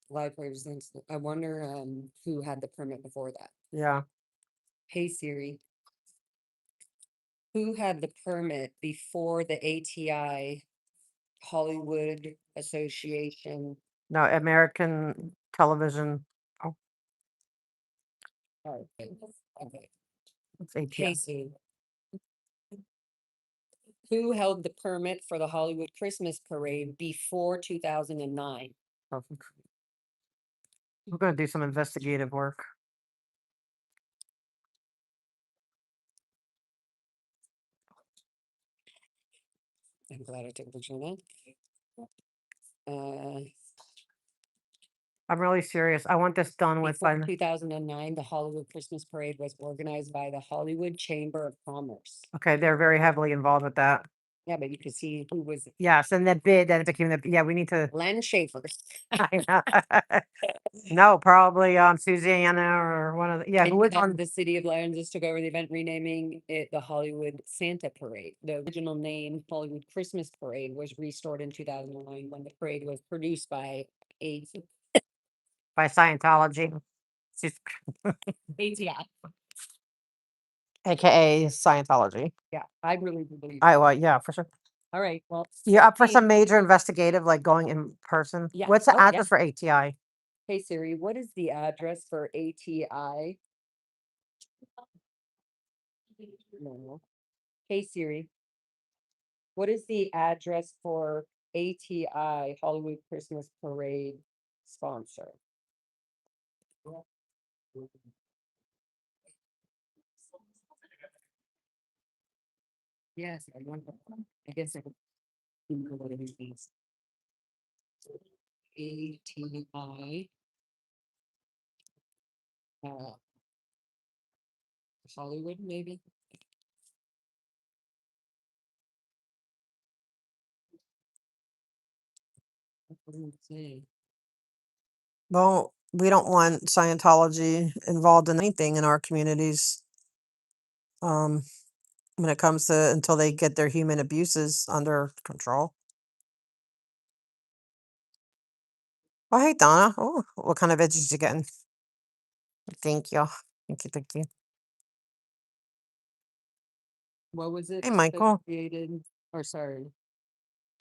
Live presence. I wonder who had the permit before that. Yeah. Hey Siri. Who had the permit before the ATI Hollywood Association? No, American Television. Oh, Okay. it's ATI. Casey. Who held the permit for the Hollywood Christmas parade before 2009? Perfect. We're gonna do some investigative work. I'm glad I took a picture of that. Uh, I'm really serious. I want this done with by, Before 2009, the Hollywood Christmas Parade was organized by the Hollywood Chamber of Commerce. okay, they're very heavily involved with that. Yeah, but you can see who was Yes, and the bid that it became the, yeah, we need to. Len Schaefer. I know. No, probably, Susanna or one of the, yeah, who was on, The city of Lions took over the event, renaming it the Hollywood Santa Parade. The original name, Hollywood Christmas Parade, was restored in 2009 when the parade was produced by by Scientology. She's ATI. AKA Scientology. Yeah, I really do believe. Yeah, for sure. All right, well. You're up for see- some major investigative, like going in person? Yeah. What's the Oh, yeah. address for ATI? Hey Siri, what is the address for ATI? No. Hey Siri, what is the address for ATI Hollywood Christmas Parade sponsor? Yes, I wonder. I guess I could. You know what it means. ATI. Hollywood, maybe. What do you say? Well, we don't want Scientology involved in anything in our communities. When it comes to until they get their human abuses under control. Oh, hey Donna. Oh, what kind of veggies you getting? Thank you. Thank you. Thank you. What was it? Hey, that Michael. Created, or sorry,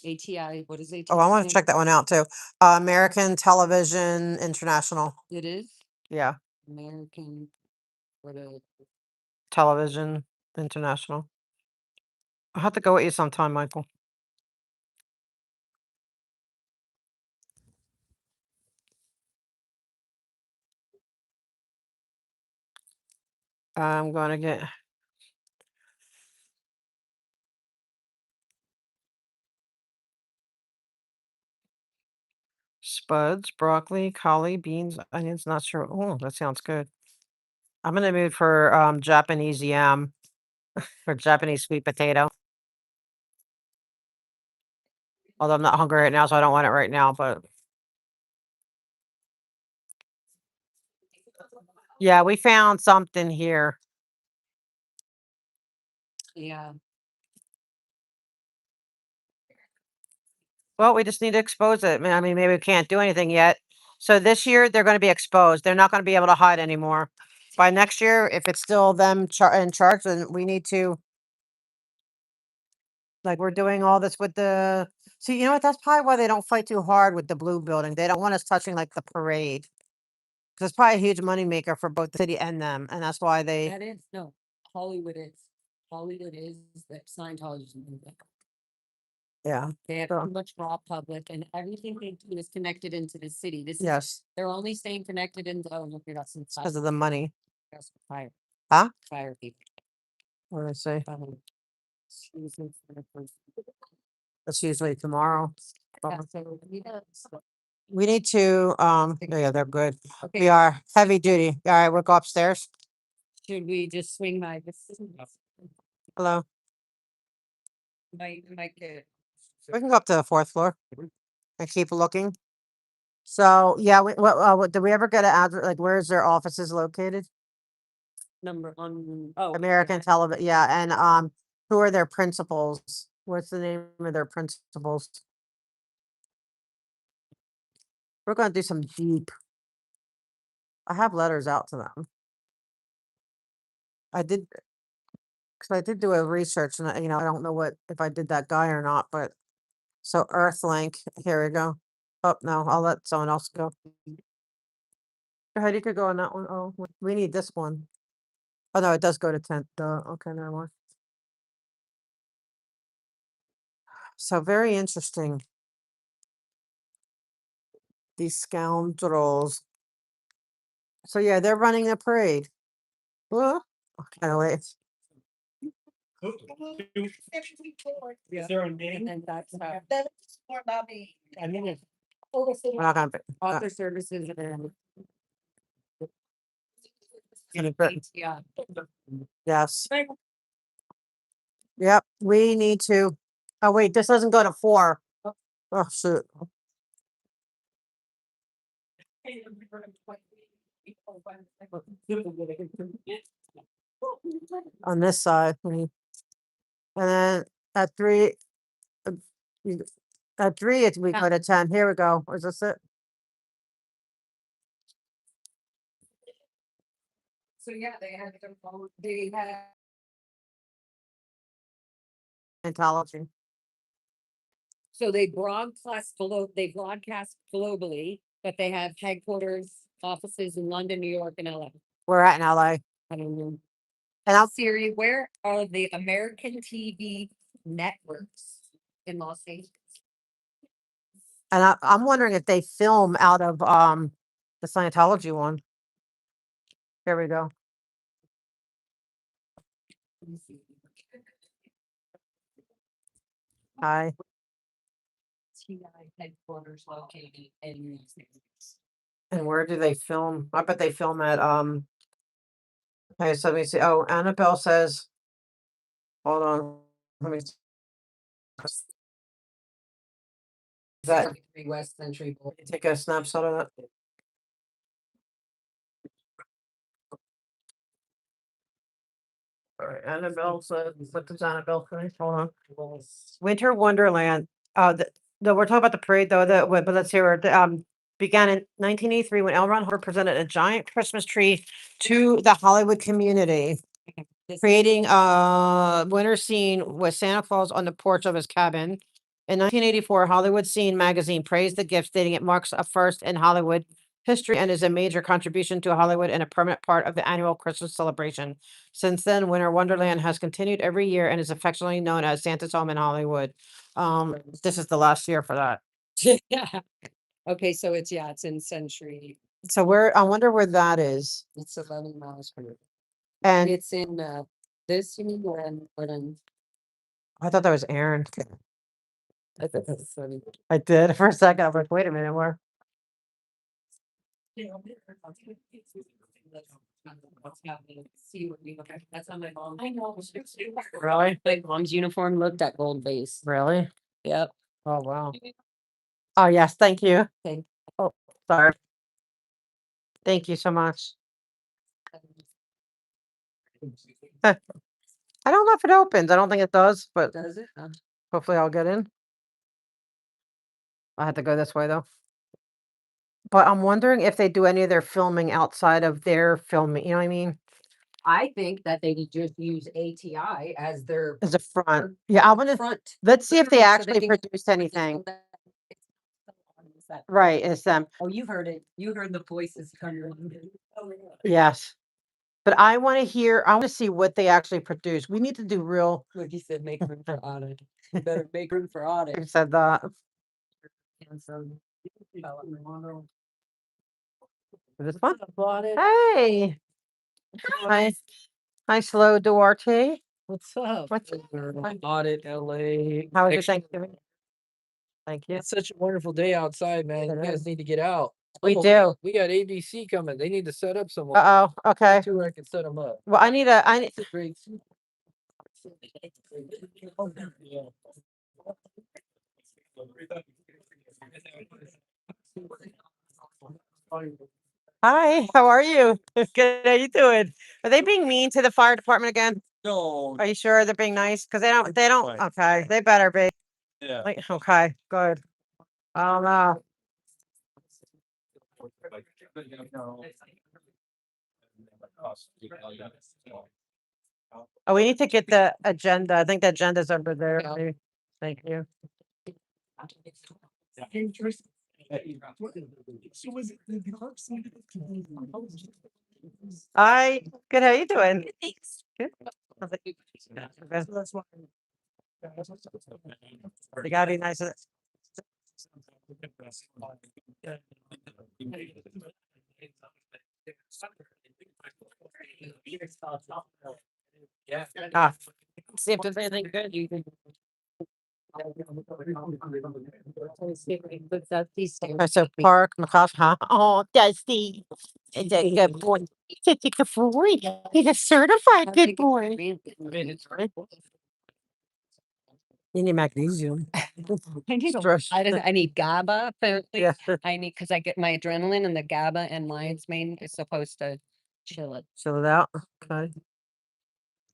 ATI, what is ATI? Oh, I want to stand check that one out too. American Television International. for? It is Yeah, American, what a, Television International. I'll have to go with you sometime, Michael. I'm gonna get spuds, broccoli, collie, beans, onions, not sure. Oh, that sounds good. I'm gonna mood for Japanese yam or Japanese sweet potato. Although I'm not hungry right now, so I don't want it right now, but yeah, we found something here. yeah. Well, we just need to expose it. I mean, maybe we can't do anything yet. So this year they're going to be exposed. They're not going to be able to hide anymore. By next year, if it's still them in charge, then we need to, like, we're doing all this with the. See, you know what? That's probably why they don't fight too hard with the blue building. They don't want us touching like the parade. Because it's probably a huge moneymaker for both the city and them, and that's why they. That is, no, Hollywood is, Hollywood is that Scientology. Yeah. They have So, too much raw public and everything they do is connected into the city. This is, yes, they're only staying connected into, oh, look, we got some. because of the money. Fire, Huh? fire people. What did I say? Excuse me for the first- That's usually tomorrow. Yeah, so, yeah, so- We need to, yeah, they're good. We Okay, are heavy duty. All right, we'll go upstairs. should we just swing by this? Hello. My kid. We can go up to the fourth floor and keep looking. So, yeah, did we ever get an address, like, where's their offices located? Number on, oh. American Television, yeah, and, who are their principals? What's the name of their principals? We're gonna do some deep. I have letters out to them. I did, because I did do a research and, I don't know what, if I did that guy or not, but, so Earthlink, here we go. Oh, no, I'll let someone else go. Go ahead, you could go on that one. Oh, we need this one. Oh, no, it does go to 10th. Okay, never mind. So very interesting. These scoundrels. So yeah, they're running the parade. Well, okay, wait. Is there a name? And that's how. I mean, it's We're not gonna. Author services and. Yeah. Yes. Yep, we need to. Oh, wait, this doesn't go to 4. Oh, shoot. On this side. And then at 3. At 3, we go to 10. Here we go. Is this it? So yeah, they had their phone, they had. Anthology. So they broadcast globally, but they have headquarters, offices in London, New York, and LA. We're at in LA. I don't know. And I'm, Siri, where are the American TV networks in Los Angeles? and I'm wondering if they film out of the Scientology one. Here we go. Hi. TI headquarters located in Los Angeles. And where do they film? I bet they film at okay, so let me see. Oh, Annabelle says, hold on. Let me that West Century. take a snapshot of that. All right, Annabelle says, what does Annabelle say? Hold on. Winter Wonderland. We're talking about the parade though. But let's hear it. Began in 1983 when L. Ron Hubbard presented a giant Christmas tree to the Hollywood community, creating a winter scene with Santa Claus on the porch of his cabin. In 1984, Hollywood Scene magazine praised the gift, stating it marks a first in Hollywood history and is a major contribution to Hollywood and a permanent part of the annual Christmas celebration. Since then, Winter Wonderland has continued every year and is affectionately known as Santa's Home in Hollywood. This is the last year for that. Yeah. Okay, so it's in Century. So I wonder where that is. It's 11 miles from it. And It's in this and I thought that was Aaron. I thought that was funny. I did for a second. I was like, wait a minute, where? What's happening? See what we look at. That's on my mom. I know. Really? My mom's uniform looked at gold base. Really? Yep. Oh, wow. Oh, yes. Thank you. Thank- Oh, sorry. Thank you so much. I don't know if it opens. I don't think it does, but Does it? hopefully I'll get in. I have to go this way though. But I'm wondering if they do any of their filming outside of their filming. You know what I mean? I think that they could just use ATI as their As a front. Yeah, I want to. front. Let's see if they So actually can- produced anything. Right, it's them. Oh, you heard it. You heard the voices coming. Yes. But I want to hear, I want to see what they actually produce. We need to do real. Like you said, make room for audit. You better make room for audit. Who said that? And so, Is this fun? audit. Hey. Hi, Slow Duarte. What's up? What's Audit LA. How was your Thanksgiving? Thank you. It's such a wonderful day outside, man. You guys need to get out. We Oh, do. We got ABC coming. They need to set up someone. Uh-oh. Okay. Too, where I can set them up. Well, I need. It's a great. Hi, how are you? Good. How you doing? Are they being mean to the fire department again? No. Are you sure they're being nice? Because they don't, okay, they better be. Yeah. Like, okay, good. I don't know. Oh, we need to get the agenda. I think the agenda's over there. Maybe. Thank you. Hi, good. How you doing? Good. Okay. You gotta be nice. Yeah. See if there's anything good you can. So Park, McCosh, huh? Oh, Dusty. It's a good boy. He's a good boy. He's a certified good boy. You need magnesium. I need, Stress. I need GABA, apparently. Yeah. I need, because I get my adrenaline and the GABA and lion's mane is supposed to chill it. Chill it out. Okay.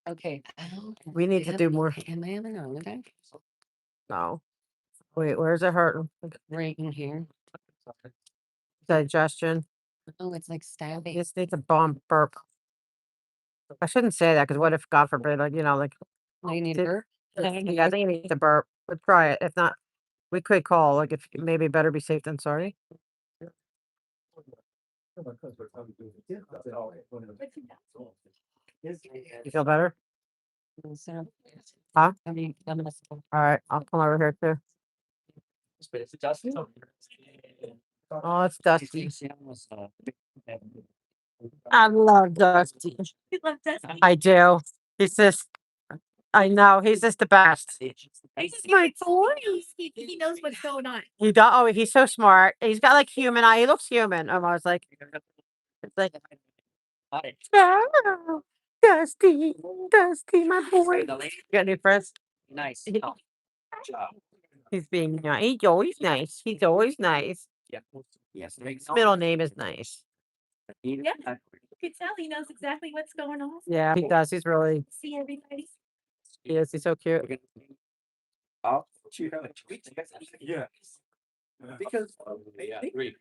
Okay. We need to do more. Am I having a heart attack? No. Wait, where's it hurting? Right in here. Digestion. Oh, it's like You stabbing. just need to bomb burp. I shouldn't say that because what if, God forbid, like, like. Oh, you need a Did- burp? Yeah, I think you need to burp. But try it. If not, we could call. Like, if maybe better be safe than sorry. You feel better? Huh? I mean, All right, I'll come over here too. Oh, it's Dusty. I love Dusty. I do. He's just, I know, he's just the best. He's my boy. He knows what's going on. He does. Oh, he's so smart. He's got like human eye. He looks human. I was like, it's like, oh, Dusty, Dusty, my boy. You got any friends? Nice. He's being nice. He's always nice. He's always nice. Yeah. Yes. His middle name is nice. Yeah. You can tell he knows exactly what's going on. Yeah, he does. He's really, See everybody. he is. He's so cute. I'll shoot out a tweet. Yeah. Because yeah, agree.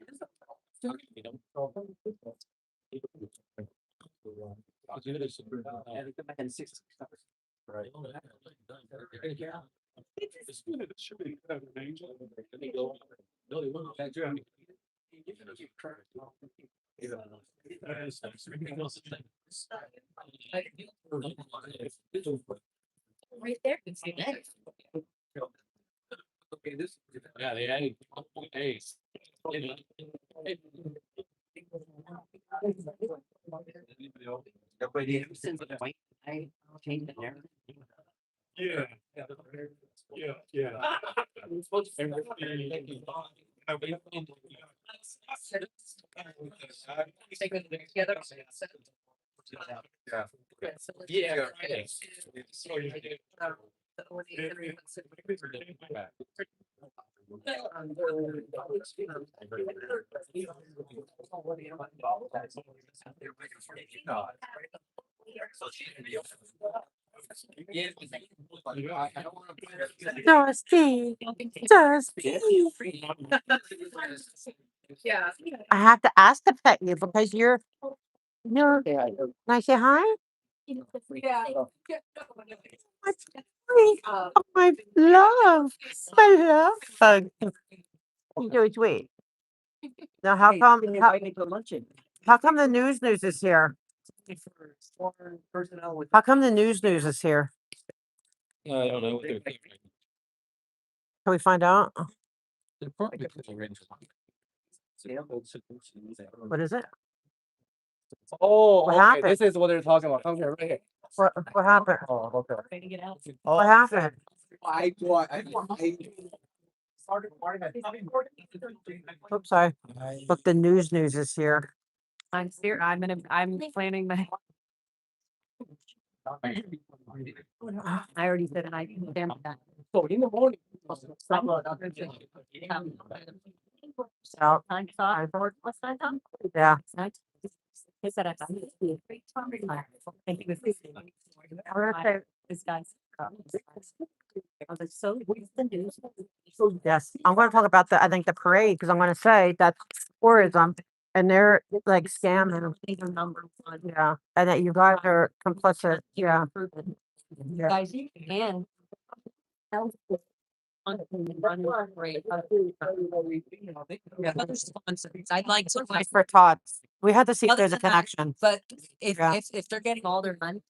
Right there. Okay, this, yeah, they added 1.8. Yeah. Yeah. Yeah. Dusty, Dusty. Yeah. I have to ask to pet you because you're. Can I say hi? Yeah. Oh, my love. My love. Wait. Now, how come the news is here? How come the news is here? I don't know what they're thinking. Can we find out? What is it? Oh, What okay, happened? this is what they're talking about. Okay, right here. What happened? Oh, okay. What happened? Oops, sorry. Look, the news is here. I'm planning my. I already said I damn that. So in the morning. So, yeah. He said I this guy's. I was like, so what's the news? Yes, I'm going to talk about I think the parade because I'm going to say that tourism and they're like scamming. Yeah, and that you guys are complicit. Yeah. Yeah. Guys, and. I'd like to. For Todd, we had to see if there's a connection. But Yeah. if they're getting all their money.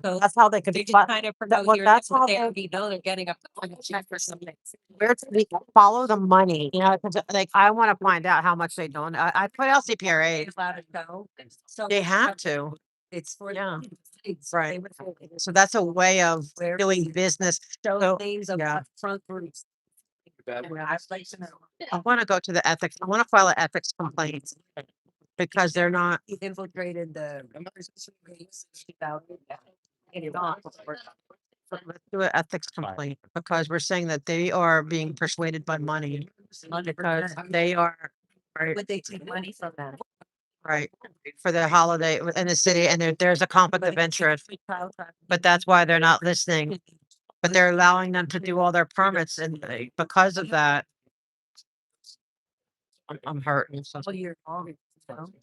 So That's how they could they be. just kind of promote Well, here, that's that how they they. already know they're getting a check for something. Where to be, follow the money, 'cause, like I want to find out how much they don't. I put LCPRA. Allowed to go. So They have to. It's for. Yeah. It's Right. So that's a way of doing business. Show So, things of yeah. front groups. I'd like to know. I want to go to the ethics. I want to file an ethics complaint because they're not. Infiltrated the. Let's do an ethics complaint because we're saying that they are being persuaded by money because they are, right, Would they take money from that? right, for their holiday in the city and there's a conflict of interest. But that's why they're not listening. But they're allowing them to do all their permits and because of that. I'm hurting. So, Well, you're wrong.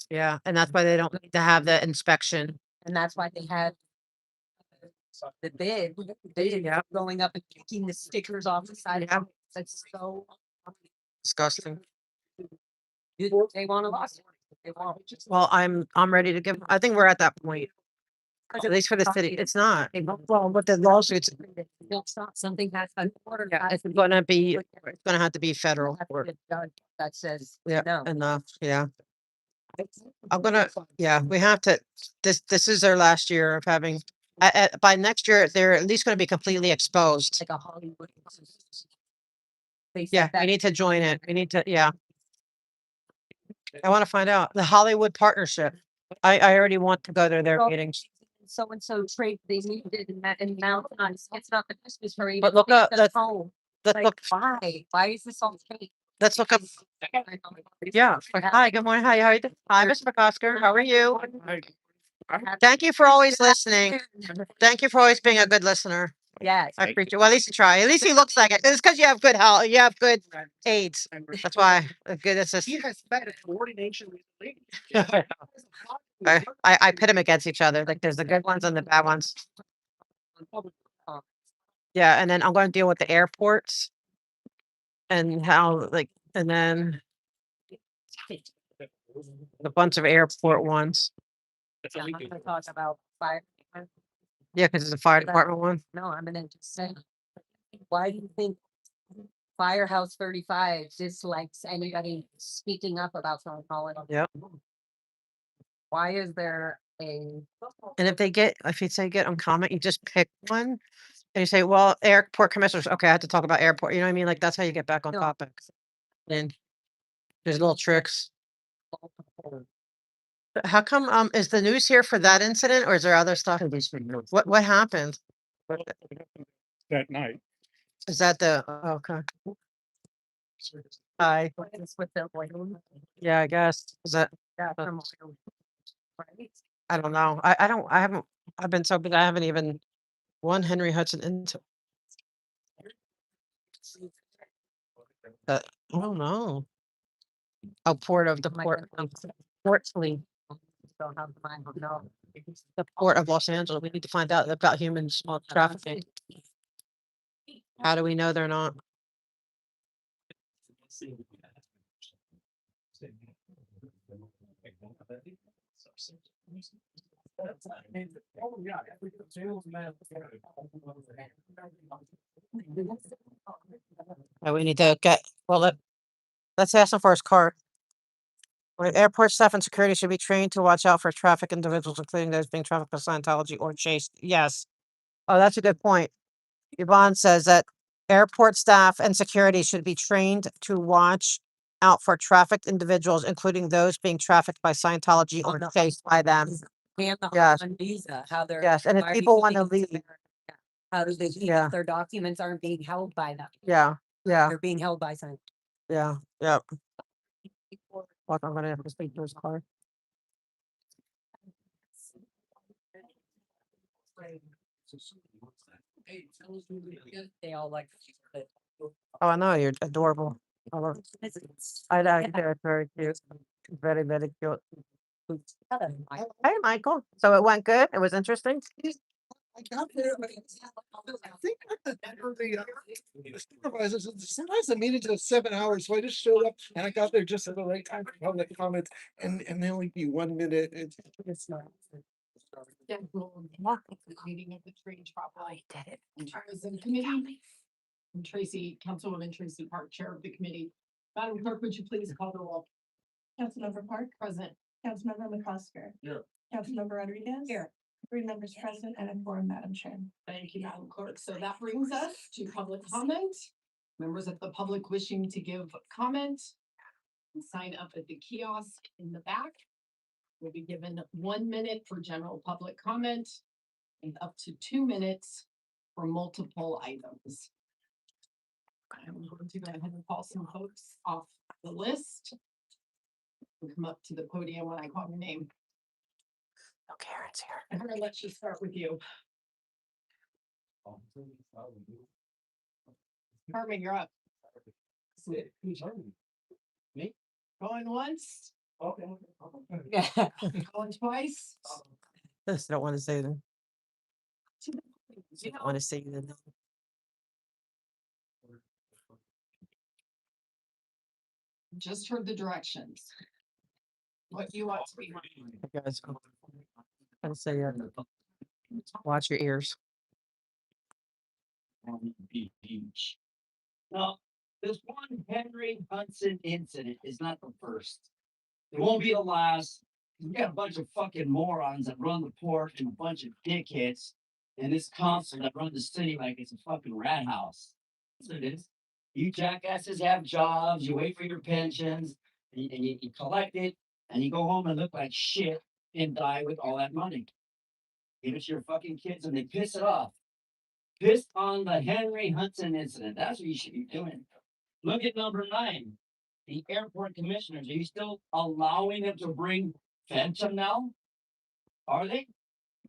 yeah, and that's why they don't need to have the inspection. And that's why they had the bid, Yeah. going up and taking the stickers off the side. Yeah. That's so. Disgusting. They want a lawsuit. They want. Well, I'm ready to give, I think we're at that point. At least for the city. It's not. Well, with the lawsuits, It's not something that's an order. yeah, it's gonna have to be federal court. That says. Yeah, No. enough, yeah. Yeah, we have to, this is their last year of having, by next year, they're at least gonna be completely exposed. Like a Hollywood. They said Yeah, we that- need to join it. We need to, yeah. I wanna find out, the Hollywood partnership. I already want to go to their meetings. So-and-so trade, they needed in Mount, it's not the Christmas parade. But look it's up, the let's, home. let's Like, look, why is this all fake? let's look up, yeah. Hi, good morning. How are you? Hi, Mr. McCosker. How are you? Thank you for always listening. Thank you for always being a good listener. Yes. I appreciate, well, at least you try. At least he looks like it. It's because you have good health, you have good aids. That's why, a good assist. has better coordination with the ladies. I pit them against each other. Like there's the good ones and the bad ones. Yeah, and then I'm gonna deal with the airports. And how, like, and then a bunch of airport ones. I'm not gonna talk about fire. Yeah, because it's a fire department one. No, I'm gonna just say, why do you think Firehouse 35 dislikes anybody speaking up about something? Yep. Why is there a? And if you say get on comment, you just pick one. And you say, well, airport commissioners, okay, I have to talk about airport. You know what I mean? Like that's how you get back on No. topic. And there's little tricks. But how come, is the news here for that incident or is there other stuff? What happened? That night. Is that the, okay. Hi, It's with the yeah, I guess. Is that, from right? I don't know. I haven't, I've been so busy. I haven't even won Henry Hudson into. I don't know. Oh, Port Fleet. So how come I don't know? The Port of Los Angeles. We need to find out about human small trafficking. How do we know they're not? We need to get, well, let's ask him for his card. Airport staff and security should be trained to watch out for traffic individuals, including those being trafficked by Scientology or chased. Yes. Oh, that's a good point. Yvonne says that airport staff and security should be trained to watch out for trafficked individuals, including those being trafficked by Scientology or chased by them. And the Yes. Holland visa, how they're. Yes, and if why are you people want to coming leave, America? How do they, Yeah. their documents aren't being held by them, yeah, they're being held by some. yeah. What, I'm gonna have to speak to his car. They all like. Oh, I know, you're adorable. I love it. I know, they're very cute. Very, very cute. Hey, Michael. So it went good? It was interesting? I got there, but I think the supervisor said, sometimes the meetings are 7 hours, so I just showed up and I got there just at the right time for public comments and they only be 1 minute. It's not. Meeting of the Trained properly. Did it. I was in committee. And Tracy, Councilwoman Tracy Park, Chair of the committee. Madam Clerk, would you please call the roll? Councilmember Park. Present. Councilmember McCosker. Yeah. Councilmember Rodriguez. Here. 3 members present and a quorum, Madam Chair. Thank you, Madam Clerk. So that brings us to public comment. Members of the public wishing to give comment, sign up at the kiosk in the back. Will be given 1 minute for general public comment and up to 2 minutes for multiple items. I'm going to go ahead and call some folks off the list. Come up to the podium when I call your name. Oh, Karen's here. I'm gonna let you start with you. Carmen, you're up. Me? Going once, Okay. going twice. I just don't want to say them. I don't want to say them. Just heard the directions. What you want to be. Hey, guys, I say, watch your ears. On the beach. Now, this one Henry Hudson incident is not the first. It won't be the last. We got a bunch of fucking morons that run the port and a bunch of dickheads in this council that run the city like it's a fucking rat house. That's what it is. You jackasses have jobs, you wait for your pensions, and you collect it, and you go home and look like shit and die with all that money. Give it to your fucking kids and they piss it off. Pissed on the Henry Hudson incident. That's what you should be doing. Look at number 9. The airport commissioners. Are you still allowing them to bring fentanyl? Are they?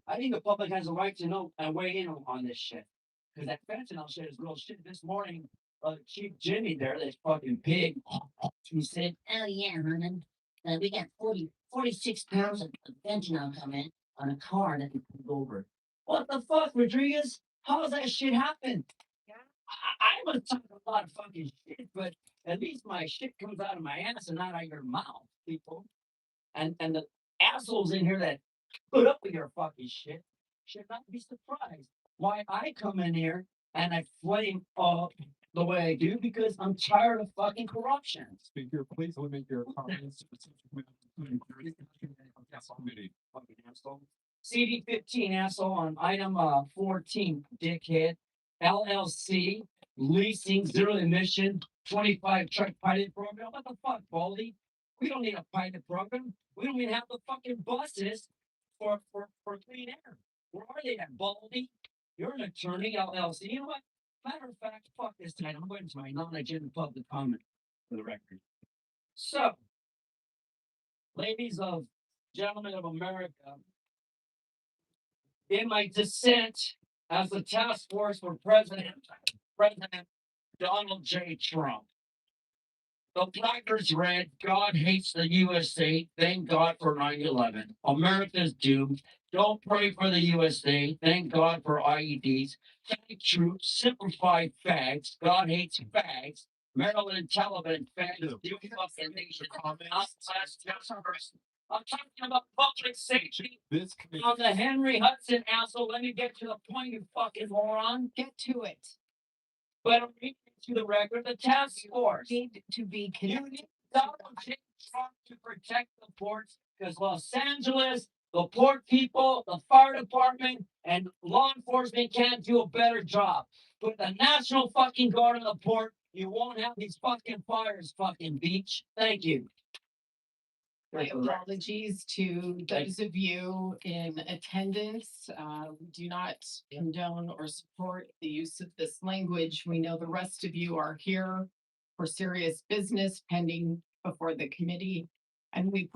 I think the public has a right to know and weigh in on this shit. Because that fentanyl shit is real shit. This morning, Chief Jimmy there, this fucking pig, he said, "Oh yeah, Herman, we got 46 pounds of fentanyl coming on a car that we pulled over." What the fuck, Rodriguez? How does that shit happen? I must talk a lot of fucking shit, but at least my shit comes out of my ass and not out of your mouth, people. And the assholes in here that put up with your fucking shit should not be surprised why I come in here and I flame up the way I do because I'm tired of fucking corruption. Speaker, please limit your comments. CD 15 asshole on item 14, dickhead. LLC leasing zero emission 25 truck pilot program. What the fuck, Baldy? We don't need a pilot program. We don't even have the fucking buses for clean air. Where are they at, Baldy? You're an attorney, LLC. You know what? Matter of fact, fuck this tonight. I'm going to my non-agenda public comment for the record. So, ladies of gentlemen of America, in my dissent as the task force for President Donald J. Trump. The placards read, "God hates the USA. Thank God for 9/11. America's doomed. Don't pray for the USA. Thank God for IEDs. Thank troops. Simplified fags. God hates fags. Maryland Taliban fags. Do fucking nation." I'm talking about public safety. This committee. On the Henry Hudson asshole, let me get to the point, you fucking moron. Get to it. But I'm reading to the record, the task force. Need to be You connected. need Donald J. Trump to protect the ports because Los Angeles, the port people, the fire department, and law enforcement can't do a better job. Put the National fucking Guard on the port, you won't have these fucking fires, fucking beach. Thank you. My apologies to those of you in attendance. We do not condone or support the use of this language. We know the rest of you are here for serious business pending before the committee, and we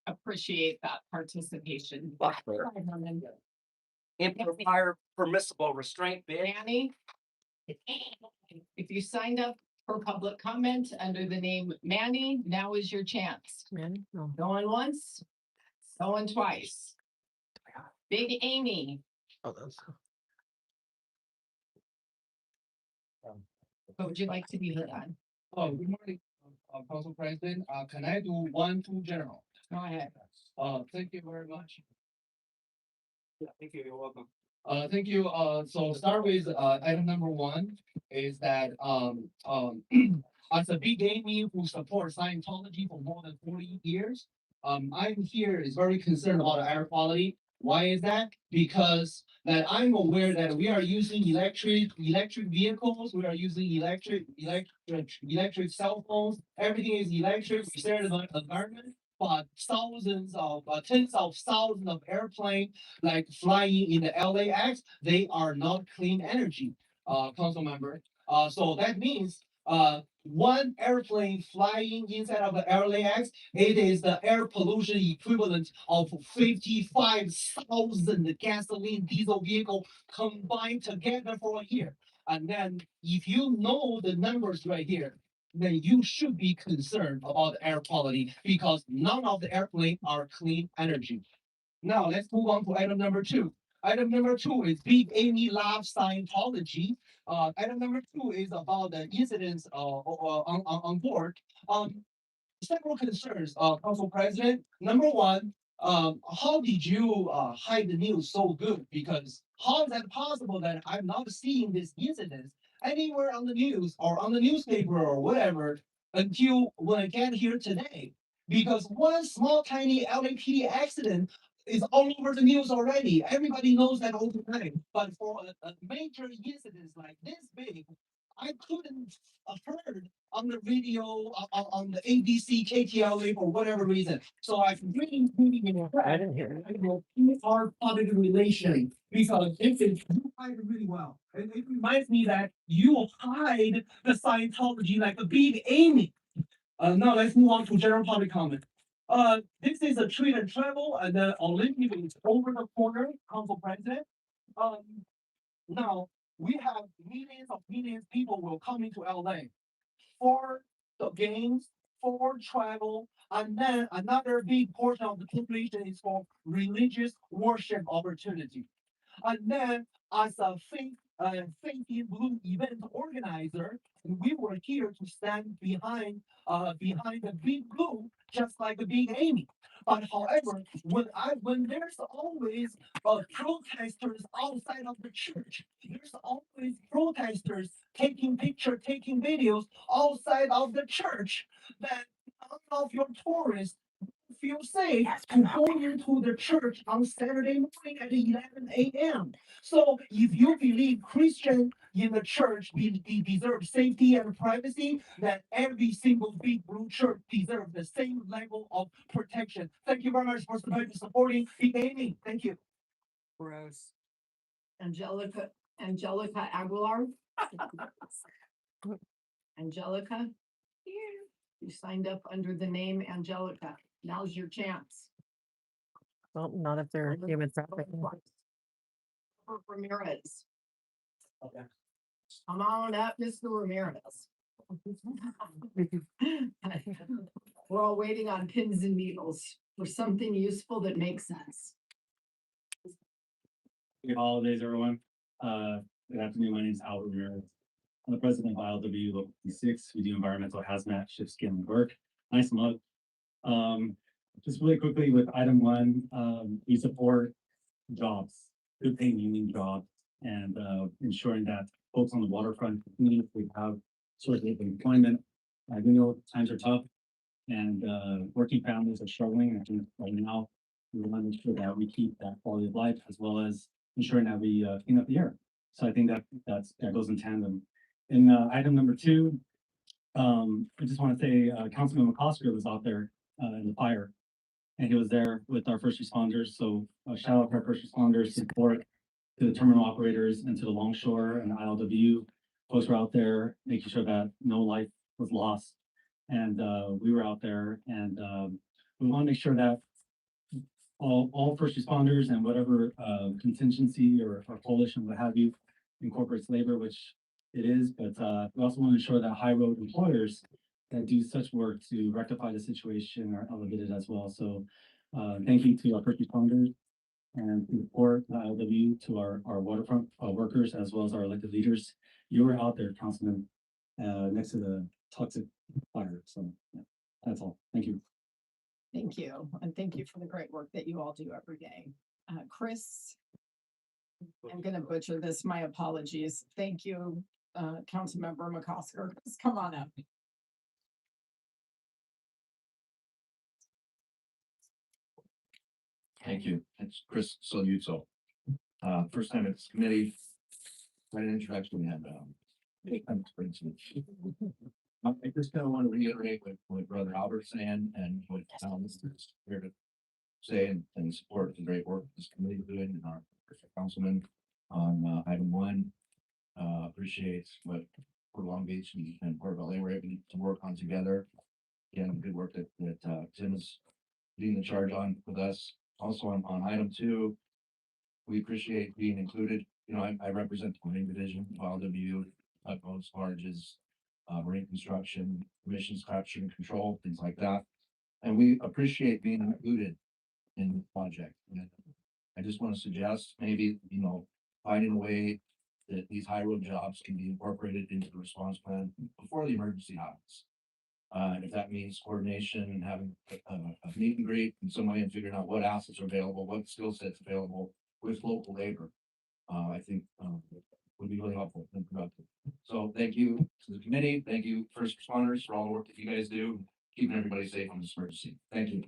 appreciate that participation. Improper permissible restraint, bitch. Manny, if you signed up for public comment under the name Manny, now is your chance. Man, no. Going once, going twice. Big Amy, Oh, that's. what would you like to be heard on? Oh, good morning, Council President. Can I do 1, 2 general? Go ahead. Thank you very much. Yeah, thank you. You're welcome. Thank you. So start with item number 1 is that as a big Amy who supports Scientology for more than 40 years, I'm here is very concerned about air quality. Why is that? Because that I'm aware that we are using electric vehicles, we are using electric cell phones, everything is electric, we share the environment, but thousands of tens of thousands of airplanes like flying in the LAX, they are not clean energy, council member. So that means one airplane flying inside of the LAX, it is the air pollution equivalent of 55,000 gasoline diesel vehicle combined together for a year. And then if you know the numbers right here, then you should be concerned about air quality because none of the airplanes are clean energy. Now let's move on to item number two. Item number two is Big Amy loves Scientology. Item number two is about the incidents on board. Several concerns, Council President. Number one, how did you hide the news so good? Because how is that possible that I'm not seeing this incident anywhere on the news or on the newspaper or whatever until when I get here today? Because one small tiny LAPD accident is all over the news already. Everybody knows that all the time. But for a major incident like this big, I couldn't heard on the radio, on the ABC, KTLA for whatever reason. So I've been reading in I didn't hear it. PR public relation because you hide it really well. It reminds me that you hide the Scientology like a big Amy. Now let's move on to general public comment. This is a treat and travel, and the Olympic is over the corner, Council President. Um, Now we have millions of people will come into LA for the games, for travel, and then another big portion of the population is for religious worship opportunity. And then as a Faith in Blue event organizer, we were here to stand behind the big blue, just like the big Amy. But however, when there's always protesters outside of the church, there's always protesters taking picture, taking videos outside of the church, then none of your tourists feel safe to go into the church on Saturday morning at 11 a.m. So if you believe Christian in the church deserve safety and privacy, then every single big blue church deserves the same level of protection. Thank you very much for supporting Big Amy. Thank you. Gross. Angelica Aguilar. Angelica, you signed up under the name Angelica. Now's your chance. Well, not if they're human trafficking. Ramirez, Okay. come on up, Mr. Ramirez. We're all waiting on pins and needles for something useful that makes sense. Happy holidays, everyone. Good afternoon. My name is Albert Ramirez. I'm the president of ILW Local 56. We do environmental hazmat, shift, skin, and work. Nice mug. Just really quickly with item one, we support jobs, good paying union jobs, and ensuring that folks on the waterfront continue to have sources of employment. We know times are tough and working families are struggling. I think right now we want to make sure that we keep that quality of life as well as ensuring that we clean up the air. So I think that goes in tandem. In item number two, I just want to say Councilman McCosker was out there in the fire, and he was there with our first responders. So shout out to our first responders, support to the terminal operators and to the longshore and the ILW. Folks were out there making sure that no life was lost, and we were out there, and we want to make sure that all first responders and whatever contingency or coalition, what have you, incorporates labor, which it is, but we also want to ensure that high road employers that do such work to rectify the situation are elevated as well. So thank you to our first responders and to support the ILW, to our waterfront workers, as well as our elected leaders. You were out there, Councilman, next to the toxic fire. So yeah, that's all. Thank you. Thank you, and thank you for the great work that you all do every day. Chris, I'm gonna butcher this, my apologies. Thank you, Councilmember McCosker. Come on up. Thank you. It's Chris Soluto. First time at this committee. Quite an introduction and, I just kind of want to reiterate what Brother Albert's saying and what is here to say and support the great work this committee is doing and our councilman on item one. Appreciates what Port Long Beach and Port Valley were able to work on together. Again, good work that Tim is leading the charge on with us. Also on item two, we appreciate being included. You know, I represent the Marine Division, LW, tugboats, barges, marine construction, emissions capture and control, things like that. And we appreciate being included in the project. And I just want to suggest maybe, you know, finding a way that these high road jobs can be incorporated into the response plan before the emergency happens. And if that means coordination and having a meet and greet in some way and figuring out what assets are available, what skill sets available with local labor, I think would be really helpful and productive. So thank you to the committee. Thank you first responders for all the work that you guys do, keeping everybody safe on this emergency. Thank you.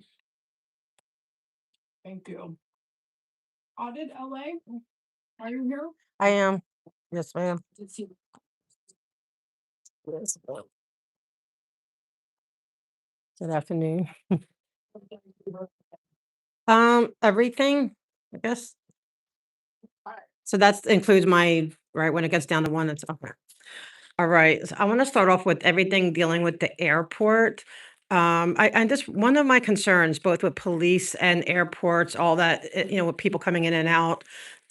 Thank you. Audit LA, are you here? I am. Yes, ma'am. Good afternoon. Everything, I guess. So that includes my, right, when it gets down to one, it's okay. All right, so I want to start off with everything dealing with the airport. And just one of my concerns, both with police and airports, all that, you know, with people coming in and out,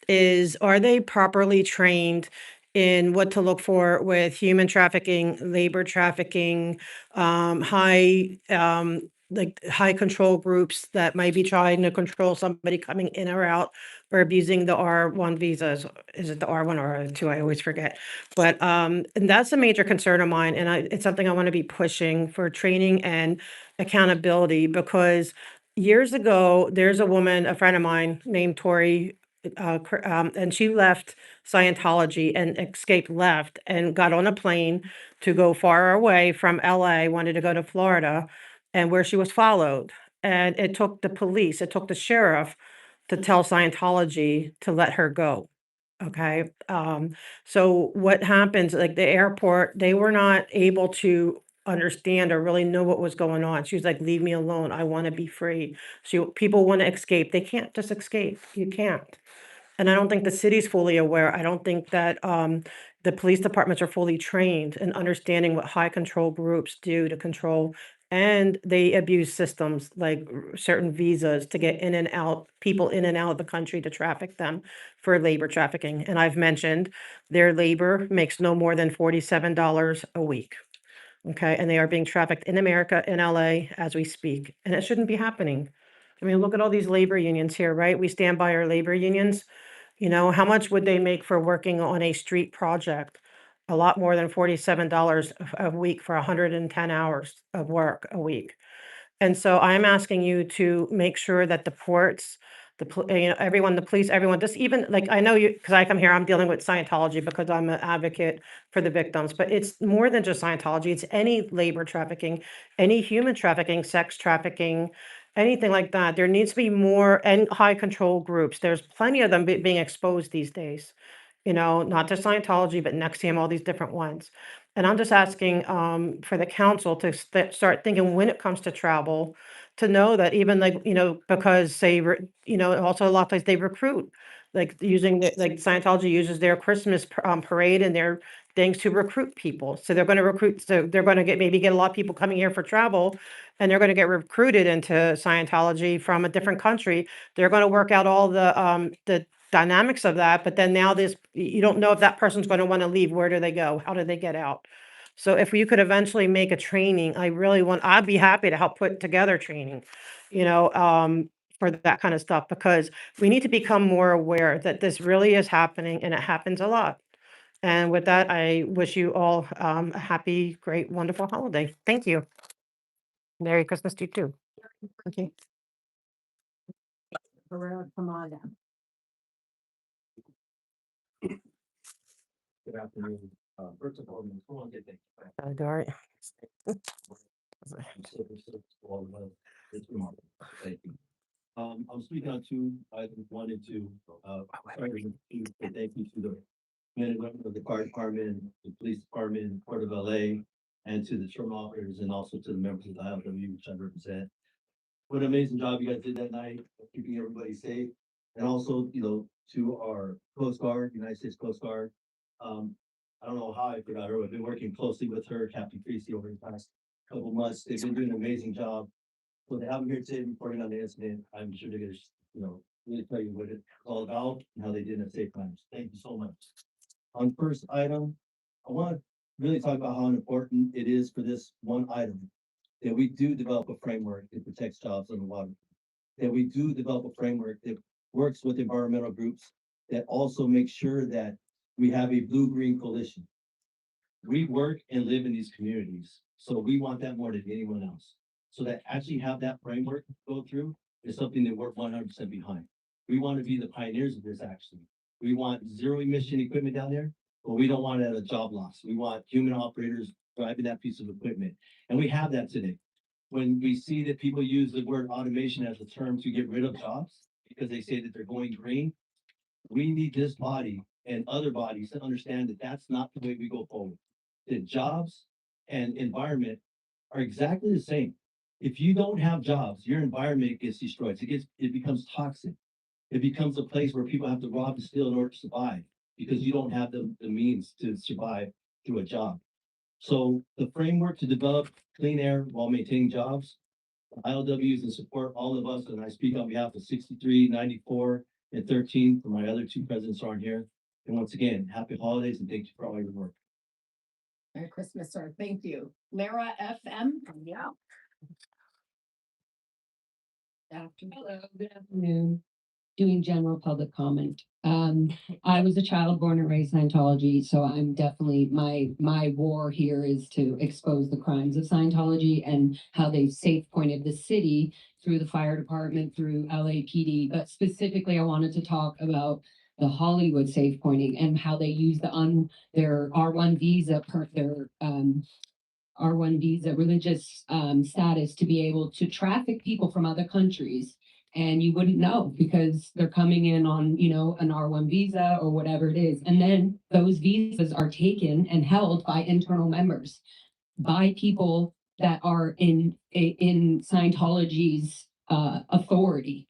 is are they properly trained in what to look for with human trafficking, labor trafficking, like high control groups that might be trying to control somebody coming in or out or abusing the R1 visas. Is it the R1 or R2? I always forget. But and that's a major concern of mine. And it's something I want to be pushing for training and accountability because years ago, there's a woman, a friend of mine named Tori, and she left Scientology and escaped left and got on a plane to go far away from LA, wanted to go to Florida, and where she was followed. And it took the police, it took the sheriff to tell Scientology to let her go. Okay. So what happens, like the airport, they were not able to understand or really know what was going on. She was like, leave me alone. I want to be free. So people want to escape. They can't just escape. You can't. And I don't think the city's fully aware. I don't think that the police departments are fully trained in understanding what high control groups do to control. And they abuse systems like certain visas to get in and out, people in and out of the country to traffic them for labor trafficking. And I've mentioned their labor makes no more than $47 a week. Okay. And they are being trafficked in America, in LA as we speak. And it shouldn't be happening. I mean, look at all these labor unions here, right? We stand by our labor unions. You know, how much would they make for working on a street project? A lot more than $47 a week for 110 hours of work a week. And so I'm asking you to make sure that the ports, you know, everyone, the police, everyone, just even like, I know you, because I come here, I'm dealing with Scientology because I'm an advocate for the victims, but it's more than just Scientology. It's any labor trafficking, any human trafficking, sex trafficking, anything like that. There needs to be more and high control groups. There's plenty of them being exposed these days, you know, not just Scientology, but NXIVM, all these different ones. And I'm just asking for the council to start thinking when it comes to travel, to know that even like, you know, because say, you know, also a lot of places they recruit, like using, like Scientology uses their Christmas parade and their things to recruit people. So they're going to recruit, so they're going to maybe get a lot of people coming here for travel and they're going to get recruited into Scientology from a different country. They're going to work out all the dynamics of that, but then now this, you don't know if that person's going to want to leave. Where do they go? How do they get out? So if you could eventually make a training, I'd be happy to help put together training, you know, for that kind of stuff, because we need to become more aware that this really is happening and it happens a lot. And with that, I wish you all a happy, great, wonderful holiday. Thank you. Merry Christmas to you too. Okay. Come on down. Good afternoon. First of all, I want to get All right. Thank you. I'm speaking on two, I wanted to, thank you to the men and women of the fire department, the police department, Port of LA, and to the terminal operators and also to the members of the ILW, which I represent. What an amazing job you guys did that night, of keeping everybody safe. And also, to our Coast Guard, United States Coast Guard. I don't know how I forgot her. I've been working closely with her, Captain Creasy, over the past couple months. They've been doing an amazing job. So to have them here today reporting on the incident, I'm sure they're gonna, really tell you what it's all about and how they did it safe times. Thank you so much. On first item, I want to really talk about how important it is for this one item that we do develop a framework that protects jobs on the water. That we do develop a framework that works with environmental groups that also makes sure that we have a blue-green coalition. We work and live in these communities, so we want that more than anyone else. So that actually have that framework go through is something that we're 100% behind. We want to be the pioneers of this, actually. We want zero emission equipment down there, but we don't want it at a job loss. We want human operators driving that piece of equipment, and we have that today. When we see that people use the word automation as a term to get rid of jobs because they say that they're going green, we need this body and other bodies to understand that that's not the way we go forward. That jobs and environment are exactly the same. If you don't have jobs, your environment gets destroyed. It becomes toxic. It becomes a place where people have to rob and steal in order to survive because you don't have the means to survive through a job. So the framework to develop clean air while maintaining jobs, ILWs and support all of us, and I speak on behalf of 63, 94, and 13, for my other two presidents aren't here. And once again, happy holidays and thank you for all your work. Merry Christmas, sir. Thank you. Lara FM. Yeah. Hello, good afternoon. Doing general public comment. I was a child born and raised Scientology, so I'm definitely, my war here is to expose the crimes of Scientology and how they've safe pointed the city through the fire department, through LAPD. But specifically, I wanted to talk about the Hollywood safe pointing and how they use their R1 visa R1 visa religious status to be able to traffic people from other countries. And you wouldn't know because they're coming in on, an R1 visa or whatever it is. And then those visas are taken and held by internal members, by people that are in Scientology's authority.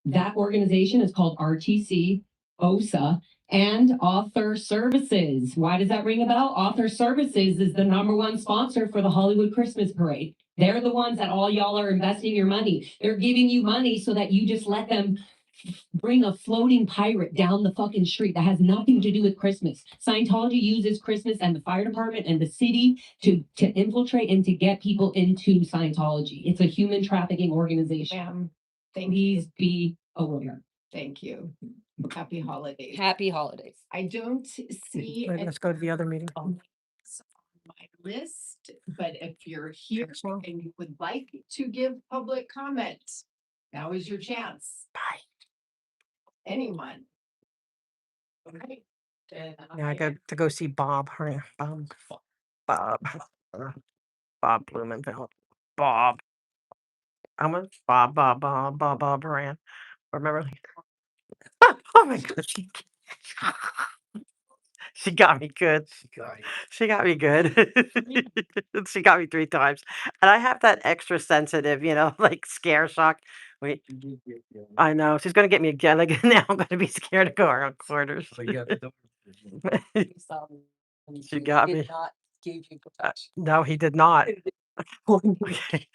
That organization is called RTC, OSA, and Author Services. Why does that ring a bell? Author Services is the #1 sponsor for the Hollywood Christmas Parade. They're the ones that all y'all are investing your money. They're giving you money so that you just let them bring a floating pirate down the fucking street that has nothing to do with Christmas. Scientology uses Christmas and the fire department and the city to infiltrate and to get people into Scientology. It's a human trafficking organization. Please be aware. Thank you. Happy holidays. Happy holidays. I don't see Wait, let's go to the other meeting. on my list, but if you're here and you would like to give public comment, now is your chance. Bye. Anyone? Okay. Then Yeah, I got to go see Bob. Bob. Bob Blumenfeld. Bob. I'm a Bob Moran. Remember? Oh my God. She got me good. She got me good. She got me 3 times. And I have that extra sensitive, like scare shock. Wait, I know. She's gonna get me again. Like now I'm gonna be scared to go around corners. She got me. No, he did not. Okay.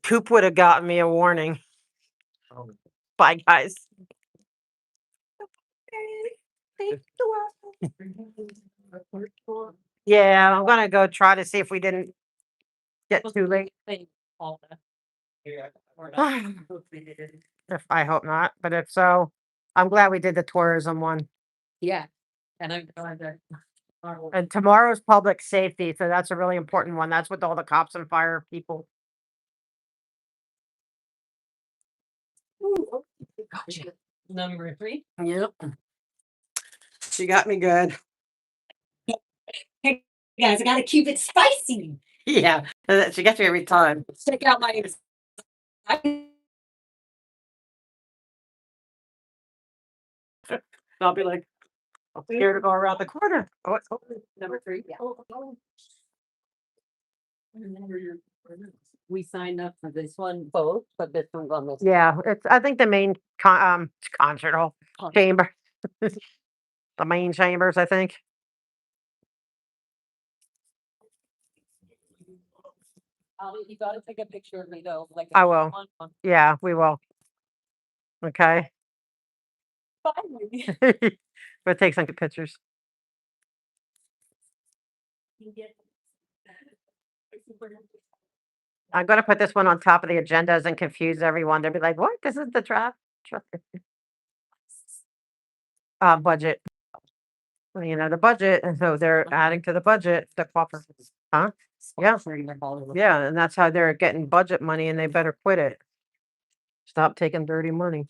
Coop would have gotten me a warning. Bye, guys. Yeah, I'm gonna go try to see if we didn't get too late. If I hope not, but if so, I'm glad we did the tourism one. Yeah. And I'm glad that. And tomorrow's public safety, so that's a really important one. That's with all the cops and fire people. Gotcha. Number 3. Yep. She got me good. Hey guys, I gotta keep it spicy. Yeah, she gets me every time. Check out my. I'll be like, I'm scared to go around the corner. Oh, it's open. Number 3, yeah. We signed up for this one both, but this one's on this. Yeah, it's, I think the main concert hall chamber. The main chambers, I think. You gotta take a picture of me though, like. I will. Yeah, we will. Okay. Finally. We'll take some good pictures. I'm gonna put this one on top of the agendas and confuse everyone. They'll be like, what? This is the draft? Budget. Well, you know, the budget, and so they're adding to the budget, the buffer. Huh? Yeah. Yeah, and that's how they're getting budget money, and they better quit it. Stop taking dirty money.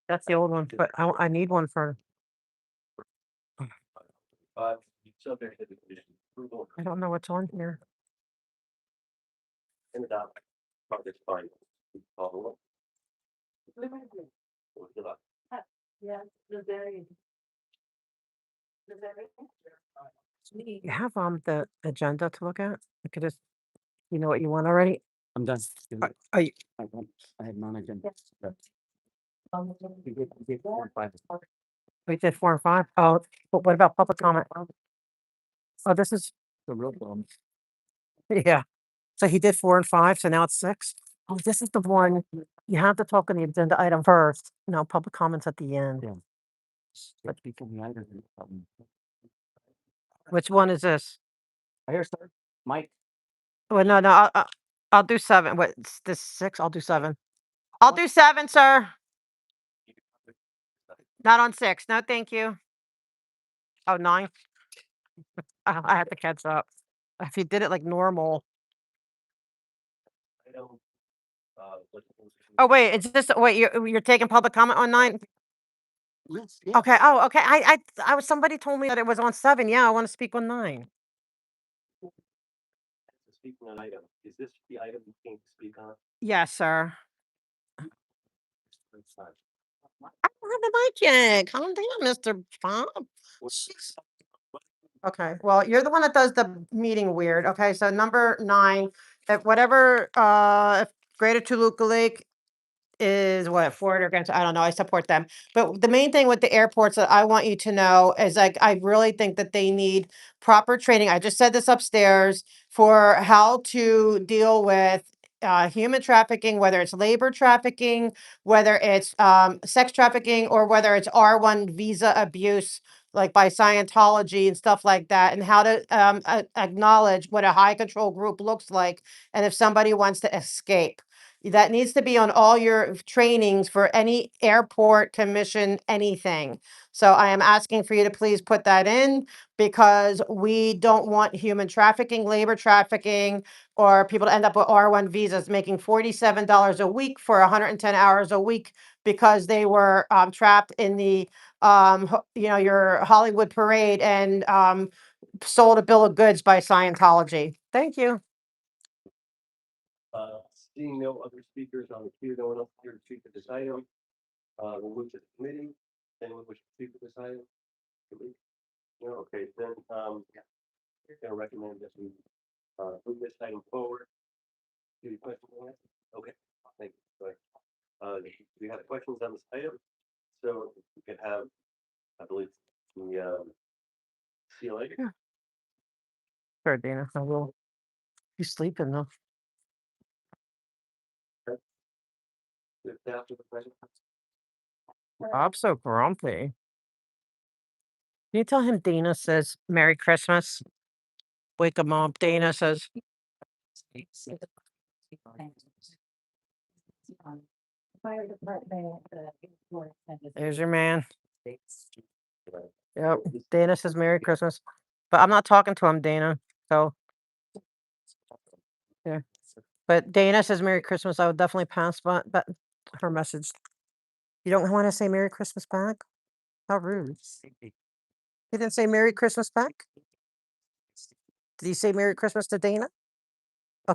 That's the old one, but I need one for, I don't know what's on here. Yeah, the very. You have the agenda to look at? You could just, you know what you want already? I'm done. Are you, I have none again. we did 4 and 5? Oh, but what about public comment? Oh, this is, The real problem. yeah. So he did 4 and 5, so now it's 6? Oh, this is the one, you have to talk on the agenda item first. No, public comments at the end. Yeah. But before the item. Which one is this? I hear, sir. Mike. Well, no, I'll do 7. What, it's this 6? I'll do 7. I'll do 7, sir. Not on 6. No, thank you. Oh, 9. I have to catch up. If you did it like normal. Oh, wait, it's just, wait, you're taking public comment on 9? Yes, yeah. Okay. Oh, okay. I was, somebody told me that it was on 7. Yeah, I want to speak on 9. Speaking on item, is this the item you came to speak on? Yes, sir. I don't have the mic yet. Calm down, Mr. Bob. Jeez. Okay, well, you're the one that does the meeting weird. Okay, so number 9, if whatever, if Greater Toluca Lake is what, for it or against, I don't know, I support them. But the main thing with the airports that I want you to know is, like, I really think that they need proper training. I just said this upstairs, for how to deal with human trafficking, whether it's labor trafficking, whether it's sex trafficking, or whether it's R1 visa abuse, like by Scientology and stuff like that, and how to acknowledge what a high control group looks like, and if somebody wants to escape. That needs to be on all your trainings for any airport commission, anything. So I am asking for you to please put that in, because we don't want human trafficking, labor trafficking, or people to end up with R1 visas making $47 a week for 110 hours a week because they were trapped in the, your Hollywood parade and sold a bill of goods by Scientology. Thank you. Seeing no other speakers on the queue, no one else here to speak to this item. We'll move to the committee. Anyone wish to speak to this item? No, okay, then, you're gonna recommend that we, move this item forward. Any questions on that? Okay, thank you. Go ahead. We have questions on this item, so we can have, I believe, the, CLA. Sure, Dana, I will. You sleeping though? After the president. I'm so grumpy. Can you tell him Dana says Merry Christmas? Wake him up. Dana says. There's your man. Yep. Dana says Merry Christmas. But I'm not talking to him, Dana. So. Yeah. But Dana says Merry Christmas. I would definitely pass, but her message. You don't want to say Merry Christmas back? How rude. He didn't say Merry Christmas back? Did he say Merry Christmas to Dana? Oh,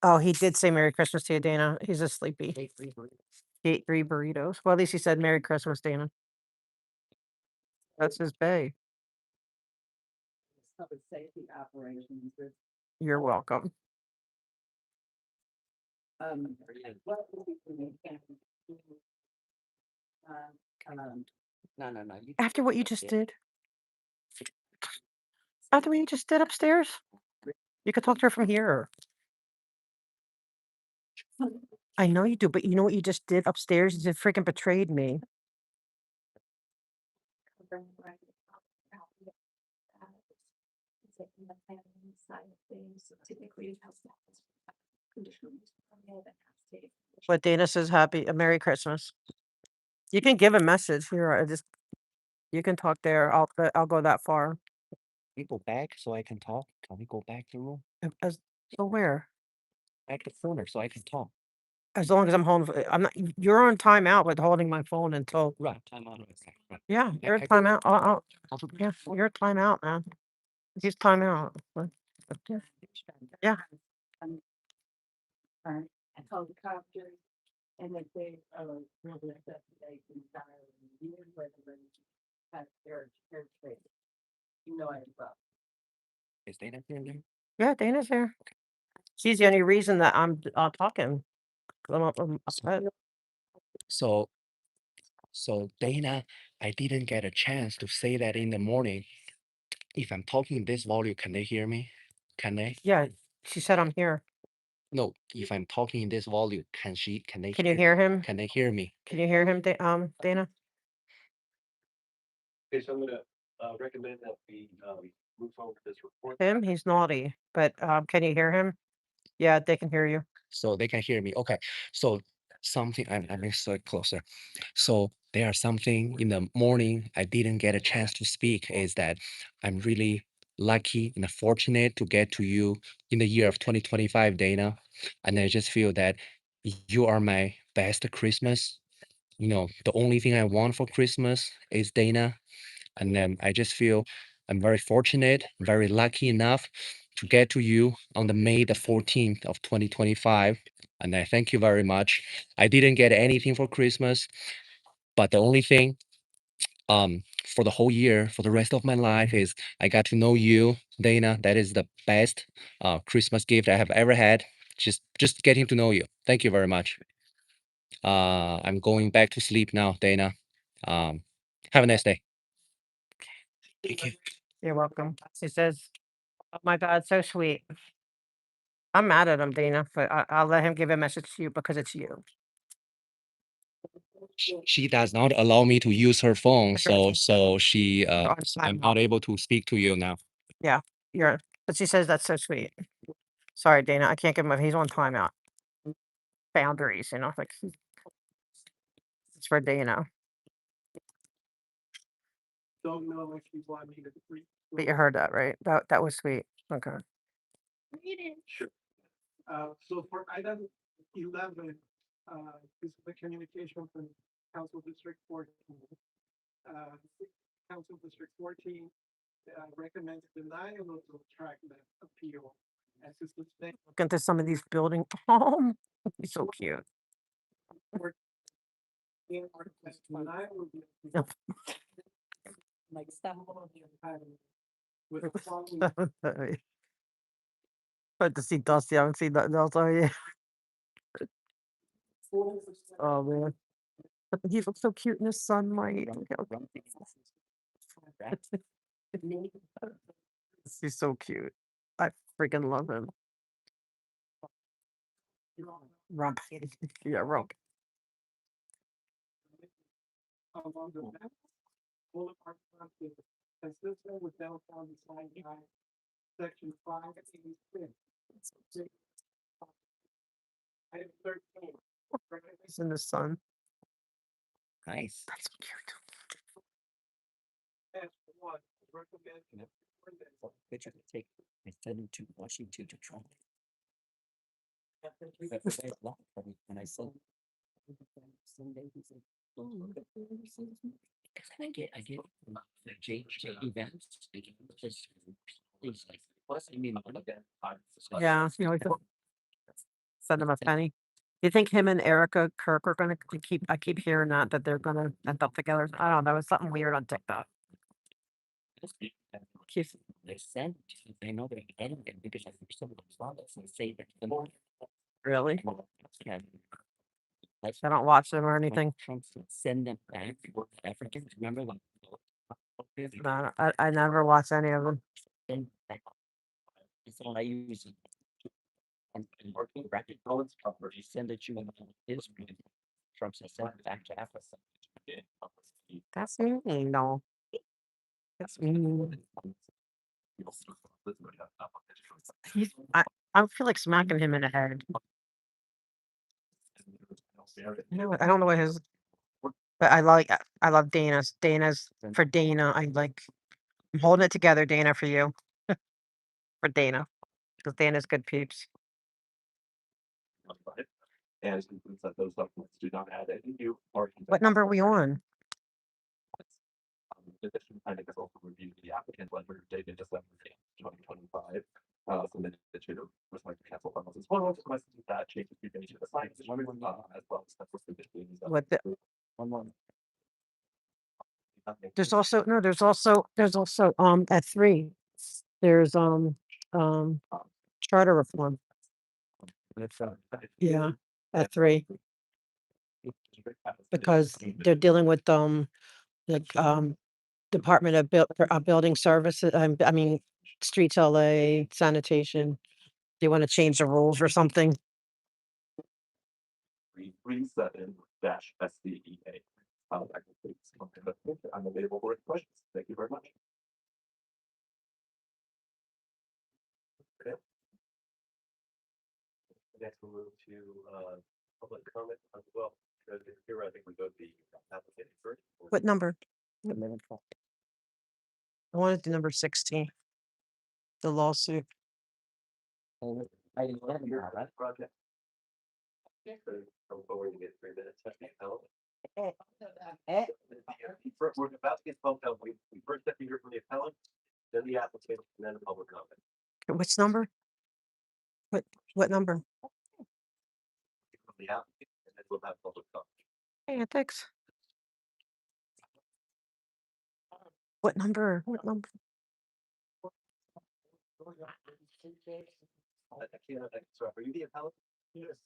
oh, he did say Merry Christmas to you, Dana. He's a sleepy. He ate 3 burritos. Well, at least he said Merry Christmas, Dana. That's his bay. Public safety operations. You're welcome. What will be the mechanic? No. After what you just did? After what you just did upstairs? You could talk to her from here. I know you do, but you know what you just did upstairs? You just freaking betrayed me. But Dana says happy, Merry Christmas. You can give a message here. I just, you can talk there. I'll go that far. We go back so I can talk. Can we go back to the room? As, so where? Back to the corner so I can talk. As long as I'm holding, I'm not. You're on timeout with holding my phone until. Right. I'm on it. Right. Yeah, you're I- timeout. Yeah, you're timeout, man. He's timeout. Yeah. Yeah. Helicopters, and that they really investigate the entire year, whether they have their trade. You know, I love. Is Dana here there? Yeah, Dana's here. She's the only reason that I'm talking. 'Cause I'm upset. So Dana, I didn't get a chance to say that in the morning. If I'm talking this volume, can they hear me? Can they? Yeah, she said I'm here. No, if I'm talking in this volume, can they Can you hear him? Can they hear me? Can you hear him, Dana? Okay, so I'm gonna recommend that we move forward with this report. Him? He's naughty. But can you hear him? Yeah, they can hear you. So they can hear me. Okay. So something I'm so closer. So there are something in the morning I didn't get a chance to speak is that I'm really lucky and fortunate to get to you in the year of 2025, Dana. And I just feel that you are my best Christmas. You know, the only thing I want for Christmas is Dana. And then I just feel I'm very fortunate, very lucky enough to get to you on the May the 14th of 2025. And I thank you very much. I didn't get anything for Christmas, but the only thing for the whole year, for the rest of my life is I got to know you, Dana. That is the best Christmas gift I have ever had. Just getting to know you. Thank you very much. I'm going back to sleep now, Dana. Have a nice day. Thank you. You're welcome. She says, oh my God, so sweet. I'm mad at him, Dana, but I'll let him give a message to you because it's you. She does not allow me to use her phone, so she I'm not able to speak to you now. Yeah, but she says that's so sweet. Sorry, Dana, I can't give him. He's on timeout. Boundaries, like it's for Dana. Don't know if you want me to read. But you heard that, right? That was sweet. Okay. Sure. So for item 11, this is the communication from Council District 14. Council District 14 recommends denial of the track that appeal. As is the state. Look into some of these buildings. Oh, he's so cute. Like stuff. With But to see Dusty, I haven't seen nothing else. Oh yeah. Oh man. But he looks so cute in the sunlight. He's so cute. I freaking love him. Rump. Yeah, rump. Along the map, Boulevard Front is consistent with downtown design guide, section 586. Item 13. He's in the sun. Nice. That's so cute. As one, recommend. Picture to take and send it to Washington to Trump. And I said, I get the J events. Plus, I mean, Yeah, you know, send them a penny. You think him and Erica Kirk are gonna keep? I keep hearing that they're gonna end up together. I don't know. There was something weird on TikTok. Keeps- they said they know they're getting it because I think some of the products and say that the more Really? yeah, I don't watch them or anything. Trump send them back to Africans. Remember when No, I never watch any of them. then it's all I use. And working rapid bullets property send it you Israel. Trump says send it back to Africa. That's mean, no. That's mean. I feel like smacking him in the head. You know what? I don't know what his, but I love Dana's for Dana. I'm holding it together, Dana, for you. For Dana. Because Dana's good peeps. And it concludes that those documents do not add any new or. What number are we on? In addition, planning has also reviewed the applicant letter dated December 2025, submitted to respect to cancel files as well, requesting that changes be made to the site, as well as that was conditioned. What the? There's also no. There's also at 3. There's charter reform. Yeah, at 3 because they're dealing with like Department of Building Services. I mean, Streets LA sanitation. They want to change the rules or something. 337 SCEA. That concludes my presentation. I'm available for any questions. Thank you very much. Okay. Next we'll move to public comment as well. Here I think we go to the applicant first. What number? I wanted the number 16. The lawsuit. That project. Come forward and get 3 minutes. We're about to get pumped up. We first have to hear from the appellant, then the applicant, and then the public comment. Which number? What number? From the applicant, and then we'll have public comment. Hey, thanks. What number? What number? Sorry, are you the appellant? Yes.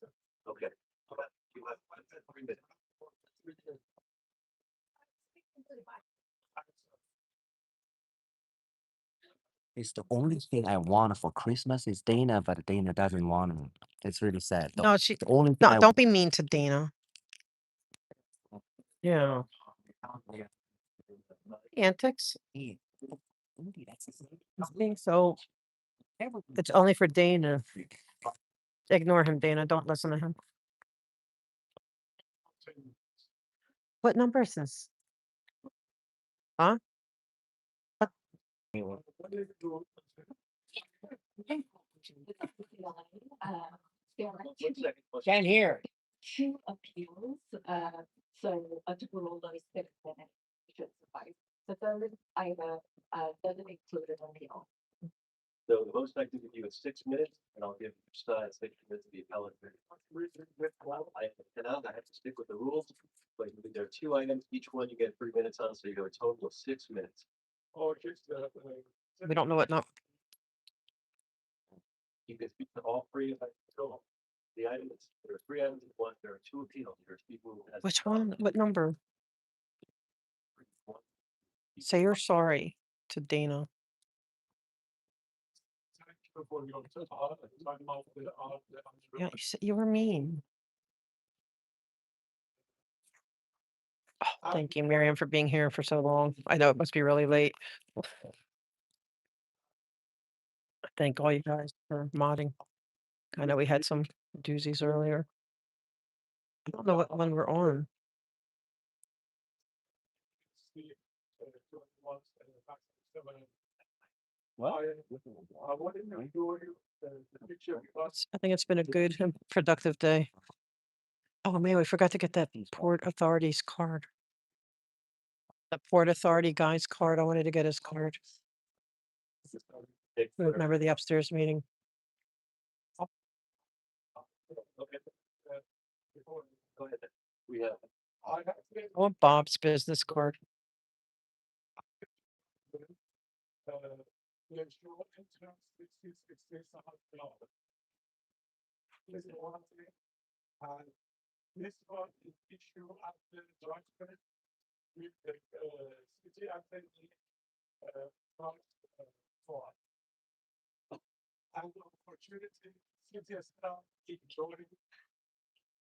Okay. You have 3 minutes. It's the only thing I want for Christmas is Dana, but Dana doesn't want it. It's really sad. No, The only thing no, I don't be mean to Dana. Yeah. Antics. So it's only for Dana. Ignore him, Dana. Don't listen to him. What number is this? Huh? Can't hear. 2 appeals, so a total of 6 minutes should suffice. The third item, doesn't include an appeal. So the most I can give you is 6 minutes, and I'll give each side 6 minutes to the appellant. I have to stick with the rules, but there are 2 items, each one you get 3 minutes on, so you go a total of 6 minutes. We don't know what number. You can speak to all 3 of them. The items, there are 3 items in one, there are 2 appeals. There's people who has. Which one? What number? Say you're sorry to Dana. Yeah, you said you were mean. Oh, thank you, Miriam, for being here for so long. I know it must be really late. Thank all you guys for modding. I know we had some doozies earlier. I don't know what one we're on. I think it's been a good and productive day. Oh, man, we forgot to get that Port Authority's card. The Port Authority guy's card. I wanted to get his card. Remember the upstairs meeting? We have. I want Bob's business card. This one is issue after judgment with the city attorney for and the opportunity city staff ignoring,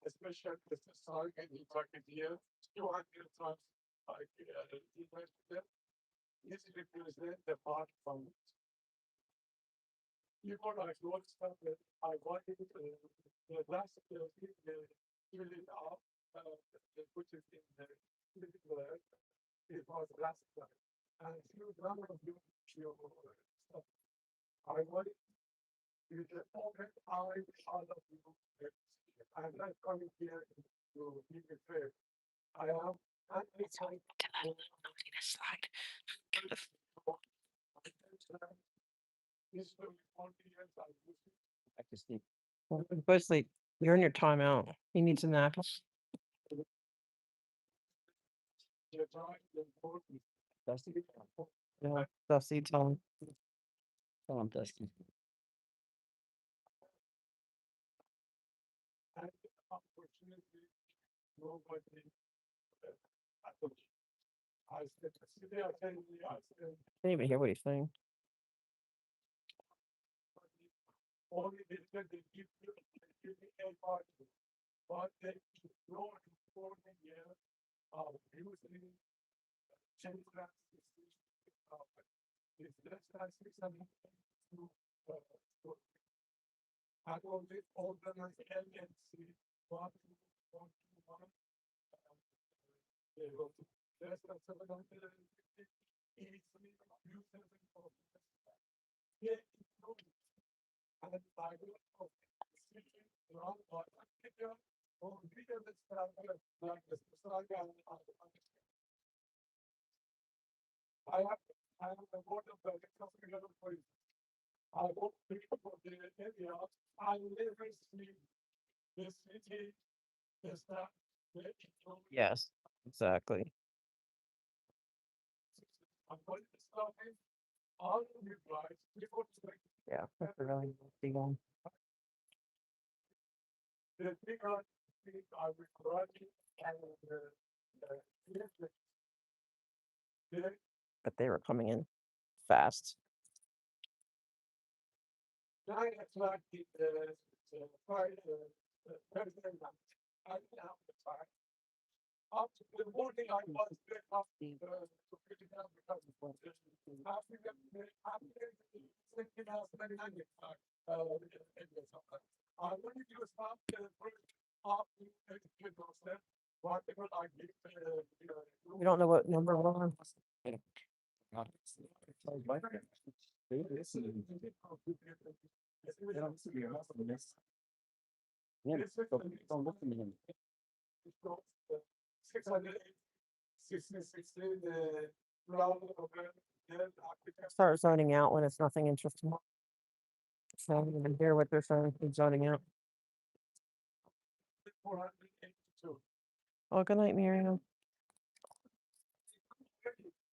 especially Mr. Sarg and he talking here 200 times like email to them. This represents the part from it. You know, like what stuff that I wanted the last filling out, which is in the it was last time. And few number of you stuff. I wanted you to open eyes all of you. I'm not coming here to be fair. I am slide. Well, basically, you're in your timeout. He needs a nap. Yeah, Dusty, tell him. Tell him, Dusty. Can't even hear what he's saying. Only they said they give you a party, but they ignore important year of using change that it's less than 600 to I will be organize LNC 1 they go to less than 750 easily users of yeah, and I will of city around what or bigger than like the I have the board of the council for you. I work for the area. I never see the city, the staff, the Yes, exactly. I'm going to stop it. All of you guys, before Yeah, that's a really big one. the bigger thing I will run and the But they were coming in fast. 9 o'clock the fire president I now the time. After the morning I was there after to pick it up because after thinking out 900 I wanted to stop the first after the whatever I give We don't know what number we're on. Don't look at me. 616 round of Start zoning out when it's nothing interesting. So I don't even hear what they're saying. It's zoning out. 482. Oh, good night, Miriam.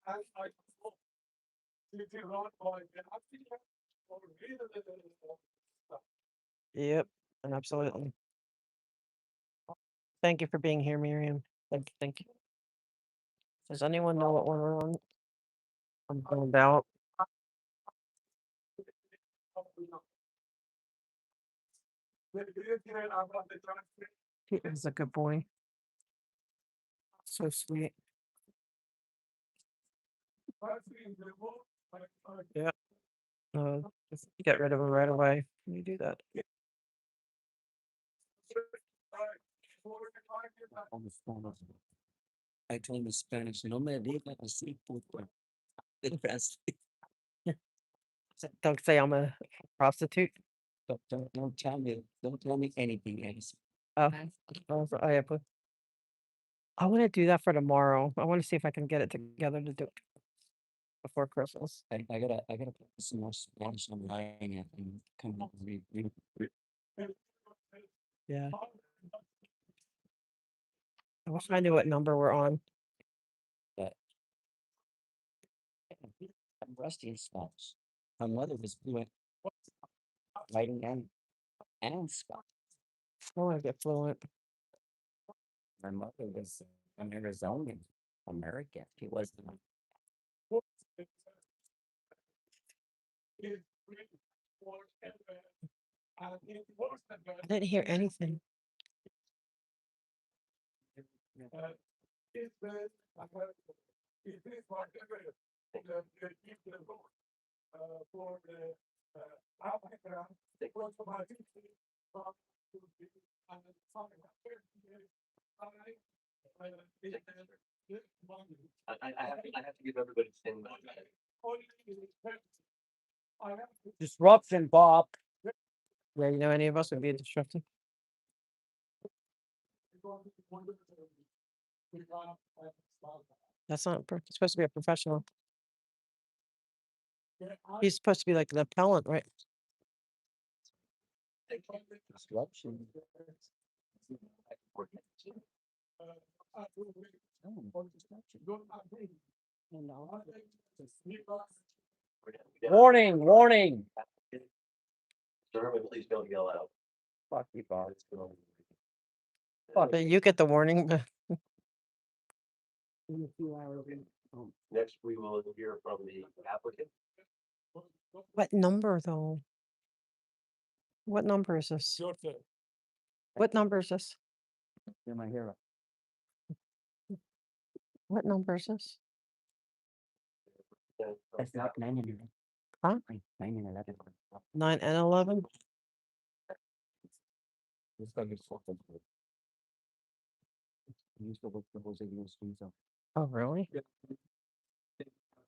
And I city round by the Yep, absolutely. Thank you for being here, Miriam. Thank you. Does anyone know what we're on? I'm going about. He is a good boy. So sweet. Yeah. Just get rid of him right away. You do that. On the phone. I told him in Spanish, no me digas así, puto. The best. Don't say I'm a prostitute. Don't tell me anything else. Oh, I have. I want to do that for tomorrow. I want to see if I can get it together to do it before Christmas. I gotta put some more Spanish on writing it and come up and read. Yeah. I wish I knew what number we're on. But I'm rusty in Spanish. My mother was fluent writing and spelling. I want to get fluent. My mother was an Arizonian American. She was I didn't hear anything. I have to give everybody 10 minutes. Disruption, Bob. Yeah, you know any of us would be a disruption? That's not it's supposed to be a professional. He's supposed to be like the appellant, right? disruption. Warning, warning. Jeremy, please don't yell out. Fuck you, Bob. But you get the warning. Next, we will hear from the applicant. What number though? What number is this? What number is this? You're my hero. What number is this? That's like 9 and 11. Huh? 9 and 11. 9 and 11? This guy is so good. He used to work for Jose Luis Rizzo. Oh, really?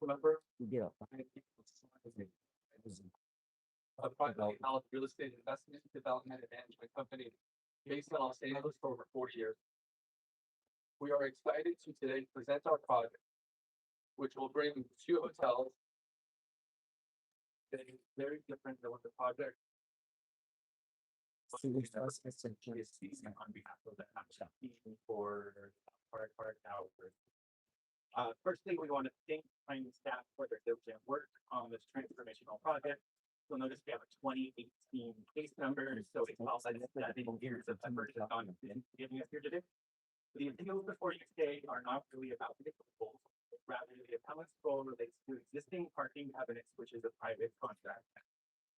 Remember? Yeah. A privately held real estate investment development and management company based in Los Angeles for over 40 years. We are excited to today present our project, which will bring 2 hotels that is very different than what the project on behalf of the team for Park Tower. Firstly, we want to thank planning staff for their diligent work on this transformational project. You'll notice we have a 2018 case number, so it's also 7 years of effort on giving us here today. The appeals before you today are not really about the goals, rather the appellant's goal relates to existing parking cabinets, which is a private contract.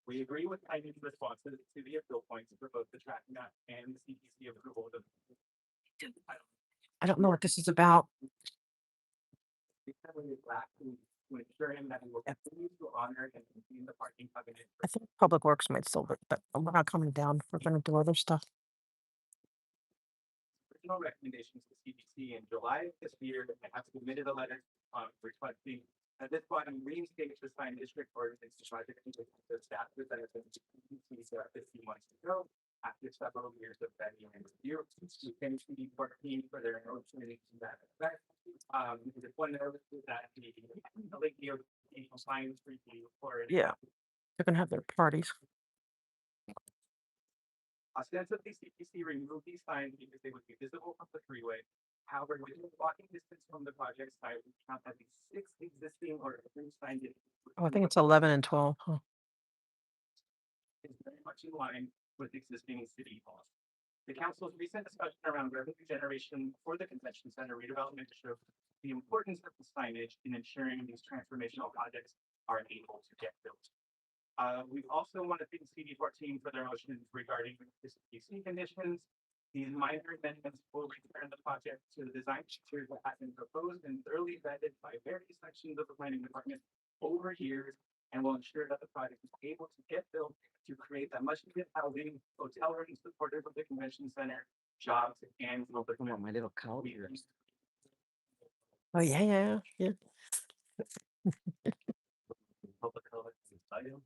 We agree with Tiny's responses to the appeal points for both the track map and the CPC approval. I don't know what this is about. Ensuring that we will continue to honor and maintain the parking covenant. I think Public Works might still, but we're not coming down. We're going to do other stuff. Original recommendations to CPC in July of this year, I have submitted a letter requesting at this point reinstate the sign district ordinance to project the staff presented to CPC 15 months ago. After several years of vetting and review, we finished the 14 for their motion to that effect. The one notice is that the Lake DOT signs review for Yeah, they're going to have their parties. ostensibly CPC removed these signs because they would be visible from the freeway. However, within walking distance from the project site, we count at least 6 existing or approved signs. Oh, I think it's 11 and 12. Huh? Is very much in line with existing city laws. The council's recent discussion around revenue generation for the convention center redevelopment shows the importance of the signage in ensuring these transformational projects are able to get built. We also want to thank CD14 for their motions regarding the CPC conditions. These minor amendments will return the project to the design features that have been proposed and thoroughly vetted by various sections of the planning department over years, and will ensure that the project is able to get built to create that much needed housing, hotel rooms supportive of the convention center, jobs, and my little cow here. Oh, yeah. Public comment on this item.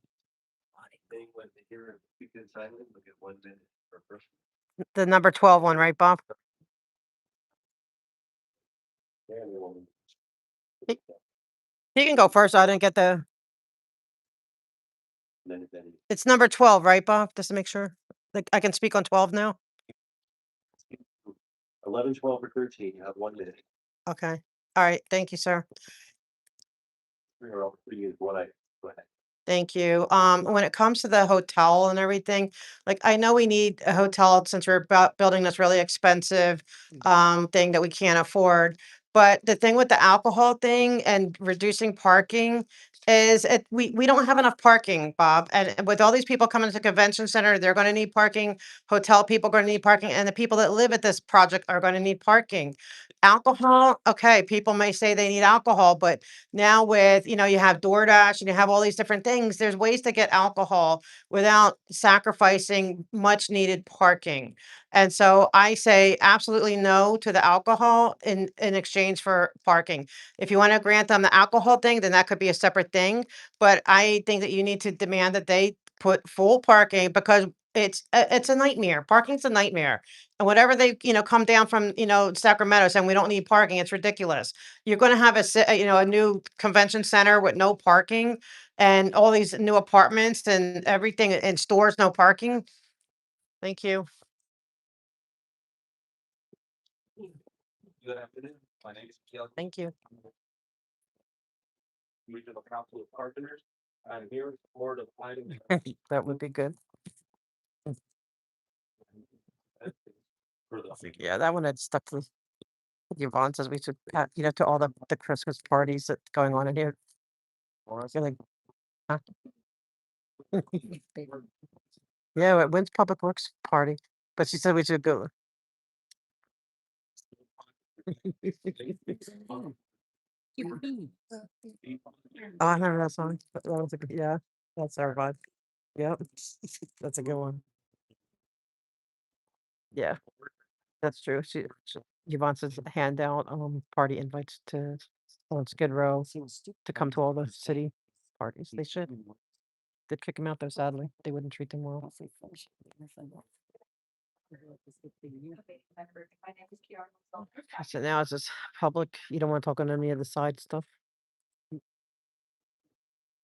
Anything when they hear speak in silence, we'll get 1 minute per person. The number 12 one, right, Bob? He he can go first. I didn't get the. It's number 12, right, Bob? Just to make sure. Like, I can speak on 12 now? 11, 12, or 13, you have 1 minute. Okay. All right. Thank you, sir. Or for you, what I, go ahead. Thank you. When it comes to the hotel and everything, like I know we need a hotel since we're about building this really expensive thing that we can't afford. But the thing with the alcohol thing and reducing parking is we don't have enough parking, Bob. And with all these people coming to the convention center, they're going to need parking. Hotel people are going to need parking, and the people that live at this project are going to need parking. Alcohol, okay, people may say they need alcohol, but now with, you have DoorDash and you have all these different things, there's ways to get alcohol without sacrificing much needed parking. And so I say absolutely no to the alcohol in exchange for parking. If you want to grant them the alcohol thing, then that could be a separate thing. But I think that you need to demand that they put full parking because it's a nightmare. Parking's a nightmare. And whatever they, come down from, Sacramento saying we don't need parking, it's ridiculous. You're gonna have a new convention center with no parking and all these new apartments and everything and stores, no parking. Thank you. Good afternoon. My name is Miguel. Thank you. Regional Council of Carpenters. I'm here in support of item. That would be good. For the Yeah, that one had stuck to Yvonne says we should, to all the Christmas parties that's going on in here. Or I feel like, huh? Yeah, when's Public Works party? But she said we should go. Oh, I remember that song. That was a good, yeah, that's our vibe. Yep, that's a good one. Yeah, that's true. Yvonne says hand out party invites to on Skid Row to come to all the city parties. They should. They'd kick them out though, sadly. They wouldn't treat them well. So now it's just public. You don't want to talk on any of the side stuff.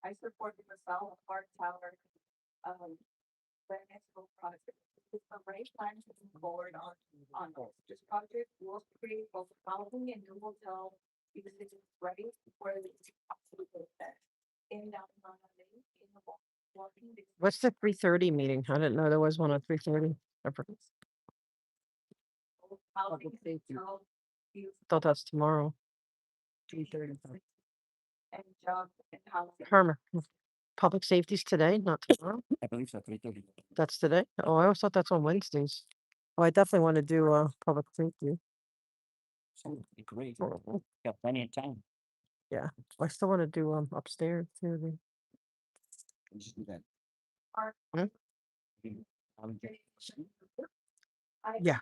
I support the South Park Tower, financial project. It's a great plan to move forward on this project. Will create both housing and new hotel because it's ready for the in downtown LA, in the walking distance. What's the 3:30 meeting? I didn't know there was one at 3:30. Thought that's tomorrow. 3:30. And jobs and housing. Hermer. Public safety's today, not tomorrow. I believe so, 3:30. That's today. Oh, I always thought that's on Wednesdays. Oh, I definitely want to do public safety. Great. Oh, Got plenty of time. yeah, I still want to do upstairs too. Just do that. Hmm? Um, Yeah.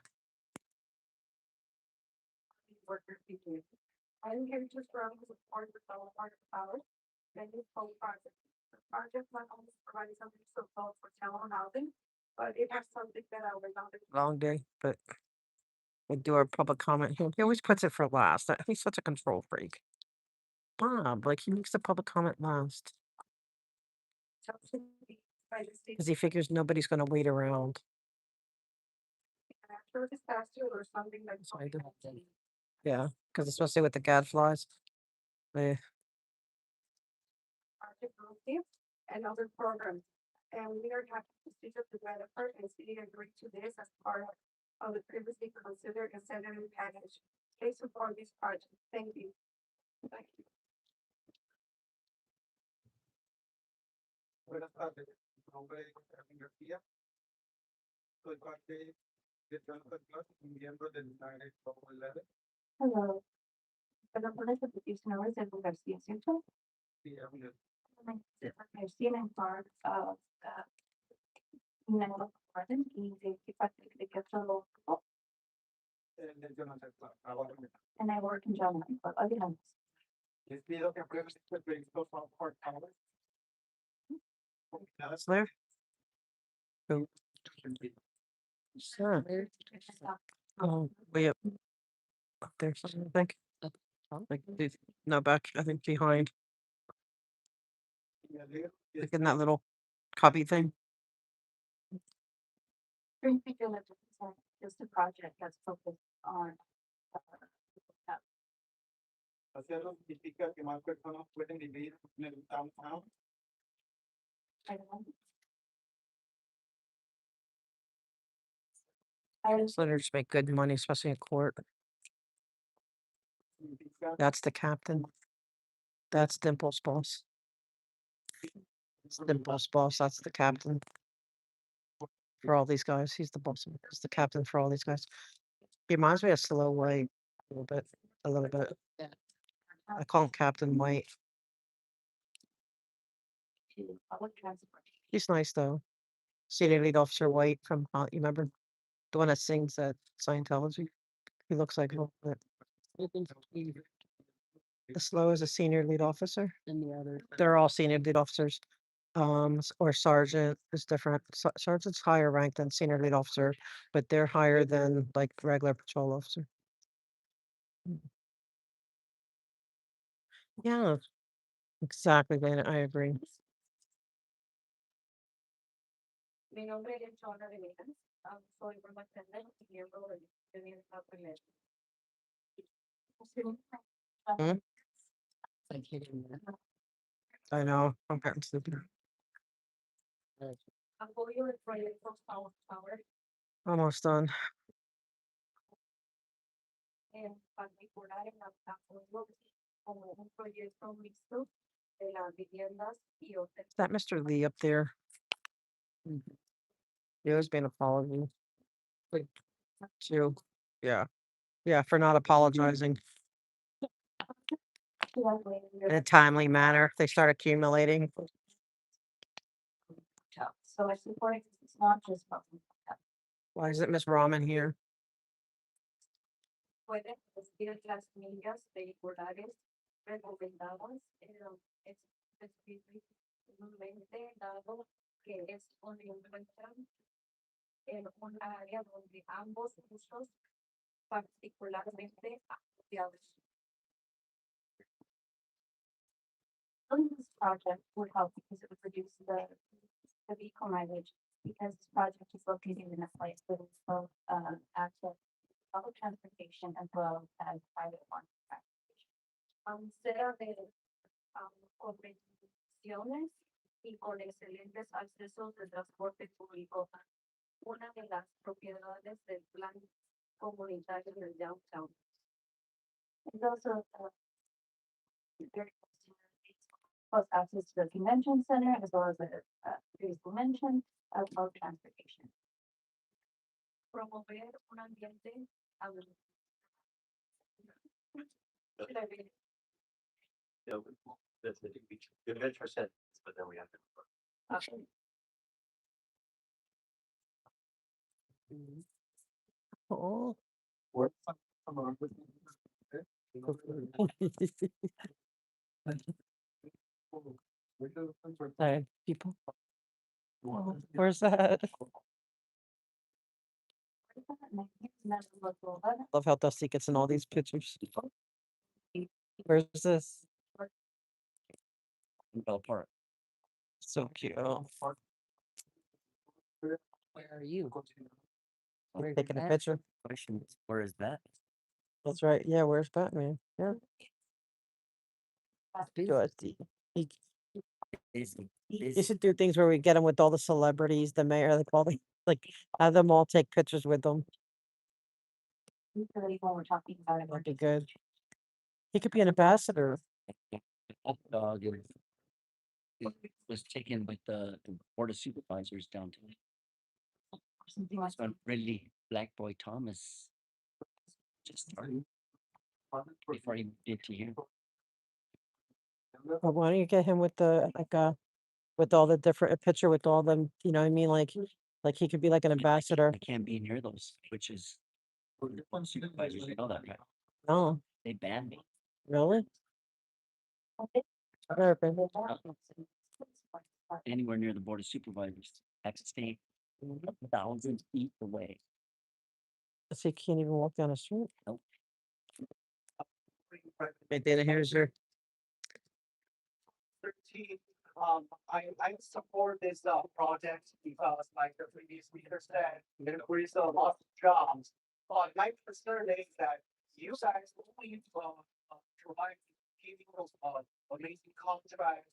Workers begin. I am here to strong support the fellow part of ours, and this whole project. The project not only provides something so called for town housing, but it has something that I was not. Long day, but we'll do our public comment here. He always puts it for last. He's such a control freak. Bob, like he makes the public comment last because he figures nobody's going to wait around. After disaster or something like. So I do. Yeah, because especially with the gadflies. They, And other programs. And we are happy to see the developer and city agree to this as part of the previously considered incentive package. Please support this project. Thank you. Thank you. Buenas tardes, mi nombre es Carmen García. Soy parte de Jonathan Plus y miembro del United Global 11. Hello. Pero por eso te dicen ahora es el García, ¿cierto? Sí, Avenida. García en part of United Garden y de parte de que solo. De Jonathan Plus, trabajo en el. And I work in Jonathan, but other than. Les pido que aprueben este proyecto South Park Tower. that's there. Who? Sure. Oh, way up there, I think. Like, no, back, I think behind, like in that little cubby thing. Just a project that's focused on. Hacerlo significa que más personas pueden vivir en el downtown. Senators make good money, especially in court. That's the captain. That's Dimple's boss. It's Dimple's boss, that's the captain. For all these guys, he's the boss, he's the captain for all these guys. He reminds me of Slow White a little bit, a little bit. I call him Captain White. He's nice though. Senior Lead Officer White from, you remember? The one that sings at Scientology? He looks like a little bit. The Slow is a senior lead officer. And the other. They're all senior lead officers. Or sergeant is different. Sergeant's higher rank than senior lead officer, but they're higher than like regular patrol officer. Yeah, exactly, Dana. I agree. Mi nombre es Joana de Minas. Soy una attendant y miembro del Movimiento Primer. Hmm? I know. I'm getting stupid. Apoyo el proyecto Power Almost done. en particular en apoyo como un proyecto mixto de las viviendas y hoteles. Is that Mr. Lee up there? He was being apology. Like, too. Yeah. Yeah, for not apologizing in a timely manner. They start accumulating. So I support it's not just public. Why isn't Miss Rahman here? Pueden recibir las millas vehiculares recomendadas específicamente dado que es donde encuentran en un área donde ambos usos particularmente apropiados. This project would help because it would reduce the vehicle mileage because this project is located in a place that is both access to public transportation as well as private one transportation. Será de convenciones y con excelentes accesos de transporte público. Una de las propiedades del plan comunitario del downtown. It's also very close access to the convention center as well as the previously mentioned as well as transportation. Promover un ambiente That's the convention center, but then we have to. Okay. Oh. Sorry, people. Oh, where's that? Love how Dusty gets in all these pictures. Where's this? Bell Park. So cute. Where are you? Where's Taking a that? picture. Question is, where is that? That's right. Yeah, where's Batman? Yeah. Dusty. You should do things where we get them with all the celebrities, the mayor, like have them all take pictures with them. When we're talking about it. That'd be good. He could be an ambassador. Hot dog and it was taken with the board of supervisors down to Something like so really Black Boy Thomas just started before he did to you. Well, why don't you get him with the with all the different a picture with all them, you know what I mean? Like he could be like an ambassador. I can't be near those, which is the board of supervisors, you know that, right? No, They banned me. really? Never been. Anywhere near the board of supervisors, Texas State. 1,000 feet away. So you can't even walk down the street? Nope. Hey, Dana, here's your. 13, I support this, project because like the previous speaker said, it creates a lot of jobs. But my concern is that you guys only, provide giving those, amazing contracts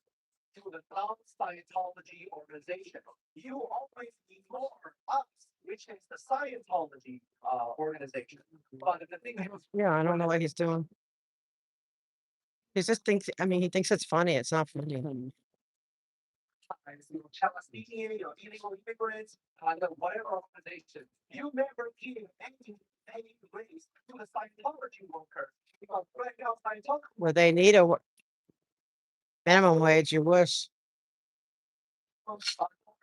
to the non-Scientology organization. You always ignore us, which is the Scientology, organization. But the thing is. Yeah, I don't know what he's doing. He just thinks, I mean, he thinks it's funny. It's not funny. Palestinian, illegal immigrants, whatever organization, you never give any raise to the Scientology workers. Because right now, Scientology Well, they need a minimum wage, you wish.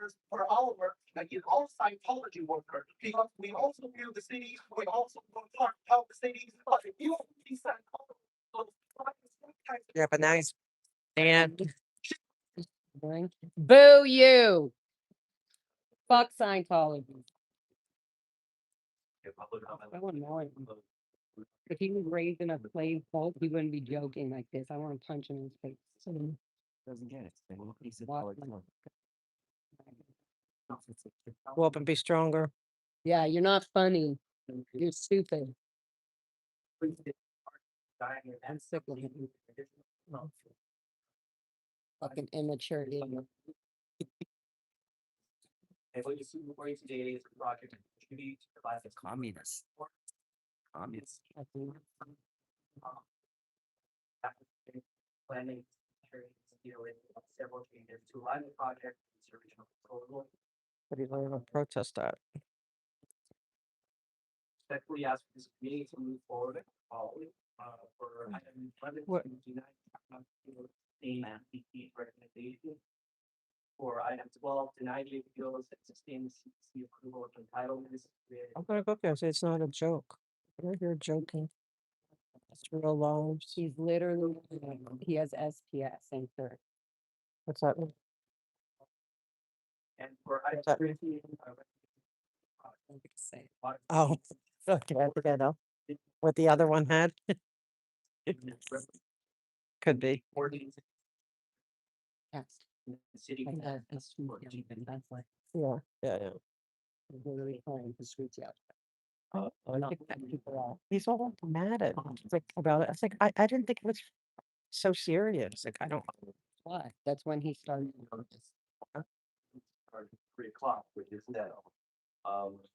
workers per hour, like in all Scientology workers, because we also build the city, we also work hard to help the city, but if you see Scientology, Yeah, but now he's banned. Boo you! Fuck Scientology. So annoying. If he was raised in a slave cult, he wouldn't be joking like this. I want to punch him in his face. Doesn't get it. Go up and be stronger. Yeah, you're not funny. You're stupid. I'm sick of him. Fucking immature idiot. And what you see before you today is a project to be to provide the Communists. communists. Planning, dealing with several changes to align the project with the original proposal. But he's not gonna protest that. Respectfully ask for this committee to move forward for item 11 What? to deny same MPP recommendation. For item 12, deny the appeals and sustain the CPC approval of entitlements. I'm gonna go there. Say it's not a joke. I don't hear joking. It's real lives. He's literally, he has SPS in third. What's that mean? And for item What's that 13, Oh, okay, I think I know what the other one had. Could be. Yes. City. Yeah, yeah. Literally playing the streets out. I think that people are. He's all mad at like about it. I was like, I didn't think it was so serious. Like I don't. Why? That's when he started. Started at 3 o'clock, which is now.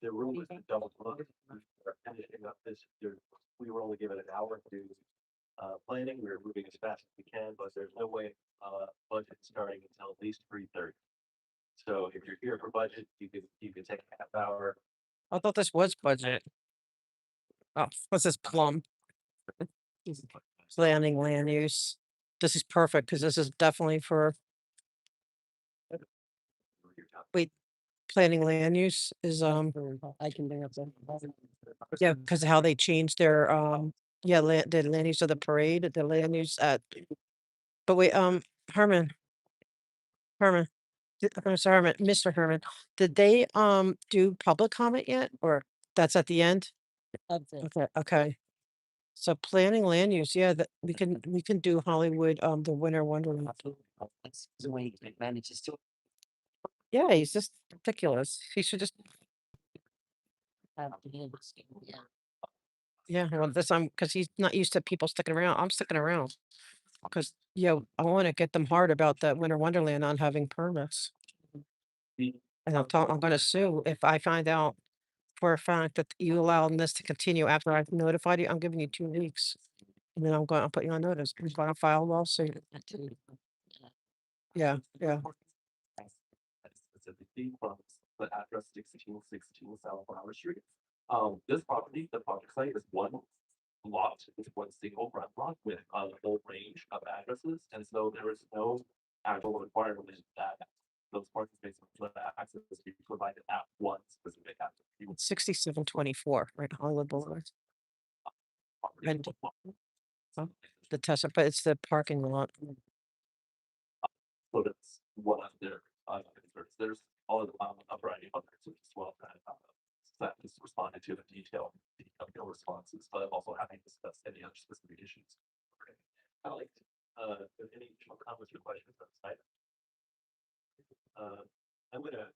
The room was double booked. We're finishing up this, we were only given an hour to planning. We're moving as fast as we can, but there's no way budget starting until at least 3:30. So if you're here for budget, you can take a half hour. I thought this was budget. Oh, what's this plum? Planning land use. This is perfect because this is definitely for. Wait, planning land use is I can bring up the. Yeah, because how they changed their yeah, the land use of the parade, the land use at. But wait, Herman. Herman. I'm sorry, Herman, Mr. Herman, did they do public comment yet, or that's at the end? Okay, okay. So planning land use, yeah, that we can do Hollywood, the Winter Wonderland. That's the way he manages to. Yeah, he's just ridiculous. He should just. Have to be interesting, yeah. Yeah, well, this I'm because he's not used to people sticking around. I'm sticking around because I want to get them hard about that Winter Wonderland not having permits. And I'm going to sue if I find out for a fact that you allowed this to continue after I've notified you. I'm giving you 2 weeks, and then I'm going to put you on notice. I'm going to file a lawsuit. Yeah, yeah. It's a big promise, but address 1616 South Flower Street. This property, the project site is one lot, it's one single front lot with a full range of addresses, and so there is no actual requirement that those parking spaces for the access be provided at one specific address. It's 6724, right, Hollywood Boulevard. And the Tesla, but it's the parking lot. So that's one of their concerns. There's all of the a variety of others as well that just responded to the detailed responses, but also having discussed any other specific issues. Okay. I'd like to, any additional comments or questions on this item? I'm gonna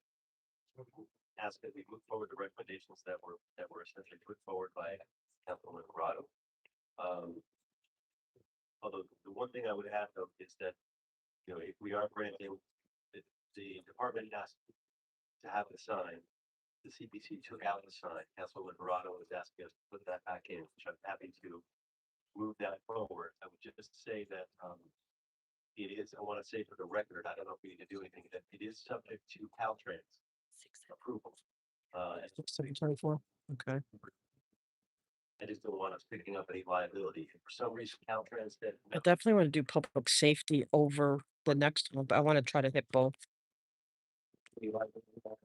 ask that we move forward the recommendations that were essentially put forward by Councilman Corrado. Although the one thing I would add though is that, you know, if we are granting, the department has to have a sign. The CPC took out the sign. Councilman Corrado was asking us to put that back in, which I'm happy to move that forward. I would just say that it is, I want to say for the record, I don't know if we need to do anything, that it is subject to Caltrans approval. 6/7/24. Okay. I just don't want us picking up any liability. If for some reason Caltrans said I no, definitely want to do public safety over the next one, but I want to try to hit both. any liability. I'm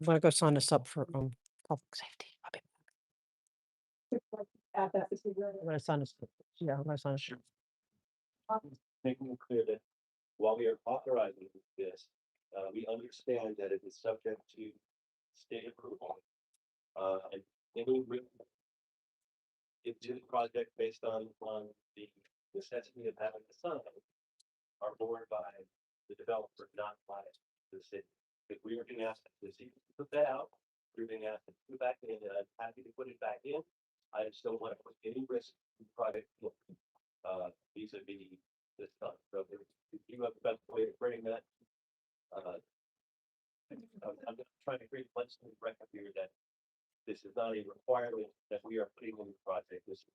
gonna go sign this up for public safety. I'm gonna sign this. Yeah, I'm gonna sign this. Making it clear that while we are authorizing this, we understand that it is subject to state approval. And any into the project based on the necessity of having a sign are borne by the developer, not by the city. If we are being asked to see, put that out, we're being asked to put it back in, and I'm happy to put it back in. I just don't want to put any risk in the project, vis-a-vis this stuff. So if you have the best way to bring that, I'm just trying to create legislative record here that this is not a requirement that we are putting in the project. This is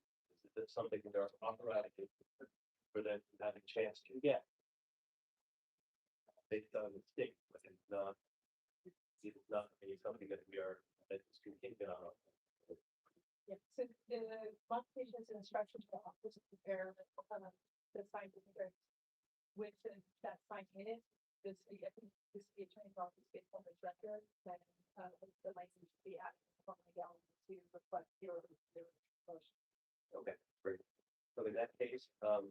something that are authorized for them to have a chance to get based on the state, but it's not something that we are, that is contingent on. Yeah, so the modifications and instructions for office to prepare the sign to prepare with that sign in it. This be a attorney's office based on the record, then the license should be added from the gallery to reflect your motion. Okay, great. So in that case, do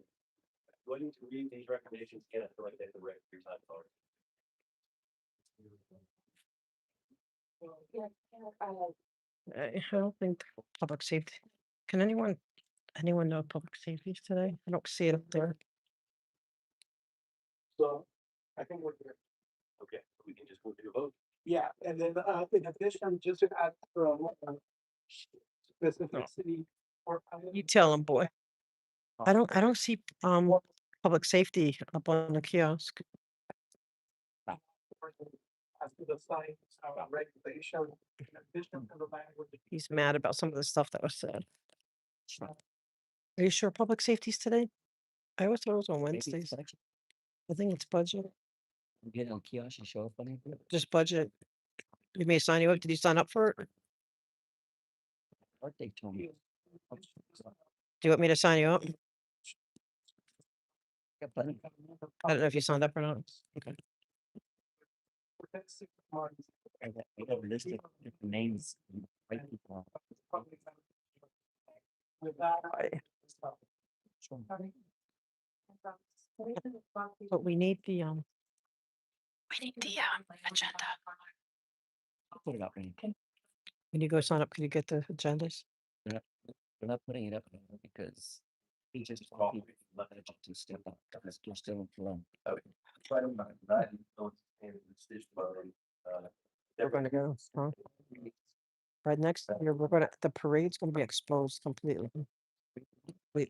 I need to read these recommendations again? I feel like they have the right 3 times already. Yeah, I don't think public safety. Can anyone know public safety today? I don't see it up there. So I think we're here. Okay, we can just move to a vote. Yeah, and then in addition, just to add from specificity or. You tell them, boy. I don't see public safety up on the kiosk. As to the signs, regulation, in addition to the language. He's mad about some of the stuff that was said. Are you sure public safety's today? I always thought it was on Wednesdays. I think it's budget. Get on kiosk and show up on it. Just budget. You may sign you up. Did you sign up for it? What they told me. Do you want me to sign you up? Yeah, but I don't know if you signed up or not. Okay. I got a list of different names. Right people. But we need the agenda. I'll put it up. Man. When you go sign up, can you get the agendas? We're not putting it up because he just want people to step up because they're still in Cologne. We're gonna go, huh? Right next year, the parade's gonna be exposed completely. We've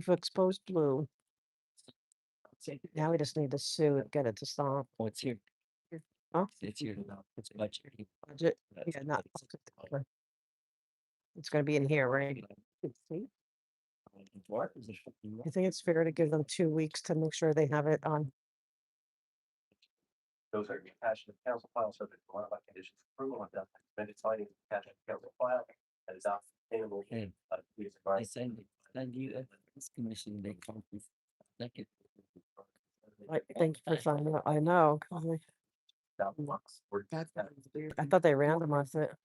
exposed blue. Now we just need to sue and get it to stop. Oh, it's here. Huh? It's here now. It's budget. Budget, yeah, not. It's gonna be in here, right? What? I think it's fair to give them 2 weeks to make sure they have it on. Those are attached to the council file subject to modified conditions of approval of that amended findings attached to the council file and is not sustainable. I send you this commission, they come with second. Thank you for signing up. I know. 'Cause I thought they randomized it.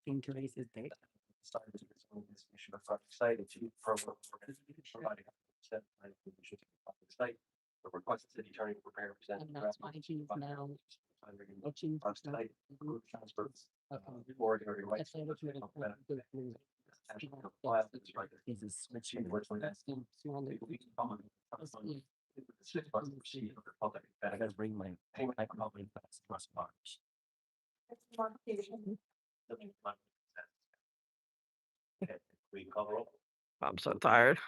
Seem to raise his date. Site to program providing site The request the city attorney to prepare and present. And that's why he's now. Itching for some- Transfers. Okay. Or your rights. That's what you're gonna do. He's a switching words like that. I gotta bring my payment. I probably plus box. Okay, we call the roll. I'm so tired.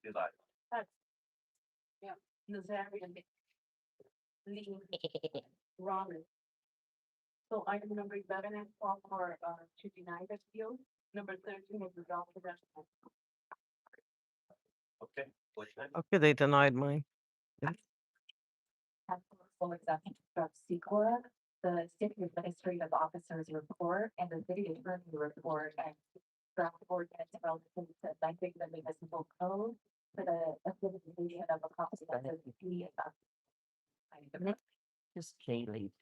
Is I. Yeah, Nazarian. Lee. Robin. So item number 11 and 12 are to deny this deal. Number 13 is resolved to rest. Okay. What's next? Okay, they denied mine. Full acceptance of Secor, the city administrative officer's report, and the city attorney report, and draft ordinance relative to amending the municipal code for the implementation of a comprehensive fee. Just Kaylee.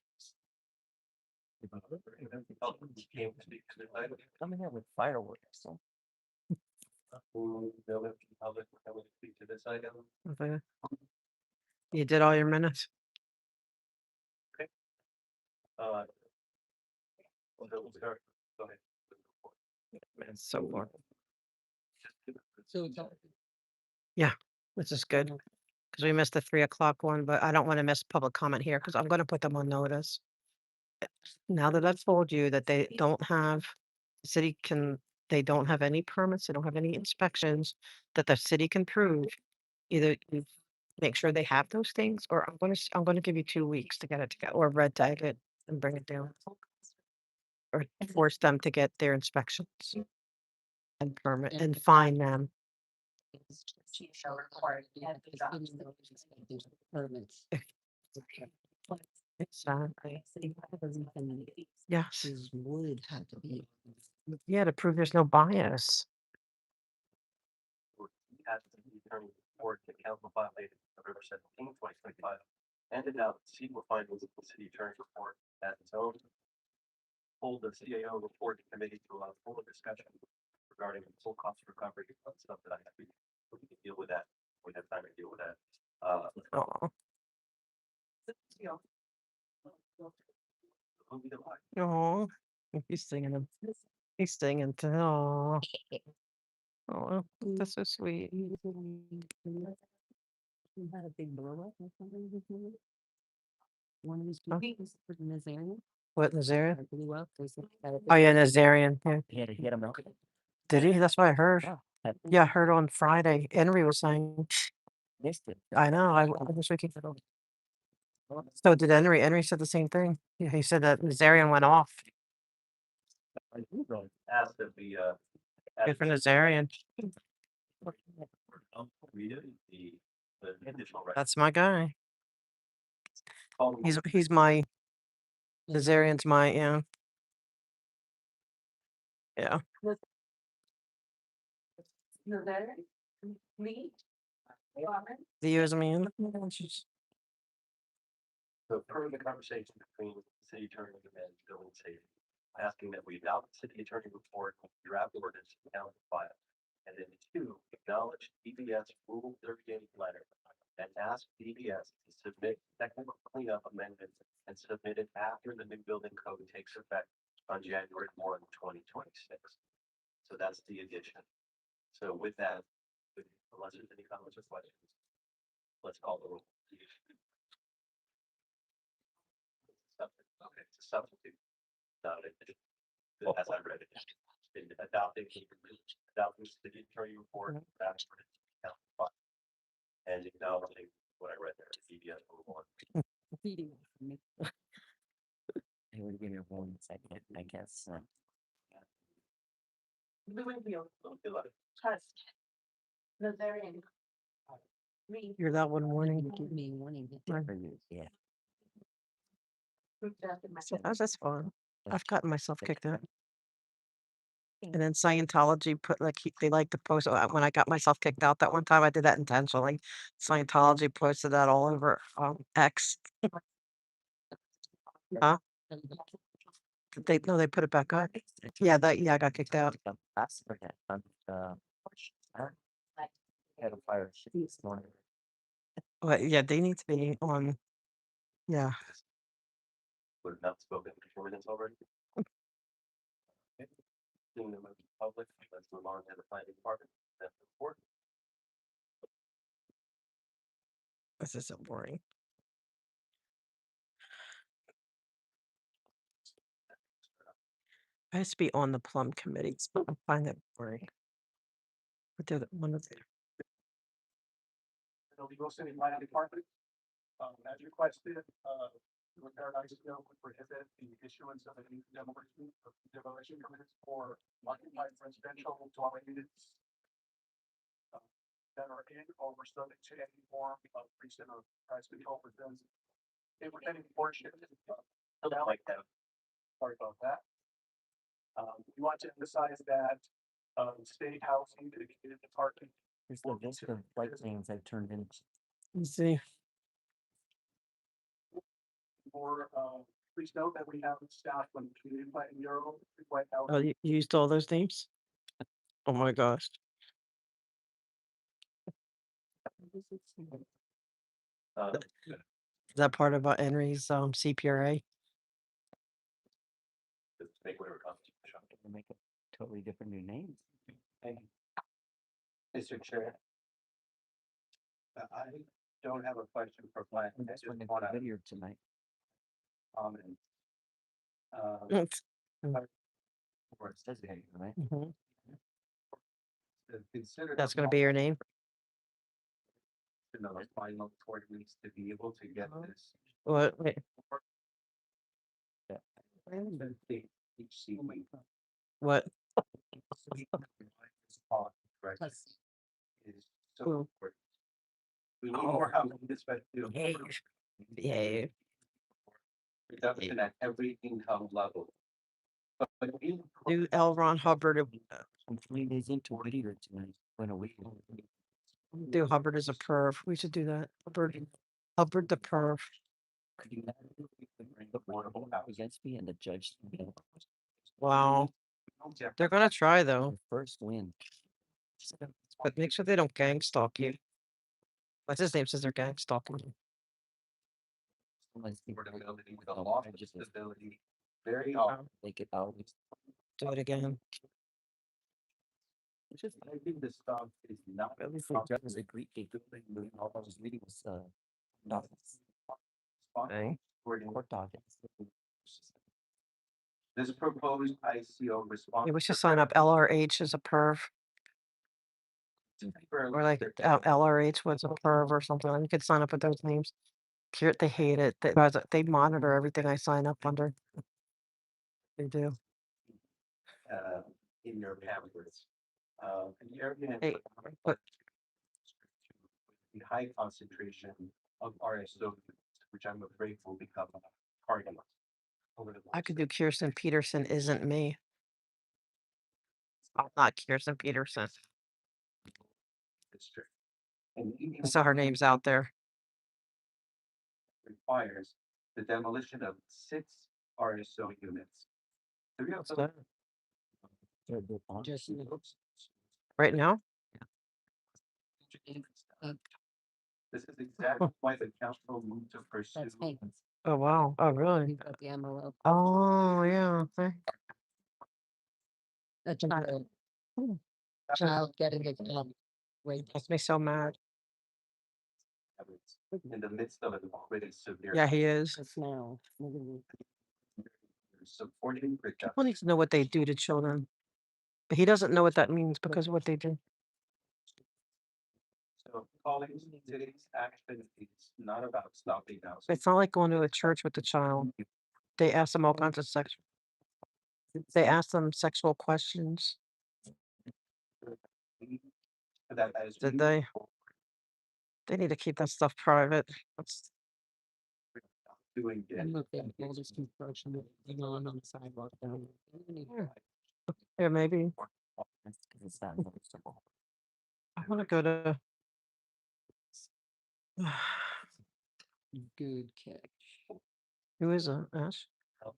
Coming out with fireworks, so. Speak to this item. Okay. You did all your minutes? Well, we'll start. Go ahead. Minutes so far. So. Yeah, which is good. Because we missed the 3 o'clock one, but I don't want to miss public comment here because I'm going to put them on notice. Now that I've told you that they don't have, they don't have any permits, they don't have any inspections that the city can prove. Either you make sure they have those things, or I'm gonna give you 2 weeks to get it together, or red tag it and bring it down. Or force them to get their inspections and permit and fine them. Permits. Exactly. Yes. His would have to be. Yeah, to prove there's no bias. As the attorney report to council violated November 17, 2025, handed out sequel findings of the city attorney's report as its own. Hold the CAO report committee to allow full discussion regarding the full cost recovery of stuff that I have. We can deal with that. We have time to deal with that. Oh, Who be the lie? oh, he's singing them. He's singing to. Oh, oh, that's so sweet. You had a big blow up or something this morning? One of these people for Nazarian. What, Nazarian? Blew up. Oh yeah, Nazarian. Yeah. He had to hit him. Did he? That's what I heard. Yeah. Yeah, I heard on Friday. Henry was saying. Missed it. I know. I wish we could. So did Henry. Henry said the same thing. Yeah, he said that Nazarian went off. Asked that we Good for Nazarian. read it, the additional record. That's my guy. He's my Nazarian's my yeah. Yeah. Lee. The U as a man. So per the conversation between the city attorney and building safety, asking that we adopt the city attorney report, draft ordinance, and council file. And then 2, acknowledge DBS Rule 38 letter and ask DBS to submit technical cleanup amendments and submit it after the new building code takes effect on January 1, 2026. So that's the addition. So with that, unless there's any comments or questions, let's call the roll. Okay, it's a substitute. Not an addition. As I read it, in adopting the attorney report, that's for the council file. And acknowledging what I read there, CBS rule 1. I would give you 1 second, I guess. Trust. Nazarian. Lee. You're that one warning. Give me a warning. Yeah. So that's fun. I've gotten myself kicked out. And then Scientology put they like to post when I got myself kicked out that one time. I did that intentionally. Scientology posted that all over X. Huh? They put it back up. Yeah, I got kicked out. Had a fire this morning. But yeah, they need to be on, yeah. Would not spoken for minutes already. Okay. Seeing the members of the public, let's move on to the planning department. That's important. This is so boring. I used to be on the plum committees, but I find that boring. But they're one of the, The legal city planning department, as requested, the Paradise Bill would prohibit the issuance of any demolition permits for occupied residential dwelling units that are in or were subject to any form of recent or price control within any portion. Like that. Sorry about that. We want to emphasize that state housing dedicated to parking. Here's the list of white things I've turned in. let's see. Or please note that we have staff from the Community Planning Bureau, White House. Oh, you used all those names? Oh my gosh. Is that part of Henry's CPRA? Just make whatever constitution. Make a totally different new name. Thank you. Mr. Chair. I don't have a question for planning. I That's just when want the to video tonight. comment. Where it says it, right? Mhm. Consider. That's gonna be your name? You know, the final court needs to be able to get this. What? Wait, Yeah. The HCV. what? Right. Is so Ooh. important. We need more help in this, but Yeah. reduction at every income level. But in Do L. Ron Hubbard. I'm 3 days into Whittier tonight. Went a week. Do Hubbard as a perv. We should do that. Hubbard the perv. Could you bring affordable housing against me and the judge? Wow. They're gonna try though. First win. But make sure they don't gang stalk you. What's his name says they're gang stalking you. affordability with a loss of stability. Very often. Make it out. Do it again. It's just, I think this stuff is not. At least the judge was a great building. All I was reading was dockets. Okay. Court dockets. This proposed ICO response. Yeah, we should sign up LRH as a perv. Or like LRH was a perv or something. You could sign up with those names. They hate it. They monitor everything I sign up under. They do. In your pamphlets. The area. Hey, but The high concentration of RSO, which I'm afraid will become a target. I could do Kirsten Peterson isn't me. I'm not Kirsten Peterson. District. And So her name's out there. requires the demolition of 6 RSO units. 3 of them. Just right now? This is exactly why the council moved to pursue. Oh wow. Oh really? Got the envelope. Oh yeah. Okay. A child getting it done. Wait. Makes me so mad. In the midst of an already severe. Yeah, he is. It's now. Supporting. People need to know what they do to children. But he doesn't know what that means because of what they do. So calling today's action is not about stopping now. It's not like going to a church with the child. They ask them all kinds of they ask them sexual questions. Did they? They need to keep that stuff private. Doing it. And look, they have all this construction going on the sidewalk down there. Yeah, maybe. I want to go to. Good catch. Who is it, Ash? I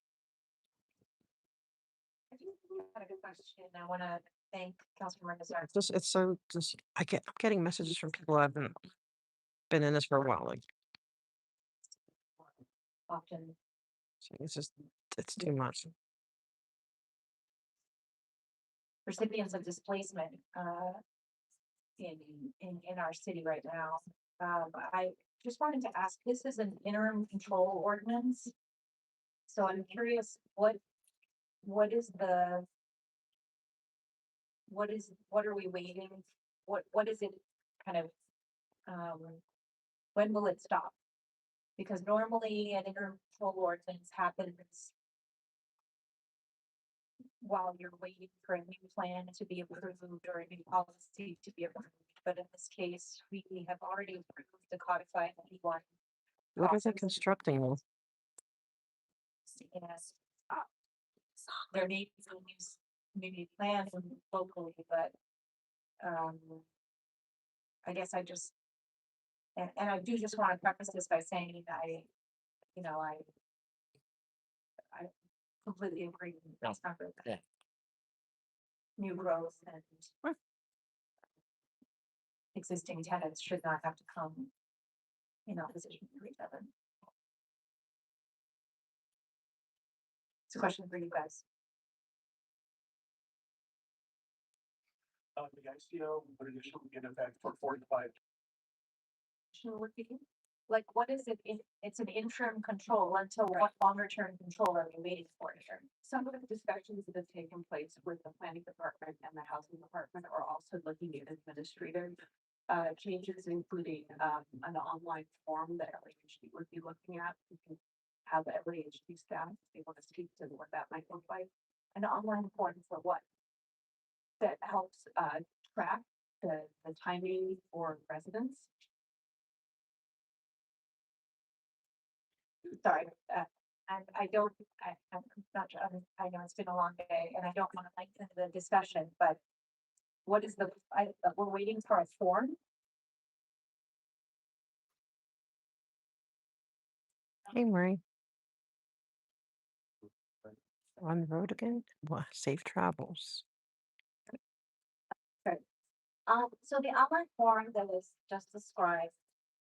think we had a good question. I want to thank Councilmember Nazar. It's so just I'm getting messages from people who haven't been in this for a while. Like Often it's just it's too much. recipients of displacement in our city right now. I just wanted to ask, this is an interim control ordinance. So I'm curious, what are we waiting? What is it kind of, when will it stop? Because normally an interim control ordinance happens while you're waiting for a new plan to be approved or a new policy to be approved. But in this case, we have already approved the codified E1. What are they constructing though? Yes. There may be some maybe plans locally, but I guess I just and I do just want to preface this by saying I completely agree with this number. Yeah. New growth and existing tenants should not have to come in opposition to each other. It's a question for you guys. The ICO would initially get effect for 45. Like, what is it? It's an interim control until what longer term control are we waiting for here? Some of the discussions that have taken place with the planning department and the housing department are also looking at administrative changes, including an online form that LAPD would be looking at. We can have LAPD staff, they want to speak to what that might look like. An online form for what? That helps track the timing for residents. Sorry, and I'm not sure, I know it's been a long day and I don't want to lengthen the discussion, but what is we're waiting for a form? Hey Marie. On the road again? What safe travels. So the online form that was just described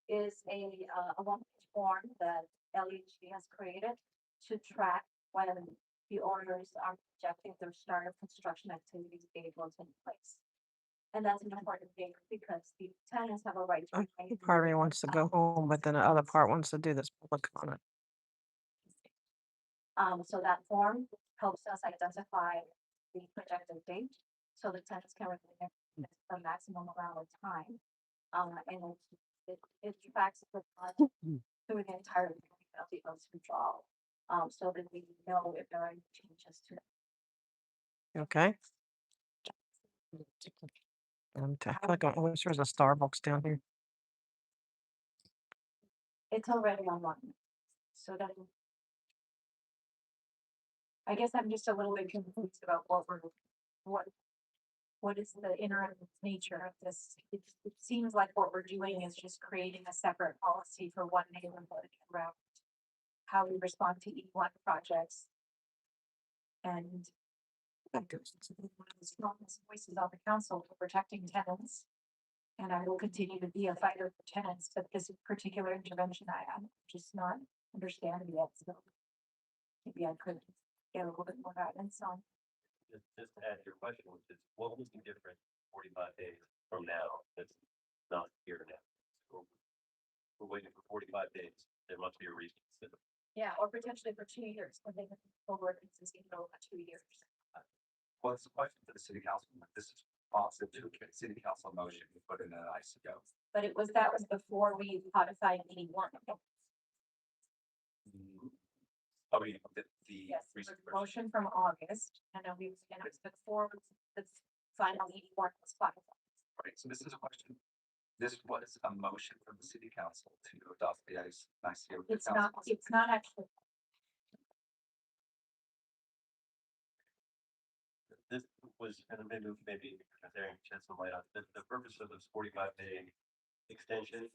is a one-page form that LHD has created to track when the owners are projecting their start of construction activities being will take place. And that's an important thing because the tenants have a right to remain. Part of me wants to go home, but then the other part wants to do this public comment. So that form helps us identify the projected date, so the tenants can remain the maximum amount of time. And it tracks the through the entire of the host withdrawal, so that we know if there are any changes to it. Okay. I feel like I wish there was a Starbucks down here. It's already online, so then I guess I'm just a little bit confused about what is the interim nature of this? It seems like what we're doing is just creating a separate policy for one neighborhood around how we respond to E1 projects. And one of the strongest voices on the council for protecting tenants. And I will continue to be a fighter for tenants, but this particular intervention I am just not understanding yet. So maybe I could get a little bit more guidance on. Just to add your question, which is what was the difference 45 days from now that's not here now? So we're waiting for 45 days. There must be a reason. Yeah, or potentially for 2 years when they've been over existing for 2 years. Well, it's a question for the city council. This is also to a city council motion to put in an ICO. But that was before we codified E1. I mean, the Yes, it was a motion from August, and then it was before the final E1 was codified. Right, so this is a question. This was a motion from the city council to adopt the ICO. It's not actually. This was, and maybe there a chance to light on the purpose of this 45-day extension.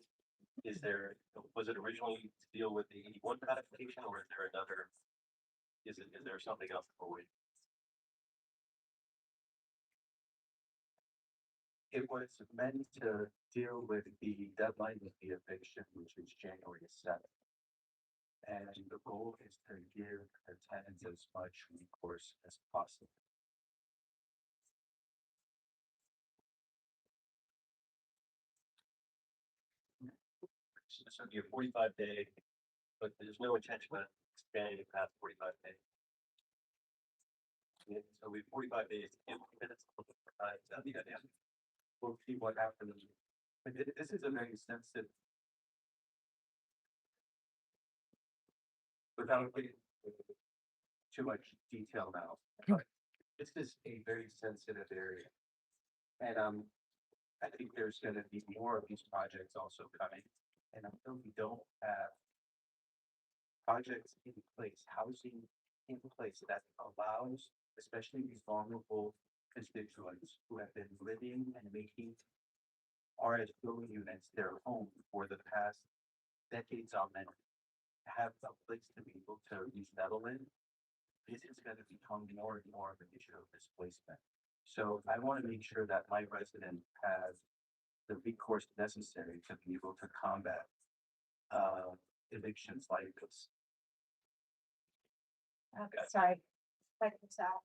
Was it originally to deal with the E1 codification, or is there another? Is there something else that we're waiting? It was meant to deal with the deadline of the eviction, which is January 7th. And the goal is to give the tenants as much recourse as possible. So you're 45 day, but there's no intention of expanding it past 45 days. Yeah, so we have 45 days, to implement it. We'll see what happens. But this is a very sensitive. Without getting into too much detail now, but this is a very sensitive area. And I think there's gonna be more of these projects also coming. And until we don't have projects in place, housing in place that allows, especially these vulnerable constituents who have been living and making RSO units their home for the past decades on end, have a place to be able to resettle in, this is going to become more and more of an issue of displacement. So I want to make sure that my resident has the recourse necessary to be able to combat evictions like this. Sorry, like this out.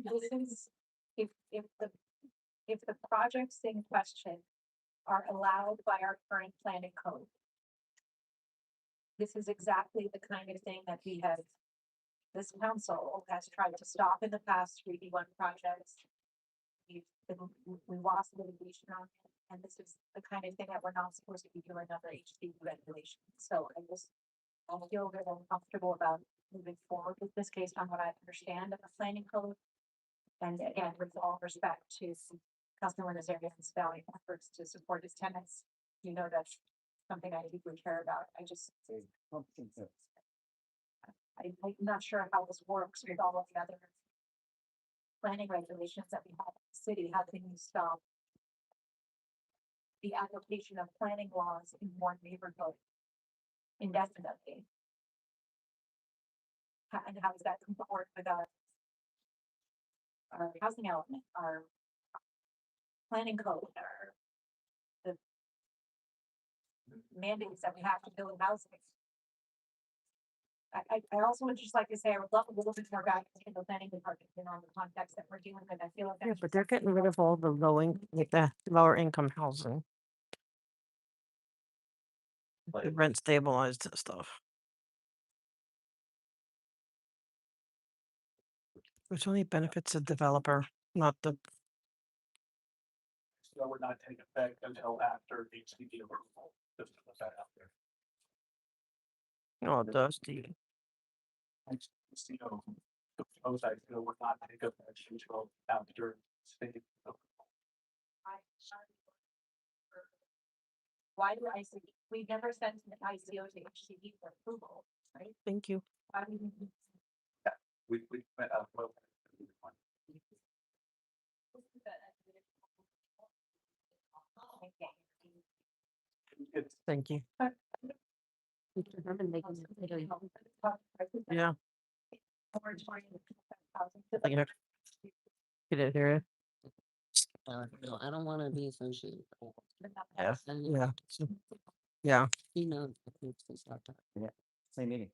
This is, if the projects in question are allowed by our current planning code, this is exactly the kind of thing that this council has tried to stop in the past 3D1 projects. We lost litigation on it, and this is the kind of thing that we're not supposed to be doing under HDB regulation. So I feel very uncomfortable about moving forward with this case on what I understand of the planning code. And again, with all respect to Councilor Nazarian's valiant efforts to support his tenants, you know, that's something I deeply care about. I'm not sure how this works with all of the other planning regulations that we have in the city. How can you stop the application of planning laws in one neighborhood indefinitely? And how does that comport with our housing element, our planning code, the mandates that we have to build housing? I also would just like to say I would love a little bit more guidance in the planning department on the context that we're dealing with. I feel like Yeah, but they're getting rid of all the like the lower income housing. The rent stabilized and stuff. Which only benefits the developer, not the, So would not take effect until after HDB approval, just to put that out there. no, it does, Steve. You know, the proposed idea would not take effect until after state approval. Why do we've never sent an ICO to HCD for approval, right? Thank you. Why do we? We well, Thank you. Yeah. I didn't hear it. No, I don't want to be associated. Yeah. Yeah. Yeah. You know. Yeah, same meeting.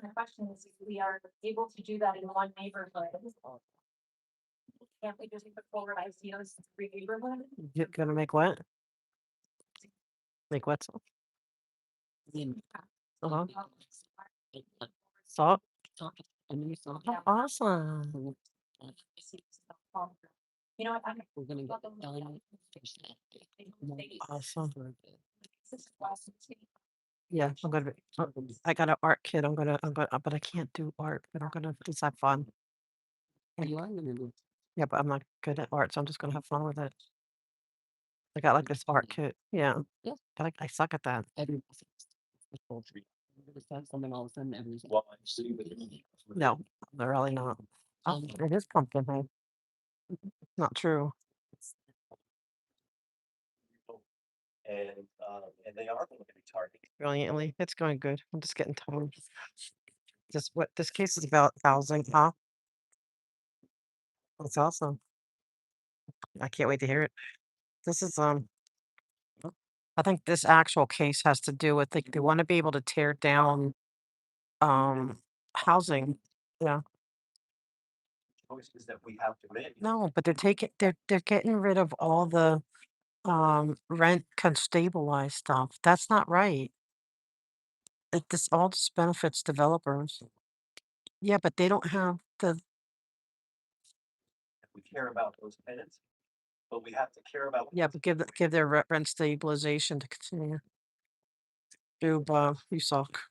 My question is, if we are able to do that in one neighborhood, can't we just put forward ICOs in every neighborhood? You're gonna make what? Make what? Uh-huh. Salt? Oh, awesome. You know what? We're gonna get done. Awesome. Yeah, I'm gonna. I got an art kit. But I can't do art. But I'm gonna just have fun. You are gonna do. Yeah, but I'm not good at art, so I'm just gonna have fun with it. I got like this art kit. Yeah. Yeah. But I suck at that. Every poultry. Something all of a sudden everything's. No, they're really not. Oh, it is pumpkin hay. Not true. And they are going to be targeted. Brilliantly. It's going good. I'm just getting tired. This case is about housing, huh? That's awesome. I can't wait to hear it. This is, I think this actual case has to do with they want to be able to tear down, um, housing. Yeah. Choices that we have to make. No, but they're getting rid of all the, rent can stabilize stuff. That's not right. This all this benefits developers. Yeah, but they don't have the We care about those tenants, but we have to care about. yeah, but give their rent stabilization to continue. Dude, you suck.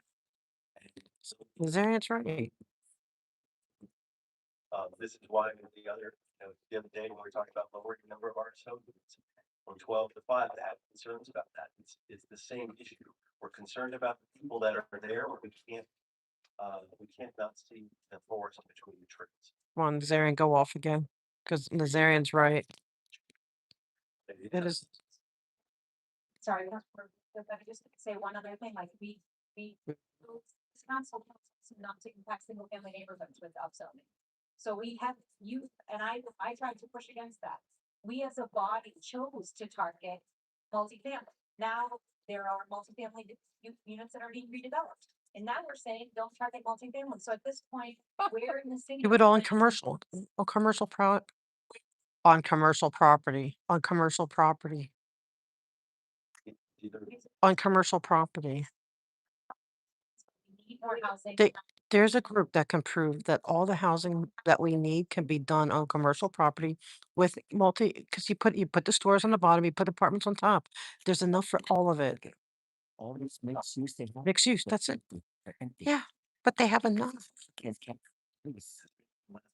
Is there answer right? This is why the other day when we were talking about lowering the number of RSO units from 12 to 5, I have concerns about that. It's the same issue. We're concerned about the people that are there, or we can't not see the forest between the trees. Come on, Nazarian, go off again. Because Nazarian's right. It is. Sorry, if I could just say one other thing, like this council tells us not to impact single family neighborhoods with upzoning. So we have and I tried to push against that. We as a body chose to target multifamily. Now there are multifamily units that are being redeveloped. And now we're saying don't target multifamily. So at this point, where in the city? Do it all in commercial. On commercial on commercial property. On commercial property. On commercial property. Need more housing. There's a group that can prove that all the housing that we need can be done on commercial property with because you put the stores on the bottom, you put apartments on top. There's enough for all of it. All these mixed use, they want. Mixed use, that's it. They're empty. Yeah, but they have enough. Kids can't. Please.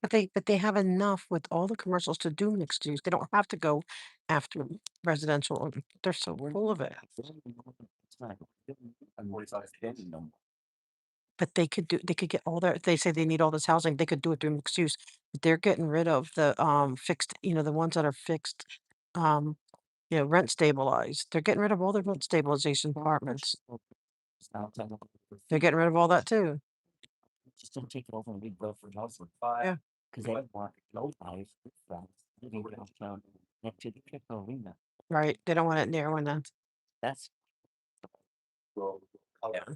But they have enough with all the commercials to do mixed use. They don't have to go after residential. They're so full of it. But they could get all they say they need all this housing, they could do it through mixed use. But they're getting rid of the fixed, the ones that are fixed, um, rent stabilized. They're getting rid of all the rent stabilization apartments. They're getting rid of all that too. Just don't take it over and rebuild for house. Yeah. Because they want low rise living downtown next to the crypto arena. Right. They don't want it near one then. That's Yeah.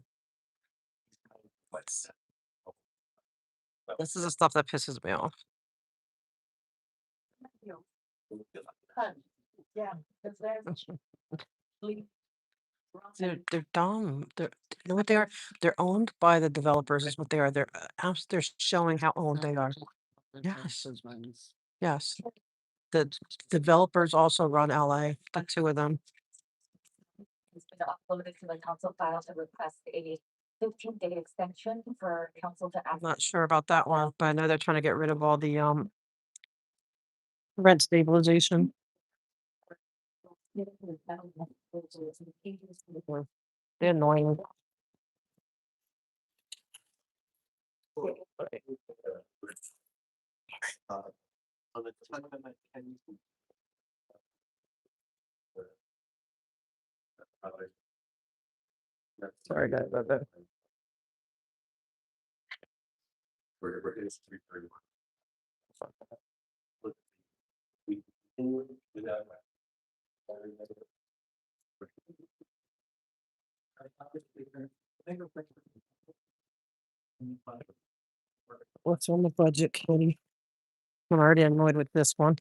This is the stuff that pisses me off. Yeah, They're dumb. You know what they are? They're owned by the developers is what they are. They're showing how owned they are. Yes. Yes. The developers also run LA, the two of them. It's been uploaded to the council file to request a 15-day extension for council to I'm act. not sure about that one, but I know they're trying to get rid of all the rent stabilization. They're annoying. On the time that can Sorry, guys, about that. Wherever it is, 3:31. We continue without. What's on the budget, Katie? I'm already annoyed with this one.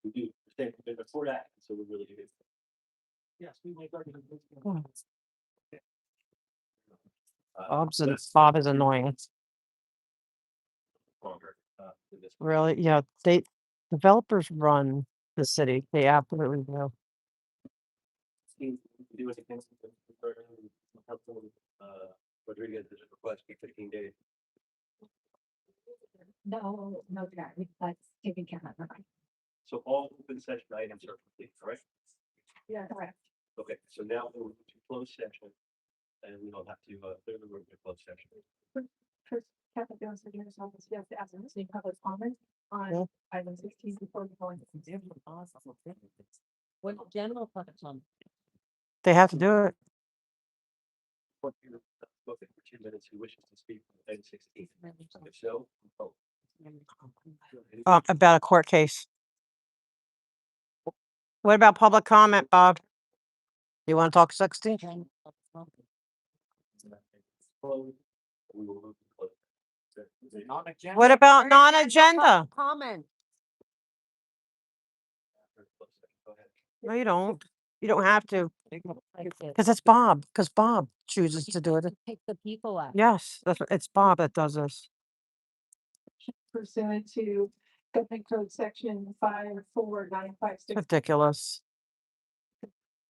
We do stay before that, so we really do. Yes, we make our. Bob is annoying. Longer. Really? Yeah, developers run the city. They absolutely do. Do as against Rodriguez is request for 15 days. No, that's taken care of. So all open session items are complete, correct? Yeah, correct. Okay, so now we'll move to closed session. And we don't have to clear the room to closed session. First, Catholic Jones Engineers Office, you have to ask them to public comment on item 16 before we go into. What general public comment? They have to do it. Spoken for 2 minutes who wishes to speak on item 16. If so, vote. About a court case. What about public comment, Bob? You want to talk 60? What about non-agenda? Comment. No, you don't. You don't have to. Because it's Bob, because Bob chooses to do it. Pick the people out. Yes, it's Bob that does this. Pursuant to Government Code Section 54956. Ridiculous.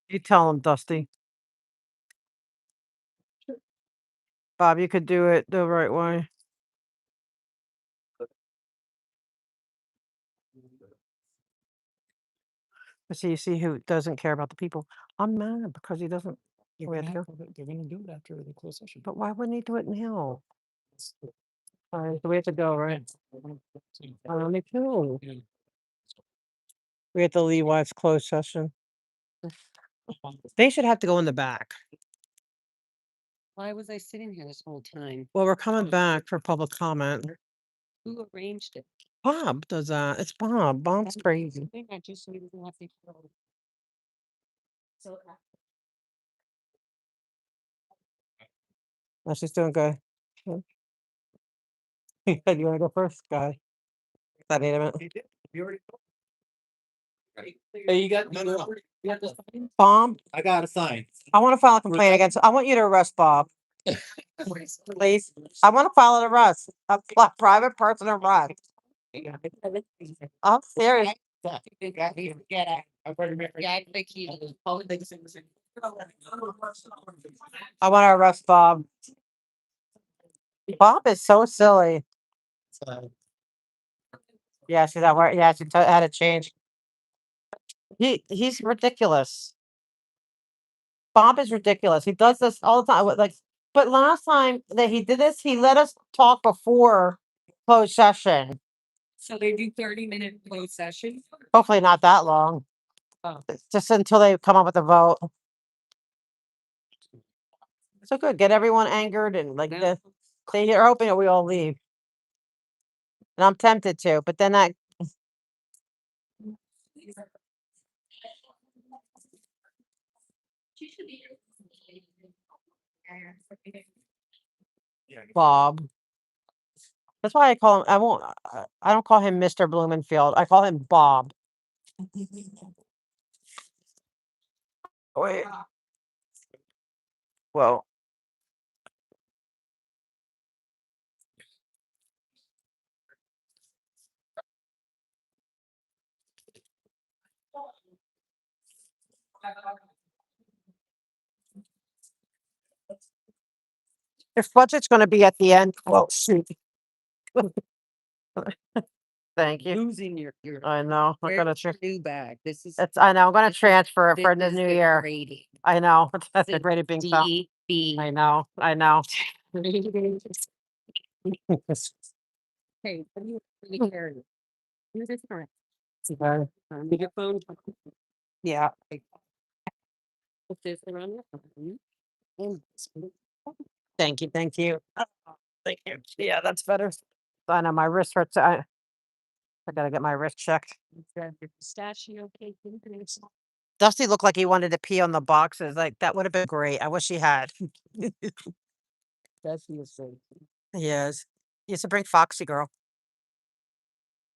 You tell him, Dusty. Bob, you could do it the right way. You see who doesn't care about the people. I'm mad because he doesn't. They're gonna do it after the closed session. But why wouldn't he do it now? All right, so we have to go, right? Only two. We have to leave while it's closed session. They should have to go in the back. Why was I sitting here this whole time? Well, we're coming back for public comment. Who arranged it? Bob does that. It's Bob. Bob's crazy. I think I just so he doesn't have to. So No, she's doing good. You said you want to go first, guy. That ain't a minute. Hey, you got the sign? Bob, I got a sign. I want to file a complaint against. I want you to arrest Bob. Please. I want to file an arrest. A private person arrest. I'm serious. I want to arrest Bob. Bob is so silly. Yeah, see that word? Yeah, she had to change. He's ridiculous. Bob is ridiculous. He does this all the time. Like, but last time that he did this, he let us talk before closed session. So they do 30-minute closed session? Hopefully not that long. Oh. Just until they come up with a vote. So good. Get everyone angered and like this. They're hoping that we all leave. And I'm tempted to, but then that Bob. That's why I call him. I don't call him Mr. Blumenfield. I call him Bob. Wait. Well. If budget's going to be at the end, well, shoot. Thank you. Losing your. I know. I'm gonna Where's your new bag? This is. I know. I'm gonna this is- transfer it for this the is new year. degrading. I know. That's This a great being is felt. DB. I know. I know. Hey, what are you really carrying? You're just correct. Okay. Your phone. Yeah. Put this around your phone. And Thank you. Thank you. Thank you. Yeah, that's better. I know my wrist hurts. I gotta get my wrist checked. grab your pistachio cake and things. Dusty looked like he wanted to pee on the boxes. Like that would have been great. I wish he had. That's the same. He is. He used to bring Foxy Girl.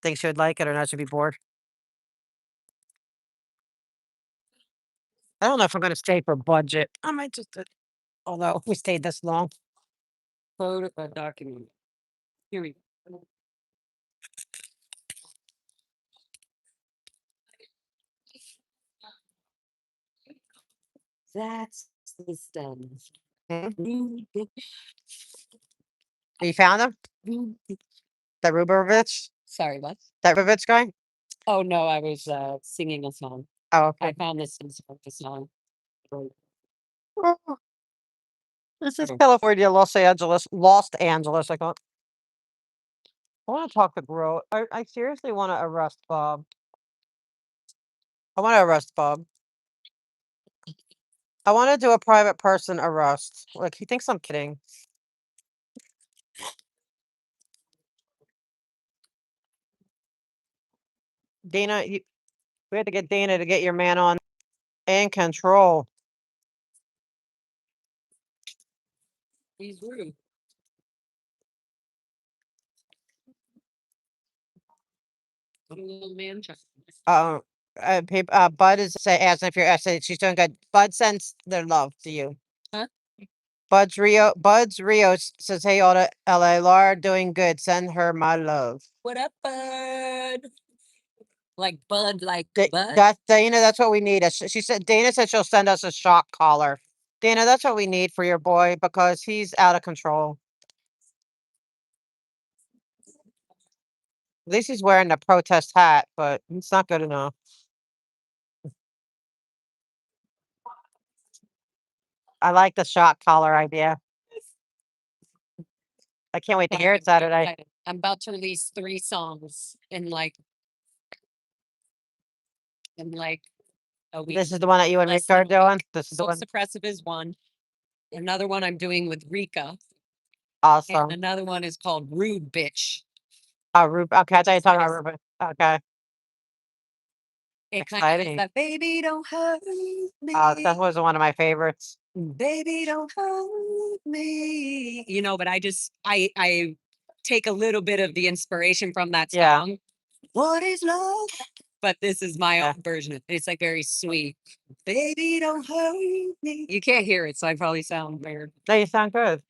Think she would like it or not? She'd be bored. I don't know if I'm gonna stay for budget. I might just. Although we stayed this long. Photo document. Here we go. That's the stem. You found him? That Rubovich? Sorry, what? That Rubovich guy? Oh no, I was singing a song. Oh, okay. I found this in the song. This is California, Los Angeles, I thought. I want to talk to Gro. I seriously want to arrest Bob. I want to arrest Bob. I want to do a private person arrest. Like, he thinks I'm kidding. Dana, we had to get Dana to get your man on and control. He's rude. What a little man child. Bud is asking if you're asking. She's doing good. Bud sends their love to you. Huh? Buds Rios says, "Hey, all to LA, Laura, doing good. Send her my love." What up, bud? Like Bud, like Bud? That's Dana. That's what we need. She said. Dana said she'll send us a shock collar. Dana, that's what we need for your boy because he's out of control. At least he's wearing the protest hat, but it's not good enough. I like the shock collar idea. I can't wait to hear it Saturday. Excited. I'm about to release 3 songs in like a week. This is the one that you and Less Rika are than a doing. week. This is the So one. Suppressive is one. Another one I'm doing with Rika. Awesome. And another one is called Rude Bitch. Oh, Ruben. Okay, I thought you were talking about Ruben. Okay. It kind of is Exciting. that baby don't hurt me. That was one of my favorites. Baby don't hurt me. You know, but I take a little bit of the inspiration from that Yeah. song. What is love? But this is my Yeah. own version. It's like very sweet. Baby don't hurt me. You can't hear it, so I probably sound weird. No, you sound good.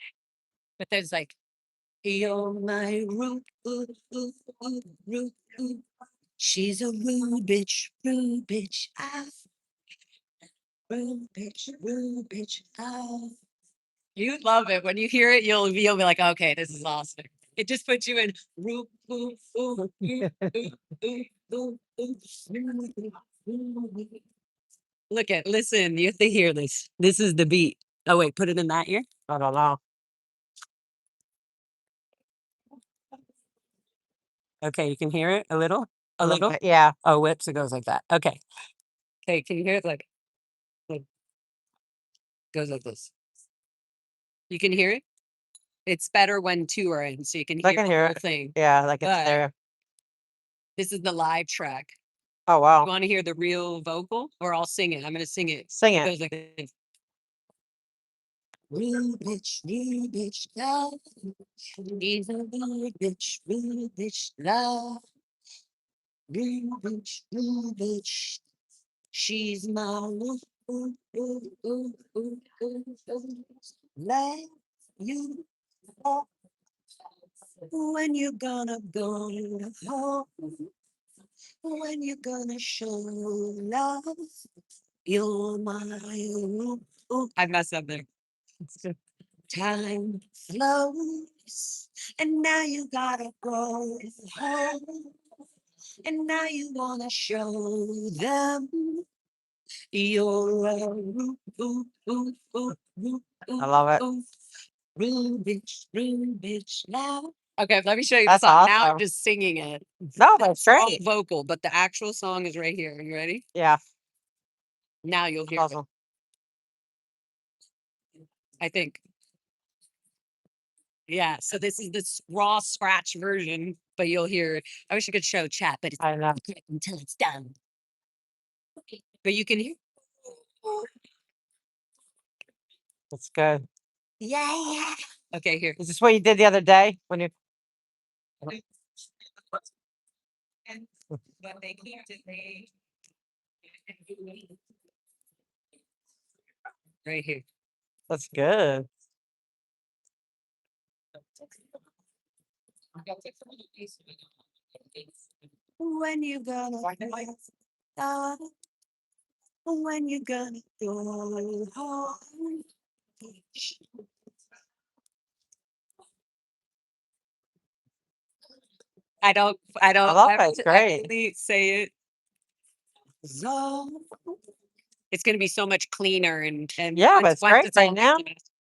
But there's like, you're my rude, rude. She's a rude bitch, ah, rude bitch, ah. You love it. When you hear it, you'll be like, okay, this is awesome. It just puts you in rude, listen, you have to hear this. This is the beat. Oh, wait, put it in that ear. I don't know. Okay, you can hear it a little? A A little little? bit, yeah. Oh, whoops, it goes like that. Okay. Okay, can you hear it? Like goes like this. You can hear it? It's better when 2 are in, so you can I hear can the hear whole it. thing. Yeah, like it's But there. this is the live track. Oh, You wow. want to hear the real vocal, or I'll sing it? I'm going to sing it. Sing It it. goes like this. Rude bitch, love. She's a rude bitch, love. Rude bitch. She's my let you know when you gonna go home, when you gonna show love. You're my I messed up there. Time flows, and now you gotta go home, and now you wanna show them you're a I love it. rude bitch now. Okay, let me show you the That's song. Now I'm awesome. just singing it. No, that's It's all great. vocal, but the actual song is right here. You ready? Yeah. Now you'll hear Awesome. it. I think. Yeah, so this is this raw scratch version, but you'll hear it. I wish I could show chat, but it's I know. until it's done. But you can hear. That's good. Yeah. Okay, here. Is this what you did the other day when you? But they can't today. Right here. That's good. When you gonna when you gonna go home? I I love it. have It's to great. actually say it. So it's gonna be so much cleaner and Yeah, but it's once great it's all right now. mixed.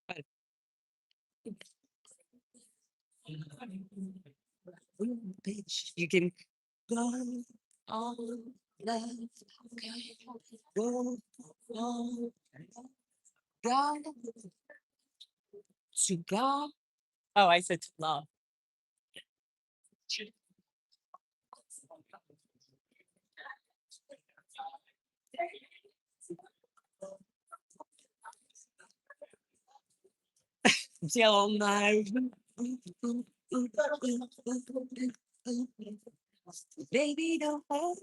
But- Bitch, you can go all love, go all God to God. Oh, I said to love. Tell my baby don't hold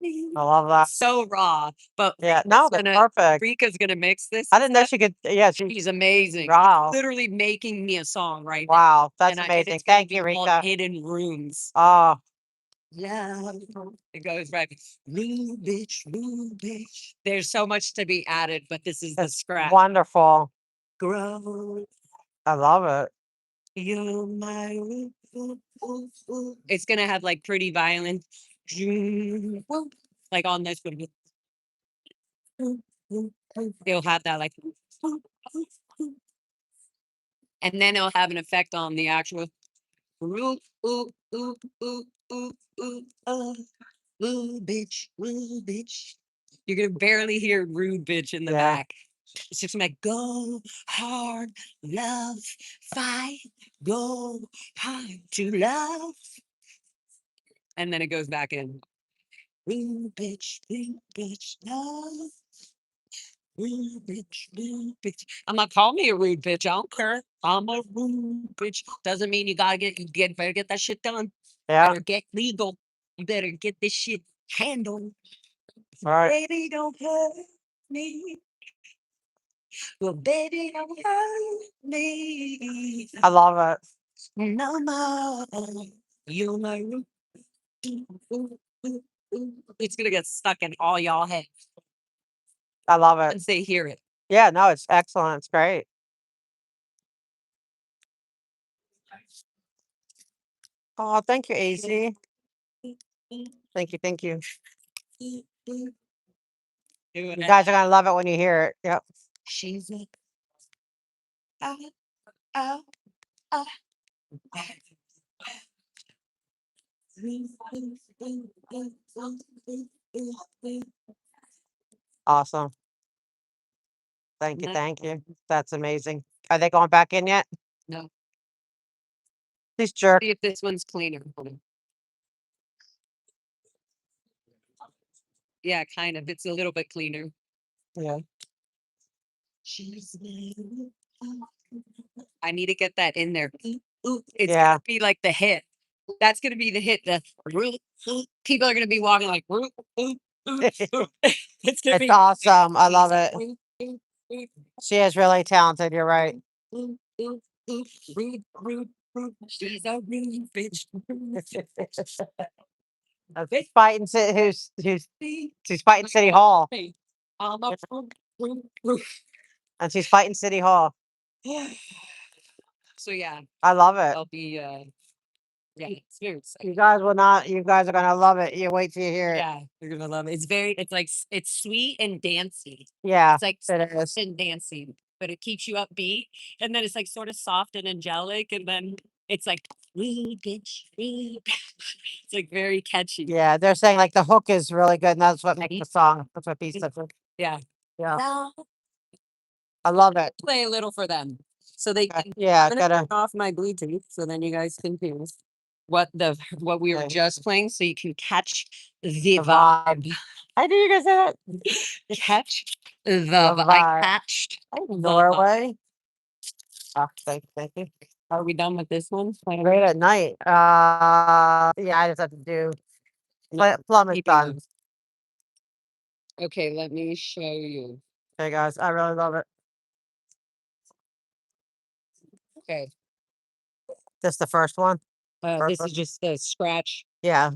me. I love that. So raw, but Yeah, no, that's perfect. Rika's gonna mix this. I didn't know she could. Yeah, She's amazing. Wow. Literally making me a song right now. Wow, that's And amazing. it's gonna Thank you, be called Rika. Hidden Rooms. Oh, Yeah, it goes right. Blue bitch, blue bitch. There's so much to be added, but this is the it's scratch. wonderful. Grow, I love it. you're my. It's gonna have like pretty violent, like on this one. It'll have that like, and then it'll have an effect on the actual. Ooh, ooh, ooh, ooh, ooh, ooh, rude bitch, rude bitch. You're gonna barely hear rude bitch in the Yeah. back. It's just like go hard, love, fight, go hard to love. And then it goes back in. Rude bitch, love. Rude bitch. I'm not calling me a rude bitch. I don't care. I'm a rude bitch. Doesn't mean you gotta better get that shit done. Yeah. Better get legal. You better get this shit handled. All right. Baby, don't hurt me. Well, baby, don't hurt me. I love it. No more. You're my root. It's gonna get stuck in all y'all heads I love it. once they hear it. Yeah, no, it's excellent. It's great. Oh, thank you, AZ. Thank you, thank you. You guys are gonna love it when you hear it. Yep. She's like, ah, ah, ah. Awesome. Thank you, thank you. That's amazing. Are they going back in yet? No. These jerk. See if this one's cleaner. Yeah, kind of. It's a little bit cleaner. Yeah. I need to get that in there. It's Yeah. gonna be like the hit. That's gonna be the hit. The people are gonna be walking like. It's gonna It's be awesome. I love it. She is really talented. You're right. She's a rude bitch. Who's fighting? She's fighting City Hall, I'm a and she's fighting City Hall. So yeah, I love it. I'll be yeah, it's very exciting. You guys will not. You guys are gonna love it. You wait till you hear it. Yeah, you're gonna love it. It's like it's sweet and dancey. Yeah, It's like it is. soft and dancing, but it keeps you upbeat. And then it's like sort of soft and angelic, and then it's like "Rude bitch, rude." It's like very catchy. Yeah, they're saying like the hook is really good, and that's what makes the song. That's what piece of it. Yeah. Yeah, Now, I love it. play a little for them, so they can. Yeah, I'm gonna gotta. turn off my Bluetooth, so then you guys can hear what we were Okay. just playing, so you can catch the The vibe. vibe. I knew you guys said that. Catch the The I vibe. catched the vibe. Norway. Oh, thank you. Are we done with this one? Great at night. Yeah, I just have to do. Plum is Keeping done. those. Okay, let me show you. Okay, guys, I really love it. Okay, This the first one. this is just a scratch. Yeah,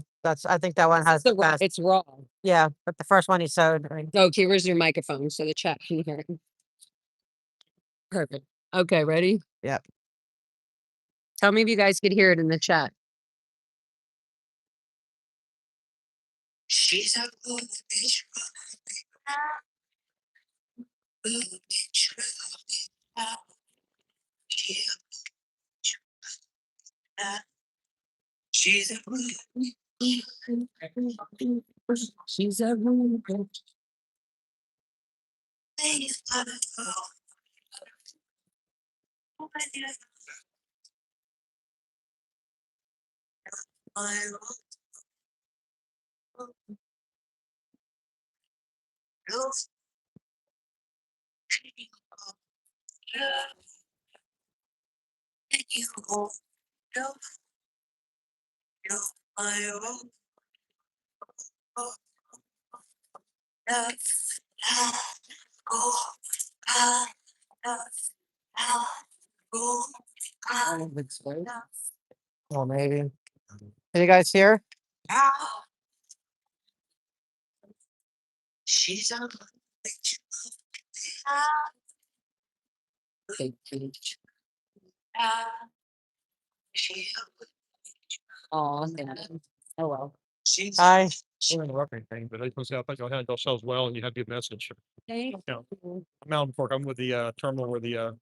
I think that one has the best. It's raw. Yeah, but the first one he sewed. Okay, where's your microphone so the chat can hear it? Perfect. Okay, ready? Yep. Tell me if you guys could hear it in the chat. She's a good bitch. She's a she's a Oh, maybe. Are you guys here? Oh, oh well. Hi. We're interrupting anything, but I just want to say I thought y'all handled yourselves well and you had good message. Thank Yeah. you. I'm Alan Fork. I'm with the terminal where the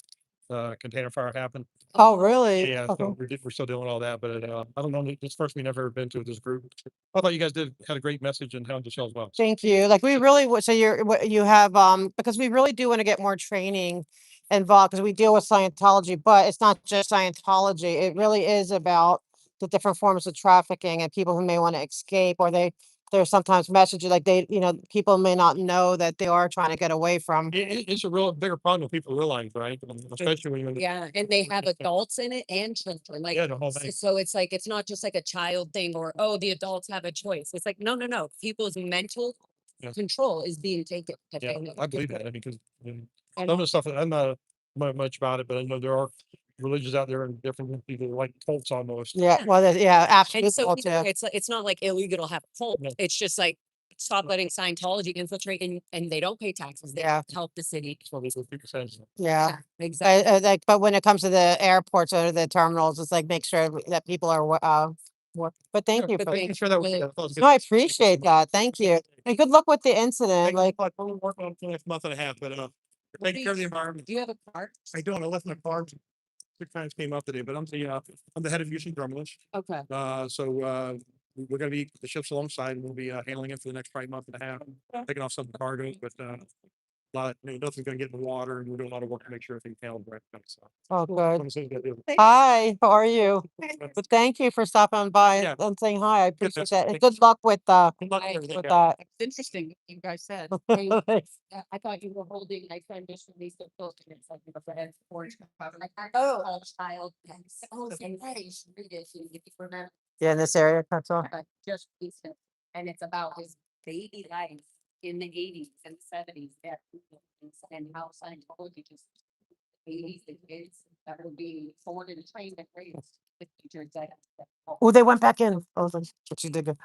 container fire happened. Oh, really? Yeah, Okay. so we're still doing all that, but I don't know. This first we never been to with this group. I thought you guys had a great message and handled yourselves well. Thank you. Like we really would, so you're, you have, because we really do want to get more training involved because we deal with Scientology, but it's not just Scientology. It really is about the different forms of trafficking and people who may want to escape or there's sometimes messages like people may not know that they are trying to get away from. It's a real bigger problem than people realize, right? Especially when you're in the Yeah, and they have adults in it and children, like, Yeah, the whole thing. so it's like, it's not just like a child thing or, oh, the adults have a choice. It's like, no, no, no, people's mental Yeah. control is being taken. Yeah, I believe that because And- some of the stuff I'm not much about it, but I know there are religions out there and different people like cults almost. Yeah, well, yeah, And absolutely. so, cults, yeah. it's not like illegal to have a cult. Yeah. It's just like, stop letting Scientology infiltrate and they don't pay taxes. They Yeah. help the city. So this is people saying. Yeah. Exactly. But when it comes to the airports or the terminals, it's like make sure that people are but thank you but for thank Share that with you. you. I thought it was good. no, I appreciate that. Thank you. And good luck with the incident. Like We're working on it for the next month and a half, but taking care of the environment. Do you have a car? I don't. I left my car. 6 times came up today, but I'm the head of Houston terminals. Okay. So we're gonna be the ships alongside. And we'll be handling it for the next probably month and a half, taking off some cargo, but nothing's gonna get in the water, and we're doing a lot of work to make sure everything's handled right. So, oh, good. I'm saying good deal. Hi, how are you? But thank you for stopping by Yeah. and saying hi. I appreciate message. that. And Thank good luck with Good luck with everything. with Yeah. that. It's interesting, you guys said. I thought you were holding my friend just released a book and it's like a friend orange. Like, oh, a child. Oh, it's great. You should read it if you remember. Yeah, in this area, that's all. Just recent, and it's about his baby life in the 80s and 70s and how Scientology just babies and kids that were being born and trained and raised with teachers that. Oh, they went back in. I was like, what you did good.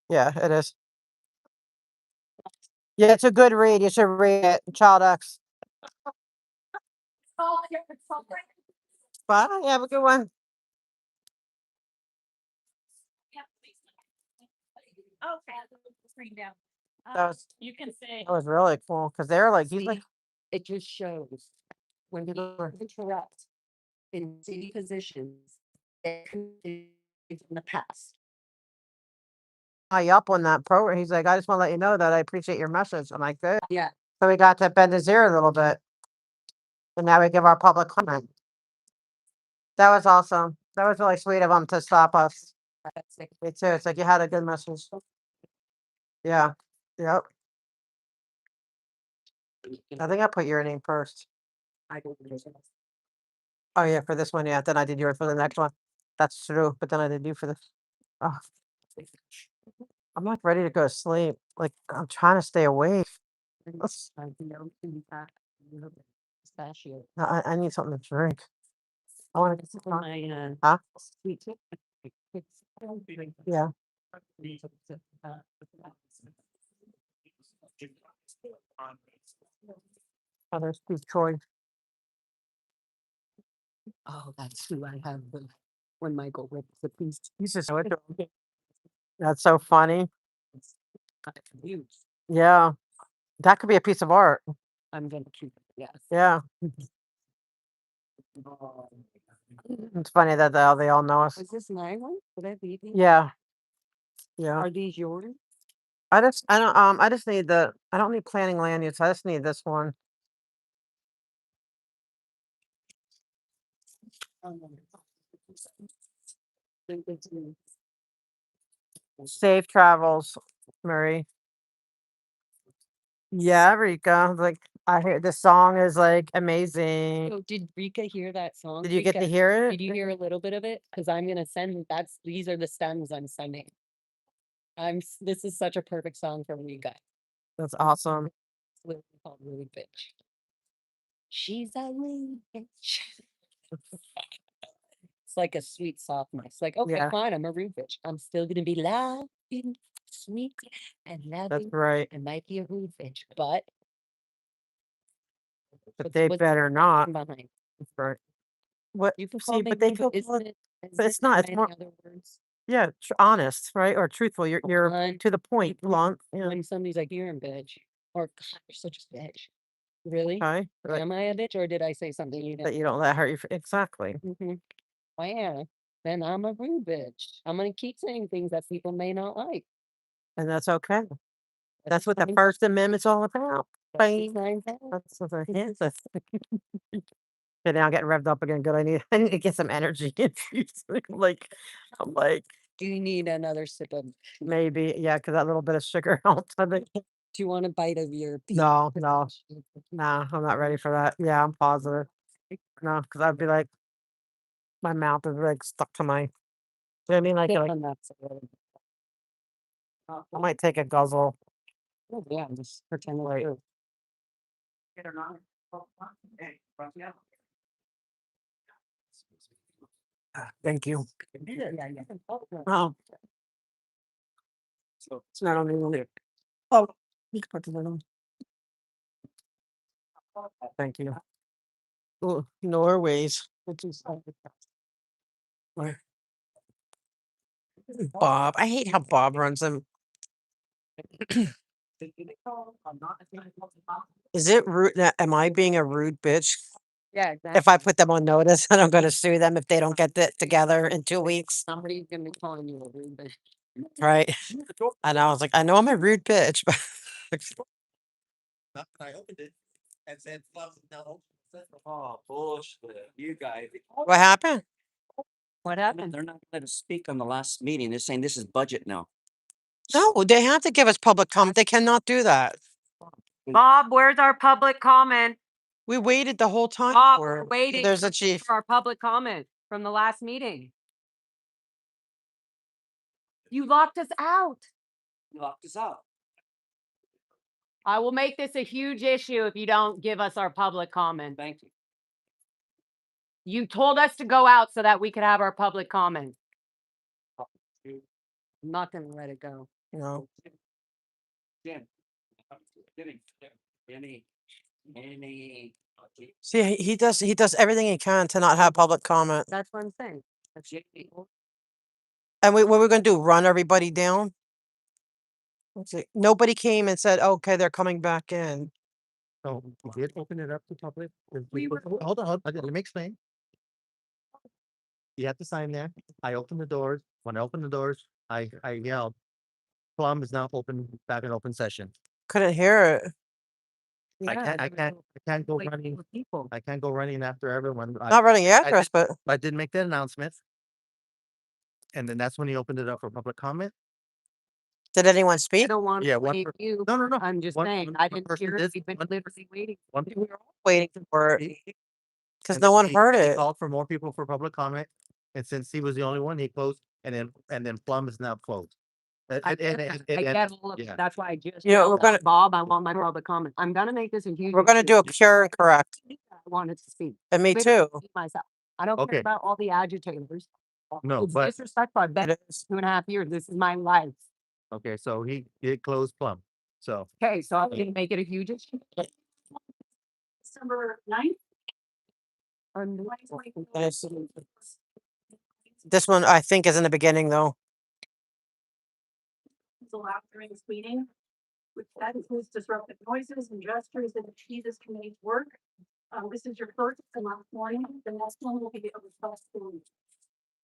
Yeah, it is. Yeah, it's a good read. You should read it. Child X. Bye. Have a good one. That was You can say. that was really cool because they're like he's like It just shows when people interrupt in city positions that in the past. high up on that program. He's like, I just want to let you know that I appreciate your message. I'm like, good. Yeah. So we got to bend his ear a little bit. And now we give our public comment. That was awesome. That was really sweet of him to stop us. Me too. It's like you had a good message. Yeah. Yep. I think I put your name first. I don't know. Oh yeah, for this one, yeah. Then I did yours for the next one. That's true. But then I did you for this. Oh. I'm like ready to go to sleep. Like I'm trying to stay awake. Pistachio. I need something to drink. I want to This is my huh? sweet tip. Yeah. Oh, there's Steve Troy. Oh, that's who I have when Michael rips the piece. He's just that's so funny. Huge. Yeah. That could be a piece of art. I'm gonna keep it. Yes. Yeah. It's funny that they all know us. Is this my one? Did I leave these? Yeah. Yeah. Are these yours? I just need I don't need planning land use. I just need this one. Safe travels, Murray. Yeah, Rika. Like I hear the song is like amazing. Oh, did Rika hear that song? Did you get to Rika, hear Did it? you hear a little bit of it? Because I'm gonna send, these are the stems I'm sending. This is such a perfect song for Rika. That's awesome. It's literally called Rude Bitch. She's a rude bitch. It's like a sweet sophomore. It's like, okay, Yeah. fine, I'm a rude bitch. I'm still gonna be loud and sweet and That's loving. right. I might be a rude bitch, but But they what's better not. behind? That's right. What? You can See, call me but they rude, feel but isn't it? but it's not. It's Any more. other words? Yeah, honest, right? Or truthful. You're Blunt, to the point, blunt. Yeah. when somebody's like, you're a bitch, or God, you're such a bitch. Really? Okay. Right. Am I a bitch, or did I say something you That didn't? you don't let hurt you. Exactly. Wow. Then I'm a rude bitch. I'm gonna keep saying things that people may not like. And that's okay. That's what the fine. First Amendment's all about. That's Bang. fine. That's what it is. Okay, now I'm getting revved up again. Good. I need to get some energy. Like, I'm like, Do you need another sip of? maybe, yeah, because that little bit of sugar helps. I think. Do you want a bite of your? No, no, nah, I'm not ready for that. Yeah, I'm positive. No, because I'd be like, my mouth is like stuck to my. You know what I mean? Like, I might take a guzzle. Oh, yeah, just pretend like Wait. you're. Thank you. Yeah. Oh, it's not on the lid. Oh, you can put the lid on. Thank you. Oh, Norway's. Where? Bob. I hate how Bob runs them. Is it rude? Am I being a rude bitch? Yeah, exactly. If I put them on notice and I'm going to sue them if they don't get it together in 2 weeks, Somebody's gonna be calling you a rude bitch. right? And I was like, I know I'm a rude bitch, but I opened it and said, no. Oh, bullshit. You guys. what happened? What happened? They're not gonna let us speak on the last meeting. They're saying this is budget now. No, they have to give us public comment. They cannot do that. Bob, where's our public comment? We waited the whole time Bob, for we're it. waiting There's a chief. for our public comment from the last meeting. You locked us out. You locked us out. I will make this a huge issue if you don't give us our public comment. Thank you. You told us to go out so that we could have our public comment. I'm not gonna let it go. No. Jim. Any. See, he does everything he can to not have public comment. That's what I'm saying. That's And what we're gonna do? Run everybody down? Let's see. Nobody came and said, okay, they're coming back in. So we did open it up to public. Hold on, let me explain. You have to sign there. I opened the doors. When I opened the doors, I yelled, Plum is now open, back in open session. Couldn't hear it. I can't go running. I can't go running after everyone. Not running after us, but I did make that announcement. And then that's when he opened it up for public comment. did anyone I speak? don't want Yeah, to one blame per- you. No, no, no. I'm just One- saying, one- I one didn't person hear it. did- We've been one- literally waiting. One, We were all waiting for it because and no one he- heard he it. Called for more people for public comment, and since he was the only one, he closed, and then Plum is now closed. I get all of it. yeah. That's why I just You know, yelled out, Bob, I want my public comment. I'm gonna make this a huge. We're gonna do a pure and correct. I wanted to speak. And me Literally too. Myself. I don't Okay. care about all the agitators. No, It's but- disrespectful. I've been It is. 2.5 years. This is my life. Okay, so he did close Plum, so. Okay, so I'm gonna make it a huge issue. December 9th. Nice. This one I think is in the beginning though. Is allowed during this meeting, which that includes disruptive noises and gestures that impede this committee's work. This is your first and last warning. The next one will be a request to leave.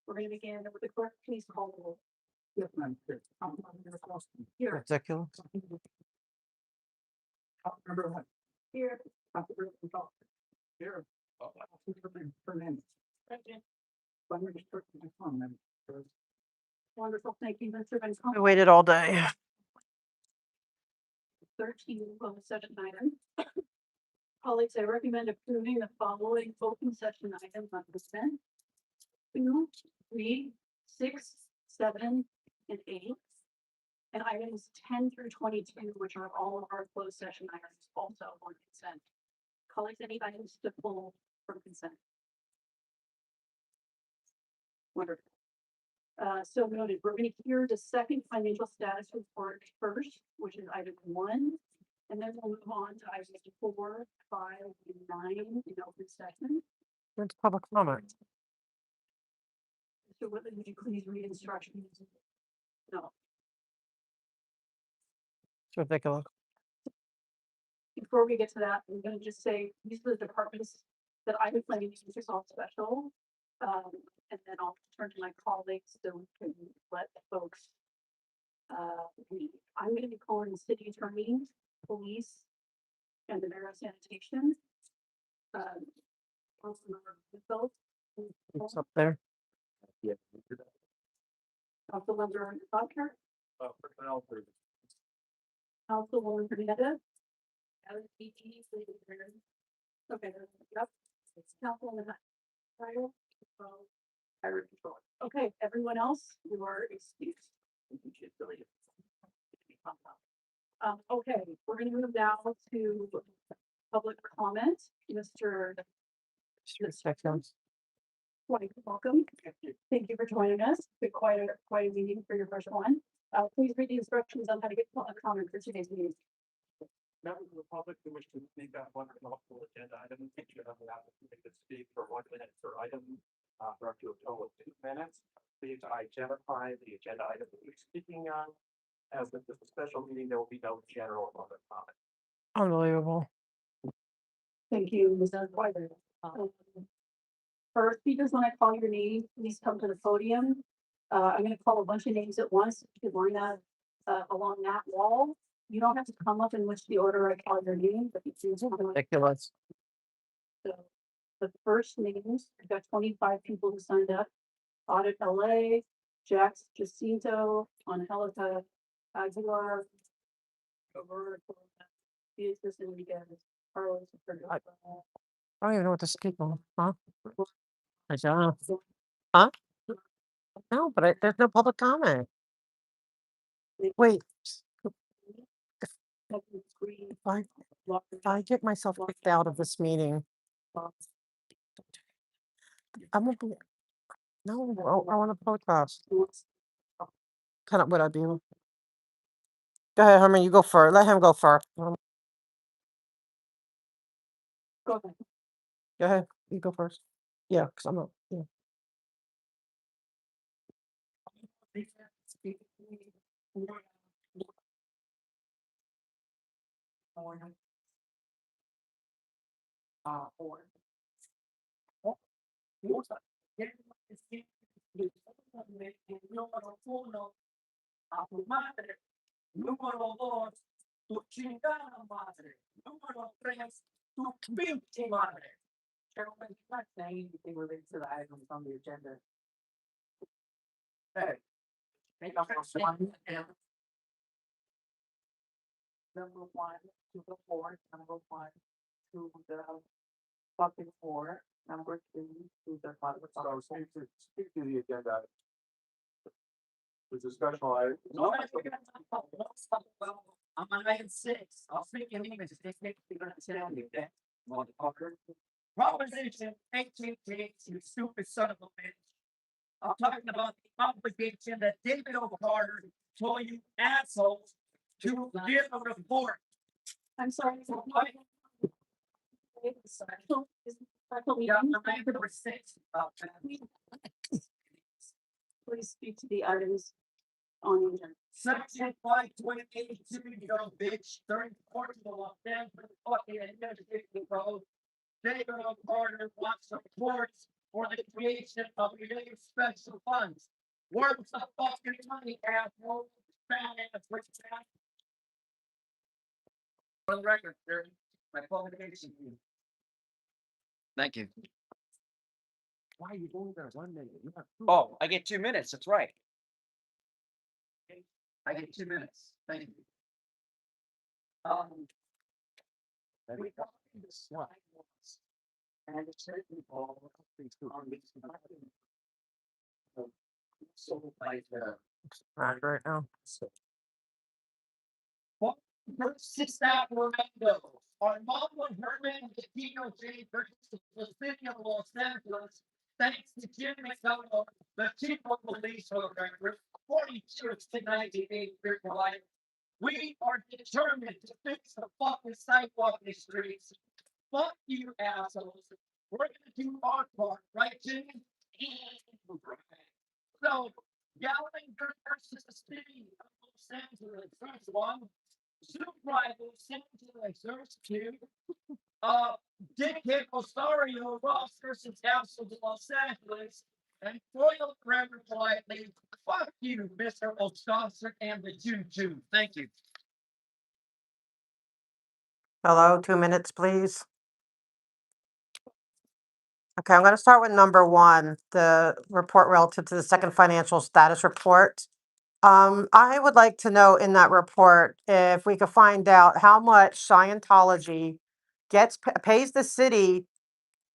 We're going to begin with the clerk. Please call the roll. Yes, ma'am. Here. Ridiculous. Here. Here. Wonderful. Thank you, Mr. Van I waited all day. 13 closed session item. Colleagues, I recommend approving the following open session items on consent. 2, 3, 6, 7, and 8. And items 10 through 22, which are all of our closed session items, also on consent. Colleagues, any items to pull from consent? Wonderful. So noted, we're going to hear the second financial status report first, which is item 1. And then we'll move on to items 4, 5, and 9 in open session. It's public comment. So would you please read instructions? No. It's ridiculous. Before we get to that, I'm gonna just say, these are the departments that I would plan to use all special. And then I'll turn to my colleagues so we can let folks. Read. I'm gonna be calling the city attorney, police, and the Bureau of Sanitation. Councilmember Bill. It's up there. Councilmember Bucker, Personnel service. Councilwoman Hernandez. Okay, yep. It's Councilwoman Pryor. Fire control. Okay, everyone else, you are excused. You should delete it. Okay, we're gonna move now to public comment. Mr. White, welcome. Thank you for joining us. It's been quite a meeting for your first one. Please read the instructions on how to get public comment for today's meeting. Members of the public who wish to speak on one or multiple agenda items, each of them will have to speak for 1 minute per item, for up to a total of 2 minutes. Please identify the agenda item that you're speaking on. As with the special meeting, there will be no general public comment. Unbelievable. Thank you, Ms. White. First, speakers, when I call your name, please come to the podium. I'm gonna call a bunch of names at once. You can line up along that wall. You don't have to come up in which the order I call your name, but you choose one. Ridiculous. So the first names, I've got 25 people who signed up. Audit LA, Jax Jacinto, Angelica Aguilar, Beatrice Enriquez, Carlos. I don't even know what to speak on, huh? I don't. Huh? No, but there's no public comment. Wait. If I get myself kicked out of this meeting, I'm gonna be. No, I want to protest. Kind of what I do. Go ahead, Herman. You go first. Let him go first. Go ahead. Go ahead. You go first. Yeah, because I'm not. Yeah. Número 2, tu chingada madre. Número 3, tu pinche madre. Chairman, you're not saying anything related to the items on the agenda. Hey. Make up Number 1 to the 4, number 1 to the fucking 4, number 2 to the fucking. So speak to the agenda. It's a special item. No, I'm on item 6. I'll speak in English. They make me understand you, okay? Motherfucker. Proposition 18, you stupid son of a bitch. I'm talking about the obligation that David O'Carter told you assholes to give a report. I'm sorry. Please speak to the items on the agenda. Section 528, you go bitch, during the course of the lockdown for the fucking administrative road. David O'Carter wants reports for the creation of related special funds. Where's the fucking money, asshole? Fat ass, rich fat. For the record, sir, my qualification. Thank you. Why are you doing that 1 minute? Oh, I get 2 minutes. That's right. I get 2 minutes. Thank you. the slide was. And it's certain all of these so like Right now. what versus that Orlando? Armando Herman, the DOJ versus the city of Los Angeles. Thanks to Jim McDonald, the chief of police director, 46 to 98 years life. We are determined to fix the fucking sidewalk in the streets. Fuck you, assholes. We're gonna do our part, right, Jimmy? So, Gallagher versus the city of Los Angeles, first one. Supervisor Los Angeles, first two. Dick Rosario, Ross versus Council of Los Angeles. And Foil forever quietly. Fuck you, Mr. Ostoster and the Juju. Thank you. Hello, 2 minutes, please. Okay, I'm gonna start with number one, the report relative to the second financial status report. I would like to know in that report if we could find out how much Scientology pays the city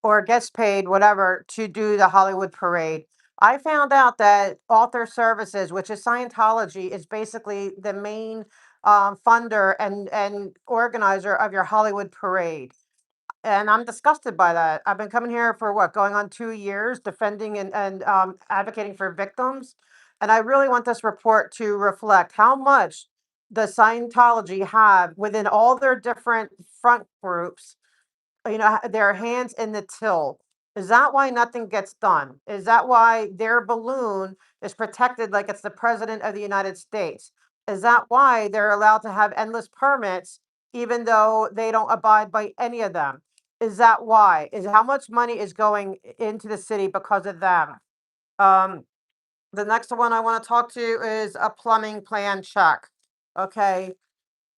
or gets paid, whatever, to do the Hollywood parade. I found out that Author Services, which is Scientology, is basically the main funder and organizer of your Hollywood parade. And I'm disgusted by that. I've been coming here for what, going on 2 years, defending and advocating for victims. And I really want this report to reflect how much the Scientology have within all their different front groups, their hands in the till. Is that why nothing gets done? Is that why their balloon is protected like it's the president of the United States? Is that why they're allowed to have endless permits even though they don't abide by any of them? Is that why? Is how much money is going into the city because of them? Um, the next one I want to talk to is a plumbing plan check. Okay,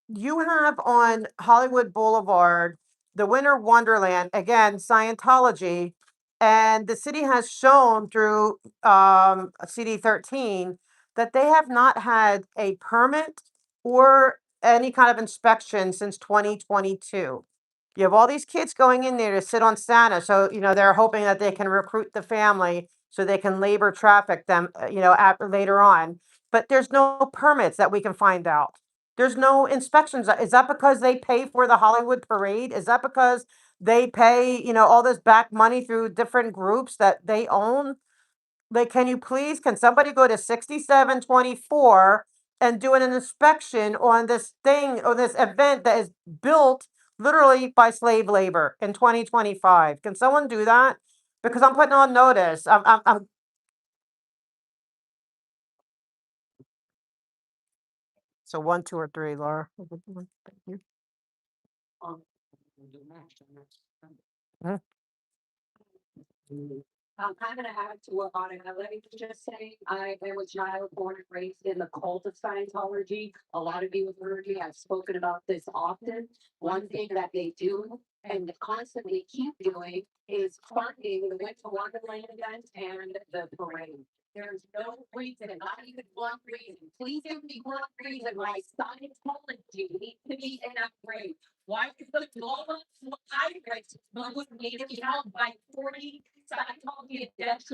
you have on Hollywood Boulevard, the Winter Wonderland, again, Scientology, and the city has shown through CD 13 that they have not had a permit or any kind of inspection since 2022. You have all these kids going in there to sit on Santa, so they're hoping that they can recruit the family so they can labor traffic them, after later on. But there's no permits that we can find out. There's no inspections. Is that because they pay for the Hollywood parade? Is that because they pay, all this back money through different groups that they own? Like, can somebody go to 6724 and do an inspection on this thing, or this event that is built literally by slave labor in 2025? Can someone do that? Because I'm putting on notice. I'm So one, two, or three, Laura. Thank you. Huh? I'm gonna add to what Monica Levy was just saying. I am a child born and raised in the cult of Scientology. A lot of you have heard me. I've spoken about this often. One thing that they do and constantly keep doing is funding the Winter Wonderland event and the parade. There's no reason, not even one reason. Please give me one reason why Scientology needs to be in that parade. Why is the global hydrates need to be held by 40 Scientology adepts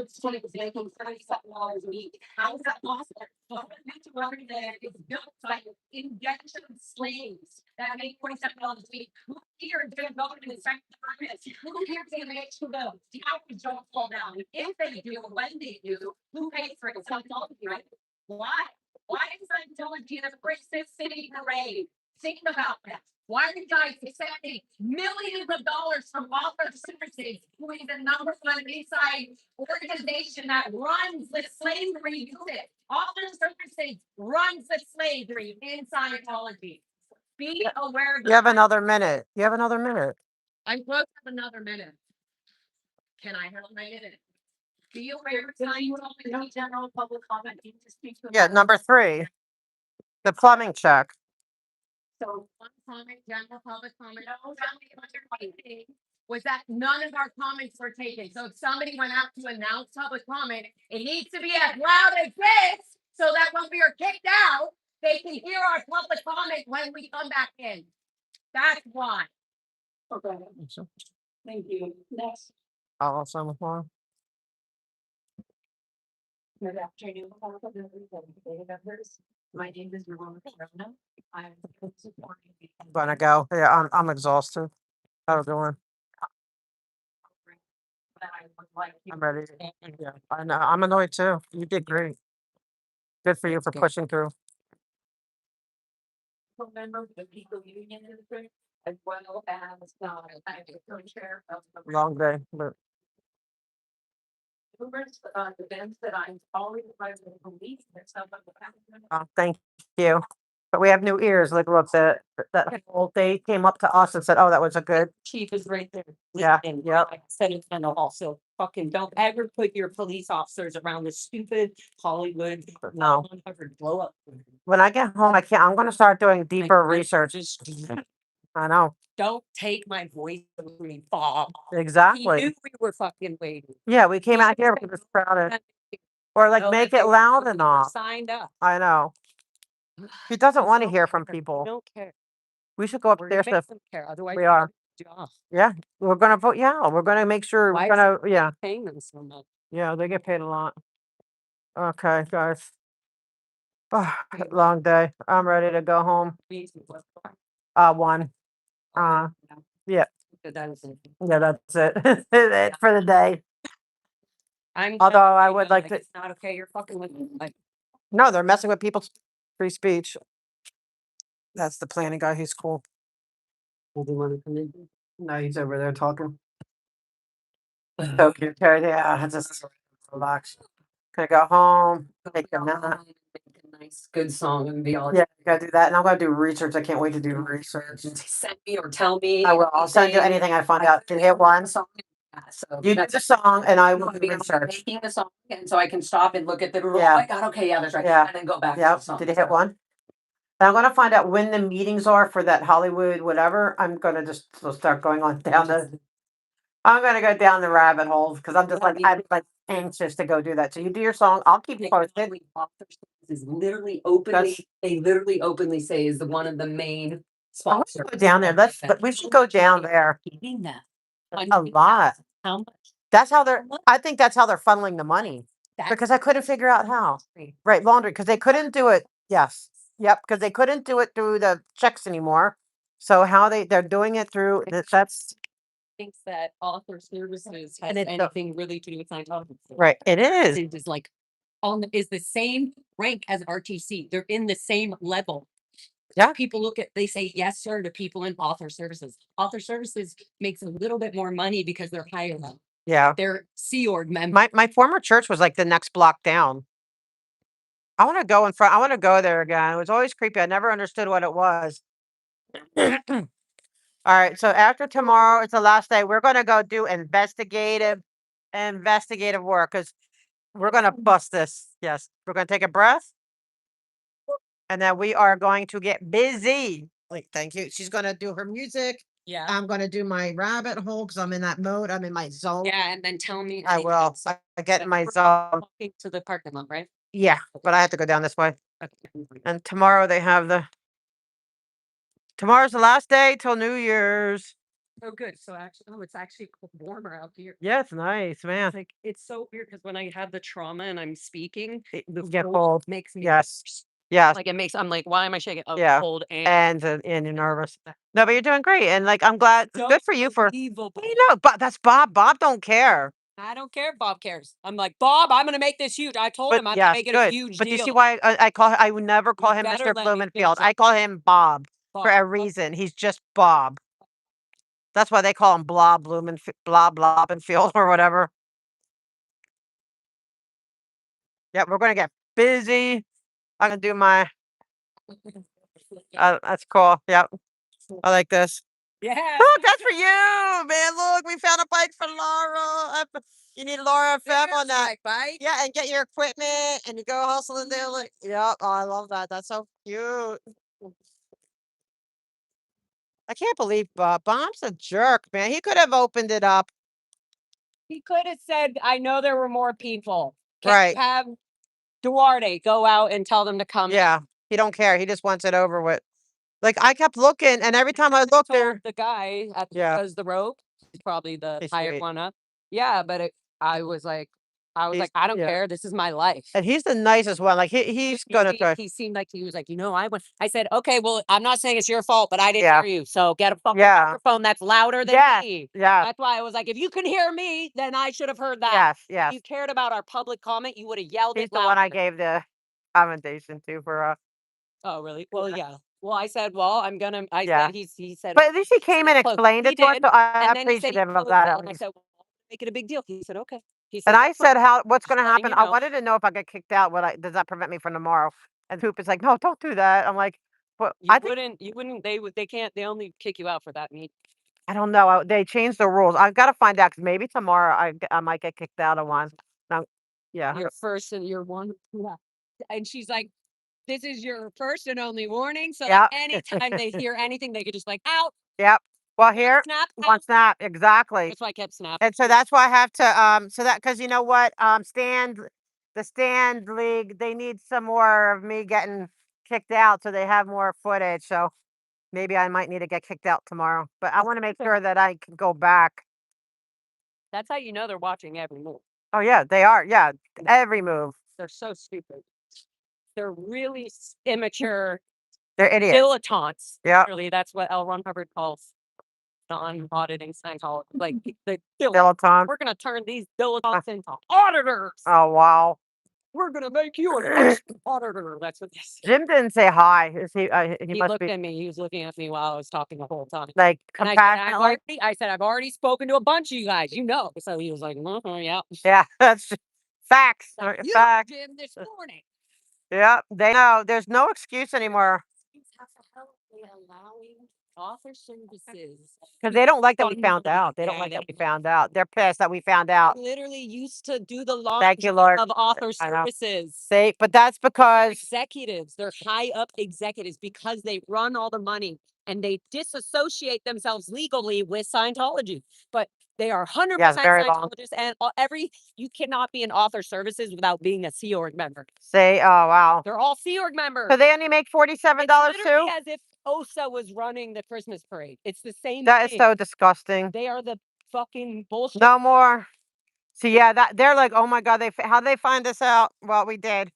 making $37 a week? How is that possible? The whole Wonderland is built by indentured slaves that make $27 a week. Who here is going to go to the second permits? Who here is going to make sure the average don't fall down? If they do, when they do, who pays for it? Scientology, right? Why? Why is Scientology in a Christmas City parade? Think about that. Why are you guys accepting millions of dollars from Author Services, who is the number one inside organization that runs the slavery unit? Author Services runs the slavery in Scientology. Be aware of You have that. another minute. You have another minute. I'm supposed to have another minute. Can I have a minute? Be aware of Scientology general public comment. You need to speak to. Yeah, number three, the plumbing check. So one comment, general public comment, was that none of our comments were taken. So if somebody went out to announce public comment, it needs to be as loud as this, so that when we are kicked out, they can hear our public comment when we come back in. That's why. Okay. Thank you. Next. Awesome. Good afternoon. Members. My name is Ramona Corona. I'm supporting the. Gonna go. Yeah, I'm exhausted. How was doing? That I would like you I'm ready. to stand. Yeah, I know. I'm annoyed too. You did great. Good for you for pushing through. Member of the people union district, as well as, I'm the co-chair of the. Long day, but Numerous, events that I'm always invited to police and stuff like that. thank you. But we have new ears. Like, look, that whole they came up to us and said, "Oh, that was a good." Chief is right there. Yeah. And Yep. I said it, and also fucking don't ever put your police officers around this stupid Hollywood. No. Uncovered blow up. When I get home, I can't. I'm gonna start doing deeper research. I know. Don't take my voice from me, Bob. He Exactly. knew we were fucking waiting. Yeah, we came out here because it's crowded. Or like Know make that it they loud were enough. Signed up. I know. He doesn't want to hear from people. Don't care. We should go We're gonna upstairs make to. them care, otherwise. We are. Job. Yeah, we're gonna vote. Yeah, we're gonna make sure. Why We're is gonna. Yeah. paying them so much? Yeah, they get paid a lot. Okay, guys. Long day. I'm ready to go home. One. Yeah. That is it. Yeah, that's it. It for the day. I'm. Although telling I you, would like to. It's not okay, you're fucking with me. Like, No, they're messing with people's free speech. That's the planning guy. He's cool. do you wanna come in? No, he's over there talking. So cute. Yeah, I just relax. Gonna go home. Take a nap. Make a nice, good song and be all. Yeah, gotta do that. And I'm gonna do research. I can't wait to do research. Send me or tell me. I will. I'll send you anything I find out. Did you hit one? So You do the song and I will do I'm research. making the song, and so I can stop and look at the. Oh Yeah. my God, okay, yeah, that's right. Yeah. And then go back to Yep. the song. Did you hit one? And I'm gonna find out when the meetings are for that Hollywood, whatever. I'm gonna just start going on down the. I'm gonna go down the rabbit holes because I'm like anxious to go do that. So you do your song. I'll keep you posted. Is literally openly, they literally openly say is the one of the main I want sponsors. to go down there. But we should go down there. A lot. How much? That's how they're. I think that's how they're funneling the money. Because I couldn't figure out how. Right, laundry, because they couldn't do it. Yes. Yep, because they couldn't do it through the checks anymore. So how they're doing it through that's Thinks that author services has And it- anything really to do with Scientology. right. It is. It is like is the same rank as RTC. They're in the same level. Yeah. People look at, they say yes, sir, to people in author services. Author services makes a little bit more money because they're higher level. Yeah. They're Sea Org members. My former church was like the next block down. I want to go in front. I want to go there again. It was always creepy. I never understood what it was. All right. So after tomorrow, it's the last day. We're gonna go do investigative work because we're gonna bust this. Yes. We're gonna take a breath. And then we are going to get busy. Like, thank you. She's gonna do her music. Yeah. I'm gonna do my rabbit hole because I'm in that mode. I'm in my zone. Yeah, and then tell me. I will. I get in my zone. Walking to the parking lot, right? Yeah, but I have to go down this way. And tomorrow they have tomorrow's the last day till New Year's. Oh, good. So actually, it's actually warmer out here. Yeah, it's nice, man. It's like, it's so weird because when I have the trauma and I'm speaking, the Get cold cold. makes me. Yes. Yes. Like I'm like, why am I shaking? Oh, Yeah. cold and. And you're nervous. No, but you're doing great. And like I'm glad. Good for you for. Evil. You know, but that's Bob. Bob don't care. I don't care if Bob cares. I'm like, Bob, I'm gonna make this huge. I told him I'm gonna Yes, make it a good. huge But deal. you see why I would never call him better Mr. let me Blumenfield. finish I call him Bob for a Bob. reason. He's just Bob. That's why they call him blah Blumenfield, blah Blobenfield or whatever. Yeah, we're gonna get busy. I'm gonna do my. That's cool. Yep, I like this. Yeah. Look, that's for you, man. Look, we found a bike for Laura. You need Laura Feb on that bike. Yeah, and get your equipment and you go hustling there. Like, yep. Oh, I love that. That's so cute. I can't believe Bob's a jerk, man. He could have opened it up. He could have said, I know there were more people. Right. Have Duarte go out and tell them to come. Yeah, he don't care. He just wants it over with. Like, I kept looking, and every time I looked there, The guy at yeah, does the rope, he's probably the he's hired sweet. one up. Yeah, but I was like, He's I don't yeah, care. This is my life. and he's the nicest one. Like he's gonna try. He seemed like he was like, I went. I said, okay, well, I'm not saying it's your fault, but I didn't Yeah, hear you. So get a fucking yeah, microphone that's louder than yes, me. yes, That's why I was like, if you can hear me, then I should have heard that. yes, If yes. you cared about our public comment, you would have yelled He's it the one I louder. gave the commendation to for. Oh, really? Well, yeah. Well, I said, well, I Yeah, said, he said, but at least he came and close. explained He it to us, did. so I'm And then he said he appreciative of closed that it. at And I least. said, well, make it a big deal. He said, okay. He And said, I said, "How? What's going to letting happen?" you I know. wanted to know if I get kicked out. Does that prevent me from tomorrow? And Hoop is like, "No, don't do that." I'm like, "But I think You wouldn't, they can't, they only kick you out for that meet. I don't know. They changed the rules. I've got to find out because maybe tomorrow I might get kicked out of one. No, yeah, Your first and your one. Yeah. And she's like, this is your first and only warning. So that yeah, anytime they hear anything, they could just like, out, yep. Well, here, snap, one out. snap exactly. That's why I kept snapping. And so that's why I have to so that because you know what the stand league they need some more of me getting kicked out so they have more footage. So maybe I might need to get kicked out tomorrow. But I want to make sure that I can go back. That's how you know they're watching every move. Oh yeah, they are. Yeah, every move. They're so stupid. They're really immature They're idiots. dilettantes. Yeah, Really, that's what L. Ron Hubbard calls non-auditing Scientology. Like the dilettante. we're gonna turn these dilettantes into auditors. Oh wow. We're gonna make you an expert auditor. That's what this. Jim didn't say hi. Is he? He He must looked be at me. He was looking at me while I was talking the whole time. like And compassionately. I've already spoken to a bunch of you guys. You know. So he was like, yeah. Yeah, that's facts. Like, you, Facts. Jim, this morning. Yeah, they know. There's no excuse anymore. How the hell are they allowing author services? Because they don't like that we Fun found money. out. They don't Yeah, like they that we found out. They're pissed that we found out. literally used to do the Thank you, laundry Lord. of author I know. services. But that's They're because executives, they're high up executives because they run all the money and they disassociate themselves legally with Scientology. But they are 100% yes, very long. Scientologists, and you cannot be an author services without being a Sea Org member. Say, oh wow. They're all Sea Org members. So they only make $47 Literally too. as if OSA was running the Christmas parade. It's the same That is thing. so disgusting. They are the fucking bullshit. No more. See, yeah, that they're like, oh my god, how they find this out? Well, we did.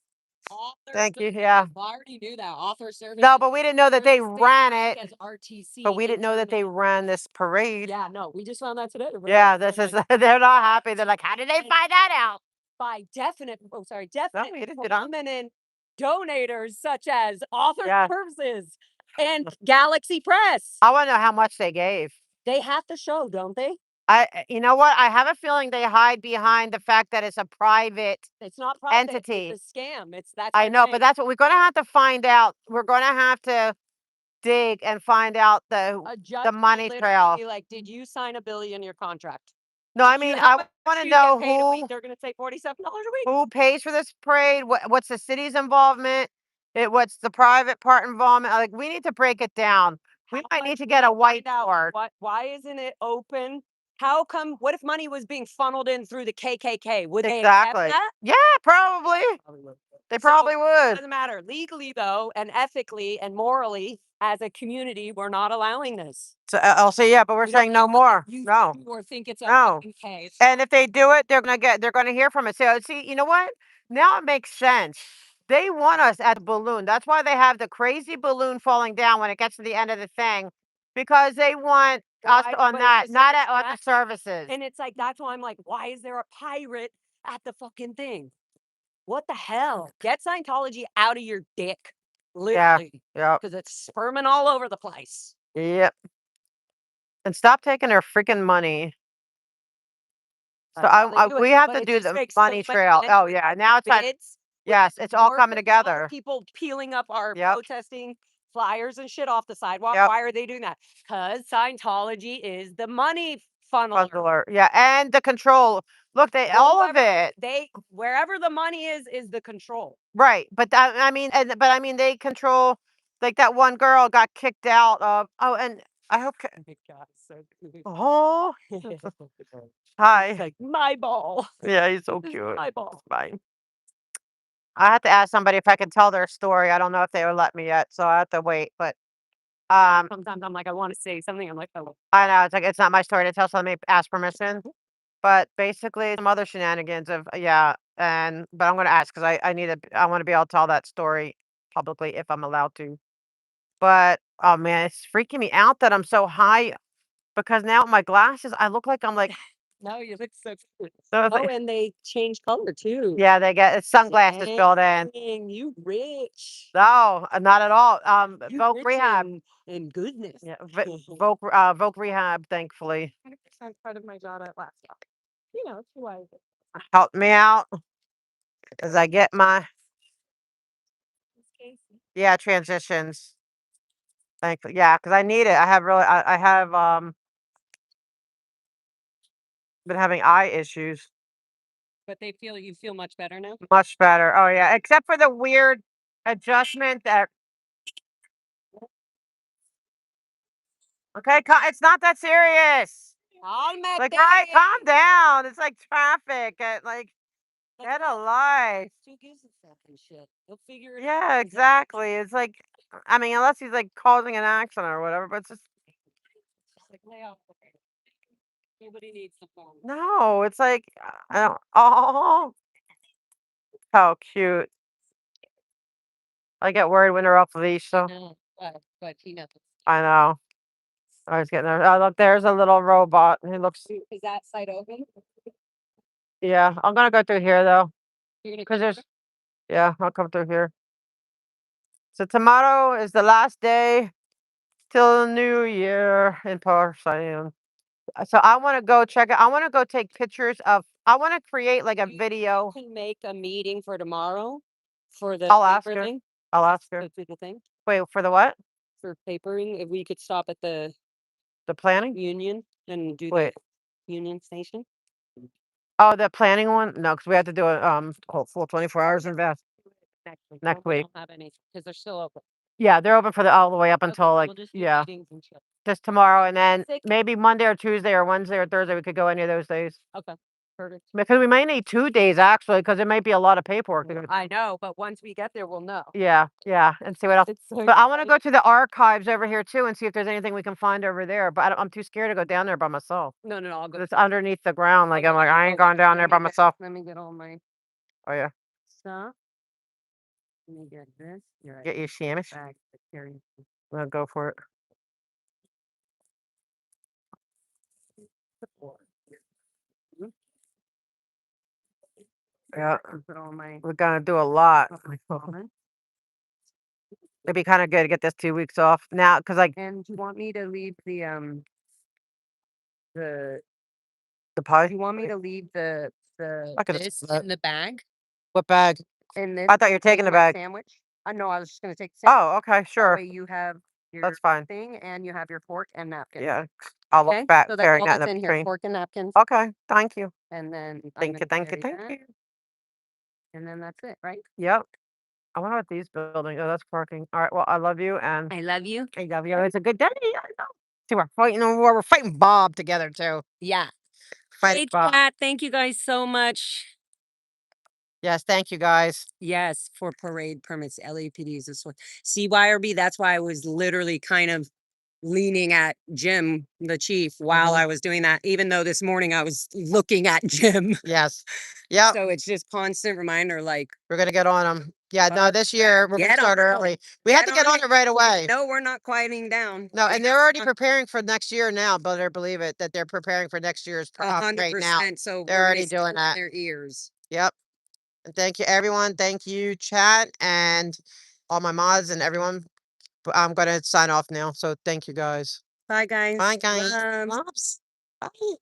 Author Thank you. services. Yeah. I already knew that author services. No, but we didn't know that They're they the same ran rank it. as RTC But we in didn't know that they Germany. ran this parade. Yeah, no, we just found that today. Yeah, this is. They're not happy. They're like, how did they find that out? By definite No, we didn't. prominent donators such as Author Yeah. Services and Galaxy Press. I want to know how much they gave. They have to show, don't they? You know what? I have a feeling they hide behind the fact that it's a private It's not private. entity. It's a scam. That's I know, but that's what we're going to have to find out. We're going to have to dig and find out a judge the will money literally trail. be like, did you sign a bill in your contract? No, I mean, I want to You know get paid a week, who they're going to say $47 a week. who pays for this parade. What's the city's involvement? What's the private part involvement? Like, we need to break it down. We might need to get a whiteboard. Why isn't it open? How come? What if money was being funneled in through the KKK? Would they accept Exactly. that? Yeah, probably. They probably It would. doesn't matter. Legally, though, and ethically and morally, as a community, we're not allowing this. So I'll say yeah, but we're We don't saying no let more. you No. do or think it's a No. fucking case. And if they do it, they're gonna hear from it. So see, you know what? Now it makes sense. They want us at the balloon. That's why they have the crazy balloon falling down when it gets to the end of the thing, because they want us on that, not on the services. And it's like that's why I'm like, why is there a pirate at the fucking thing? What the hell? Get Scientology out of your dick, literally. Yeah. Because it's sperming all over the place. Yep. And stop taking their freaking money. So we have to do the money trail. Oh yeah, now it's like, yes, it's all coming together. People peeling up our protesting flyers and shit off the sidewalk. Yep. Why are they doing that? Because Scientology is the money funneler. Puzzler. Yeah, and the control. Look, all of it. Wherever the money is the control. Right, but I mean, they control. Like that one girl got kicked out of. Oh, and I hope. Oh, hi. It's like my ball. Yeah, he's so cute. My ball. It's fine. I have to ask somebody if I can tell their story. I don't know if they will let me yet, so I have to wait. But Sometimes I'm like, I want to say something. I'm like, oh. I know. It's like, it's not my story to tell, so let me ask permission. But basically, some other shenanigans of, yeah. But I'm going to ask because I want to be able to tell that story publicly if I'm allowed to. But, oh man, it's freaking me out that I'm so high because now with my glasses, I look like I'm like, No, you look so cute. so it's Oh, like, and they change color too. yeah, they get it's sunglasses built in. Dang, you rich. No, not at all. You Voc rich Rehab. in goodness. Yeah, Voc Rehab, thankfully, 100% part of my job at last stop. You know, it's why. helped me out as I get my transitions. Thankfully, yeah, because I need it. I have been having eye issues. But you feel much better now? Much better. Oh yeah, except for the weird adjustment that. Okay, it's not that serious. Like, right, calm down. It's like traffic. Like, get a life. Who gives a fucking shit? He'll figure it out. Yeah, exactly. It's like, I mean, unless he's like causing an accident or whatever, but it's just Just like lay off. Nobody needs the phone. no. It's like, I don't. Oh, how cute. I get worried when they're off leash, so No, but he knows. I know. I was getting there. Oh, look, there's a little robot. He looks. Is that side open? Yeah, I'm gonna go through here though, You're gonna because there's. Yeah, I'll come through here. So tomorrow is the last day till the new year in person. So I want to go check it. I want to go take pictures of. I want to create like a video. can make a meeting for tomorrow for the I'll ask paper her. thing. I'll ask her. The thing Wait, for the what? for papering. If we could stop at the planning? union and do Wait. the union station. Oh, the planning one? No, because we have to do a full 24 hours invest next week. Don't have any because they're still open. Yeah, they're open for all the way up until like We'll just do yeah, meetings and shit. just tomorrow, and then maybe Monday or Tuesday or Wednesday or Thursday we could go any of those days. Okay, perfect. Because we might need 2 days actually, because it might be a lot of paperwork to go. I know, but once we get there, we'll know. Yeah, and see what else. It's so But I want to go to the archives over here too and see if there's anything we can find over there. But I'm too scared to go down there by myself. No, I'll go. 'Cause it's underneath the ground. Like I'm like I ain't going down there by myself. Let me get all my Oh yeah, stuff. Let me get this. You're right. get your shamish. Bag to carry. I'll go for it. Yeah, Put all my we're gonna do a lot. on. It'd be kind of good to get this 2 weeks off now, because like And do you want me to leave the pie. do you want me to leave I could this that. in the bag? What bag? In this I thought you were taking the my bag. sandwich. No, I was just gonna take the sandwich. Oh, okay, That sure. way you have your That's fine. thing and you have your fork and napkin. Yeah, I'll look Okay, back so that's carrying all that that's in in the here. train. Fork and napkins. Okay, thank you. And then Thank you. And then that's it, right? Yep. I wonder what these buildings. Oh, that's parking. All right. Well, I love you, and I love you. I love you. It's a good day. I know. See, we're fighting a war. We're fighting Bob together too. Yeah. Fighting Hey, Bob. chat. Thank you guys so much. Yes, thank you guys. Yes, for parade permits, LAPD is this one. CYRB, that's why I was literally kind of leaning at Jim, the chief, while I was doing that, even though this morning I was looking at Jim. Yes. Yep. So it's just constant reminder, like, We're gonna get on them. Yeah. No, this year we're gonna Get on start it. early. We have to get on it right away. no, we're not quieting down. No, and they're already preparing for next year now. Better believe it that they're preparing for next year's right now. 100%. So They're we're already gonna doing start that. their ears. Yep. And thank you, everyone. Thank you, chat, and all my mods and everyone. I'm gonna sign off now. So thank you guys. Bye, guys. Bye, guys. Loves. Loves. Bye.